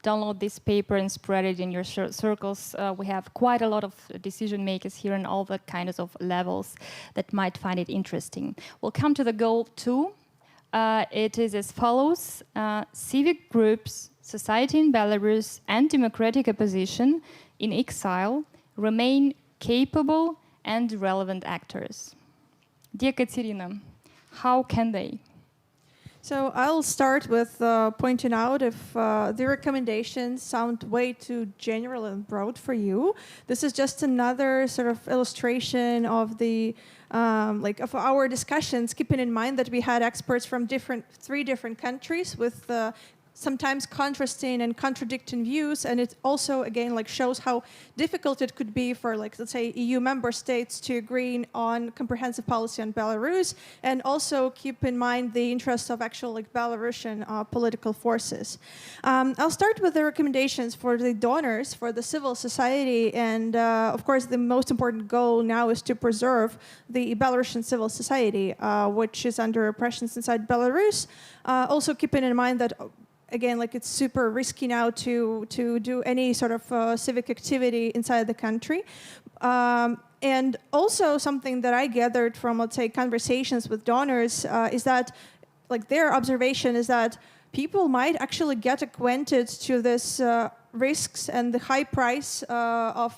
download this paper and spread it in your circles. We have quite a lot of decision makers here in all the kinds of levels that might find it interesting. We'll come to the goal 2. It is as follows. Civic groups, society in Belarus, and democratic opposition in exile remain capable and relevant actors. Dear Katerina, how can they? So I'll start with pointing out if the recommendations sound way too general and broad for you. This is just another sort of illustration of the of our discussions, keeping in mind that we had experts from 3 different countries with sometimes contrasting and contradicting views, and it also again shows how difficult it could be for let's say EU member states to agree on comprehensive policy on Belarus, and also keep in mind the interests of actual Belarusian political forces. I'll start with the recommendations for the donors, for the civil society, and of course the most important goal now is to preserve the Belarusian civil society, which is under oppressions inside Belarus. Also keeping in mind that again, it's super risky now to do any sort of civic activity inside the country. And also something that I gathered from, let's say, conversations with donors is that like their observation is that people might actually get acquainted to this risks and the high price of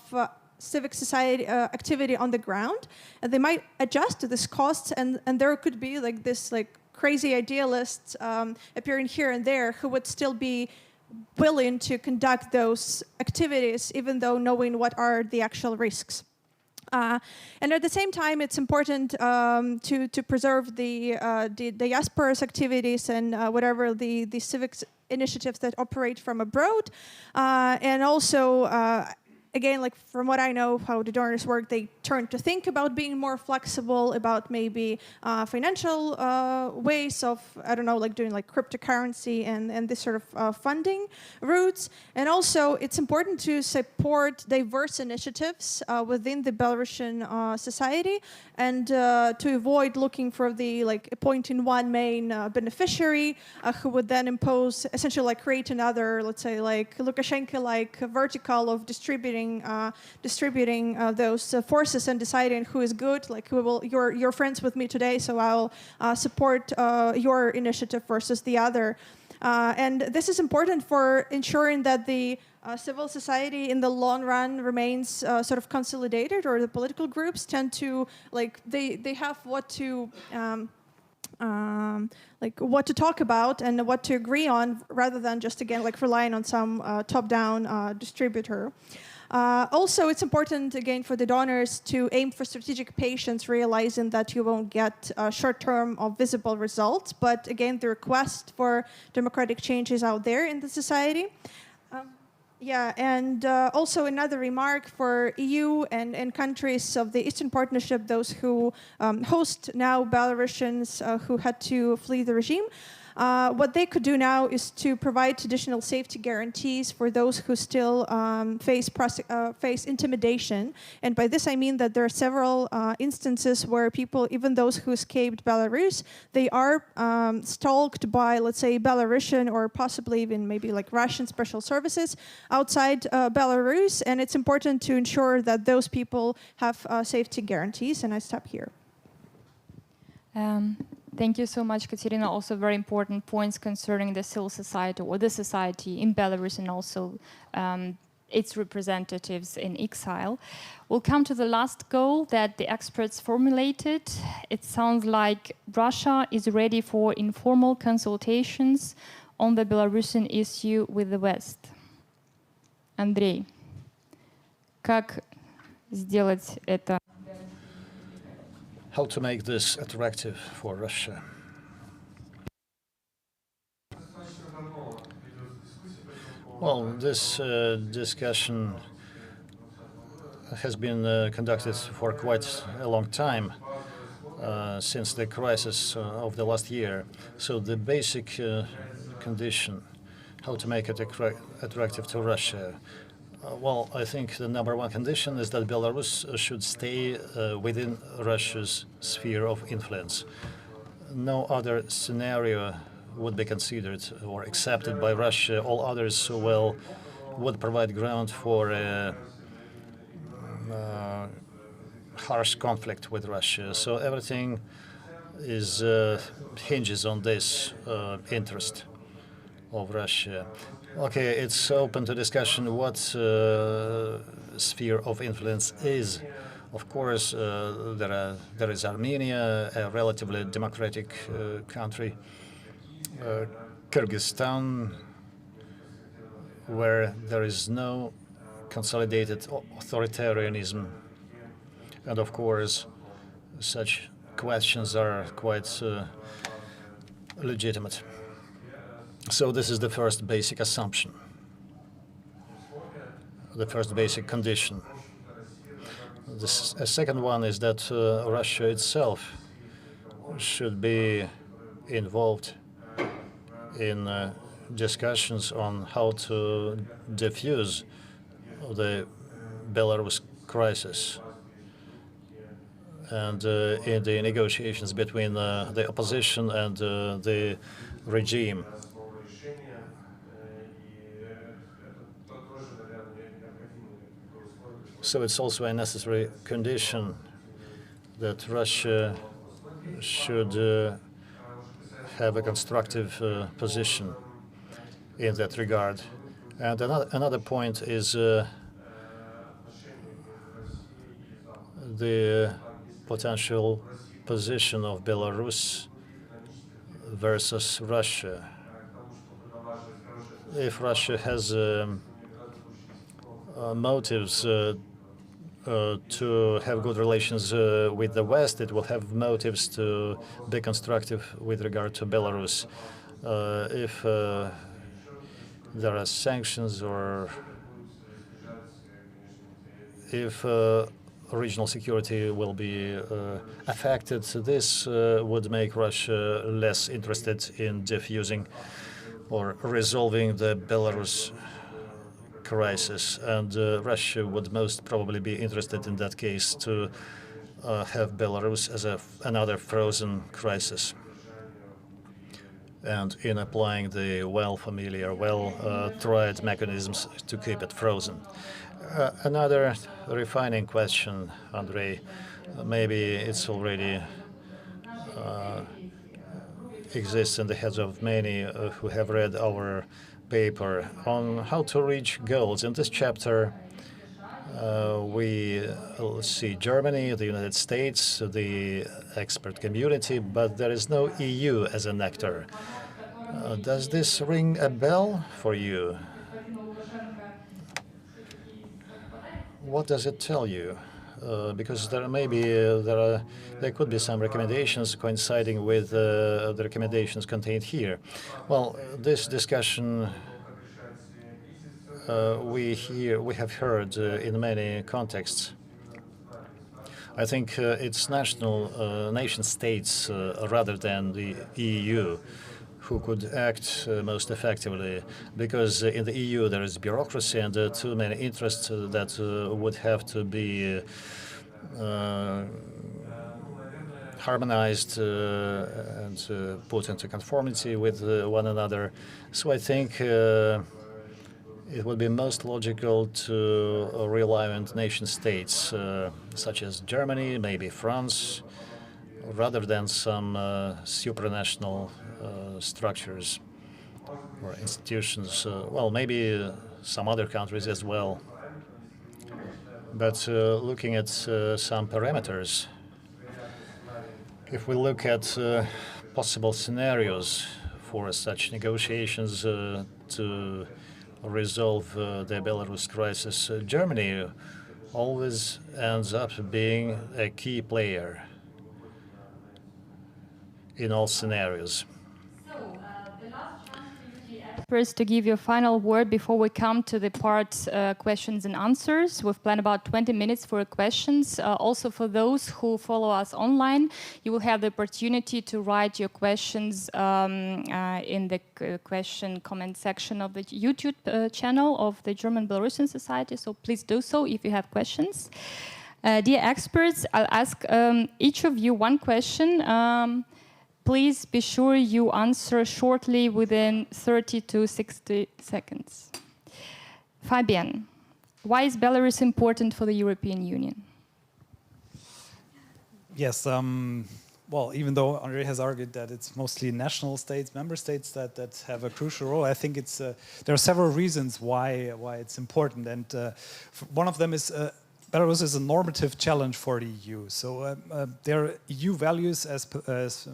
civic society activity on the ground, and they might adjust to this costs, and there could be like this like crazy idealists appearing here and there who would still be willing to conduct those activities even though knowing what are the actual risks. And at the same time, it's important to preserve the diaspora's activities and whatever the civic initiatives that operate from abroad, and also again, like from what I know how the donors work, they turn to think about being more flexible about maybe financial ways of, I don't know, like doing like cryptocurrency and this sort of funding routes. And also it's important to support diverse initiatives within the Belarusian society, and to avoid looking for the like appointing one main beneficiary who would then impose, essentially like create another, let's say like Lukashenko-like vertical of distributing those forces and deciding who is good, like who will, you're friends with me today, so I'll support your initiative versus the other. And this is important for ensuring that the civil society in the long run remains sort of consolidated, or the political groups tend to, like, they have what to what to talk about and what to agree on, rather than just, again, like relying on some top-down distributor. Also, it's important, again, for the donors to aim for strategic patience, realizing that you won't get short-term or visible results. But again, the request for democratic change is out there in the society. Yeah, and also another remark for EU and countries of the Eastern Partnership, those who host now Belarusians who had to flee the regime. What they could do now is to provide additional safety guarantees for those who still face intimidation. And by this I mean that there are several instances where people, even those who escaped Belarus, they are stalked by, let's say, Belarusian or possibly even maybe like Russian special services outside Belarus. And it's important to ensure that those people have safety guarantees. And I stop here. Thank you so much, Katerina. Also very important points concerning the civil society or the society in Belarus, and also its representatives in exile. We'll come to the last goal that the experts formulated. It sounds like Russia is ready for informal consultations on the Belarusian issue with the West. Андрей, как сделать это? How to make this attractive for Russia? Well, this discussion has been conducted for quite a long time, since the crisis of the last year. So the basic condition, how to make it attractive to Russia. Well, I think the number one condition is that Belarus should stay within Russia's sphere of influence. No other scenario would be considered or accepted by Russia. All others would provide ground for a harsh conflict with Russia. So everything hinges on this interest of Russia. Okay, it's open to discussion what sphere of influence is. Of course, there is Armenia, a relatively democratic country, Kyrgyzstan, where there is no consolidated authoritarianism. And of course, such questions are quite legitimate. So this is the first basic assumption, the first basic condition. The second one is that Russia itself should be involved in discussions on how to defuse the Belarus crisis and in the negotiations between the opposition and the regime. So it's also a necessary condition that Russia should have a constructive position in that regard. And another point is the potential position of Belarus versus Russia. If Russia has motives to have good relations with the West, it will have motives to be constructive with regard to Belarus. If there are sanctions or if regional security will be affected, this would make Russia less interested in diffusing or resolving the Belarus crisis, and Russia would most probably be interested in that case to have Belarus as another frozen crisis, and in applying the well-familiar, well-tried mechanisms to keep it frozen. Another refining question, Andrei, maybe it's already exists in the heads of many who have read our paper on how to reach goals. In this chapter, we see Germany, the United States, the expert community, but there is no EU as an actor. Does this ring a bell for you? What does it tell you? Because there could be some recommendations coinciding with the recommendations contained here. Well, this discussion we have heard in many contexts. I think it's nation states rather than the EU who could act most effectively, because in the EU there is bureaucracy and too many interests that would have to be harmonized and put into conformity with one another. So I think it would be most logical to rely on nation states such as Germany, maybe France, rather than some supranational structures or institutions. Well, maybe some other countries as well. But looking at some parameters, if we look at possible scenarios for such negotiations to resolve the Belarus crisis, Germany always ends up being a key player in all scenarios. First, to give you a final word before we come to the part questions and answers. We've planned about 20 minutes for questions. Also, for those who follow us online, you will have the opportunity to write your questions in the question comment section of the YouTube channel of the German-Belarusian Society. So please do so if you have questions. Dear experts, I'll ask each of you one question. Please be sure you answer shortly within 30 to 60 seconds. Fabian, why is Belarus important for the European Union? Yes, well, even though Andrei has argued that it's mostly national states, member states that have a crucial role, I think it's there are several reasons why it's important, and one of them is Belarus is a normative challenge for the EU. So there are EU values as there's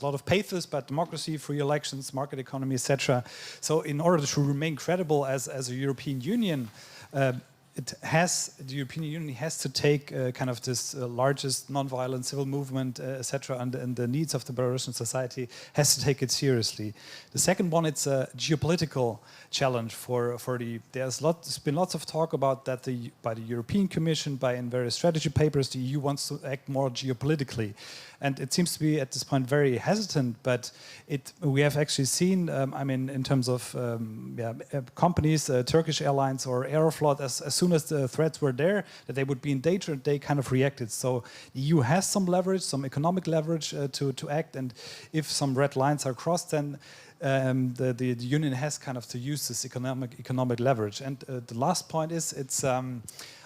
a lot of pathos, but democracy, free elections, market economy, etc. So in order to remain credible as a European Union, the European Union has to take kind of this largest non-violent civil movement, etc., and the needs of the Belarusian society has to take it seriously. The second one, it's a geopolitical challenge for the. There's been lots of talk about that by the European Commission, in various strategy papers, the EU wants to act more geopolitically, and it seems to be at this point very hesitant. But we have actually seen, I mean, in terms of companies, Turkish Airlines or Aeroflot, as soon as the threats were there, that they would be in danger, they kind of reacted. So the EU has some leverage, some economic leverage to act, and if some red lines are crossed, then the union has kind of to use this economic leverage. And the last point is,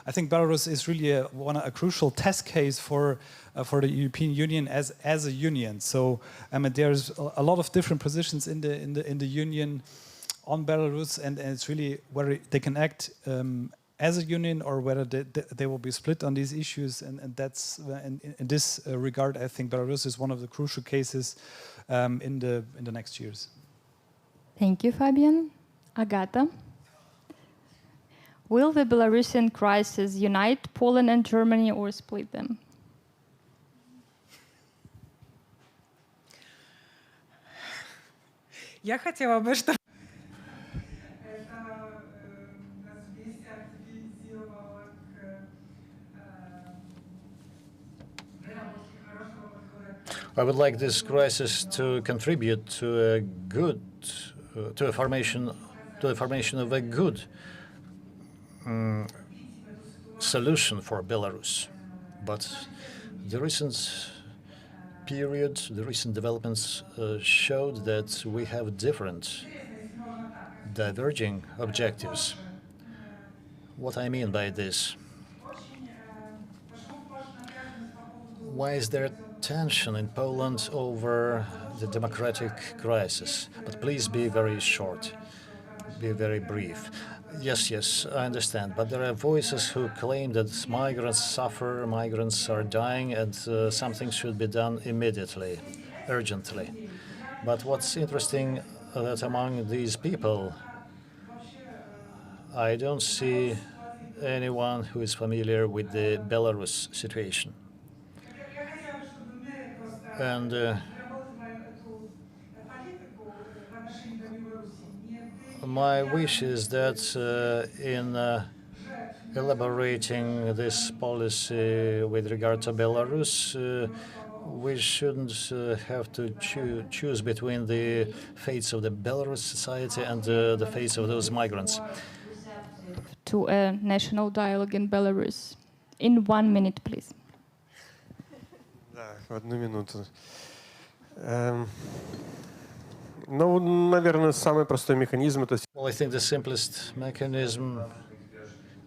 I think Belarus is really a crucial test case for the European Union as a union. So there's a lot of different positions in the Union on Belarus, and it's really whether they can act as a union or whether they will be split on these issues. And that's in this regard, I think Belarus is one of the crucial cases in the next years. Thank you, Fabian. Agata. Will the Belarusian crisis unite Poland and Germany or split them? Я хотела бы, чтобы I would like this crisis to contribute to a good, to the formation of a good solution for Belarus. But the recent period, the recent developments showed that we have different, diverging objectives. What I mean by this? Why is there tension in Poland over the democratic crisis? But please be very short, be very brief. Yes, I understand, but there are voices who claim that migrants suffer, migrants are dying, and something should be done immediately, urgently. But what's interesting that among these people, I don't see anyone who is familiar with the Belarus situation. And my wish is that in elaborating this policy with regard to Belarus, we shouldn't have to choose between the fates of the Belarus society and the fates of those migrants. To a national dialogue in Belarus. In 1 minute, please. Одну минуту. Ну, наверное, самый простой механизм это. Well, I think the simplest mechanism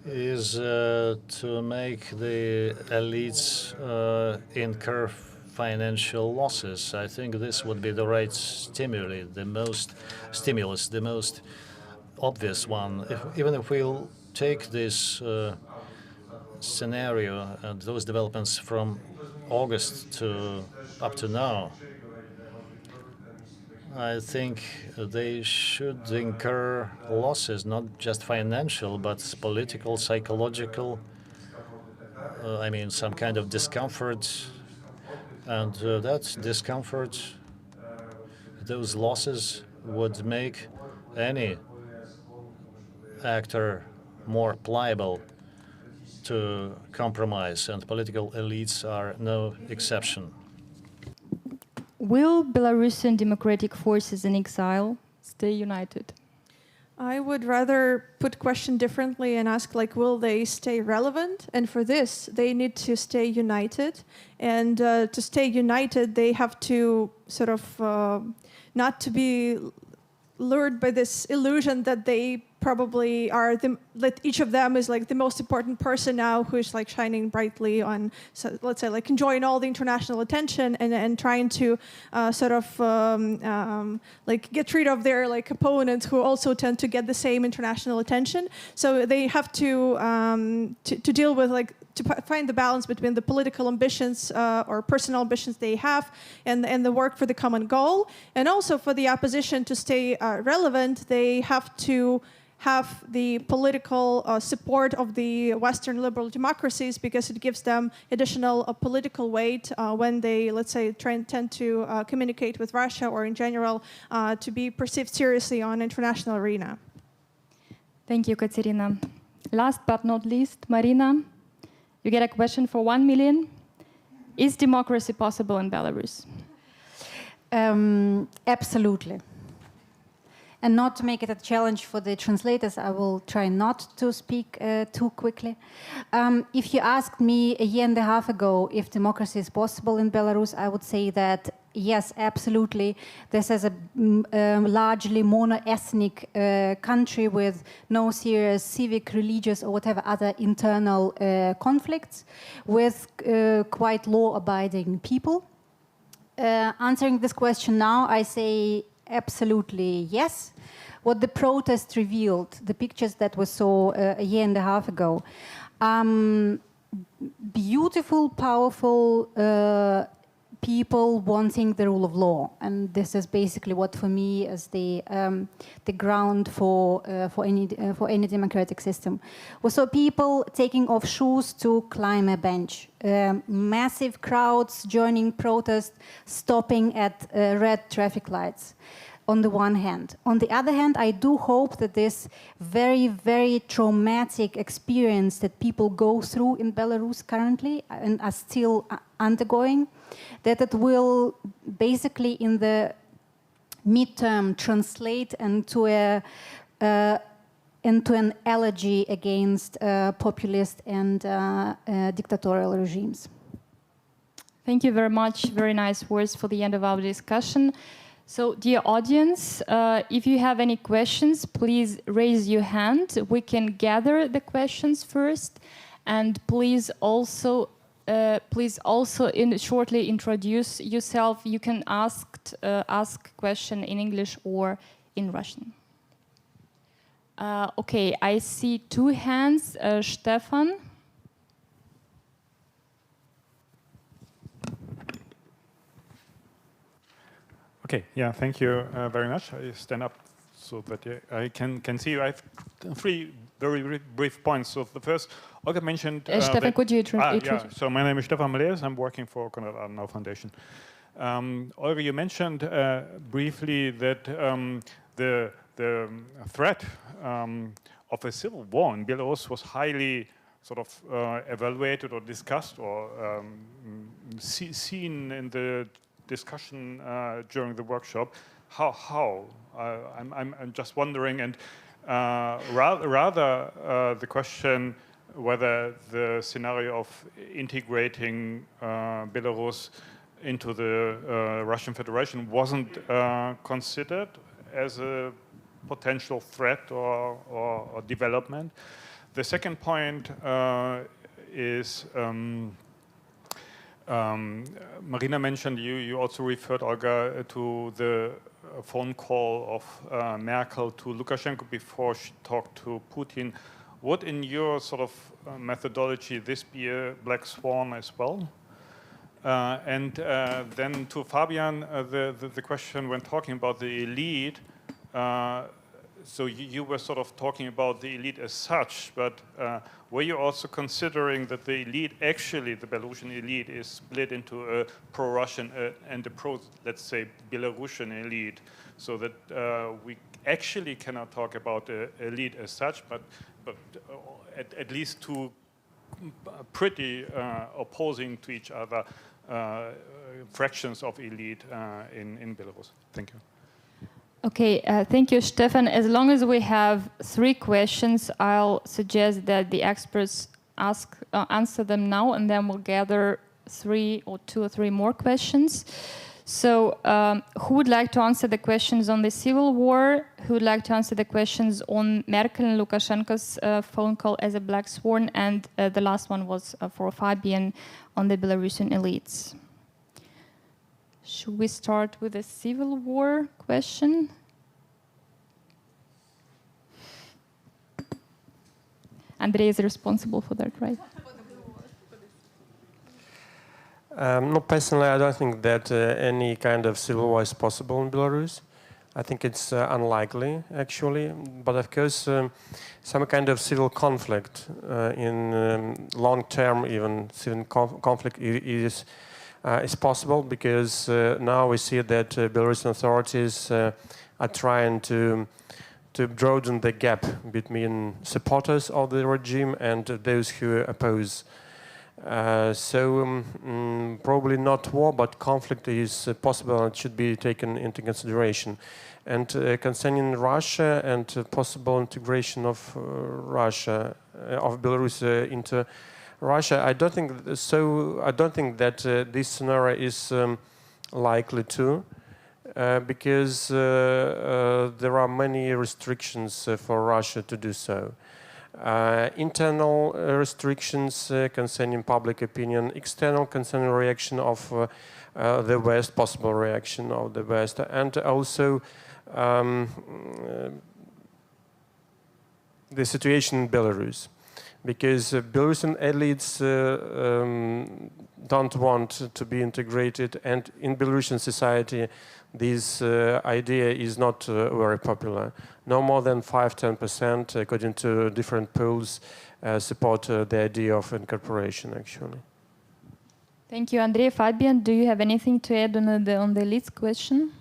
is to make the elites incur financial losses. I think this would be the right stimulus, the most obvious one. Even if we'll take this scenario and those developments from August up to now, I think they should incur losses, not just financial, but political, psychological, I mean, some kind of discomfort. And that discomfort, those losses would make any actor more pliable to compromise, and political elites are no exception. Will Belarusian democratic forces in exile stay united? I would rather put question differently and ask, like, will they stay relevant? And for this, they need to stay united. And to stay united, they have to sort of not to be lured by this illusion that they probably are, that each of them is like the most important person now who is like shining brightly on, so let's say, like enjoying all the international attention and trying to sort of like get rid of their like opponents who also tend to get the same international attention. So they have to deal with like, to find the balance between the political ambitions or personal ambitions they have and the work for the common goal. And also for the opposition to stay relevant, they have to have the political support of the Western liberal democracies, because it gives them additional political weight when they, let's say, tend to communicate with Russia or in general to be perceived seriously on international arena. Thank you, Katerina. Last but not least, Marina, you get a question for 1 million. Is democracy possible in Belarus? Absolutely. And not to make it a challenge for the translators, I will try not to speak too quickly. If you asked me a year and a half ago if democracy is possible in Belarus, I would say that Yes, absolutely. This is a largely mono-ethnic country with no serious civic, religious, or whatever other internal conflicts, with quite law-abiding people. Answering this question now, I say absolutely yes. What the protest revealed, the pictures that we saw a year and a half ago, beautiful, powerful people wanting the rule of law, and this is basically what, for me, is the ground for any democratic system. We saw people taking off shoes to climb a bench, massive crowds joining protest, stopping at red traffic lights. On the one hand. On the other hand, I do hope that this very, very traumatic experience that people go through in Belarus currently and are still undergoing, that it will basically in the midterm translate into an elegy against populist and dictatorial regimes. Thank you very much. Very nice words for the end of our discussion. So, dear audience, if you have any questions, please raise your hand. We can gather the questions first, and please also shortly introduce yourself. You can ask question in English or in Russian. Okay, I see two hands. Stefan. Okay, yeah, thank you very much. I stand up so that I can see you. I have three very brief points. So the first, Olga mentioned... Stefan, could you introduce? Yeah. So my name is Stefan Meleas. I'm working for Konrad Adenauer Foundation. Olga, you mentioned briefly that the threat of a civil war in Belarus was highly sort of evaluated or discussed or seen in the discussion during the workshop. How? I'm just wondering, and rather the question whether the scenario of integrating Belarus into the Russian Federation wasn't considered as a potential threat or development. The second point is Marina mentioned, you also referred, Olga, to the phone call of Merkel to Lukashenko before she talked to Putin. Would, in your sort of methodology, this be a black swan as well? And then to Fabian, the question when talking about the elite, so you were sort of talking about the elite as such, but were you also considering that the elite, actually the Belarusian elite, is split into a pro-Russian and a let's say, Belarusian elite, so that we actually cannot talk about the elite as such, but at least two pretty opposing to each other fractions of elite in Belarus? Thank you. Okay, thank you, Stefan. As long as we have three questions, I'll suggest that the experts answer them now, and then we'll gather two or three more questions. So, who would like to answer the questions on the civil war? Who would like to answer the questions on Merkel and Lukashenko's phone call as a black swan? And the last one was for Fabian on the Belarusian elites. Should we start with the civil war question? Andrei is responsible for that, right? No, personally, I don't think that any kind of civil war is possible in Belarus. I think it's unlikely, actually. But of course, some kind of civil conflict in long term, even civil conflict is possible, because now we see that Belarusian authorities are trying to broaden the gap between supporters of the regime and those who oppose. So probably not war, but conflict is possible and should be taken into consideration. And concerning Russia and possible integration of Belarus into Russia, I don't think so. I don't think that this scenario is likely to, because there are many restrictions for Russia to do so. Internal restrictions concerning public opinion, external concerning reaction of the West, possible reaction of the West, and also the situation in Belarus. Because Belarusian elites don't want to be integrated, and in Belarusian society this idea is not very popular. No more than 5–10%, according to different polls, support the idea of incorporation, actually. Thank you, Andrei. Fabian, do you have anything to add on the elites question?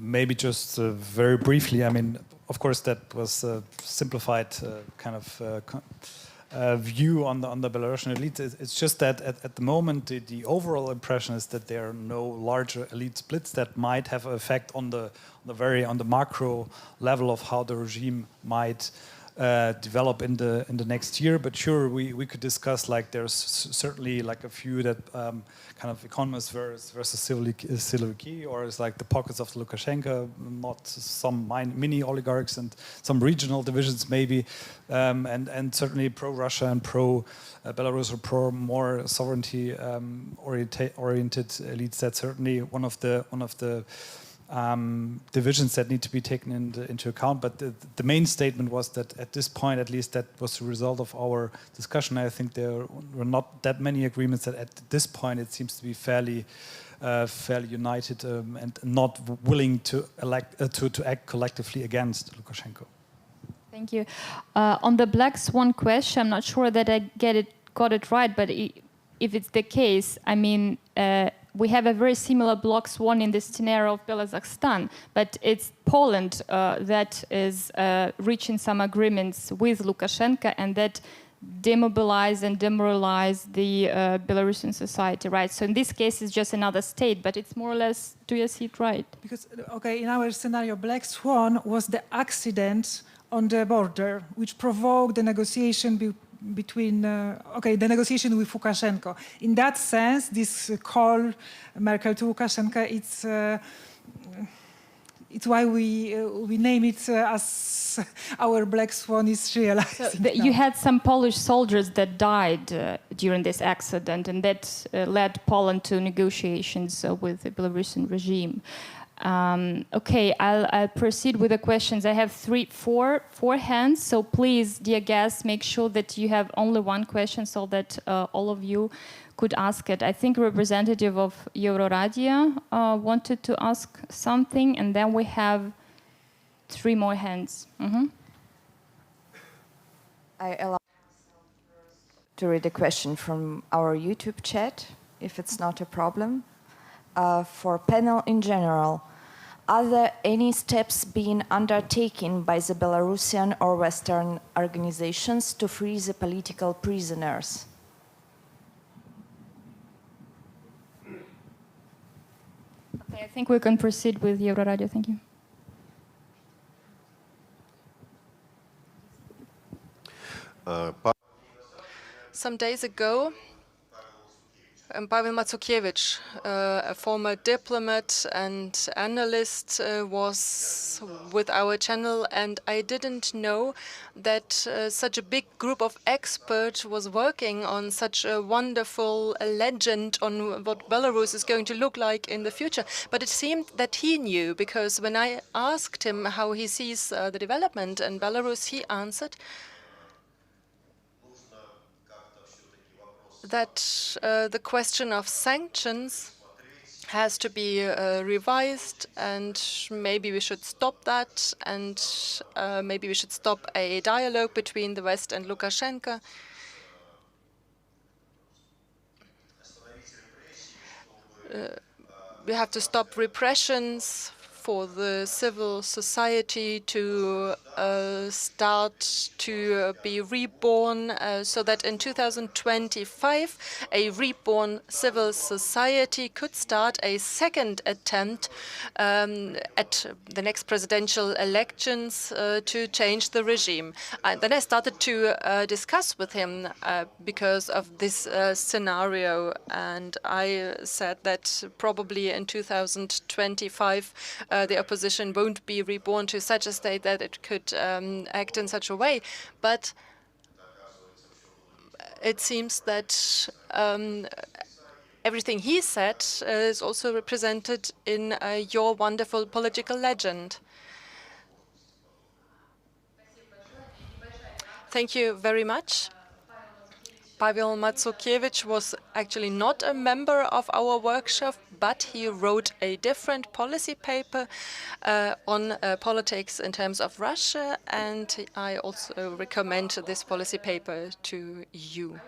Maybe just very briefly, I mean, of course, that was a simplified kind of view on the Belarusian elite. It's just that at the moment, the overall impression is that there are no larger elite splits that might have an effect on the macro level of how the regime might develop in the next year. But sure, we could discuss, like, there's certainly like a few that kind of economists versus Siloviki, or it's like the pockets of Lukashenko, not some mini oligarchs and some regional divisions maybe, and certainly pro-Russia and pro-Belarus or pro-more sovereignty oriented elites. That's certainly one of the divisions that need to be taken into account. But the main statement was that at this point, at least, that was the result of our discussion. I think there were not that many agreements that at this point it seems to be fairly united and not willing to act collectively against Lukashenko. Thank you. On the Black Swan question, I'm not sure that I got it right, but if it's the case, I mean, we have a very similar Black Swan in the scenario of Kazakhstan, but it's Poland that is reaching some agreements with Lukashenko, and that demobilize and demoralize the Belarusian society, right? So in this case, it's just another state, but it's more or less, do you see it right? Because, okay, in our scenario, Black Swan was the accident on the border, which provoked the negotiation between, the negotiation with Lukashenko. In that sense, this call Merkel to Lukashenko, it's why we name it as our Black Swan is realized. So you had some Polish soldiers that died during this accident, and that led Poland to negotiations with the Belarusian regime. Okay, I'll proceed with the questions. I have four hands, so please, dear guests, make sure that you have only one question so that all of you could ask it. I think representative of Euroradio wanted to ask something, and then we have 3 more hands. I allow to read a question from our YouTube chat, if it's not a problem. For panel in general, are there any steps being undertaken by the Belarusian or Western organizations to free the political prisoners? Okay, I think we can proceed with Euroradio. Thank you. Some days ago, Pavel Matsukiewicz, a former diplomat and analyst, was with our channel, and I didn't know that such a big group of experts was working on such a wonderful legend on what Belarus is going to look like in the future. But it seemed that he knew, because when I asked him how he sees the development in Belarus, he answered that the question of sanctions has to be revised, and maybe we should stop that, and maybe we should stop a dialogue between the West and Lukashenko. We have to stop repressions for the civil society to start to be reborn, so that in 2025 a reborn civil society could start a second attempt at the next presidential elections to change the regime. Then I started to discuss with him because of this scenario, and I said that probably in 2025 the opposition won't be reborn to such a state that it could act in such a way. But it seems that everything he said is also represented in your wonderful political legend. Thank you very much. Pavel Matsukiewicz was actually not a member of our workshop, but he wrote a different policy paper on politics in terms of Russia, and I also recommend this policy paper to you.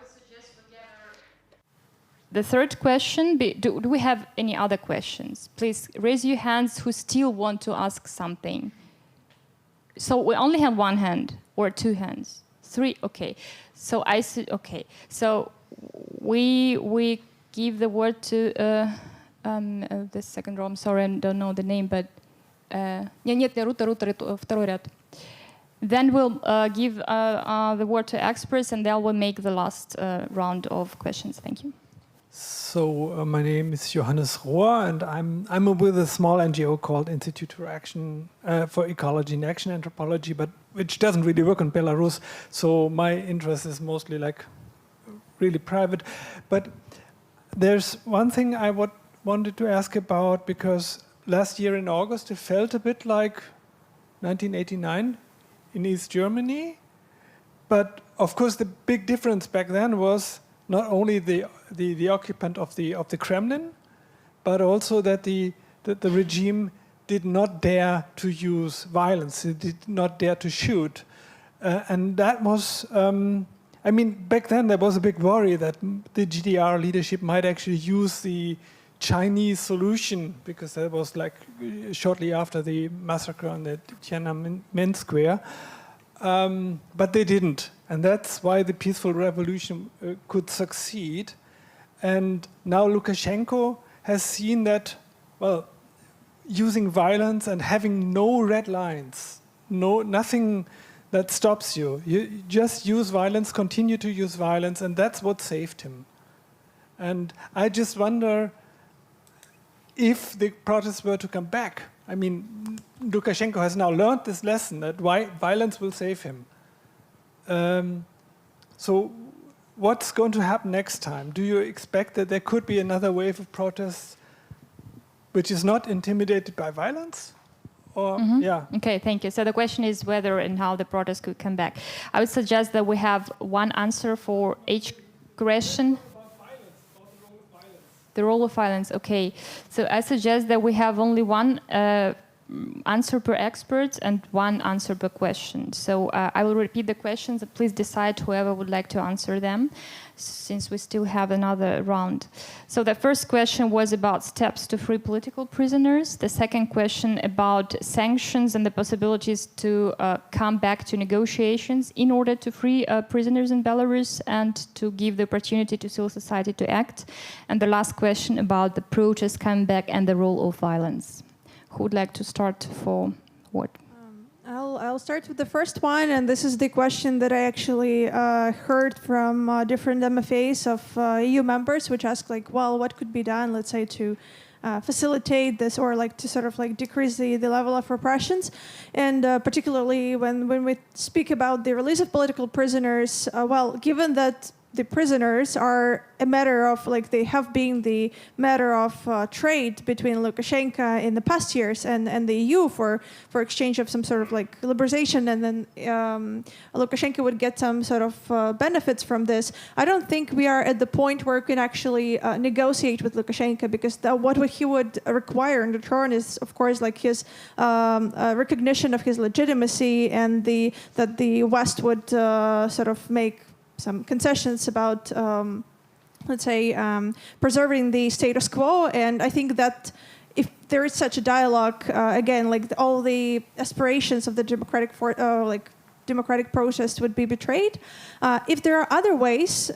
The third question, do we have any other questions? Please raise your hands who still want to ask something. So we only have one hand or two hands? Three, okay. So I see, okay. So we give the word to the second row. I'm sorry, I don't know the name, but второй ряд. Then we'll give the word to experts, and then we'll make the last round of questions. Thank you. So my name is Johannes Rohr, and I'm with a small NGO called Institute for Action for Ecology and Action Anthropology, but which doesn't really work in Belarus. So my interest is mostly like really private. But there's one thing I wanted to ask about, because last year in August it felt a bit like 1989 in East Germany. But of course the big difference back then was not only the occupant of the Kremlin, but also that the regime did not dare to use violence. It did not dare to shoot, and that was. I mean, back then there was a big worry that the GDR leadership might actually use the Chinese solution, because that was like shortly after the massacre on the Tiananmen Square. But they didn't, and that's why the peaceful revolution could succeed. And now Lukashenko has seen that, well, using violence and having no red lines, nothing that stops you. You just use violence, continue to use violence, and that's what saved him. And I just wonder if the protests were to come back. I mean, Lukashenko has now learned this lesson that violence will save him. So what's going to happen next time? Do you expect that there could be another wave of protests which is not intimidated by violence? Or, yeah. Okay, thank you. So the question is whether and how the protests could come back. I would suggest that we have one answer for each question. The role of violence, okay. So I suggest that we have only one answer per expert and one answer per question. So I will repeat the questions, and please decide whoever would like to answer them, since we still have another round. So the first question was about steps to free political prisoners. The second question about sanctions and the possibilities to come back to negotiations in order to free prisoners in Belarus and to give the opportunity to civil society to act. And the last question about the protests coming back and the role of violence. Who would like to start for what? I'll start with the first one, and this is the question that I actually heard from different MFAs of EU members, which ask, like, well, what could be done, let's say, to facilitate this, or like to sort of like decrease the level of repressions, and particularly when we speak about the release of political prisoners, well, given that the prisoners are a matter of, like, they have been the matter of trade between Lukashenko in the past years and the EU for exchange of some sort of like liberalization, and then Lukashenko would get some sort of benefits from this. I don't think we are at the point where we can actually negotiate with Lukashenko, because what he would require in return is, of course, like his recognition of his legitimacy, and that the West would sort of make some concessions about, let's say, preserving the status quo. And I think that if there is such a dialogue, again, like all the aspirations of the democratic process would be betrayed. If there are other ways,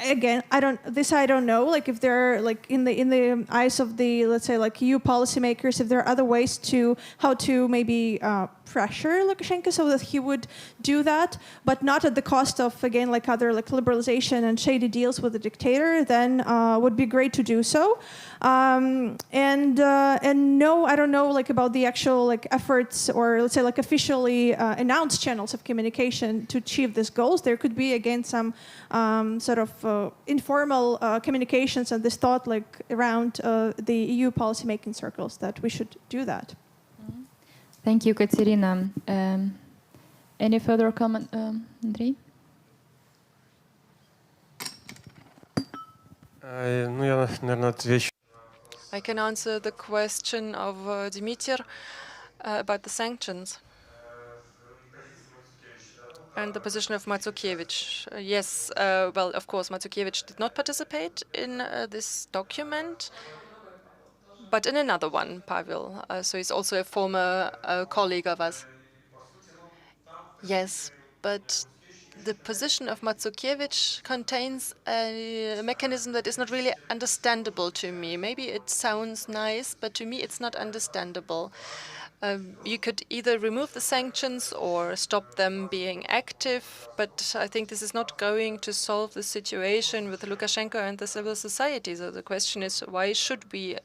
again, I don't know. Like if there are, like in the eyes of the, let's say, like EU policymakers, if there are other ways to how to maybe pressure Lukashenko so that he would do that, but not at the cost of, again, like other like liberalization and shady deals with the dictator, then would be great to do so. And no, I don't know like about the actual like efforts or let's say like officially announced channels of communication to achieve these goals. There could be again some sort of informal communications and this thought like around the EU policymaking circles that we should do that. Thank you, Katerina. Any further comment, Andrei? I can answer the question of Dimitir about the sanctions and the position of Mazukevich. Yes, well, of course, Mazukevich did not participate in this document, but in another one, Pavel. So he's also a former colleague of us. Yes, but the position of Mazukevich contains a mechanism that is not really understandable to me. Maybe it sounds nice, but to me it's not understandable. You could either remove the sanctions or stop them being active, but I think this is not going to solve the situation with Lukashenko and the civil society. So the question is, why should we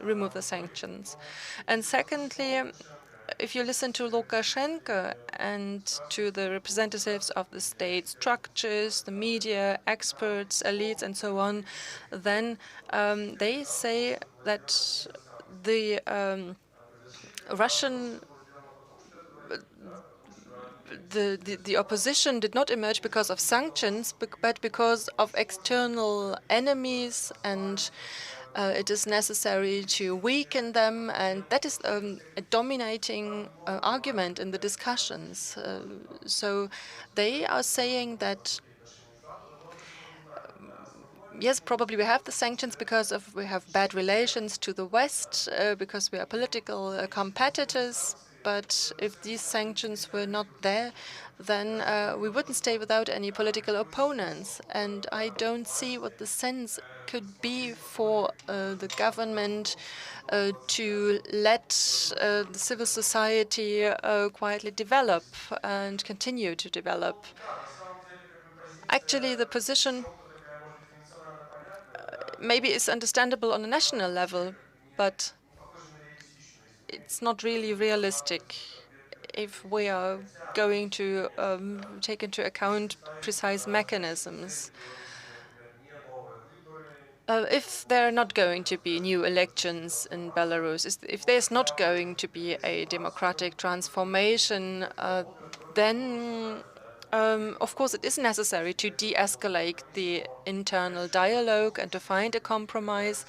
remove the sanctions? And secondly, if you listen to Lukashenko and to the representatives of the state structures, the media, experts, elites, and so on, then they say that the the opposition did not emerge because of sanctions, but because of external enemies, and it is necessary to weaken them, and that is a dominating argument in the discussions. So they are saying that yes, probably we have the sanctions because we have bad relations to the West, because we are political competitors. But if these sanctions were not there, then we wouldn't stay without any political opponents. And I don't see what the sense could be for the government to let the civil society quietly develop and continue to develop. Actually, the position maybe it's understandable on a national level, but it's not really realistic if we are going to take into account precise mechanisms. If there are not going to be new elections in Belarus, if there's not going to be a democratic transformation, then of course, it is necessary to de-escalate the internal dialogue and to find a compromise.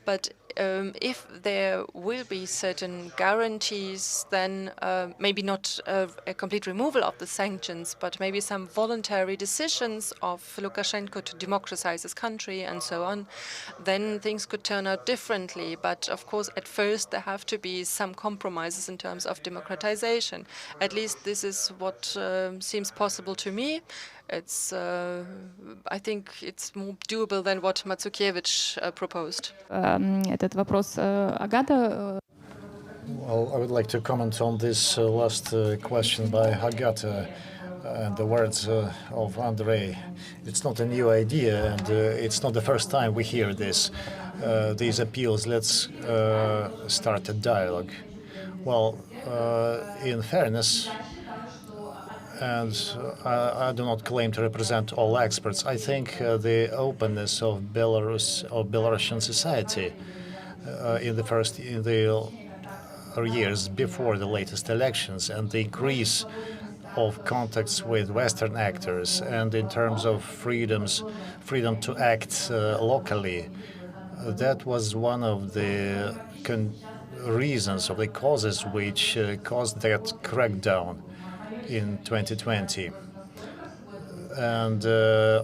But if there will be certain guarantees, then maybe not a complete removal of the sanctions, but maybe some voluntary decisions of Lukashenko to democratize his country and so on, then things could turn out differently. But of course, at first, there have to be some compromises in terms of democratization. At least this is what seems possible to me. It's, I think it's more doable than what Mazukevich proposed. Этот вопрос Агата. Well, I would like to comment on this last question by Agata and the words of Andrei. It's not a new idea, and it's not the first time we hear this. These appeals, let's start a dialogue. Well, in fairness, and I do not claim to represent all experts, I think the openness of Belarusian society in the years before the latest elections, and the increase of contacts with Western actors, and in terms of freedom to act locally, that was one of the reasons, of the causes which caused that crackdown in 2020. And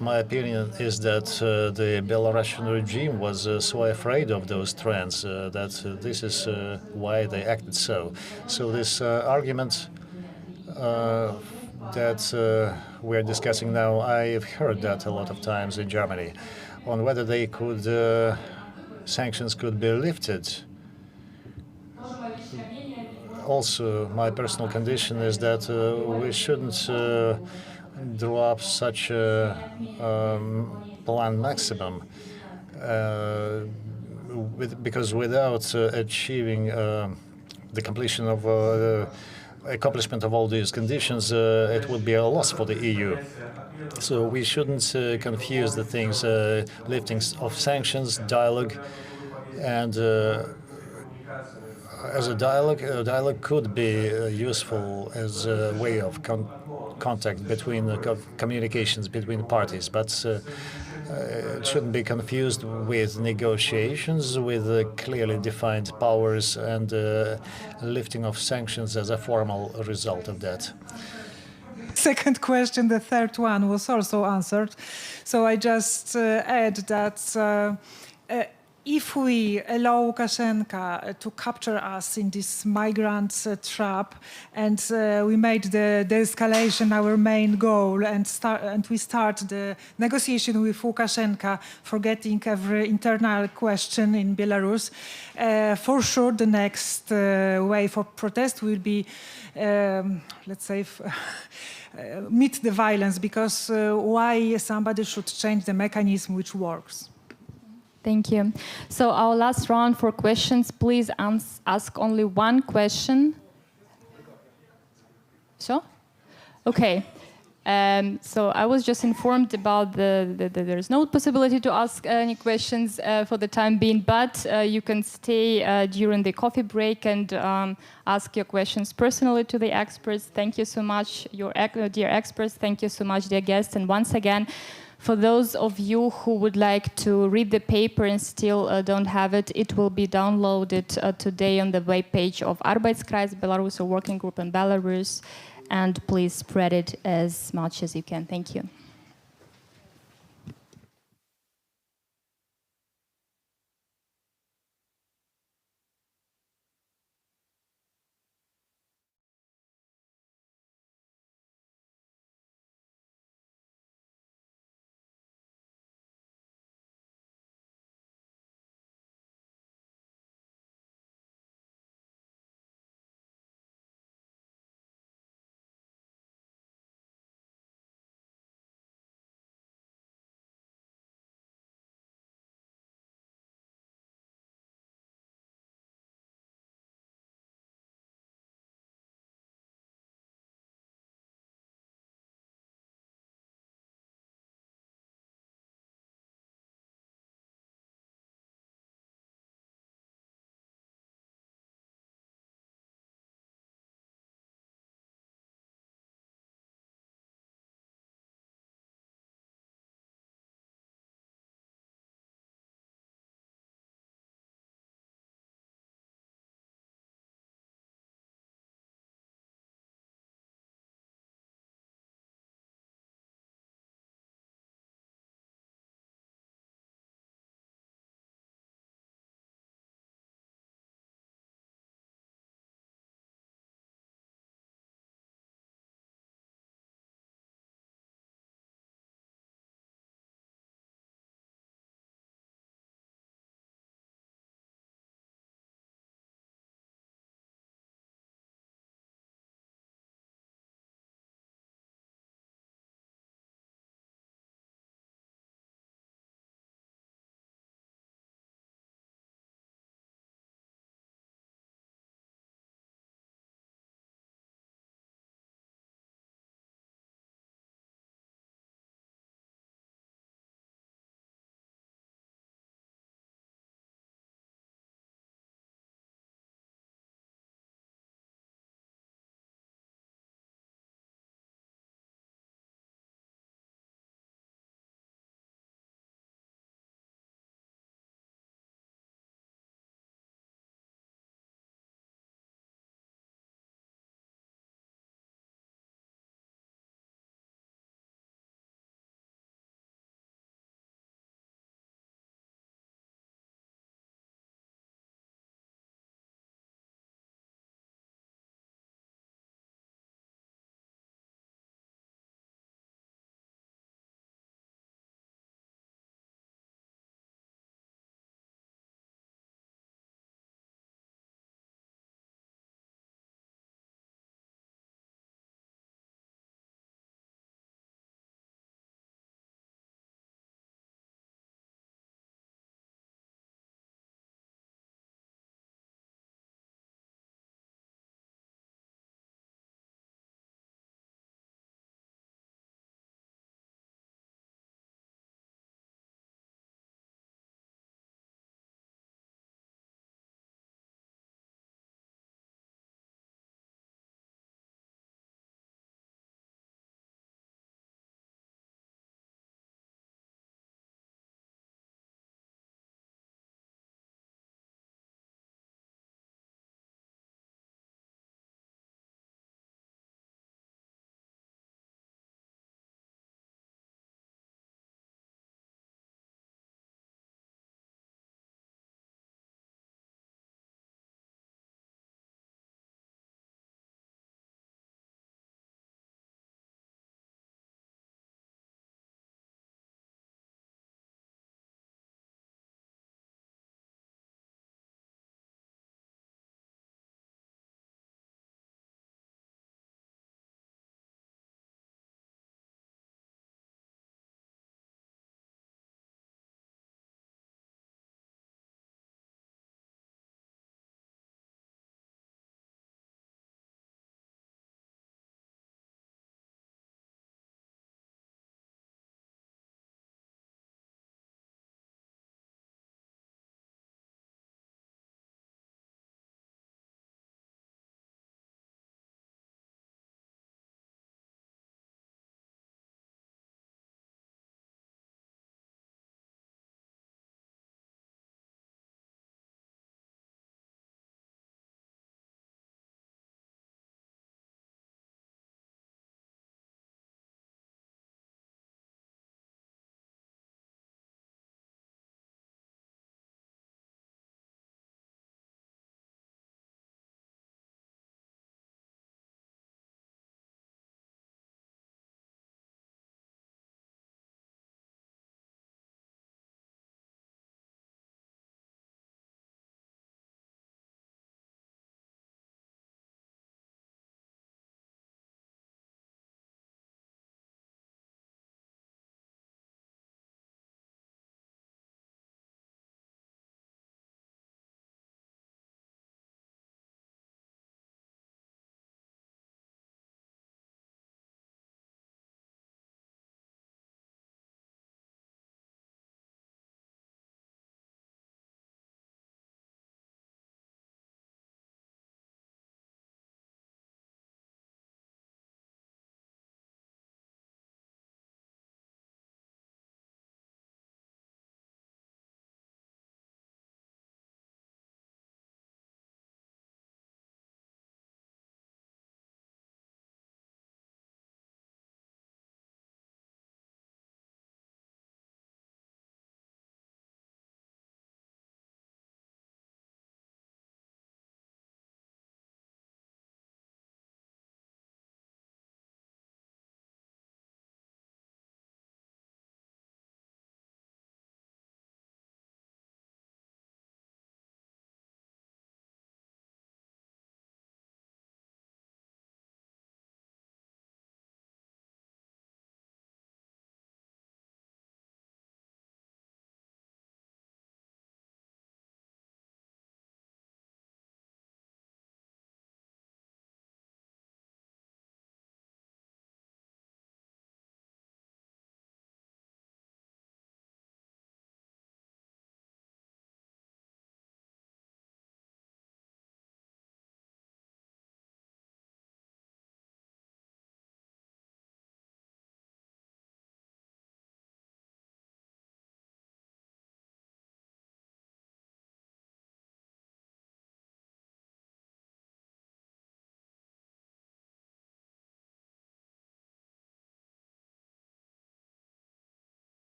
my opinion is that the Belarusian regime was so afraid of those trends that this is why they acted so. So this argument that we're discussing now, I've heard that a lot of times in Germany, on whether they could sanctions could be lifted. Also, my personal condition is that we shouldn't draw up such a plan maximum, because without achieving the completion of the accomplishment of all these conditions, it would be a loss for the EU. So we shouldn't confuse the things, lifting of sanctions, dialogue, and as a dialogue could be useful as a way of contact between communications between parties, but it shouldn't be confused with negotiations with clearly defined powers and lifting of sanctions as a formal result of that. Second question, the third one was also answered. So I just add that if we allow Lukashenko to capture us in this migrant trap, and we made the de-escalation our main goal, and we start the negotiation with Lukashenko, forgetting every internal question in Belarus, for sure the next way for protest will be, let's say, meet the violence, because why somebody should change the mechanism which works? Thank you. So our last round for questions, please ask only one question. So? Okay. So I was just informed about there's no possibility to ask any questions for the time being, but you can stay during the coffee break and ask your questions personally to the experts. Thank you so much, dear experts. Thank you so much, dear guests. And once again, for those of you who would like to read the paper and still don't have it, it will be downloaded today on the webpage of Arbeitskreis Belarus, a working group in Belarus. And please spread it as much as you can. Thank you.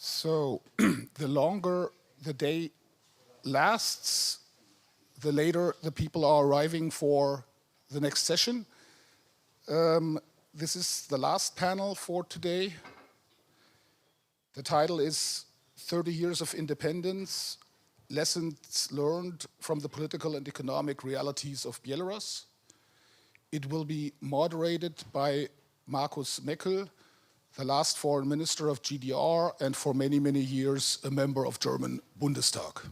So the longer the day lasts, the later the people are arriving for the next session. This is the last panel for today. The title is 30 Years of Independence, Lessons Learned from the Political and Economic Realities of Belarus. It will be moderated by Markus Meckel, the last foreign minister of GDR and for many, many years a member of German Bundestag.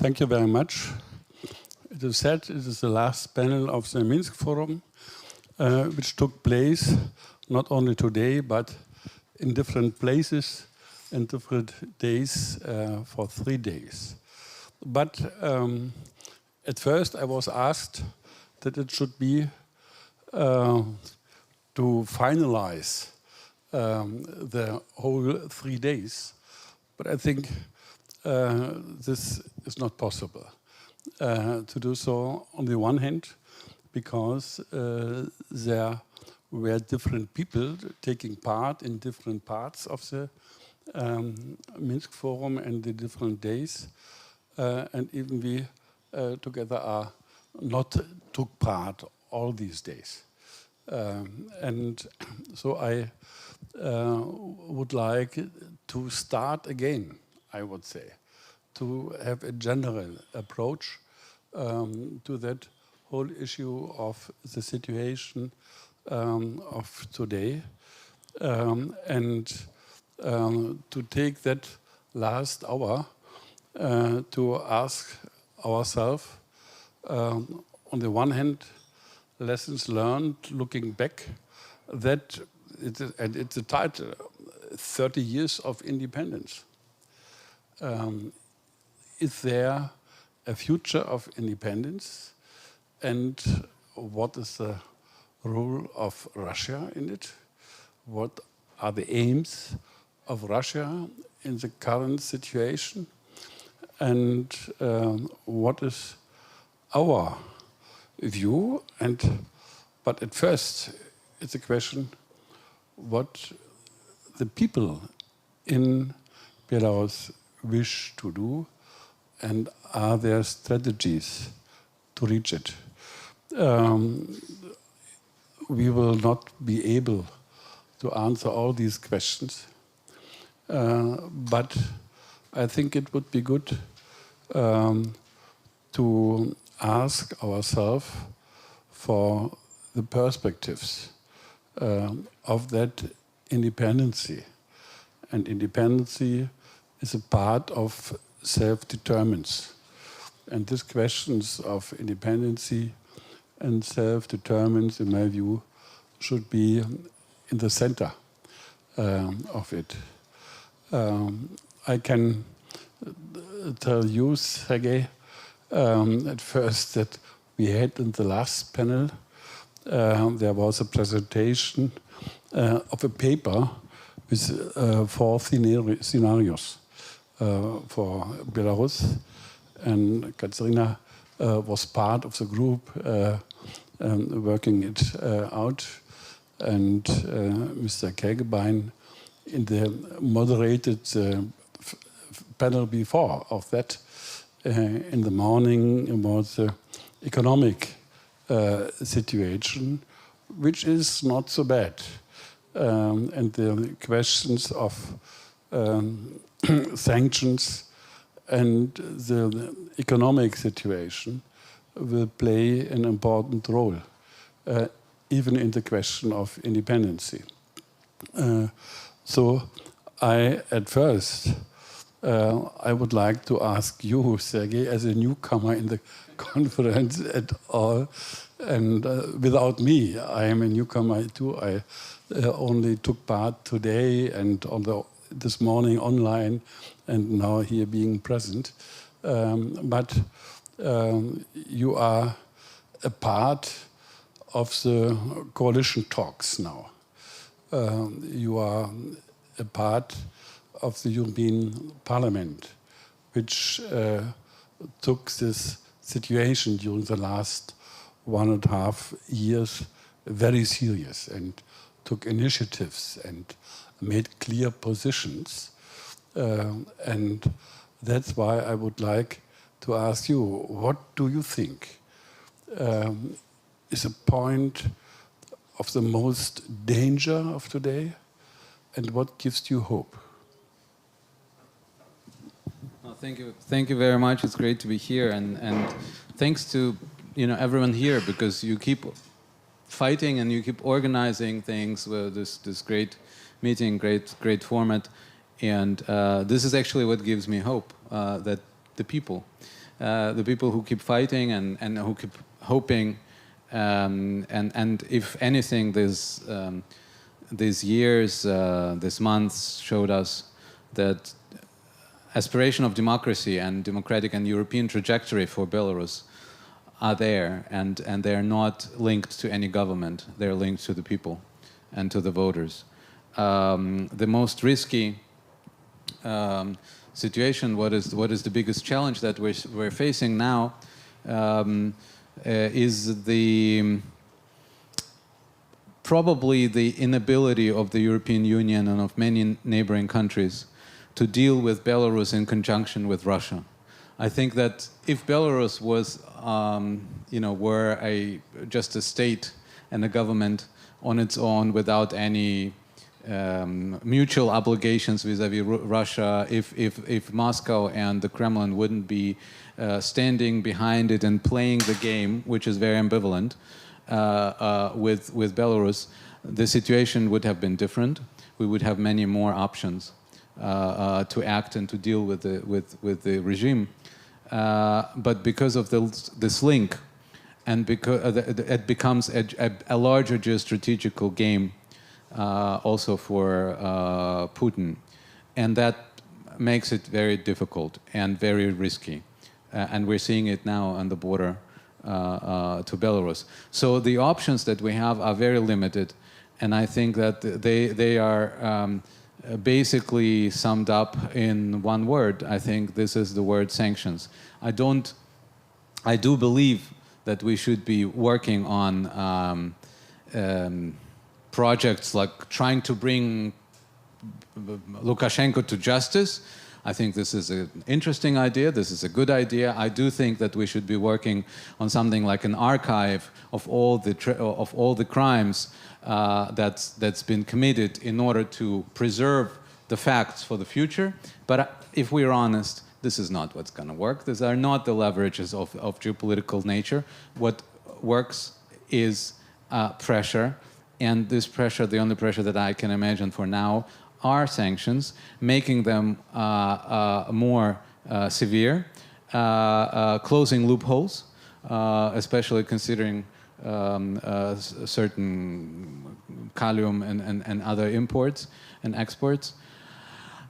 Thank you very much. It is said it is the last panel of the Minsk Forum, which took place not only today, but in different places and different days for 3 days. But at first I was asked that it should be to finalize the whole 3 days. But I think this is not possible to do so on the one hand, because there were different people taking part in different parts of the Minsk Forum and the different days, and even we together are not took part all these days. And so I would like to start again, I would say, to have a general approach to that whole issue of the situation of today, and to take that last hour to ask ourselves, on the one hand, lessons learned looking back, that and it's a title, 30 Years of Independence. Is there a future of independence, and what is the role of Russia in it? What are the aims of Russia in the current situation? And what is our view? But at first, it's a question what the people in Belarus wish to do, and are there strategies to reach it? We will not be able to answer all these questions, but I think it would be good to ask ourselves for the perspectives of that independency. And independency is a part of self-determinance. And these questions of independency and self-determinance, in my view, should be in the center of it. I can tell you, Sergei, at first that we had in the last panel, there was a presentation of a paper with 4 scenarios for Belarus, and Katerina was part of the group working it out, and Mr. Kegebein in the moderated panel before of that in the morning about the economic situation, which is not so bad, and the questions of sanctions and the economic situation will play an important role, even in the question of independency. So at first, I would like to ask you, Sergei, as a newcomer in the conference at all, and without me, I am a newcomer too. I only took part today and this morning online, and now here being present. But you are a part of the coalition talks now. You are a part of the European Parliament, which took this situation during the last 1.5 years very serious and took initiatives and made clear positions. And that's why I would like to ask you, what do you think is a point of the most danger of today, and what gives you hope? Well, thank you very much. It's great to be here, and thanks to everyone here, because you keep fighting and you keep organizing things with this great meeting, great format, and this is actually what gives me hope, that the people who keep fighting and who keep hoping, and if anything, these years, these months showed us that aspiration of democracy and democratic and European trajectory for Belarus are there, and they are not linked to any government. They're linked to the people and to the voters. The most risky situation, what is the biggest challenge that we're facing now, is probably the inability of the European Union and of many neighboring countries to deal with Belarus in conjunction with Russia. I think that if Belarus was, were just a state and a government on its own without any mutual obligations vis-à-vis Russia, if Moscow and the Kremlin wouldn't be standing behind it and playing the game, which is very ambivalent, with Belarus, the situation would have been different. We would have many more options to act and to deal with the regime. But because of this link, and because it becomes a larger geostrategical game also for Putin, and that makes it very difficult and very risky. And we're seeing it now on the border to Belarus. So the options that we have are very limited, and I think that they are basically summed up in one word. I think this is the word sanctions. I do believe that we should be working on projects like trying to bring Lukashenko to justice. I think this is an interesting idea. This is a good idea. I do think that we should be working on something like an archive of all the crimes that's been committed in order to preserve the facts for the future. But if we're honest, this is not what's going to work. These are not the leverages of geopolitical nature. What works is pressure, and this pressure, the only pressure that I can imagine for now, are sanctions, making them more severe, closing loopholes, especially considering certain calcium and other imports and exports.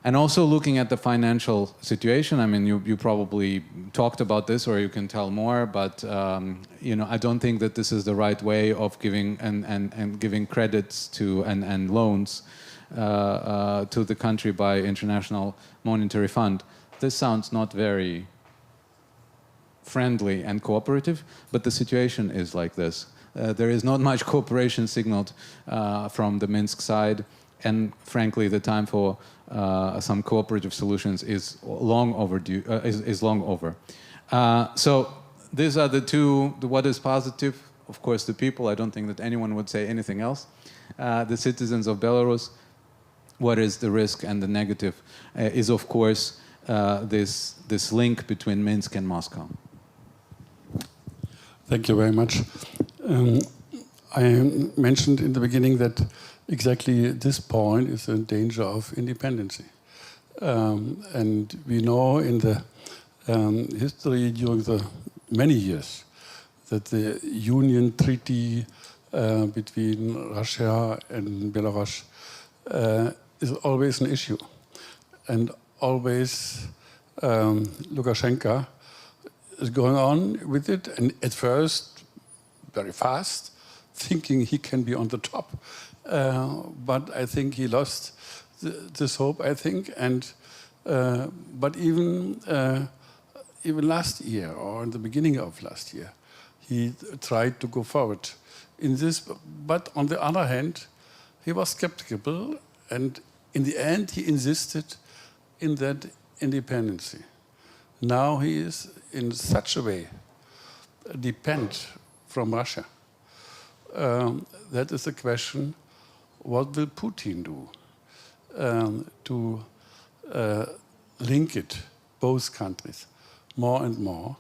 And also looking at the financial situation. I mean, you probably talked about this, or you can tell more, but I don't think that this is the right way of giving and giving credits to and loans to the country by International Monetary Fund. This sounds not very friendly and cooperative, but the situation is like this. There is not much cooperation signaled from the Minsk side, and frankly, the time for some cooperative solutions is long overdue. Is long over. So these are the two. What is positive? Of course, the people. I don't think that anyone would say anything else. The citizens of Belarus. What is the risk and the negative is, of course, this link between Minsk and Moscow. Thank you very much. I mentioned in the beginning that exactly this point is in danger of independency. And we know in the history during the many years that the Union Treaty between Russia and Belarus is always an issue. And always Lukashenko is going on with it, and at first very fast, thinking he can be on the top. But I think he lost this hope, I think. And but even last year, or in the beginning of last year, he tried to go forward in this. But on the other hand, he was skeptical, and in the end he insisted in that independency. Now he is in such a way dependent from Russia. That is the question, what will Putin do to link it, both countries, more and more,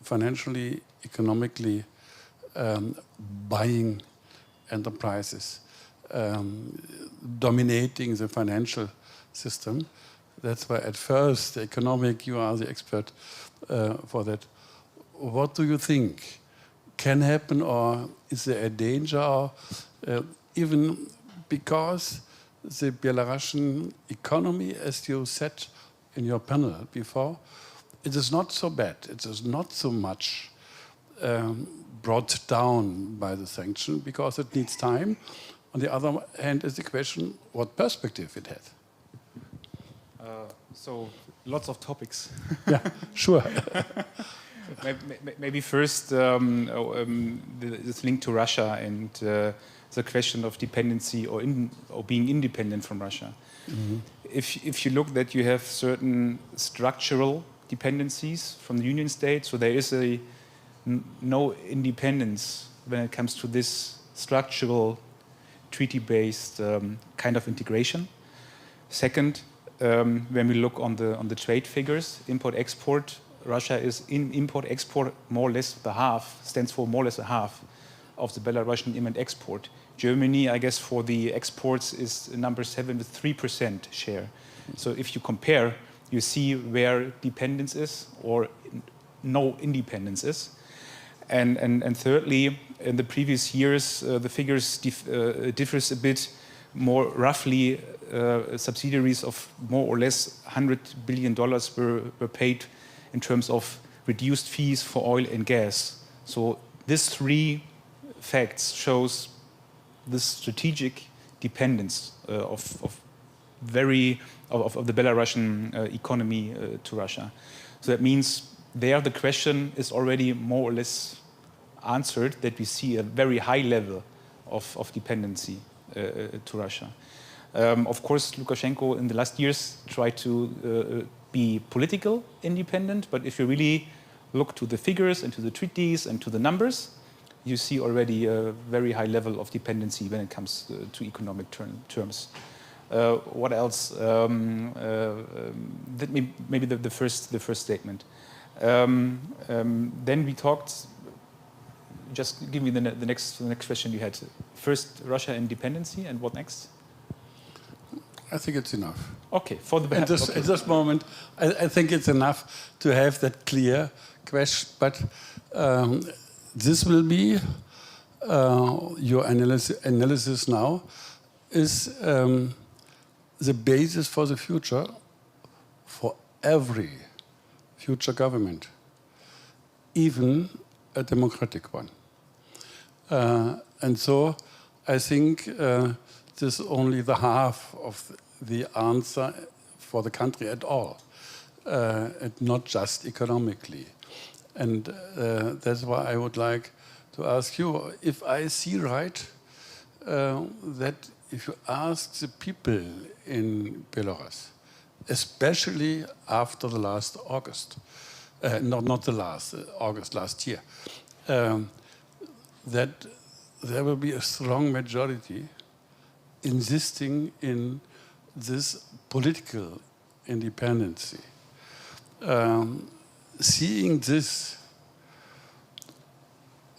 financially, economically, buying enterprises, dominating the financial system. That's why at first, the economic, you are the expert for that. What do you think can happen, or is there a danger, even because the Belarusian economy, as you said in your panel before, it is not so bad. It is not so much brought down by the sanction because it needs time. On the other hand, is the question what perspective it has. So lots of topics. Yeah, sure. Maybe first this link to Russia and the question of dependency or being independent from Russia. Mm-hmm. If you look that you have certain structural dependencies from the Union State, so there is no independence when it comes to this structural treaty-based kind of integration. Second, when we look on the trade figures, import-export, Russia is in import-export more or less the half, stands for more or less a half of the Belarusian import-export. Germany, I guess, for the exports is number 7 with 3% share. So if you compare, you see where dependence is or no independence is. And thirdly, in the previous years, the figures differs a bit more roughly. Subsidiaries of more or less $100 billion were paid in terms of reduced fees for oil and gas. So these three facts shows this strategic dependence of the Belarusian economy to Russia. So that means there the question is already more or less answered, that we see a very high level of dependency to Russia. Of course, Lukashenko in the last years tried to be political independent, but if you really look to the figures and to the treaties and to the numbers, you see already a very high level of dependency when it comes to economic terms. What else? That maybe the first statement. Then we talked. Just give me the next question you had. First, Russia and dependency, and what next? I think it's enough. Okay, for the at this moment, I think it's enough to have that clear question. But this will be your analysis now is the basis for the future for every future government, even a democratic one. And so I think this is only the half of the answer for the country at all, and not just economically. And that's why I would like to ask you, if I see right, that if you ask the people in Belarus, especially after the last August, not the last, August last year, that there will be a strong majority insisting in this political independency. Seeing this,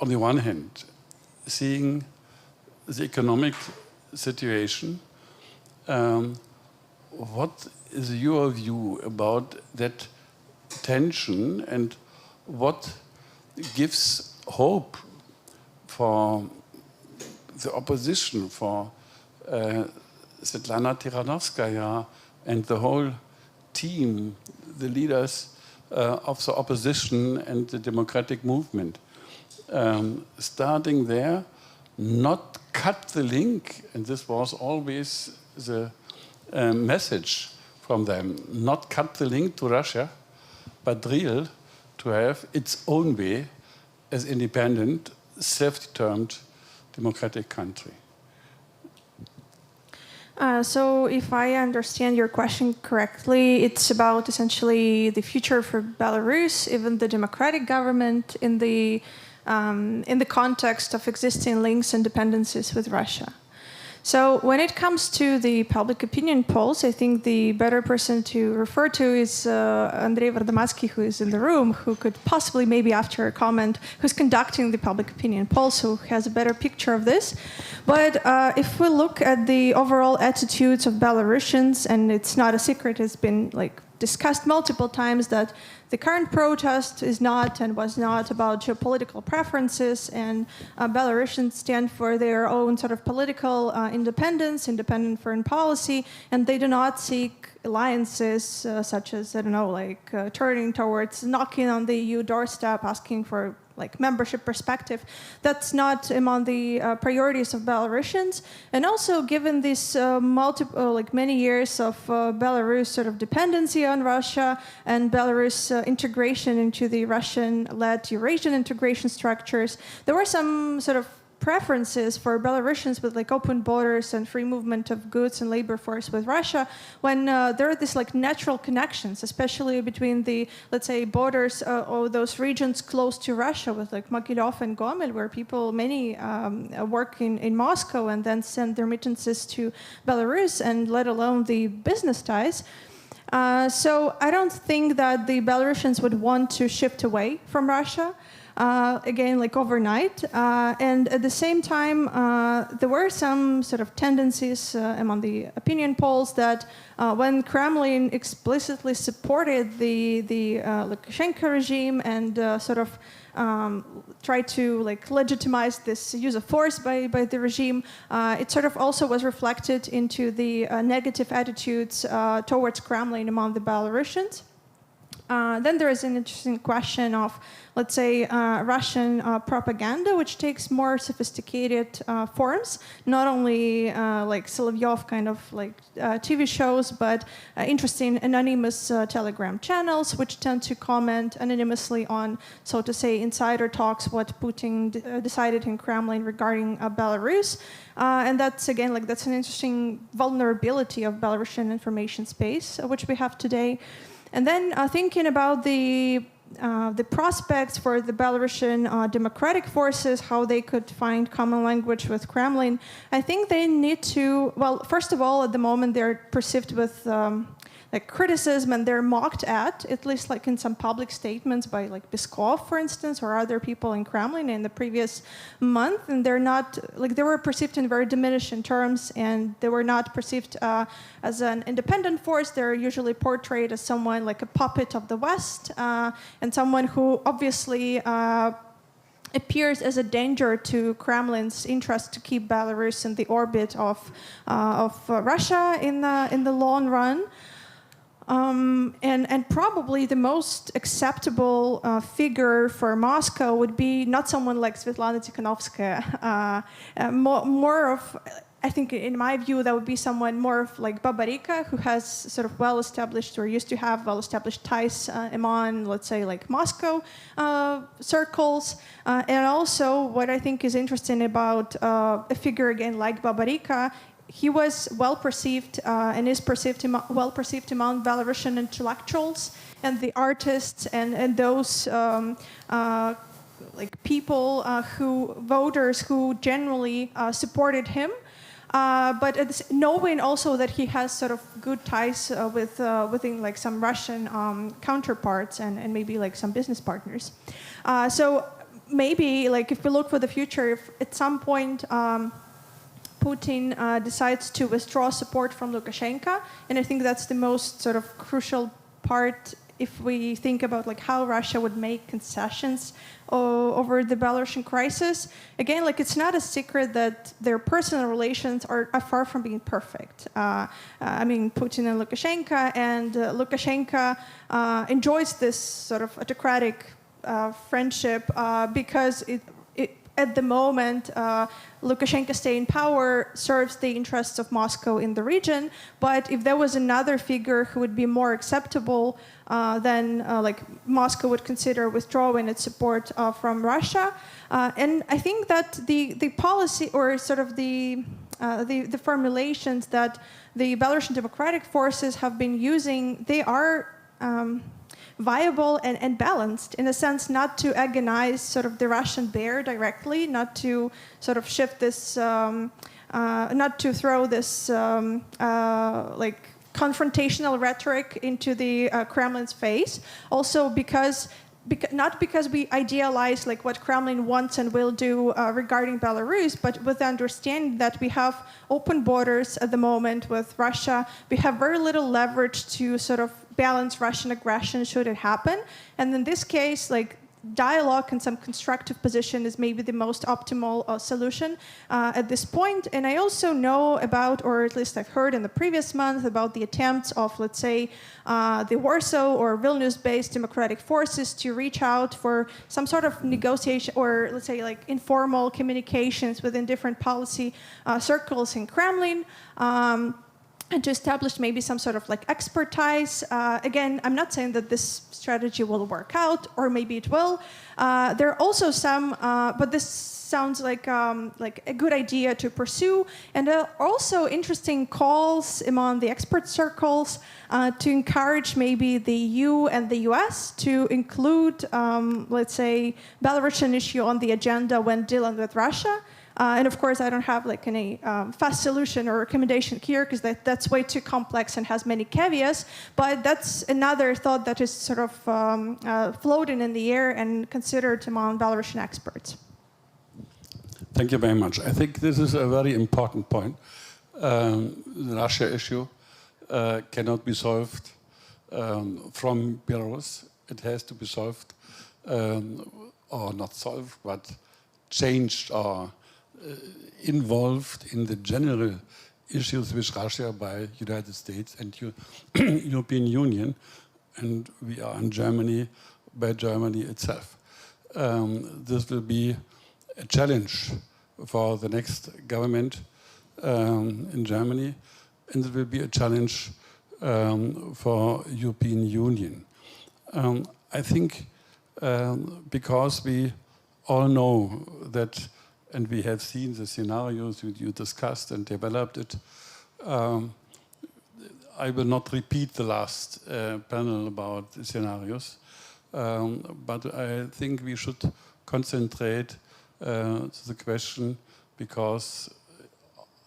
on the one hand, seeing the economic situation, what is your view about that tension, and what gives hope for the opposition, for Svetlana Tikhanovskaya and the whole team, the leaders of the opposition and the democratic movement? Starting there, not cut the link, and this was always the message from them, not cut the link to Russia, but real to have its own way as independent, self-determined democratic country. So if I understand your question correctly, it's about essentially the future for Belarus, even the democratic government in the context of existing links and dependencies with Russia. So when it comes to the public opinion polls, I think the better person to refer to is Andrei Vardomatsky, who is in the room, who could possibly, maybe after a comment, who's conducting the public opinion polls, who has a better picture of this. But if we look at the overall attitudes of Belarusians, and it's not a secret, it's been discussed multiple times that the current protest is not and was not about geopolitical preferences, and Belarusians stand for their own sort of political independence, independent foreign policy, and they do not seek alliances such as, I don't know, turning towards knocking on the EU doorstep, asking for membership perspective. That's not among the priorities of Belarusians. And also, given this many years of Belarus sort of dependency on Russia and Belarus integration into the Russian-led Eurasian integration structures, there were some sort of preferences for Belarusians with open borders and free movement of goods and labor force with Russia, when there are these natural connections, especially between the, let's say, borders or those regions close to Russia with Mogilov and Gomel, where many work in Moscow and then send remittances to Belarus, and let alone the business ties. So I don't think that the Belarusians would want to shift away from Russia. Again, overnight. And at the same time, there were some sort of tendencies among the opinion polls that when Kremlin explicitly supported the Lukashenko regime and tried to legitimize this use of force by the regime, it sort of also was reflected into the negative attitudes towards Kremlin among the Belarusians. Then there is an interesting question of, let's say, Russian propaganda, which takes more sophisticated forms, not only Solovyov kind of TV shows, but interesting anonymous Telegram channels, which tend to comment anonymously on, so to say, insider talks, what Putin decided in Kremlin regarding Belarus. And that's, again, that's an interesting vulnerability of Belarusian information space, which we have today. And then thinking about the prospects for the Belarusian democratic forces, how they could find common language with Kremlin, I think they need to, well, first of all, at the moment they're perceived with criticism, and they're mocked at least in some public statements by Peskov, for instance, or other people in Kremlin in the previous month, and they're not, they were perceived in very diminishing terms, and they were not perceived as an independent force. They're usually portrayed as someone like a puppet of the West, and someone who obviously appears as a danger to Kremlin's interest to keep Belarus in the orbit of Russia in the long run. And probably the most acceptable figure for Moscow would be not someone like Svetlana Tikhanovskaya, more of, I think in my view, that would be someone more of like Babarika, who has sort of well-established or used to have well-established ties among, let's say, like Moscow circles. And also what I think is interesting about a figure, again, like Babarika, he was well-perceived and is well-perceived among Belarusian intellectuals and the artists and those like people voters who generally supported him. But knowing also that he has sort of good ties within like some Russian counterparts and maybe like some business partners. So maybe like if we look for the future, if at some point Putin decides to withdraw support from Lukashenko, and I think that's the most sort of crucial part if we think about like how Russia would make concessions over the Belarusian crisis. Again, like it's not a secret that their personal relations are far from being perfect. I mean, Putin and Lukashenko enjoys this sort of autocratic friendship because at the moment, Lukashenko staying in power serves the interests of Moscow in the region. But if there was another figure who would be more acceptable, then like Moscow would consider withdrawing its support from Russia. And I think that the policy or sort of the the formulations that the Belarusian democratic forces have been using, they are viable and balanced, in a sense, not to agonize sort of the Russian bear directly, not to sort of shift this, not to throw this like confrontational rhetoric into the Kremlin's face. Also not because we idealize like what Kremlin wants and will do regarding Belarus, but with the understanding that we have open borders at the moment with Russia. We have very little leverage to sort of balance Russian aggression should it happen. And in this case, like dialogue and some constructive position is maybe the most optimal solution at this point. And I also know about, or at least I've heard in the previous month, about the attempts of, let's say, the Warsaw or Vilnius-based democratic forces to reach out for some sort of negotiation, or let's say like informal communications within different policy circles in Kremlin. And to establish maybe some sort of like expertise. Again, I'm not saying that this strategy will work out, or maybe it will. There are also some, but this sounds like a good idea to pursue. And there are also interesting calls among the expert circles to encourage maybe the EU and the US to include, let's say, Belarusian issue on the agenda when dealing with Russia. And of course, I don't have like any fast solution or recommendation here, because that's way too complex and has many caveats. But that's another thought that is sort of floating in the air and considered among Belarusian experts. Thank you very much. I think this is a very important point. The Russia issue cannot be solved from Belarus. It has to be solved, or not solved, but changed or involved in the general issues with Russia by United States and European Union, and we are in Germany by Germany itself. This will be a challenge for the next government in Germany, and it will be a challenge for European Union. I think because we all know that, and we have seen the scenarios you discussed and developed it. I will not repeat the last panel about the scenarios, but I think we should concentrate to the question, because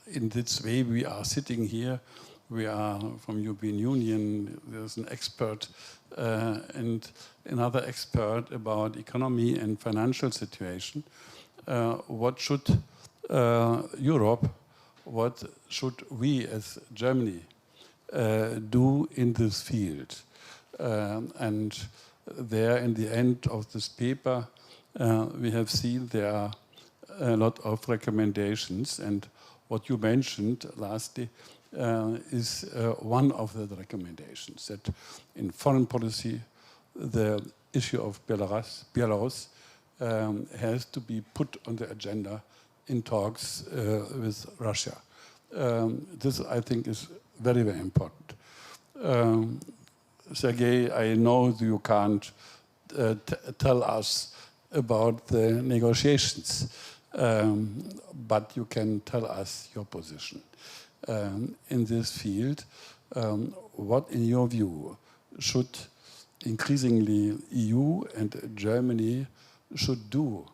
in this way we are sitting here, we are from European Union, there's an expert and another expert about economy and financial situation. What should Europe, what should we as Germany do in this field? And there, in the end of this paper, we have seen there are a lot of recommendations, and what you mentioned lastly is one of the recommendations, that in foreign policy the issue of Belarus has to be put on the agenda in talks with Russia. This, I think, is very, very important. Sergei, I know you can't tell us about the negotiations, but you can tell us your position in this field. What, in your view, should increasingly EU and Germany should do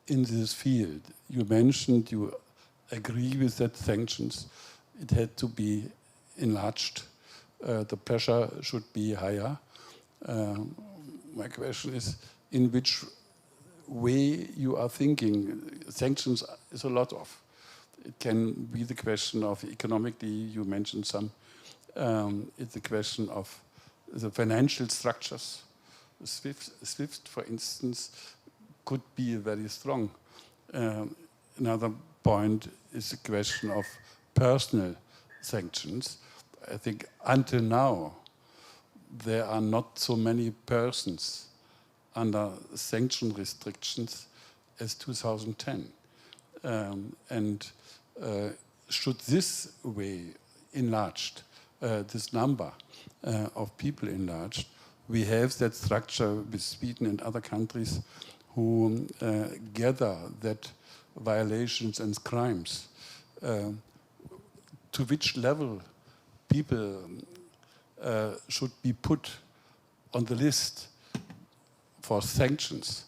in this field? You mentioned you agree with that sanctions. It had to be enlarged. The pressure should be higher. My question is, in which way you are thinking? Sanctions is a lot of. It can be the question of economically, you mentioned some. It's a question of the financial structures. SWIFT, for instance, could be very strong. Another point is the question of personal sanctions. I think until now, there are not so many persons under sanction restrictions as 2010. And should this way enlarged, this number of people enlarged, we have that structure with Sweden and other countries who gather that violations and crimes to which level people should be put on the list for sanctions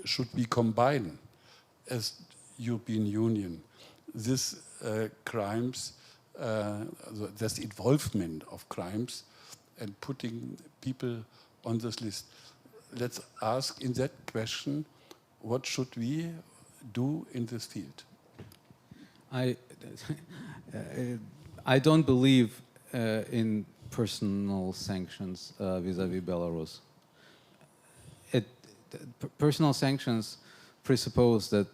should we combine as European Union this crimes, this involvement of crimes and putting people on this list. Let's ask in that question, what should we do in this field? I don't believe in personal sanctions vis-à-vis Belarus. Personal sanctions presuppose that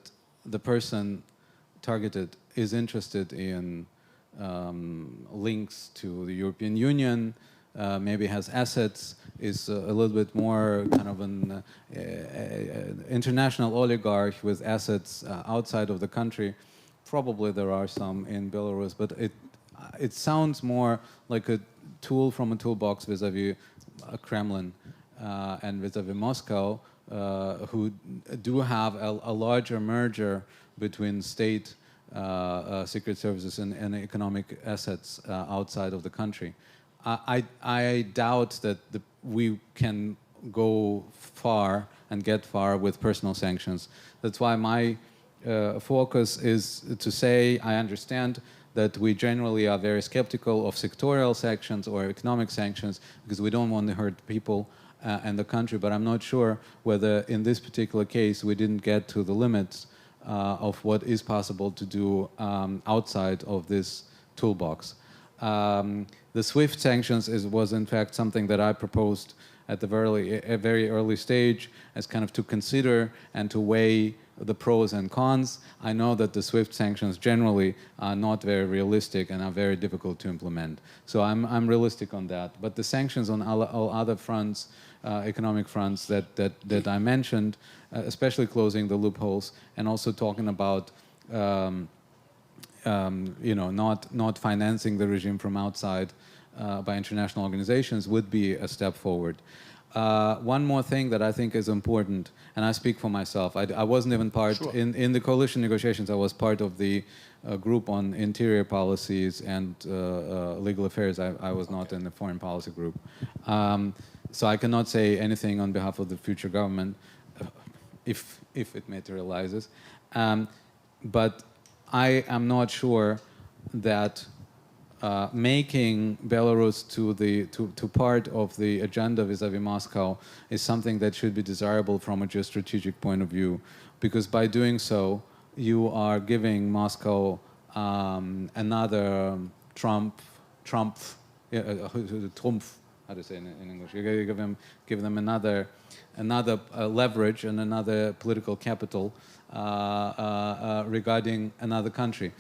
the person targeted is interested in links to the European Union, maybe has assets, is a little bit more kind of an international oligarch with assets outside of the country. Probably there are some in Belarus, but it sounds more like a tool from a toolbox vis-à-vis Kremlin and vis-à-vis Moscow, who do have a larger merger between state secret services and economic assets outside of the country. I doubt that we can go far and get far with personal sanctions. That's why my focus is to say I understand that we generally are very skeptical of sectorial sanctions or economic sanctions because we don't want to hurt people and the country, but I'm not sure whether in this particular case we didn't get to the limits of what is possible to do outside of this toolbox. The SWIFT sanctions was in fact something that I proposed at the very early stage as kind of to consider and to weigh the pros and cons. I know that the SWIFT sanctions generally are not very realistic and are very difficult to implement. So I'm realistic on that. But the sanctions on all other fronts, economic fronts that I mentioned, especially closing the loopholes and also talking about not financing the regime from outside by international organizations would be a step forward. One more thing that I think is important, and I speak for myself, I wasn't even part, sure. in the coalition negotiations, I was part of the group on interior policies and legal affairs. I was not in the foreign policy group. So I cannot say anything on behalf of the future government, if it materializes. But I am not sure that making Belarus to part of the agenda vis-à-vis Moscow is something that should be desirable from a geostrategic point of view, because by doing so, you are giving Moscow another trump, how to say in English? You give them another leverage and another political capital regarding another country.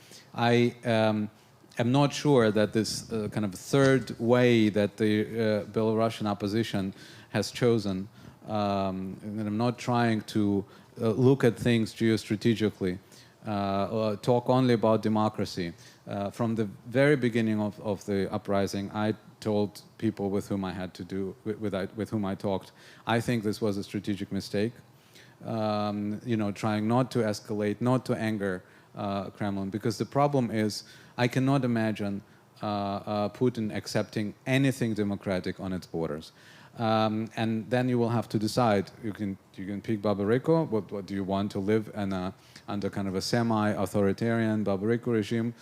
I'm not sure that this kind of third way that the Belarusian opposition has chosen, and I'm not trying to look at things geostrategically, or talk only about democracy. From the very beginning of the uprising, I told people with whom I had to do, with whom I talked, I think this was a strategic mistake. Trying not to escalate, not to anger Kremlin, because the problem is I cannot imagine Putin accepting anything democratic on its borders. And then you will have to decide. You can pick Babariko. What do you want to live under kind of a semi-authoritarian Babariko regime,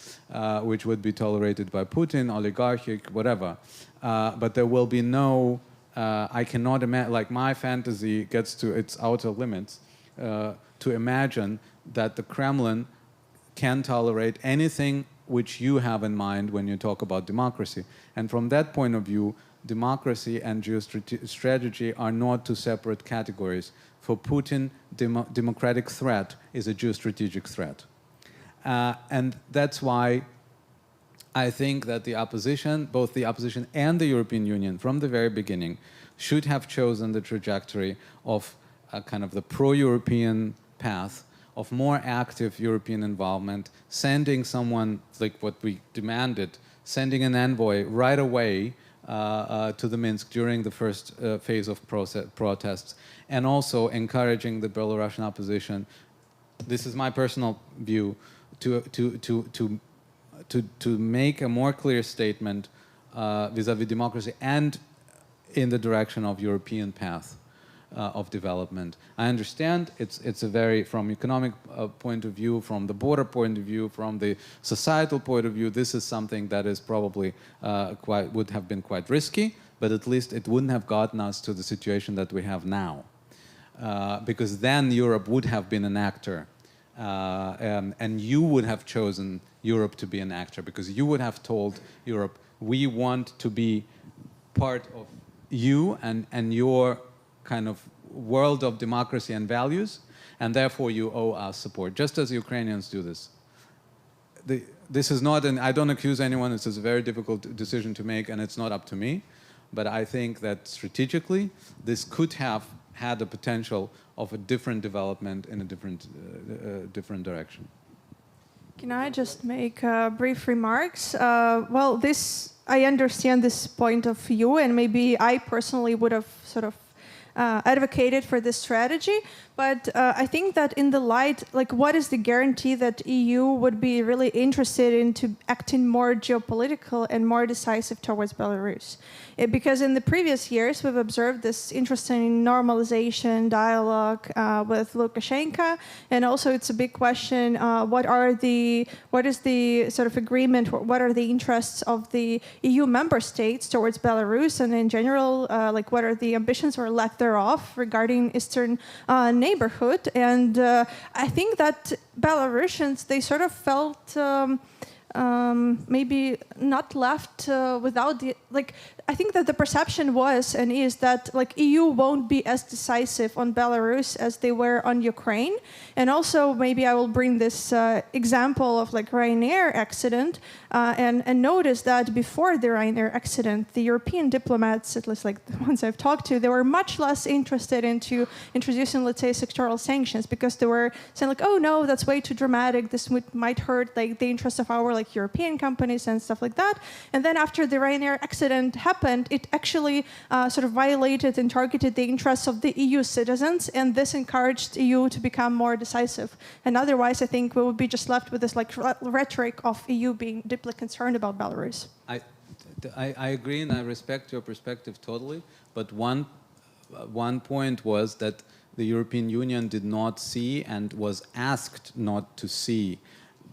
which would be tolerated by Putin, oligarchic, whatever. But there will be no. I cannot imagine. Like my fantasy gets to its outer limits to imagine that the Kremlin can tolerate anything which you have in mind when you talk about democracy. And from that point of view, democracy and geostrategy are not two separate categories. For Putin, democratic threat is a geostrategic threat. And that's why I think that the opposition, both the opposition and the European Union, from the very beginning, should have chosen the trajectory of a kind of the pro-European path, of more active European involvement, sending someone, like what we demanded, sending an envoy right away to the Minsk during the first phase of protests, and also encouraging the Belarusian opposition, this is my personal view, to to make a more clear statement vis-à-vis democracy and in the direction of European path of development. I understand it's a very, from economic point of view, from the border point of view, from the societal point of view, this is something that is probably would have been quite risky, but at least it wouldn't have gotten us to the situation that we have now. Because then Europe would have been an actor, and you would have chosen Europe to be an actor, because you would have told Europe, we want to be part of you and your kind of world of democracy and values, and therefore you owe us support, just as Ukrainians do this. This is not, and I don't accuse anyone, this is a very difficult decision to make, and it's not up to me, but I think that strategically this could have had the potential of a different development in a different direction. Can I just make brief remarks? Well, I understand this point of view, and maybe I personally would have sort of advocated for this strategy, but I think that in the light, like, what is the guarantee that EU would be really interested into acting more geopolitical and more decisive towards Belarus? Because in the previous years, we've observed this interesting normalization dialogue with Lukashenko, and also it's a big question, what is the sort of agreement, what are the interests of the EU member states towards Belarus, and in general, like, what are the ambitions or lack thereof regarding Eastern neighborhood? And I think that Belarusians, they sort of felt maybe not left without the, like, I think that the perception was and is that, like, EU won't be as decisive on Belarus as they were on Ukraine. And also, maybe I will bring this example of, like, Ryanair accident and notice that before the Ryanair accident, the European diplomats, at least like the ones I've talked to, they were much less interested into introducing, let's say, sectoral sanctions, because they were saying, like, oh no, that's way too dramatic. This might hurt, like, the interests of our, like, European companies and stuff like that. And then after the Ryanair accident happened, it actually sort of violated and targeted the interests of the EU citizens, and this encouraged EU to become more decisive. And otherwise, I think we would be just left with this, like, rhetoric of EU being deeply concerned about Belarus. I agree, and I respect your perspective totally, but one point was that the European Union did not see and was asked not to see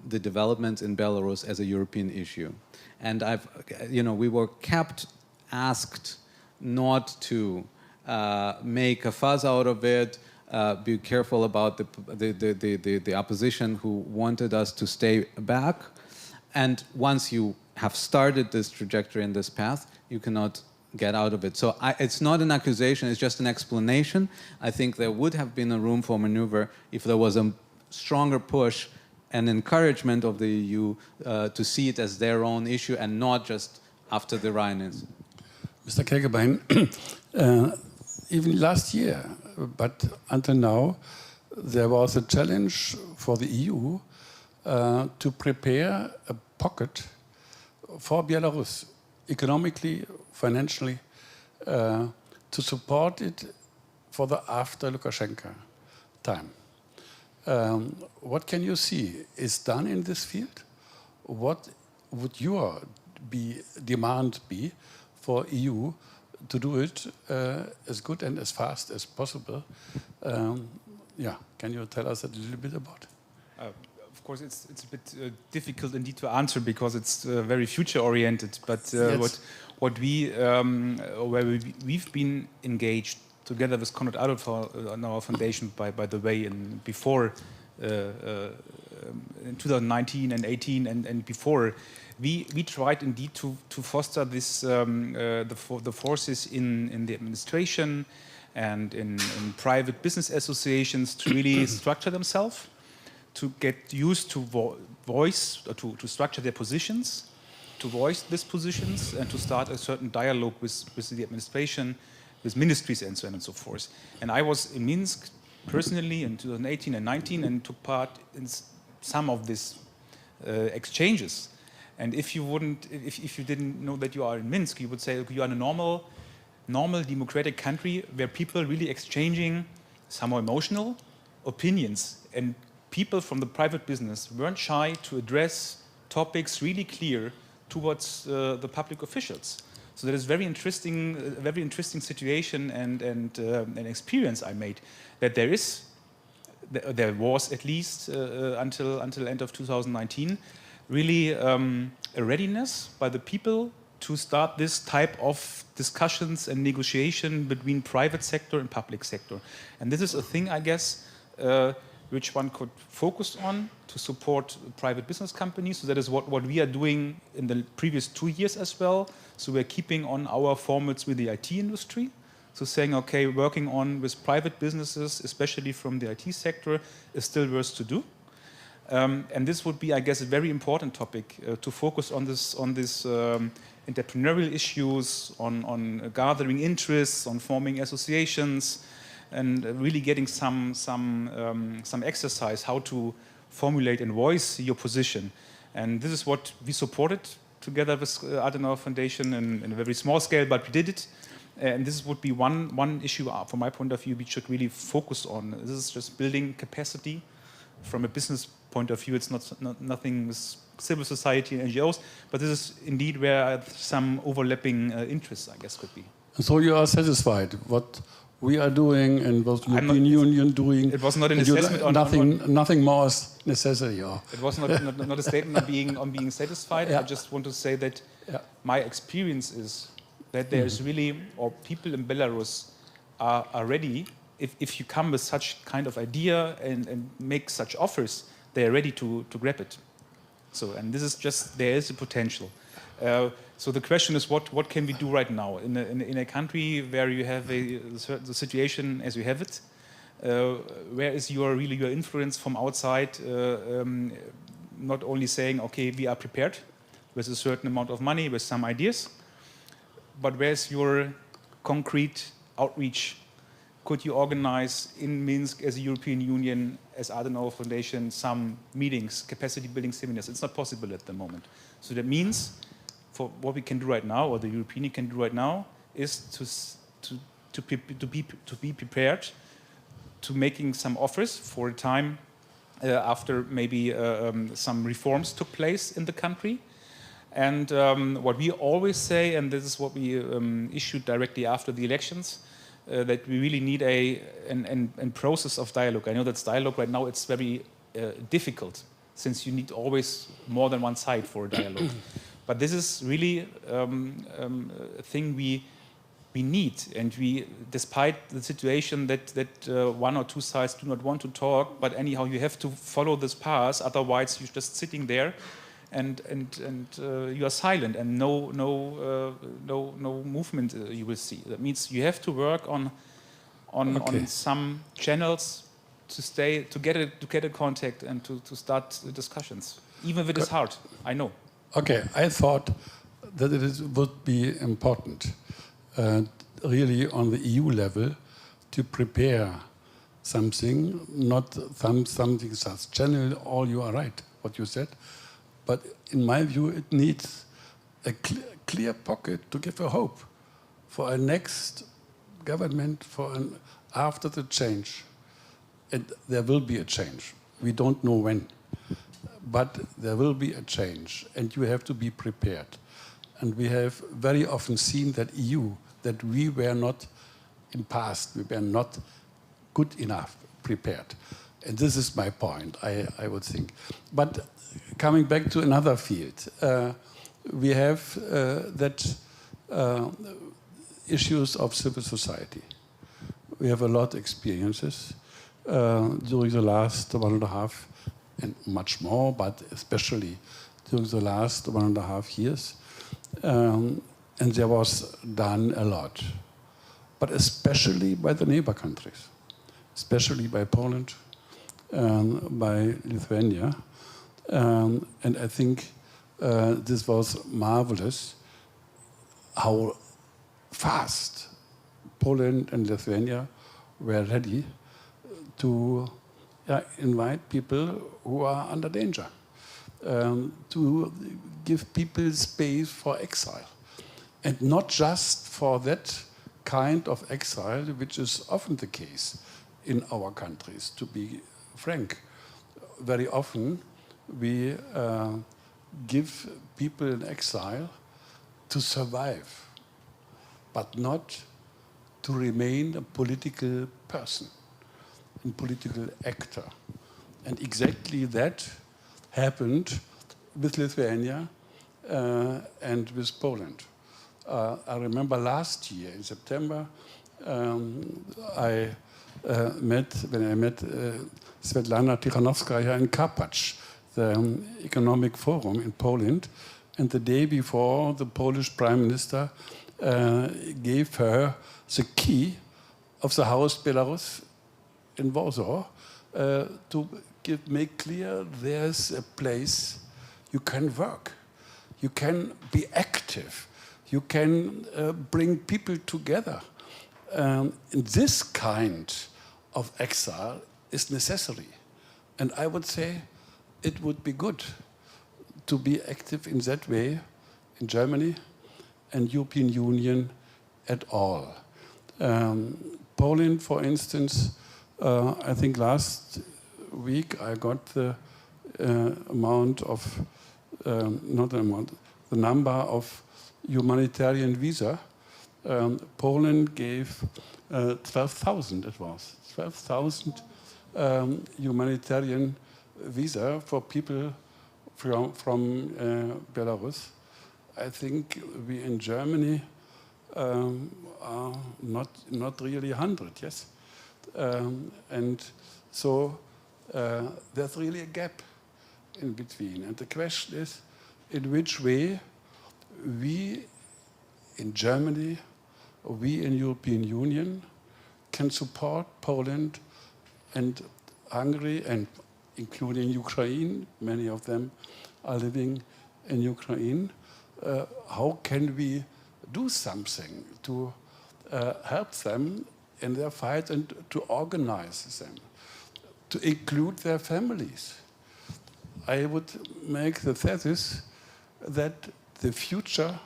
the developments in Belarus as a European issue. And we were asked not to make a fuss out of it, be careful about the opposition who wanted us to stay back. And once you have started this trajectory and this path, you cannot get out of it. So it's not an accusation, it's just an explanation. I think there would have been a room for maneuver if there was a stronger push and encouragement of the EU to see it as their own issue and not just after the Rhine incident. Mr. Kegebein, even last year, but until now, there was a challenge for the EU to prepare a pocket for Belarus, economically, financially, to support it for the after Lukashenko time. What can you see is done in this field? What would your demand be for EU to do it as good and as fast as possible? Can you tell us a little bit about it? Of course, it's a bit difficult indeed to answer because it's very future-oriented. But yes. what where we've been engaged together with Konrad Adenauer Foundation, by the way, before in 2019 and 18 and before, we tried indeed to foster this the forces in the administration and in private business associations to really structure themselves, to get used to voice, to structure their positions, to voice these positions, and to start a certain dialogue with the administration, with ministries and so on and so forth. And I was in Minsk personally in 2018 and 19 and took part in some of these exchanges. And if you didn't know that you are in Minsk, you would say, okay, you are in a normal democratic country where people really exchanging somehow emotional opinions, and people from the private business weren't shy to address topics really clear towards the public officials. So that is very interesting situation and an experience I made, that there was at least until end of 2019 really a readiness by the people to start this type of discussions and negotiation between private sector and public sector. And this is a thing, I guess, which one could focus on to support private business companies. So that is what we are doing in the previous 2 years as well. So we're keeping on our formats with the IT industry. So saying, okay, working on with private businesses, especially from the IT sector, is still worth to do. And this would be, I guess, a very important topic to focus on this entrepreneurial issues, on gathering interests, on forming associations, and really getting some exercise how to formulate and voice your position. And this is what we supported together with Adenauer Foundation in a very small scale, but we did it. And this would be one issue from my point of view we should really focus on. This is just building capacity from a business point of view. It's nothing with civil society and NGOs, but this is indeed where some overlapping interests, I guess, could be. So you are satisfied what we are doing and what the European Union doing? It was not an assessment on nothing more is necessary. Or it was not a statement on being satisfied. Yeah. I just want to say that my experience is that there is really, or people in Belarus are ready. If you come with such kind of idea and make such offers, they are ready to grab it. So, and this is just, there is a potential. So the question is, what can we do right now in a country where you have the situation as you have it? Where is your influence from outside? Not only saying, okay, we are prepared with a certain amount of money, with some ideas, but where's your concrete outreach? Could you organize in Minsk as a European Union, as Adenauer Foundation, some meetings, capacity building seminars? It's not possible at the moment. So that means, for what we can do right now, or the European Union can do right now, is to be prepared to making some offers for a time after maybe some reforms took place in the country. And what we always say, and this is what we issued directly after the elections, that we really need a process of dialogue. I know that dialogue right now, it's very difficult, since you need always more than one side for a dialogue. But this is really a thing we need, and despite the situation that one or two sides do not want to talk, but anyhow you have to follow this path. Otherwise, you're just sitting there, and you are silent, and no movement you will see. That means you have to work on some channels to get a contact and to start the discussions, even if it is hard. I know. Okay, I thought that it would be important, really on the EU level, to prepare something, not something such channel. You are right, what you said, but in my view, it needs a clear pocket to give a hope for a next government, after the change. And there will be a change. We don't know when. But there will be a change, and you have to be prepared. And we have very often seen that that we were not, in past, we were not good enough prepared. And this is my point, I would think. But coming back to another field, we have issues of civil society. We have a lot of experiences during the last 1.5 and much more, but especially during the last 1.5 years. And there was done a lot, but especially by the neighbor countries, especially by Poland, by Lithuania. And I think this was marvelous, how fast Poland and Lithuania were ready to invite people who are under danger, to give people space for exile. And not just for that kind of exile, which is often the case in our countries, to be frank. Very often we give people in exile to survive, but not to remain a political person, a political actor. And exactly that happened with Lithuania and with Poland. I remember last year in September, when I met Svetlana Tikhanovskaya in Karpacz, the Economic Forum in Poland, and the day before, the Polish Prime Minister gave her the key of the House Belarus in Warsaw to make clear there's a place you can work, you can be active, you can bring people together. And this kind of exile is necessary. And I would say it would be good to be active in that way in Germany and European Union at all. Poland, for instance, I think last week I got the amount of, not the amount, the number of humanitarian visa. Poland gave 12,000, it was, 12,000 humanitarian visa for people from Belarus. I think we in Germany are not really 100, yes? And so there's really a gap in between. And the question is, in which way we in Germany, we in European Union can support Poland and Hungary, and including Ukraine, many of them are living in Ukraine. How can we do something to help them in their fight and to organize them, to include their families? I would make the thesis that the future,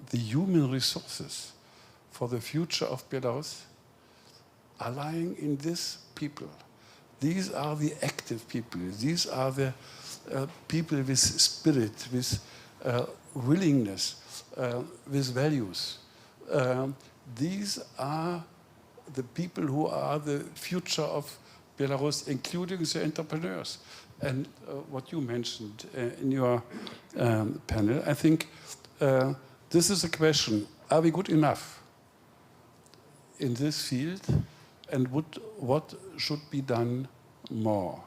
the human resources for the future of Belarus are lying in these people. These are the active people. These are the people with spirit, with willingness, with values. These are the people who are the future of Belarus, including the entrepreneurs. And what you mentioned in your panel, I think this is a question: are we good enough in this field, and what should be done more?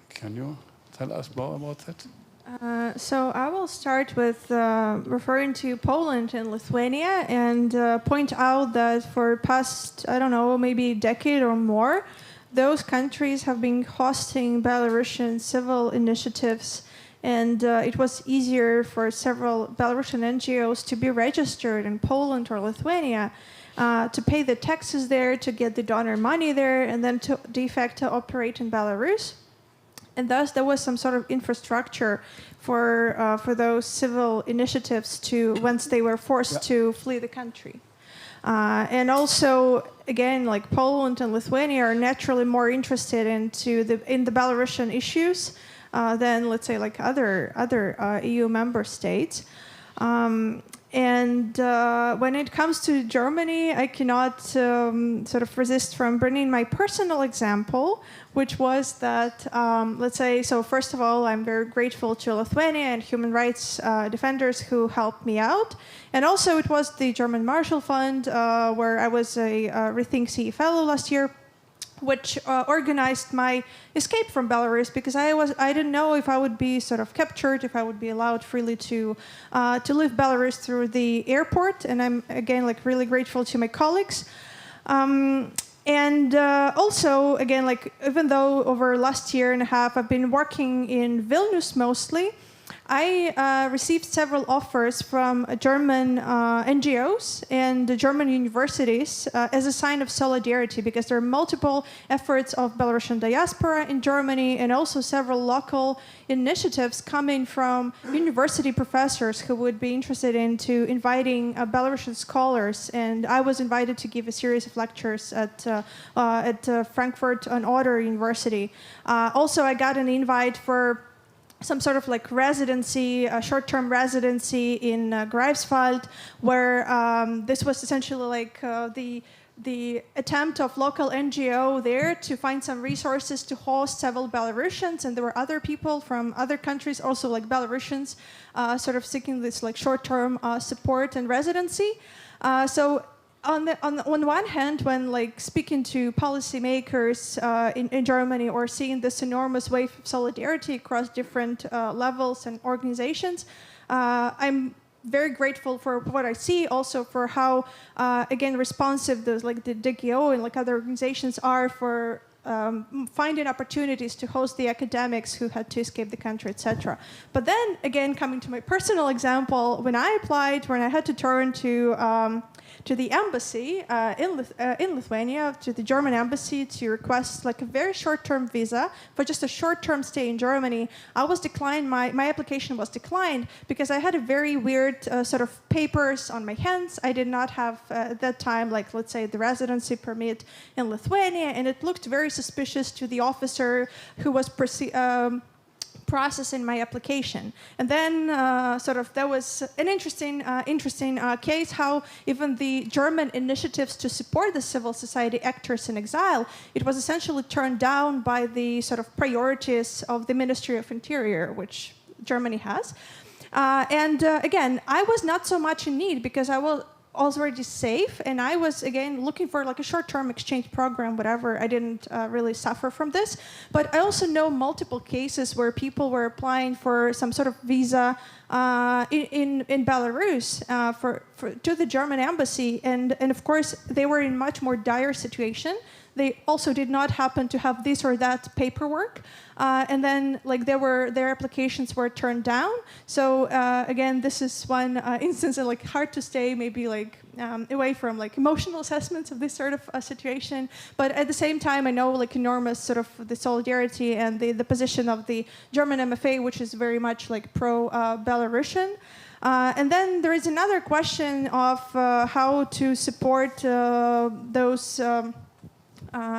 Can you tell us more about that? So I will start with referring to Poland and Lithuania and point out that for past, I don't know, maybe a decade or more, those countries have been hosting Belarusian civil initiatives, and it was easier for several Belarusian NGOs to be registered in Poland or Lithuania, to pay the taxes there, to get the donor money there, and then to de facto operate in Belarus. And thus, there was some sort of infrastructure for those civil initiatives to, once they were forced to flee the country. And also, again, like Poland and Lithuania are naturally more interested in the Belarusian issues than, let's say, like other EU member states. And when it comes to Germany, I cannot sort of resist from bringing my personal example, which was that, let's say, so first of all, I'm very grateful to Lithuania and human rights defenders who helped me out. And also it was the German Marshall Fund, where I was a Rethink CE fellow last year, which organized my escape from Belarus, because I didn't know if I would be sort of captured, if I would be allowed freely to leave Belarus through the airport. And I'm again like really grateful to my colleagues. And also again, like even though over last year and a half I've been working in Vilnius mostly, I received several offers from German NGOs and the German universities as a sign of solidarity, because there are multiple efforts of Belarusian diaspora in Germany and also several local initiatives coming from university professors who would be interested into inviting Belarusian scholars. And I was invited to give a series of lectures at Frankfurt an Oder University. Also, I got an invite for some sort of like residency, a short-term residency in Greifswald, where this was essentially like the attempt of local NGO there to find some resources to host several Belarusians, and there were other people from other countries, also like Belarusians, sort of seeking this like short-term support and residency. So on one hand, when like speaking to policymakers in Germany or seeing this enormous wave of solidarity across different levels and organizations, I'm very grateful for what I see, also for how again responsive the DGO and like other organizations are for finding opportunities to host the academics who had to escape the country, etc. But then again, coming to my personal example, when I applied, when I had to turn to the embassy in Lithuania, to the German embassy, to request like a very short-term visa for just a short-term stay in Germany, I was declined. My application was declined because I had a very weird sort of papers on my hands. I did not have at that time, like let's say, the residency permit in Lithuania, and it looked very suspicious to the officer who was processing my application. And then sort of there was an interesting case how even the German initiatives to support the civil society actors in exile, it was essentially turned down by the sort of priorities of the Ministry of Interior, which Germany has. And again, I was not so much in need because I was already safe, and I was again looking for like a short-term exchange program, whatever. I didn't really suffer from this, but I also know multiple cases where people were applying for some sort of visa in Belarus to the German embassy, and of course they were in much more dire situation. They also did not happen to have this or that paperwork, and then like their applications were turned down. So again, this is one instance of like hard to stay maybe like away from like emotional assessments of this sort of situation. But at the same time, I know like enormous sort of the solidarity and the position of the German MFA, which is very much like pro-Belarusian. And then there is another question of how to support those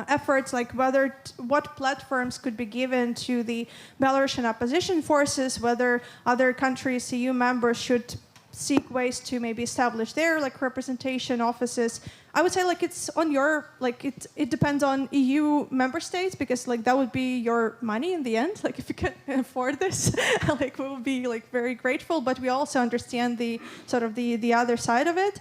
efforts, like what platforms could be given to the Belarusian opposition forces, whether other countries, EU members, should seek ways to maybe establish their like representation offices. I would say like it's on your, like it depends on EU member states, because like that would be your money in the end. Like if you can afford this, like we will be like very grateful, but we also understand the sort of the other side of it.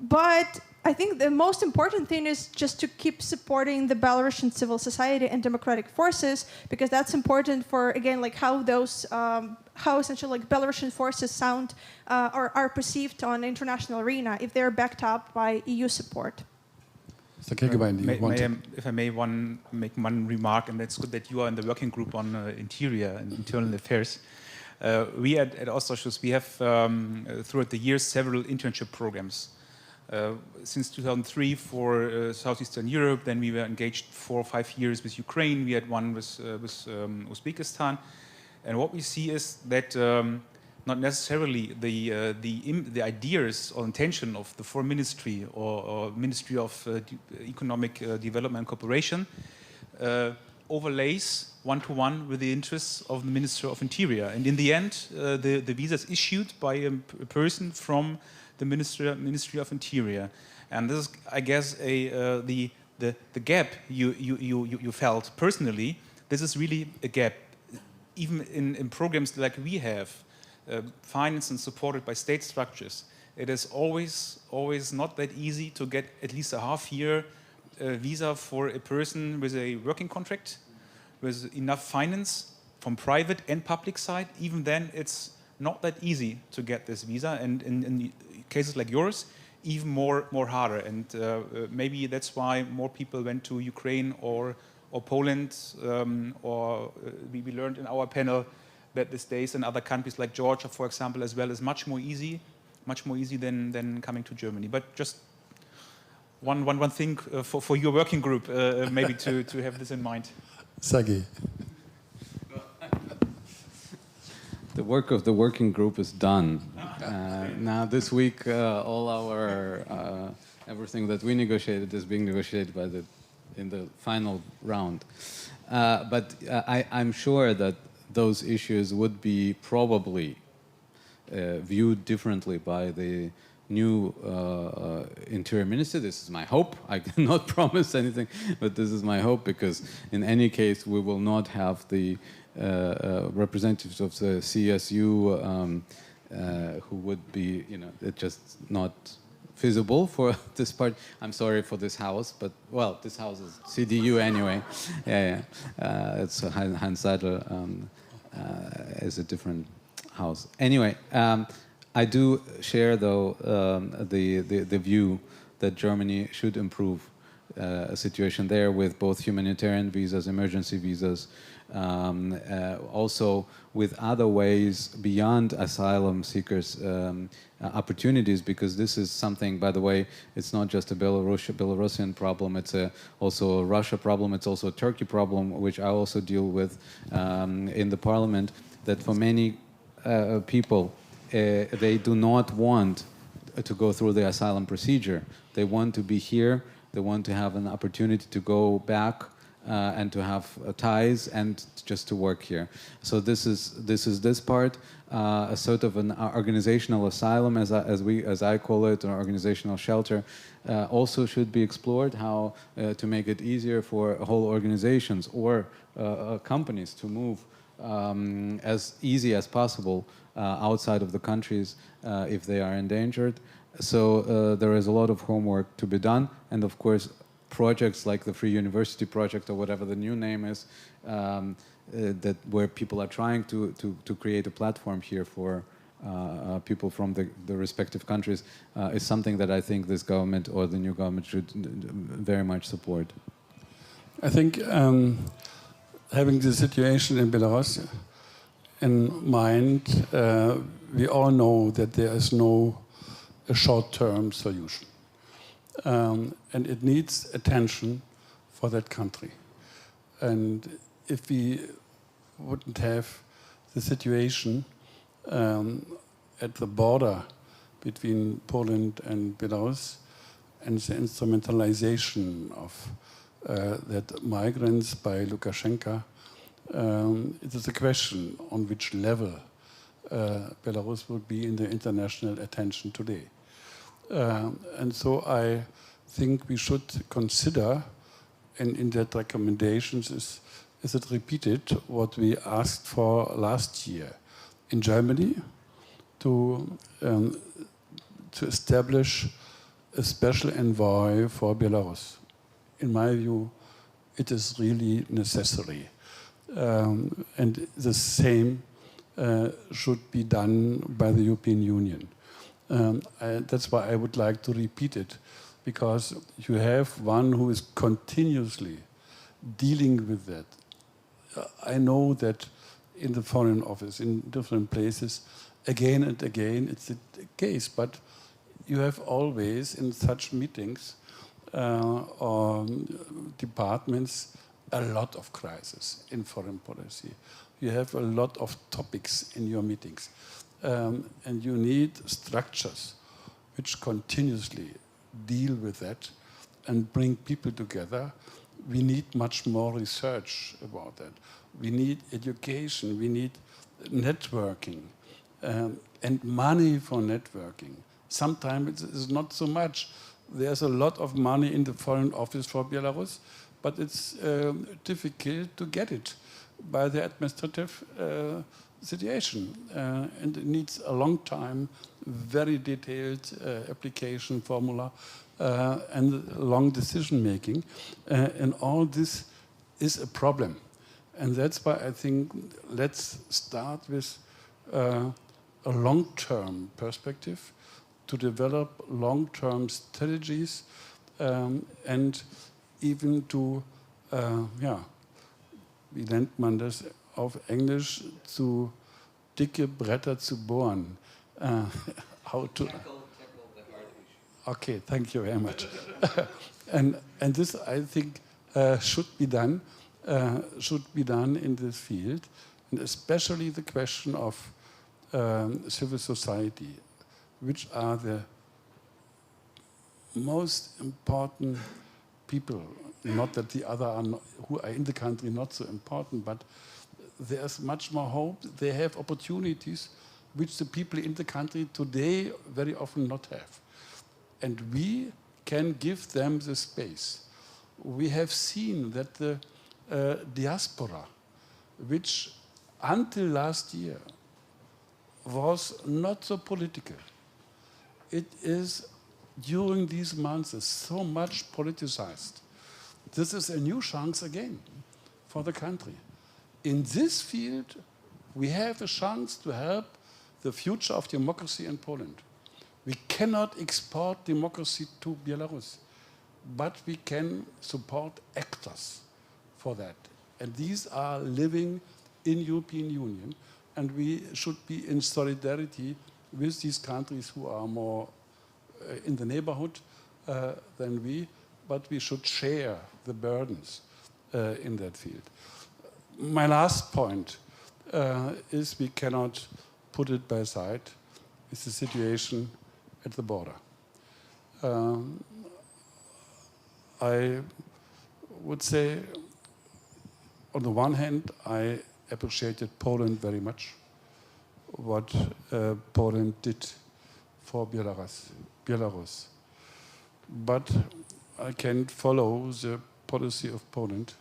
But I think the most important thing is just to keep supporting the Belarusian civil society and democratic forces, because that's important for, again, like how those, how essentially like Belarusian forces sound or are perceived on the international arena if they're backed up by EU support. If I may make one remark, and that's good that you are in the working group on interior and internal affairs. We at Ostausschuss, we have throughout the years several internship programs. Since 2003 for Southeastern Europe, then we were engaged 4 or 5 years with Ukraine. We had one with Uzbekistan, and what we see is that not necessarily the ideas or intention of the foreign ministry or Ministry of Economic Development and Cooperation overlays one-to-one with the interests of the Minister of Interior, and in the end, the visa is issued by a person from the Ministry of Interior, and this is, I guess, the gap you felt personally. This is really a gap, even in programs like we have, financed and supported by state structures. It is always not that easy to get at least a half-year visa for a person with a working contract, with enough finance from private and public side. Even then, it's not that easy to get this visa, and in cases like yours, even more harder. And maybe that's why more people went to Ukraine or Poland, or we learned in our panel that these days in other countries like Georgia, for example, as well, is much more easy than coming to Germany. But just one thing for your working group, maybe to have this in mind. Sergei. The work of the working group is done. Now this week, all our everything that we negotiated is being negotiated in the final round. But I'm sure that those issues would be probably viewed differently by the new interior minister. This is my hope. I cannot promise anything, but this is my hope, because in any case we will not have the representatives of the CSU who would be, it's just not feasible for this part. I'm sorry for this house, but well, this house is CDU anyway. It's Hans Seidel is a different house. Anyway, I do share though the view that Germany should improve a situation there with both humanitarian visas, emergency visas, also with other ways beyond asylum seekers opportunities, because this is something, by the way, it's not just a Belarusian problem, it's also a Russia problem, it's also a Turkey problem, which I also deal with in the parliament, that for many people, they do not want to go through the asylum procedure. They want to be here, they want to have an opportunity to go back and to have ties and just to work here. So this is this part, a sort of an organizational asylum, as I call it, or organizational shelter, also should be explored. How to make it easier for whole organizations or companies to move as easy as possible outside of the countries if they are endangered. So there is a lot of homework to be done, and of course projects like the Free University Project, or whatever the new name is, that where people are trying to create a platform here for people from the respective countries, is something that I think this government or the new government should very much support. I think having the situation in Belarus in mind, we all know that there is no short-term solution. And it needs attention for that country. And if we wouldn't have the situation at the border between Poland and Belarus, and the instrumentalization of that migrants by Lukashenko, it is a question on which level Belarus will be in the international attention today. And so I think we should consider, and in that recommendations is it repeated what we asked for last year in Germany, to establish a special envoy for Belarus. In my view, it is really necessary. And the same should be done by the European Union. That's why I would like to repeat it, because you have one who is continuously dealing with that. I know that in the Foreign Office, in different places, again and again, it's the case, but you have always in such meetings or departments a lot of crises in foreign policy. You have a lot of topics in your meetings. And you need structures which continuously deal with that and bring people together. We need much more research about that. We need education, we need networking, and money for networking. Sometimes it is not so much. There's a lot of money in the Foreign Office for Belarus, but it's difficult to get it by the administrative situation, and it needs a long time, very detailed application formula, and long decision making, and all this is a problem. And that's why I think let's start with a long-term perspective to develop long-term strategies, and even to, wie nennt man das auf Englisch, zu dicke Bretter zu bohren. How to... Okay, thank you very much. and this, I think, should be done in this field, and especially the question of civil society, which are the most important people. Not that the other are not, who are in the country not so important, but there's much more hope. They have opportunities which the people in the country today very often not have. And we can give them the space. We have seen that the diaspora, which until last year was not so political, it is during these months so much politicized. This is a new chance again for the country. In this field, we have a chance to help the future of democracy in Poland. We cannot export democracy to Belarus, but we can support actors for that. And these are living in European Union, and we should be in solidarity with these countries who are more in the neighborhood than we, but we should share the burdens in that field. My last point is we cannot put it by side, is the situation at the border. I would say, on the one hand, I appreciated Poland very much, what Poland did for Belarus. But I can follow the policy of Poland,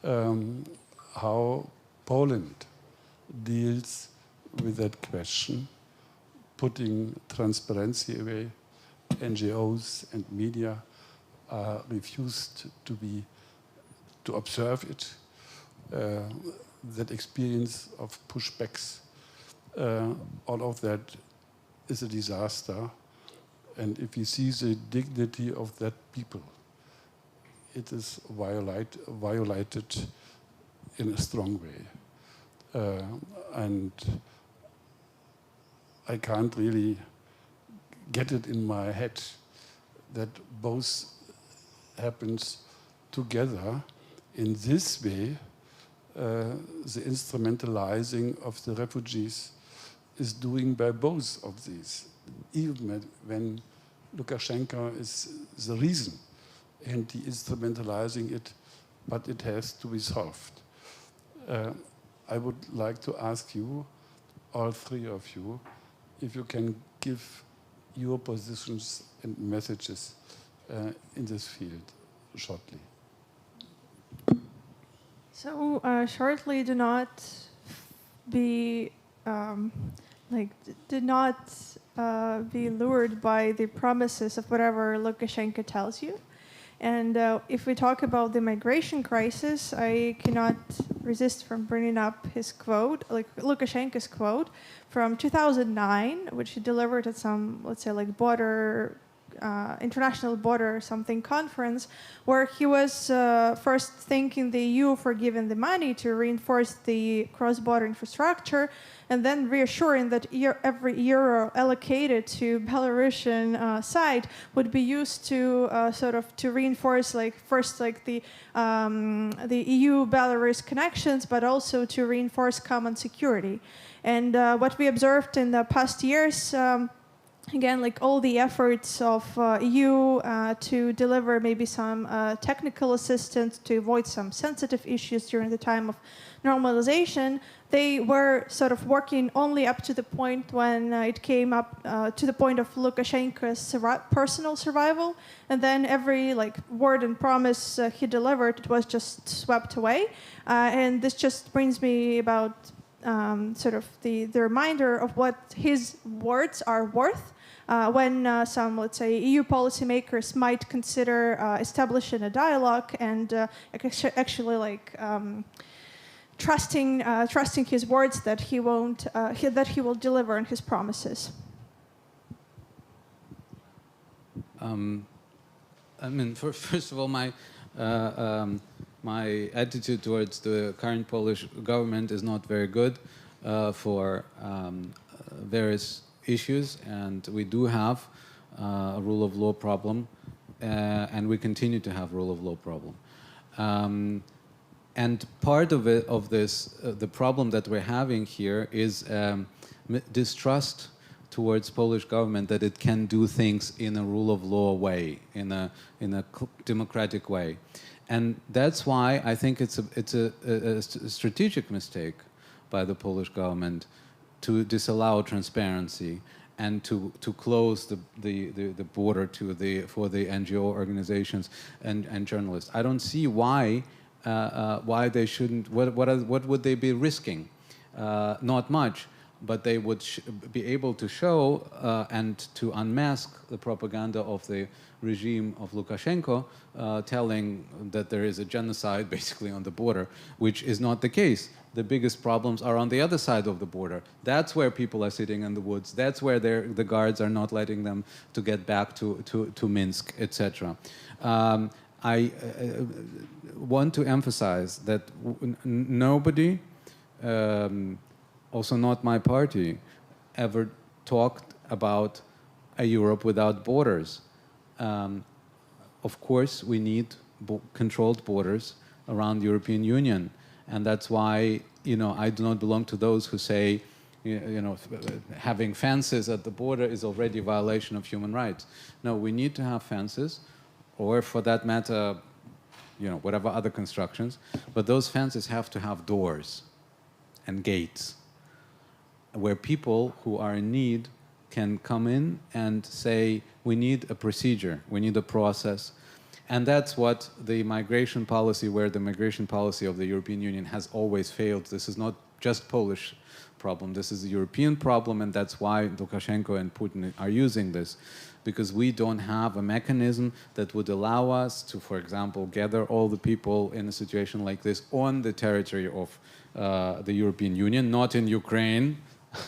how Poland deals with that question, putting transparency away. NGOs and media refused to observe it. That experience of pushbacks, all of that is a disaster. And if you see the dignity of that people, it is violated in a strong way. And I can't really get it in my head that both happens together. In this way, the instrumentalizing of the refugees is doing by both of these, even when Lukashenko is the reason and he instrumentalizing it, but it has to be solved. I would like to ask you, all three of you, if you can give your positions and messages in this field shortly. So shortly, do not be be lured by the promises of whatever Lukashenko tells you. And if we talk about the migration crisis, I cannot resist from bringing up his quote, like Lukashenko's quote from 2009, which he delivered at some, let's say, like international border something conference, where he was first thanking the EU for giving the money to reinforce the cross-border infrastructure, and then reassuring that every euro allocated to Belarusian side would be used to to reinforce, like first the EU-Belarus connections, but also to reinforce common security. And what we observed in the past years. Again, like all the efforts of EU to deliver maybe some technical assistance to avoid some sensitive issues during the time of normalization, they were sort of working only up to the point when it came up to the point of Lukashenko's personal survival, and then every word and promise he delivered, it was just swept away. And this just brings me about the reminder of what his words are worth. When some, let's say, EU policymakers might consider establishing a dialogue and actually trusting his words that he won't that he will deliver on his promises. I mean, first of all, my attitude towards the current Polish government is not very good. for various issues, and we do have a rule of law problem, and we continue to have rule of law problem. And part of it, the problem that we're having here is distrust towards Polish government that it can do things in a rule of law way, in a democratic way, and that's why I think it's a strategic mistake by the Polish government to disallow transparency and to close the border for the NGO organizations and journalists. I don't see why they shouldn't. What would they be risking? Not much, but they would be able to show and to unmask the propaganda of the regime of Lukashenko, telling that there is a genocide basically on the border, which is not the case. The biggest problems are on the other side of the border. That's where people are sitting in the woods. That's where the guards are not letting them to get back to Minsk, etc. I want to emphasize that nobody, also not my party, ever talked about a Europe without borders. Of course, we need controlled borders around the European Union. And that's why, I do not belong to those who say, having fences at the border is already a violation of human rights. No, we need to have fences, or for that matter, whatever other constructions. But those fences have to have doors and gates, where people who are in need can come in and say, we need a procedure, we need a process. And that's what the migration policy, where the migration policy of the European Union has always failed. This is not just Polish problem, this is a European problem, and that's why Lukashenko and Putin are using this, because we don't have a mechanism that would allow us to, for example, gather all the people in a situation like this on the territory of the European Union, not in Ukraine,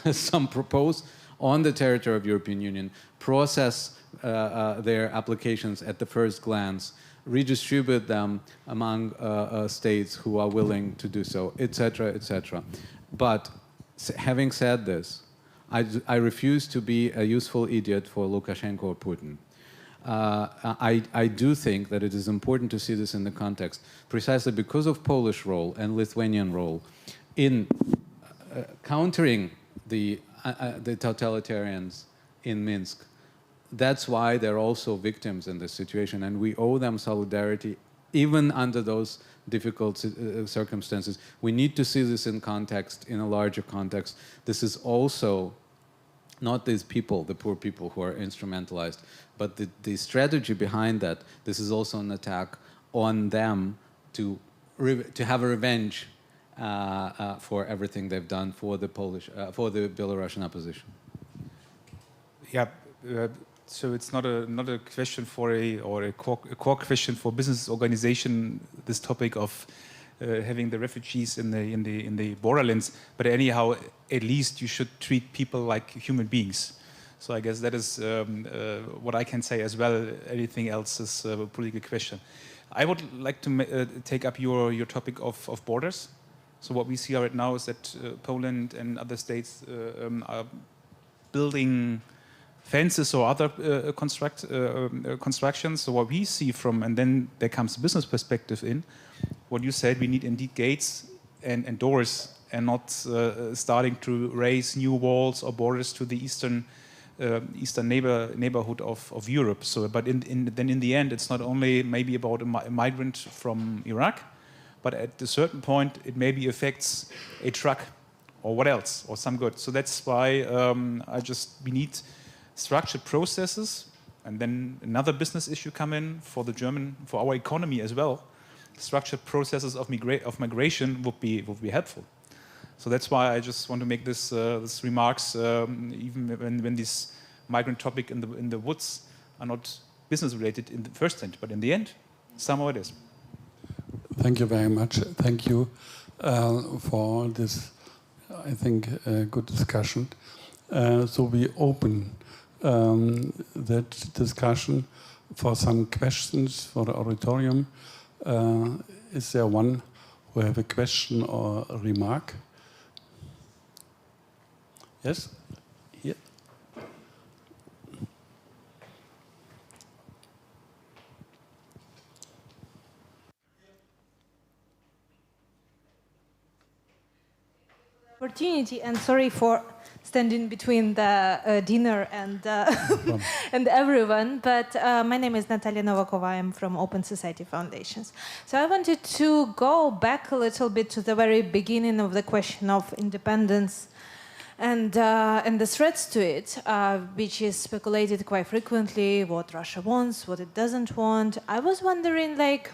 as some propose, on the territory of the European Union, process their applications at the first glance, redistribute them among states who are willing to do so, etc., etc. But having said this, I refuse to be a useful idiot for Lukashenko or Putin. I do think that it is important to see this in the context, precisely because of Polish role and Lithuanian role in countering the totalitarians in Minsk. That's why they're also victims in this situation, and we owe them solidarity even under those difficult circumstances. We need to see this in context, in a larger context. This is also not these people, the poor people who are instrumentalized, but the strategy behind that. This is also an attack on them to have a revenge for everything they've done for the Belarusian opposition. Yeah. So it's not a question for a core question for business organization. This topic of having the refugees in the borderlands, but anyhow, at least you should treat people like human beings. So I guess that is what I can say as well. Anything else is a political question. I would like to take up your topic of borders. So what we see right now is that Poland and other states are building fences or other constructions. So what we see from, and then there comes business perspective in, what you said, we need indeed gates and doors, and not starting to raise new walls or borders to the eastern neighborhood of Europe. So, but then in the end, it's not only maybe about a migrant from Iraq, but at a certain point, it maybe affects a truck or what else, or some good. So that's why we need structured processes, and then another business issue come in for our economy as well. Structured processes of migration would be helpful. So that's why I just want to make this remarks, even when this migrant topic in the woods are not business related in the first end, but in the end, somehow it is. Thank you very much. Thank you for this, I think, good discussion. So we open that discussion for some questions for the auditorium. Is there one who have a question or a remark? Yes, here. Opportunity, and sorry for standing between the dinner and and everyone, but my name is Natalia Novakova. I'm from Open Society Foundations. So I wanted to go back a little bit to the very beginning of the question of independence and the threats to it, which is speculated quite frequently, what Russia wants, what it doesn't want. I was wondering, like,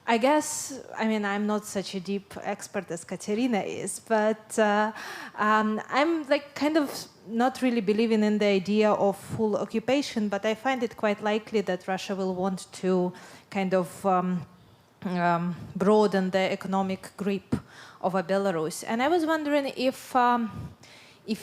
I guess, I mean, I'm not such a deep expert as Katerina is, but I'm like kind of not really believing in the idea of full occupation, but I find it quite likely that Russia will want to kind of broaden the economic grip of Belarus. And I was wondering if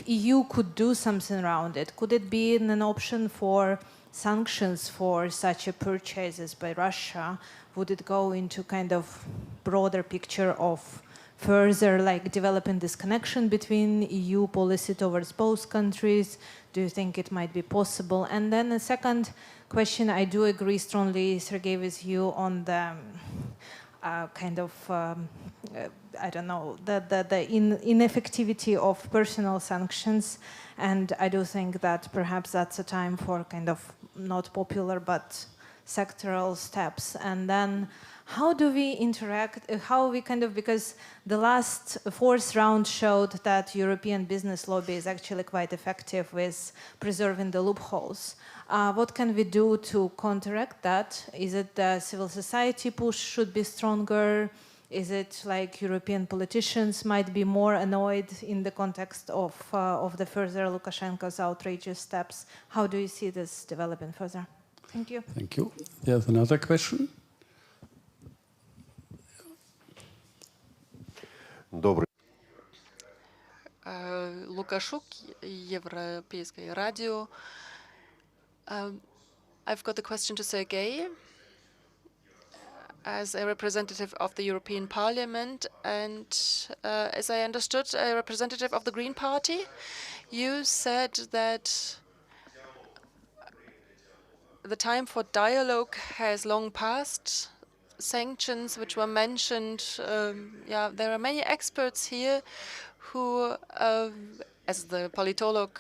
EU could do something around it. Could it be an option for sanctions for such a purchases by Russia? Would it go into kind of broader picture of further like developing this connection between EU policy towards both countries? Do you think it might be possible? And then a second question, I do agree strongly, Sergei, with you on the kind of, I don't know, the ineffectivity of personal sanctions. And I do think that perhaps that's a time for kind of not popular, but sectoral steps. And then how do we interact, how we kind of, because the last fourth round showed that European business lobby is actually quite effective with preserving the loopholes. What can we do to counteract that? Is it the civil society push should be stronger? Is it like European politicians might be more annoyed in the context of the further Lukashenko's outrageous steps? How do you see this developing further? Thank you. Thank you. There's another question. Лукашук, Европейское радио. I've got a question to Sergei. As a representative of the European Parliament and, as I understood, a representative of the Green Party, you said that the time for dialogue has long passed. Sanctions, which were mentioned, yeah, there are many experts here who, as the politolog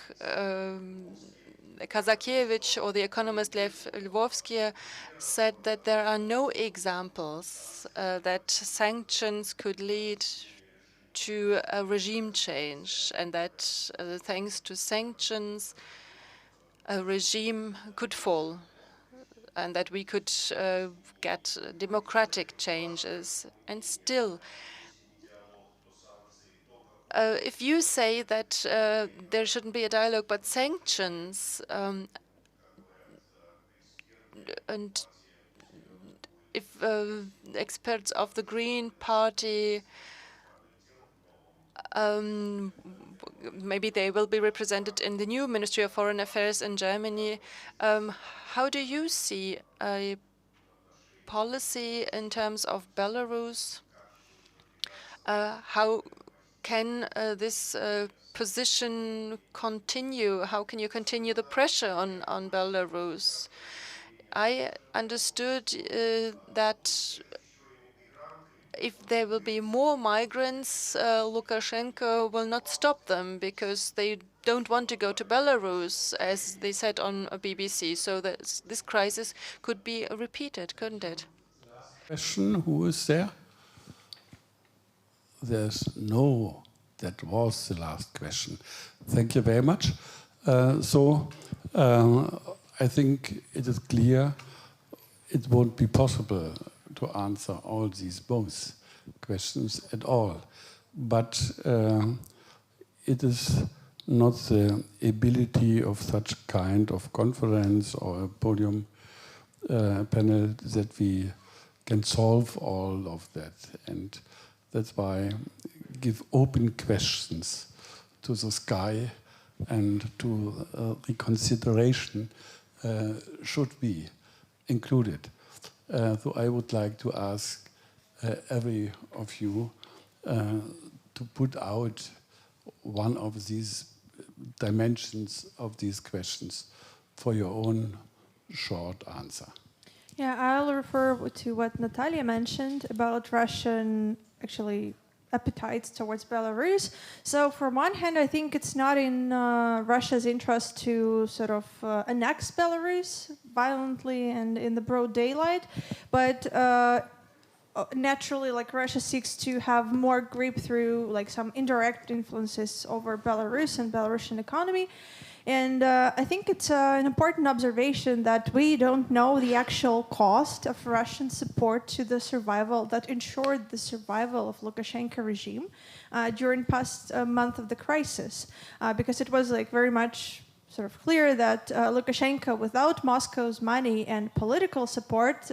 Kazakiewicz or the economist Lev Lvovsky said that there are no examples that sanctions could lead to a regime change, and that thanks to sanctions a regime could fall, and that we could get democratic changes. And still, if you say that there shouldn't be a dialogue but sanctions, and if experts of the Green Party, maybe they will be represented in the new Ministry of Foreign Affairs in Germany, how do you see a policy in terms of Belarus? How can this position continue? How can you continue the pressure on Belarus? I understood that if there will be more migrants, Lukashenko will not stop them because they don't want to go to Belarus, as they said on BBC. So this crisis could be repeated, couldn't it? Question, who is there? There's no, that was the last question. Thank you very much. I think it is clear it won't be possible to answer all these both questions at all. But it is not the ability of such kind of conference or a podium panel that we can solve all of that. And that's why give open questions to the sky and to the consideration should be included. So I would like to ask every of you to put out one of these dimensions of these questions for your own short answer. Yeah, I'll refer to what Natalia mentioned about Russian actually appetites towards Belarus. So from one hand, I think it's not in Russia's interest to sort of annex Belarus violently and in the broad daylight, but naturally, like Russia seeks to have more grip through like some indirect influences over Belarus and Belarusian economy. And I think it's an important observation that we don't know the actual cost of Russian support to the survival that ensured the survival of Lukashenko regime during past month of the crisis, because it was like very much sort of clear that Lukashenko, without Moscow's money and political support,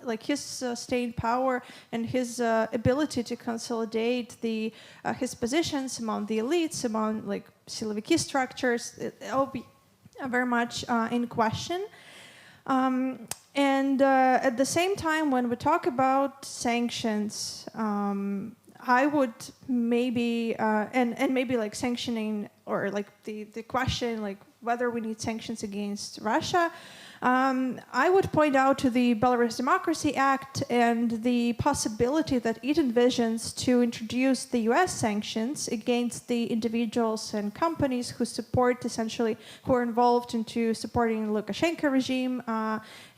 like his sustained power and his ability to consolidate his positions among the elites, among like Siloviki structures, it'll be very much in question. And at the same time, when we talk about sanctions, I would maybe, and maybe like sanctioning or like the question like whether we need sanctions against Russia, I would point out to the Belarus Democracy Act and the possibility that it envisions to introduce the US sanctions against the individuals and companies who support essentially, who are involved into supporting the Lukashenko regime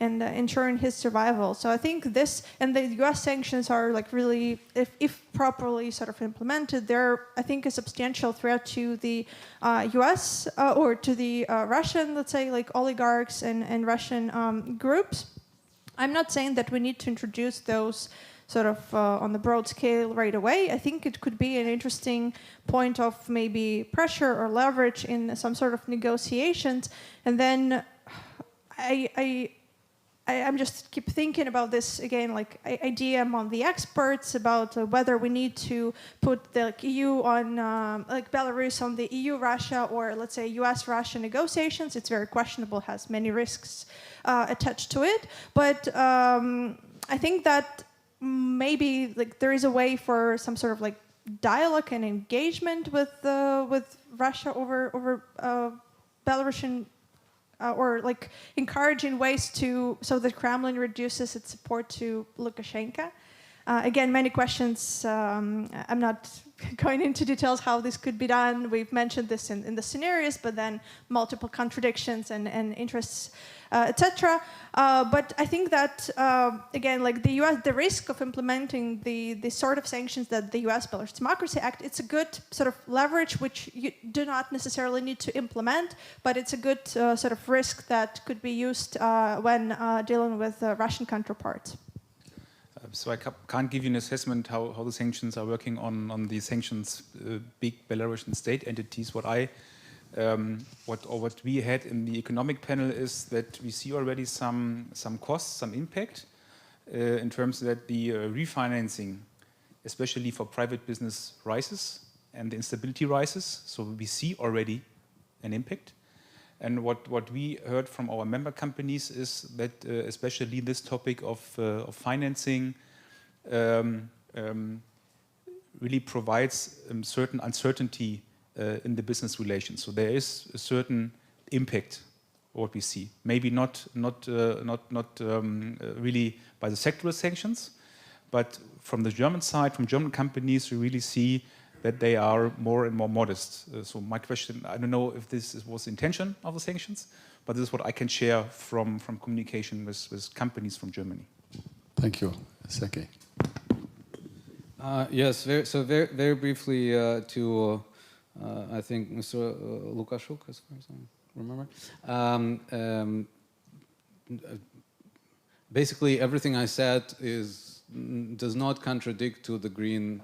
and ensuring his survival. So I think this, and the US sanctions are like really, if properly sort of implemented, they're, I think, a substantial threat to the US or to the Russian, let's say, like oligarchs and Russian groups. I'm not saying that we need to introduce those sort of on the broad scale right away. I think it could be an interesting point of maybe pressure or leverage in some sort of negotiations. And then I'm just keep thinking about this again, like idea among the experts about whether we need to put the EU on, like Belarus on the EU-Russia or let's say US-Russia negotiations. It's very questionable, has many risks attached to it. But I think that maybe like there is a way for some sort of like dialogue and engagement with Russia over Belarusian. Or like encouraging ways so the Kremlin reduces its support to Lukashenko. Again, many questions. I'm not going into details how this could be done. We've mentioned this in the scenarios, but then multiple contradictions and interests, etc. But I think that again, like the U.S., the risk of implementing the sort of sanctions that the U.S. Belarus Democracy Act, it's a good sort of leverage which you do not necessarily need to implement, but it's a good sort of risk that could be used when dealing with Russian counterparts. So I can't give you an assessment how the sanctions are working on the sanctions big Belarusian state entities. What we had in the economic panel is that we see already some costs, some impact in terms that the refinancing, especially for private business, rises and the instability rises. So we see already an impact. And what we heard from our member companies is that especially this topic of financing really provides certain uncertainty in the business relations. So there is a certain impact what we see. Maybe not really by the sectoral sanctions, but from the German side, from German companies, we really see that they are more and more modest. So my question, I don't know if this was the intention of the sanctions, but this is what I can share from communication with companies from Germany. Thank you. Sergei. Yes, very briefly to, I think, Mr. Lukashuk, as far as I remember. Basically, everything I said does not contradict to the Green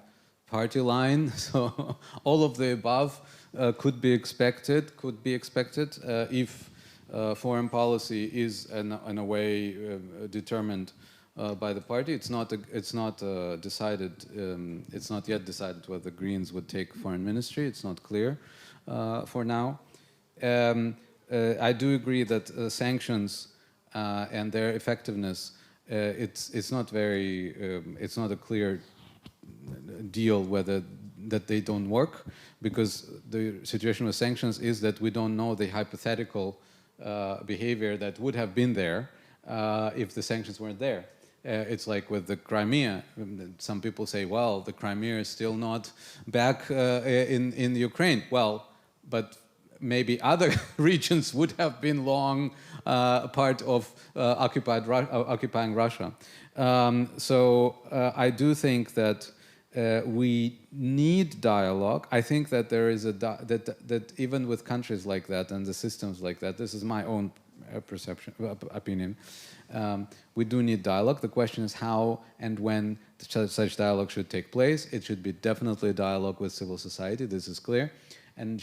Party line, so all of the above could be expected if foreign policy is in a way determined by the party. It's not decided. It's not yet decided whether the Greens would take foreign ministry. It's not clear for now. I do agree that sanctions and their effectiveness, it's not a clear deal whether they don't work, because the situation with sanctions is that we don't know the hypothetical behavior that would have been there if the sanctions weren't there. It's like with the Crimea. Some people say, well, the Crimea is still not back in Ukraine. Well, but maybe other regions would have been long part of occupying Russia. So I do think that we need dialogue. I think that there is that even with countries like that and the systems like that, this is my own opinion, we do need dialogue. The question is how and when such dialogue should take place. It should be definitely a dialogue with civil society, this is clear, and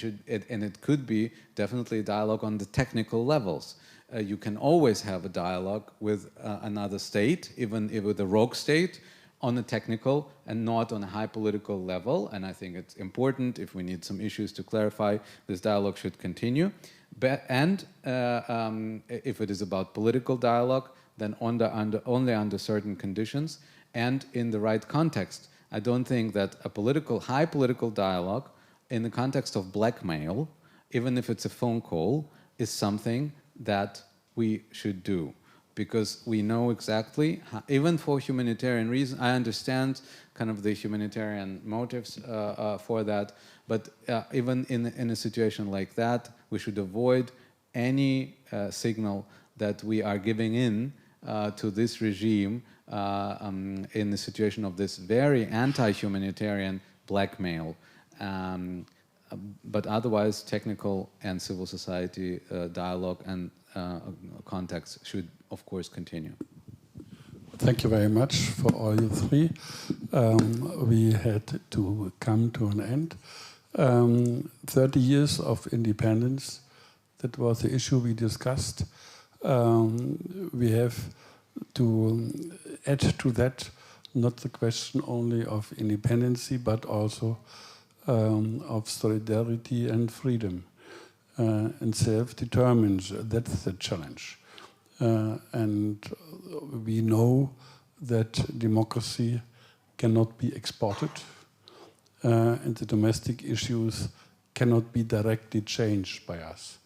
it could be definitely a dialogue on the technical levels. You can always have a dialogue with another state, even with a rogue state, on a technical and not on a high political level. And I think it's important, if we need some issues to clarify, this dialogue should continue. And if it is about political dialogue, then only under certain conditions and in the right context. I don't think that a high political dialogue in the context of blackmail, even if it's a phone call, is something that we should do. Because we know exactly, even for humanitarian reasons, I understand kind of the humanitarian motives for that, but even in a situation like that, we should avoid any signal that we are giving in to this regime in the situation of this very anti-humanitarian blackmail. But otherwise, technical and civil society dialogue and contacts should, of course, continue. Thank you very much for all you three. We had to come to an end. 30 years of independence, that was the issue we discussed. We have to add to that not the question only of independency, but also of solidarity and freedom. And self-determination, that's the challenge. And we know that democracy cannot be exported, and the domestic issues cannot be directly changed by us.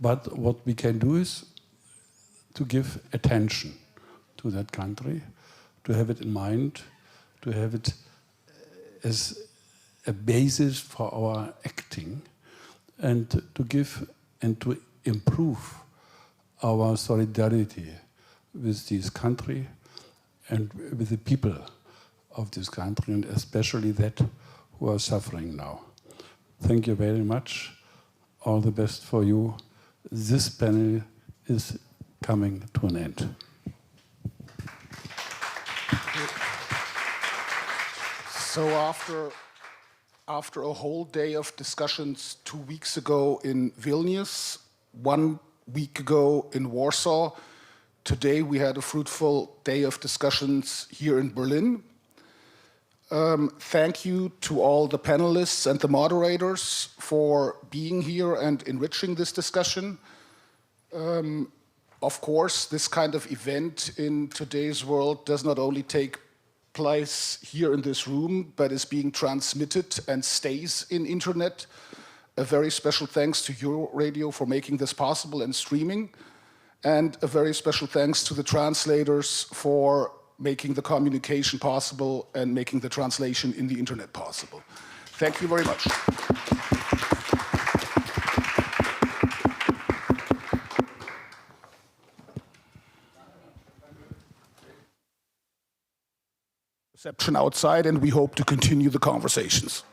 But what we can do is to give attention to that country, to have it in mind, to have it as a basis for our acting, and to give and to improve our solidarity with this country and with the people of this country, and especially that who are suffering now. Thank you very much. All the best for you. This panel is coming to an end. So after a whole day of discussions 2 weeks ago in Vilnius, 1 week ago in Warsaw, today we had a fruitful day of discussions here in Berlin. Thank you to all the panelists and the moderators for being here and enriching this discussion. Of course, this kind of event in today's world does not only take place here in this room, but is being transmitted and stays in internet. A very special thanks to Euroradio for making this possible and streaming. And a very special thanks to the translators for making the communication possible and making the translation in the internet possible. Thank you very much. Reception outside, and we hope to continue the conversations.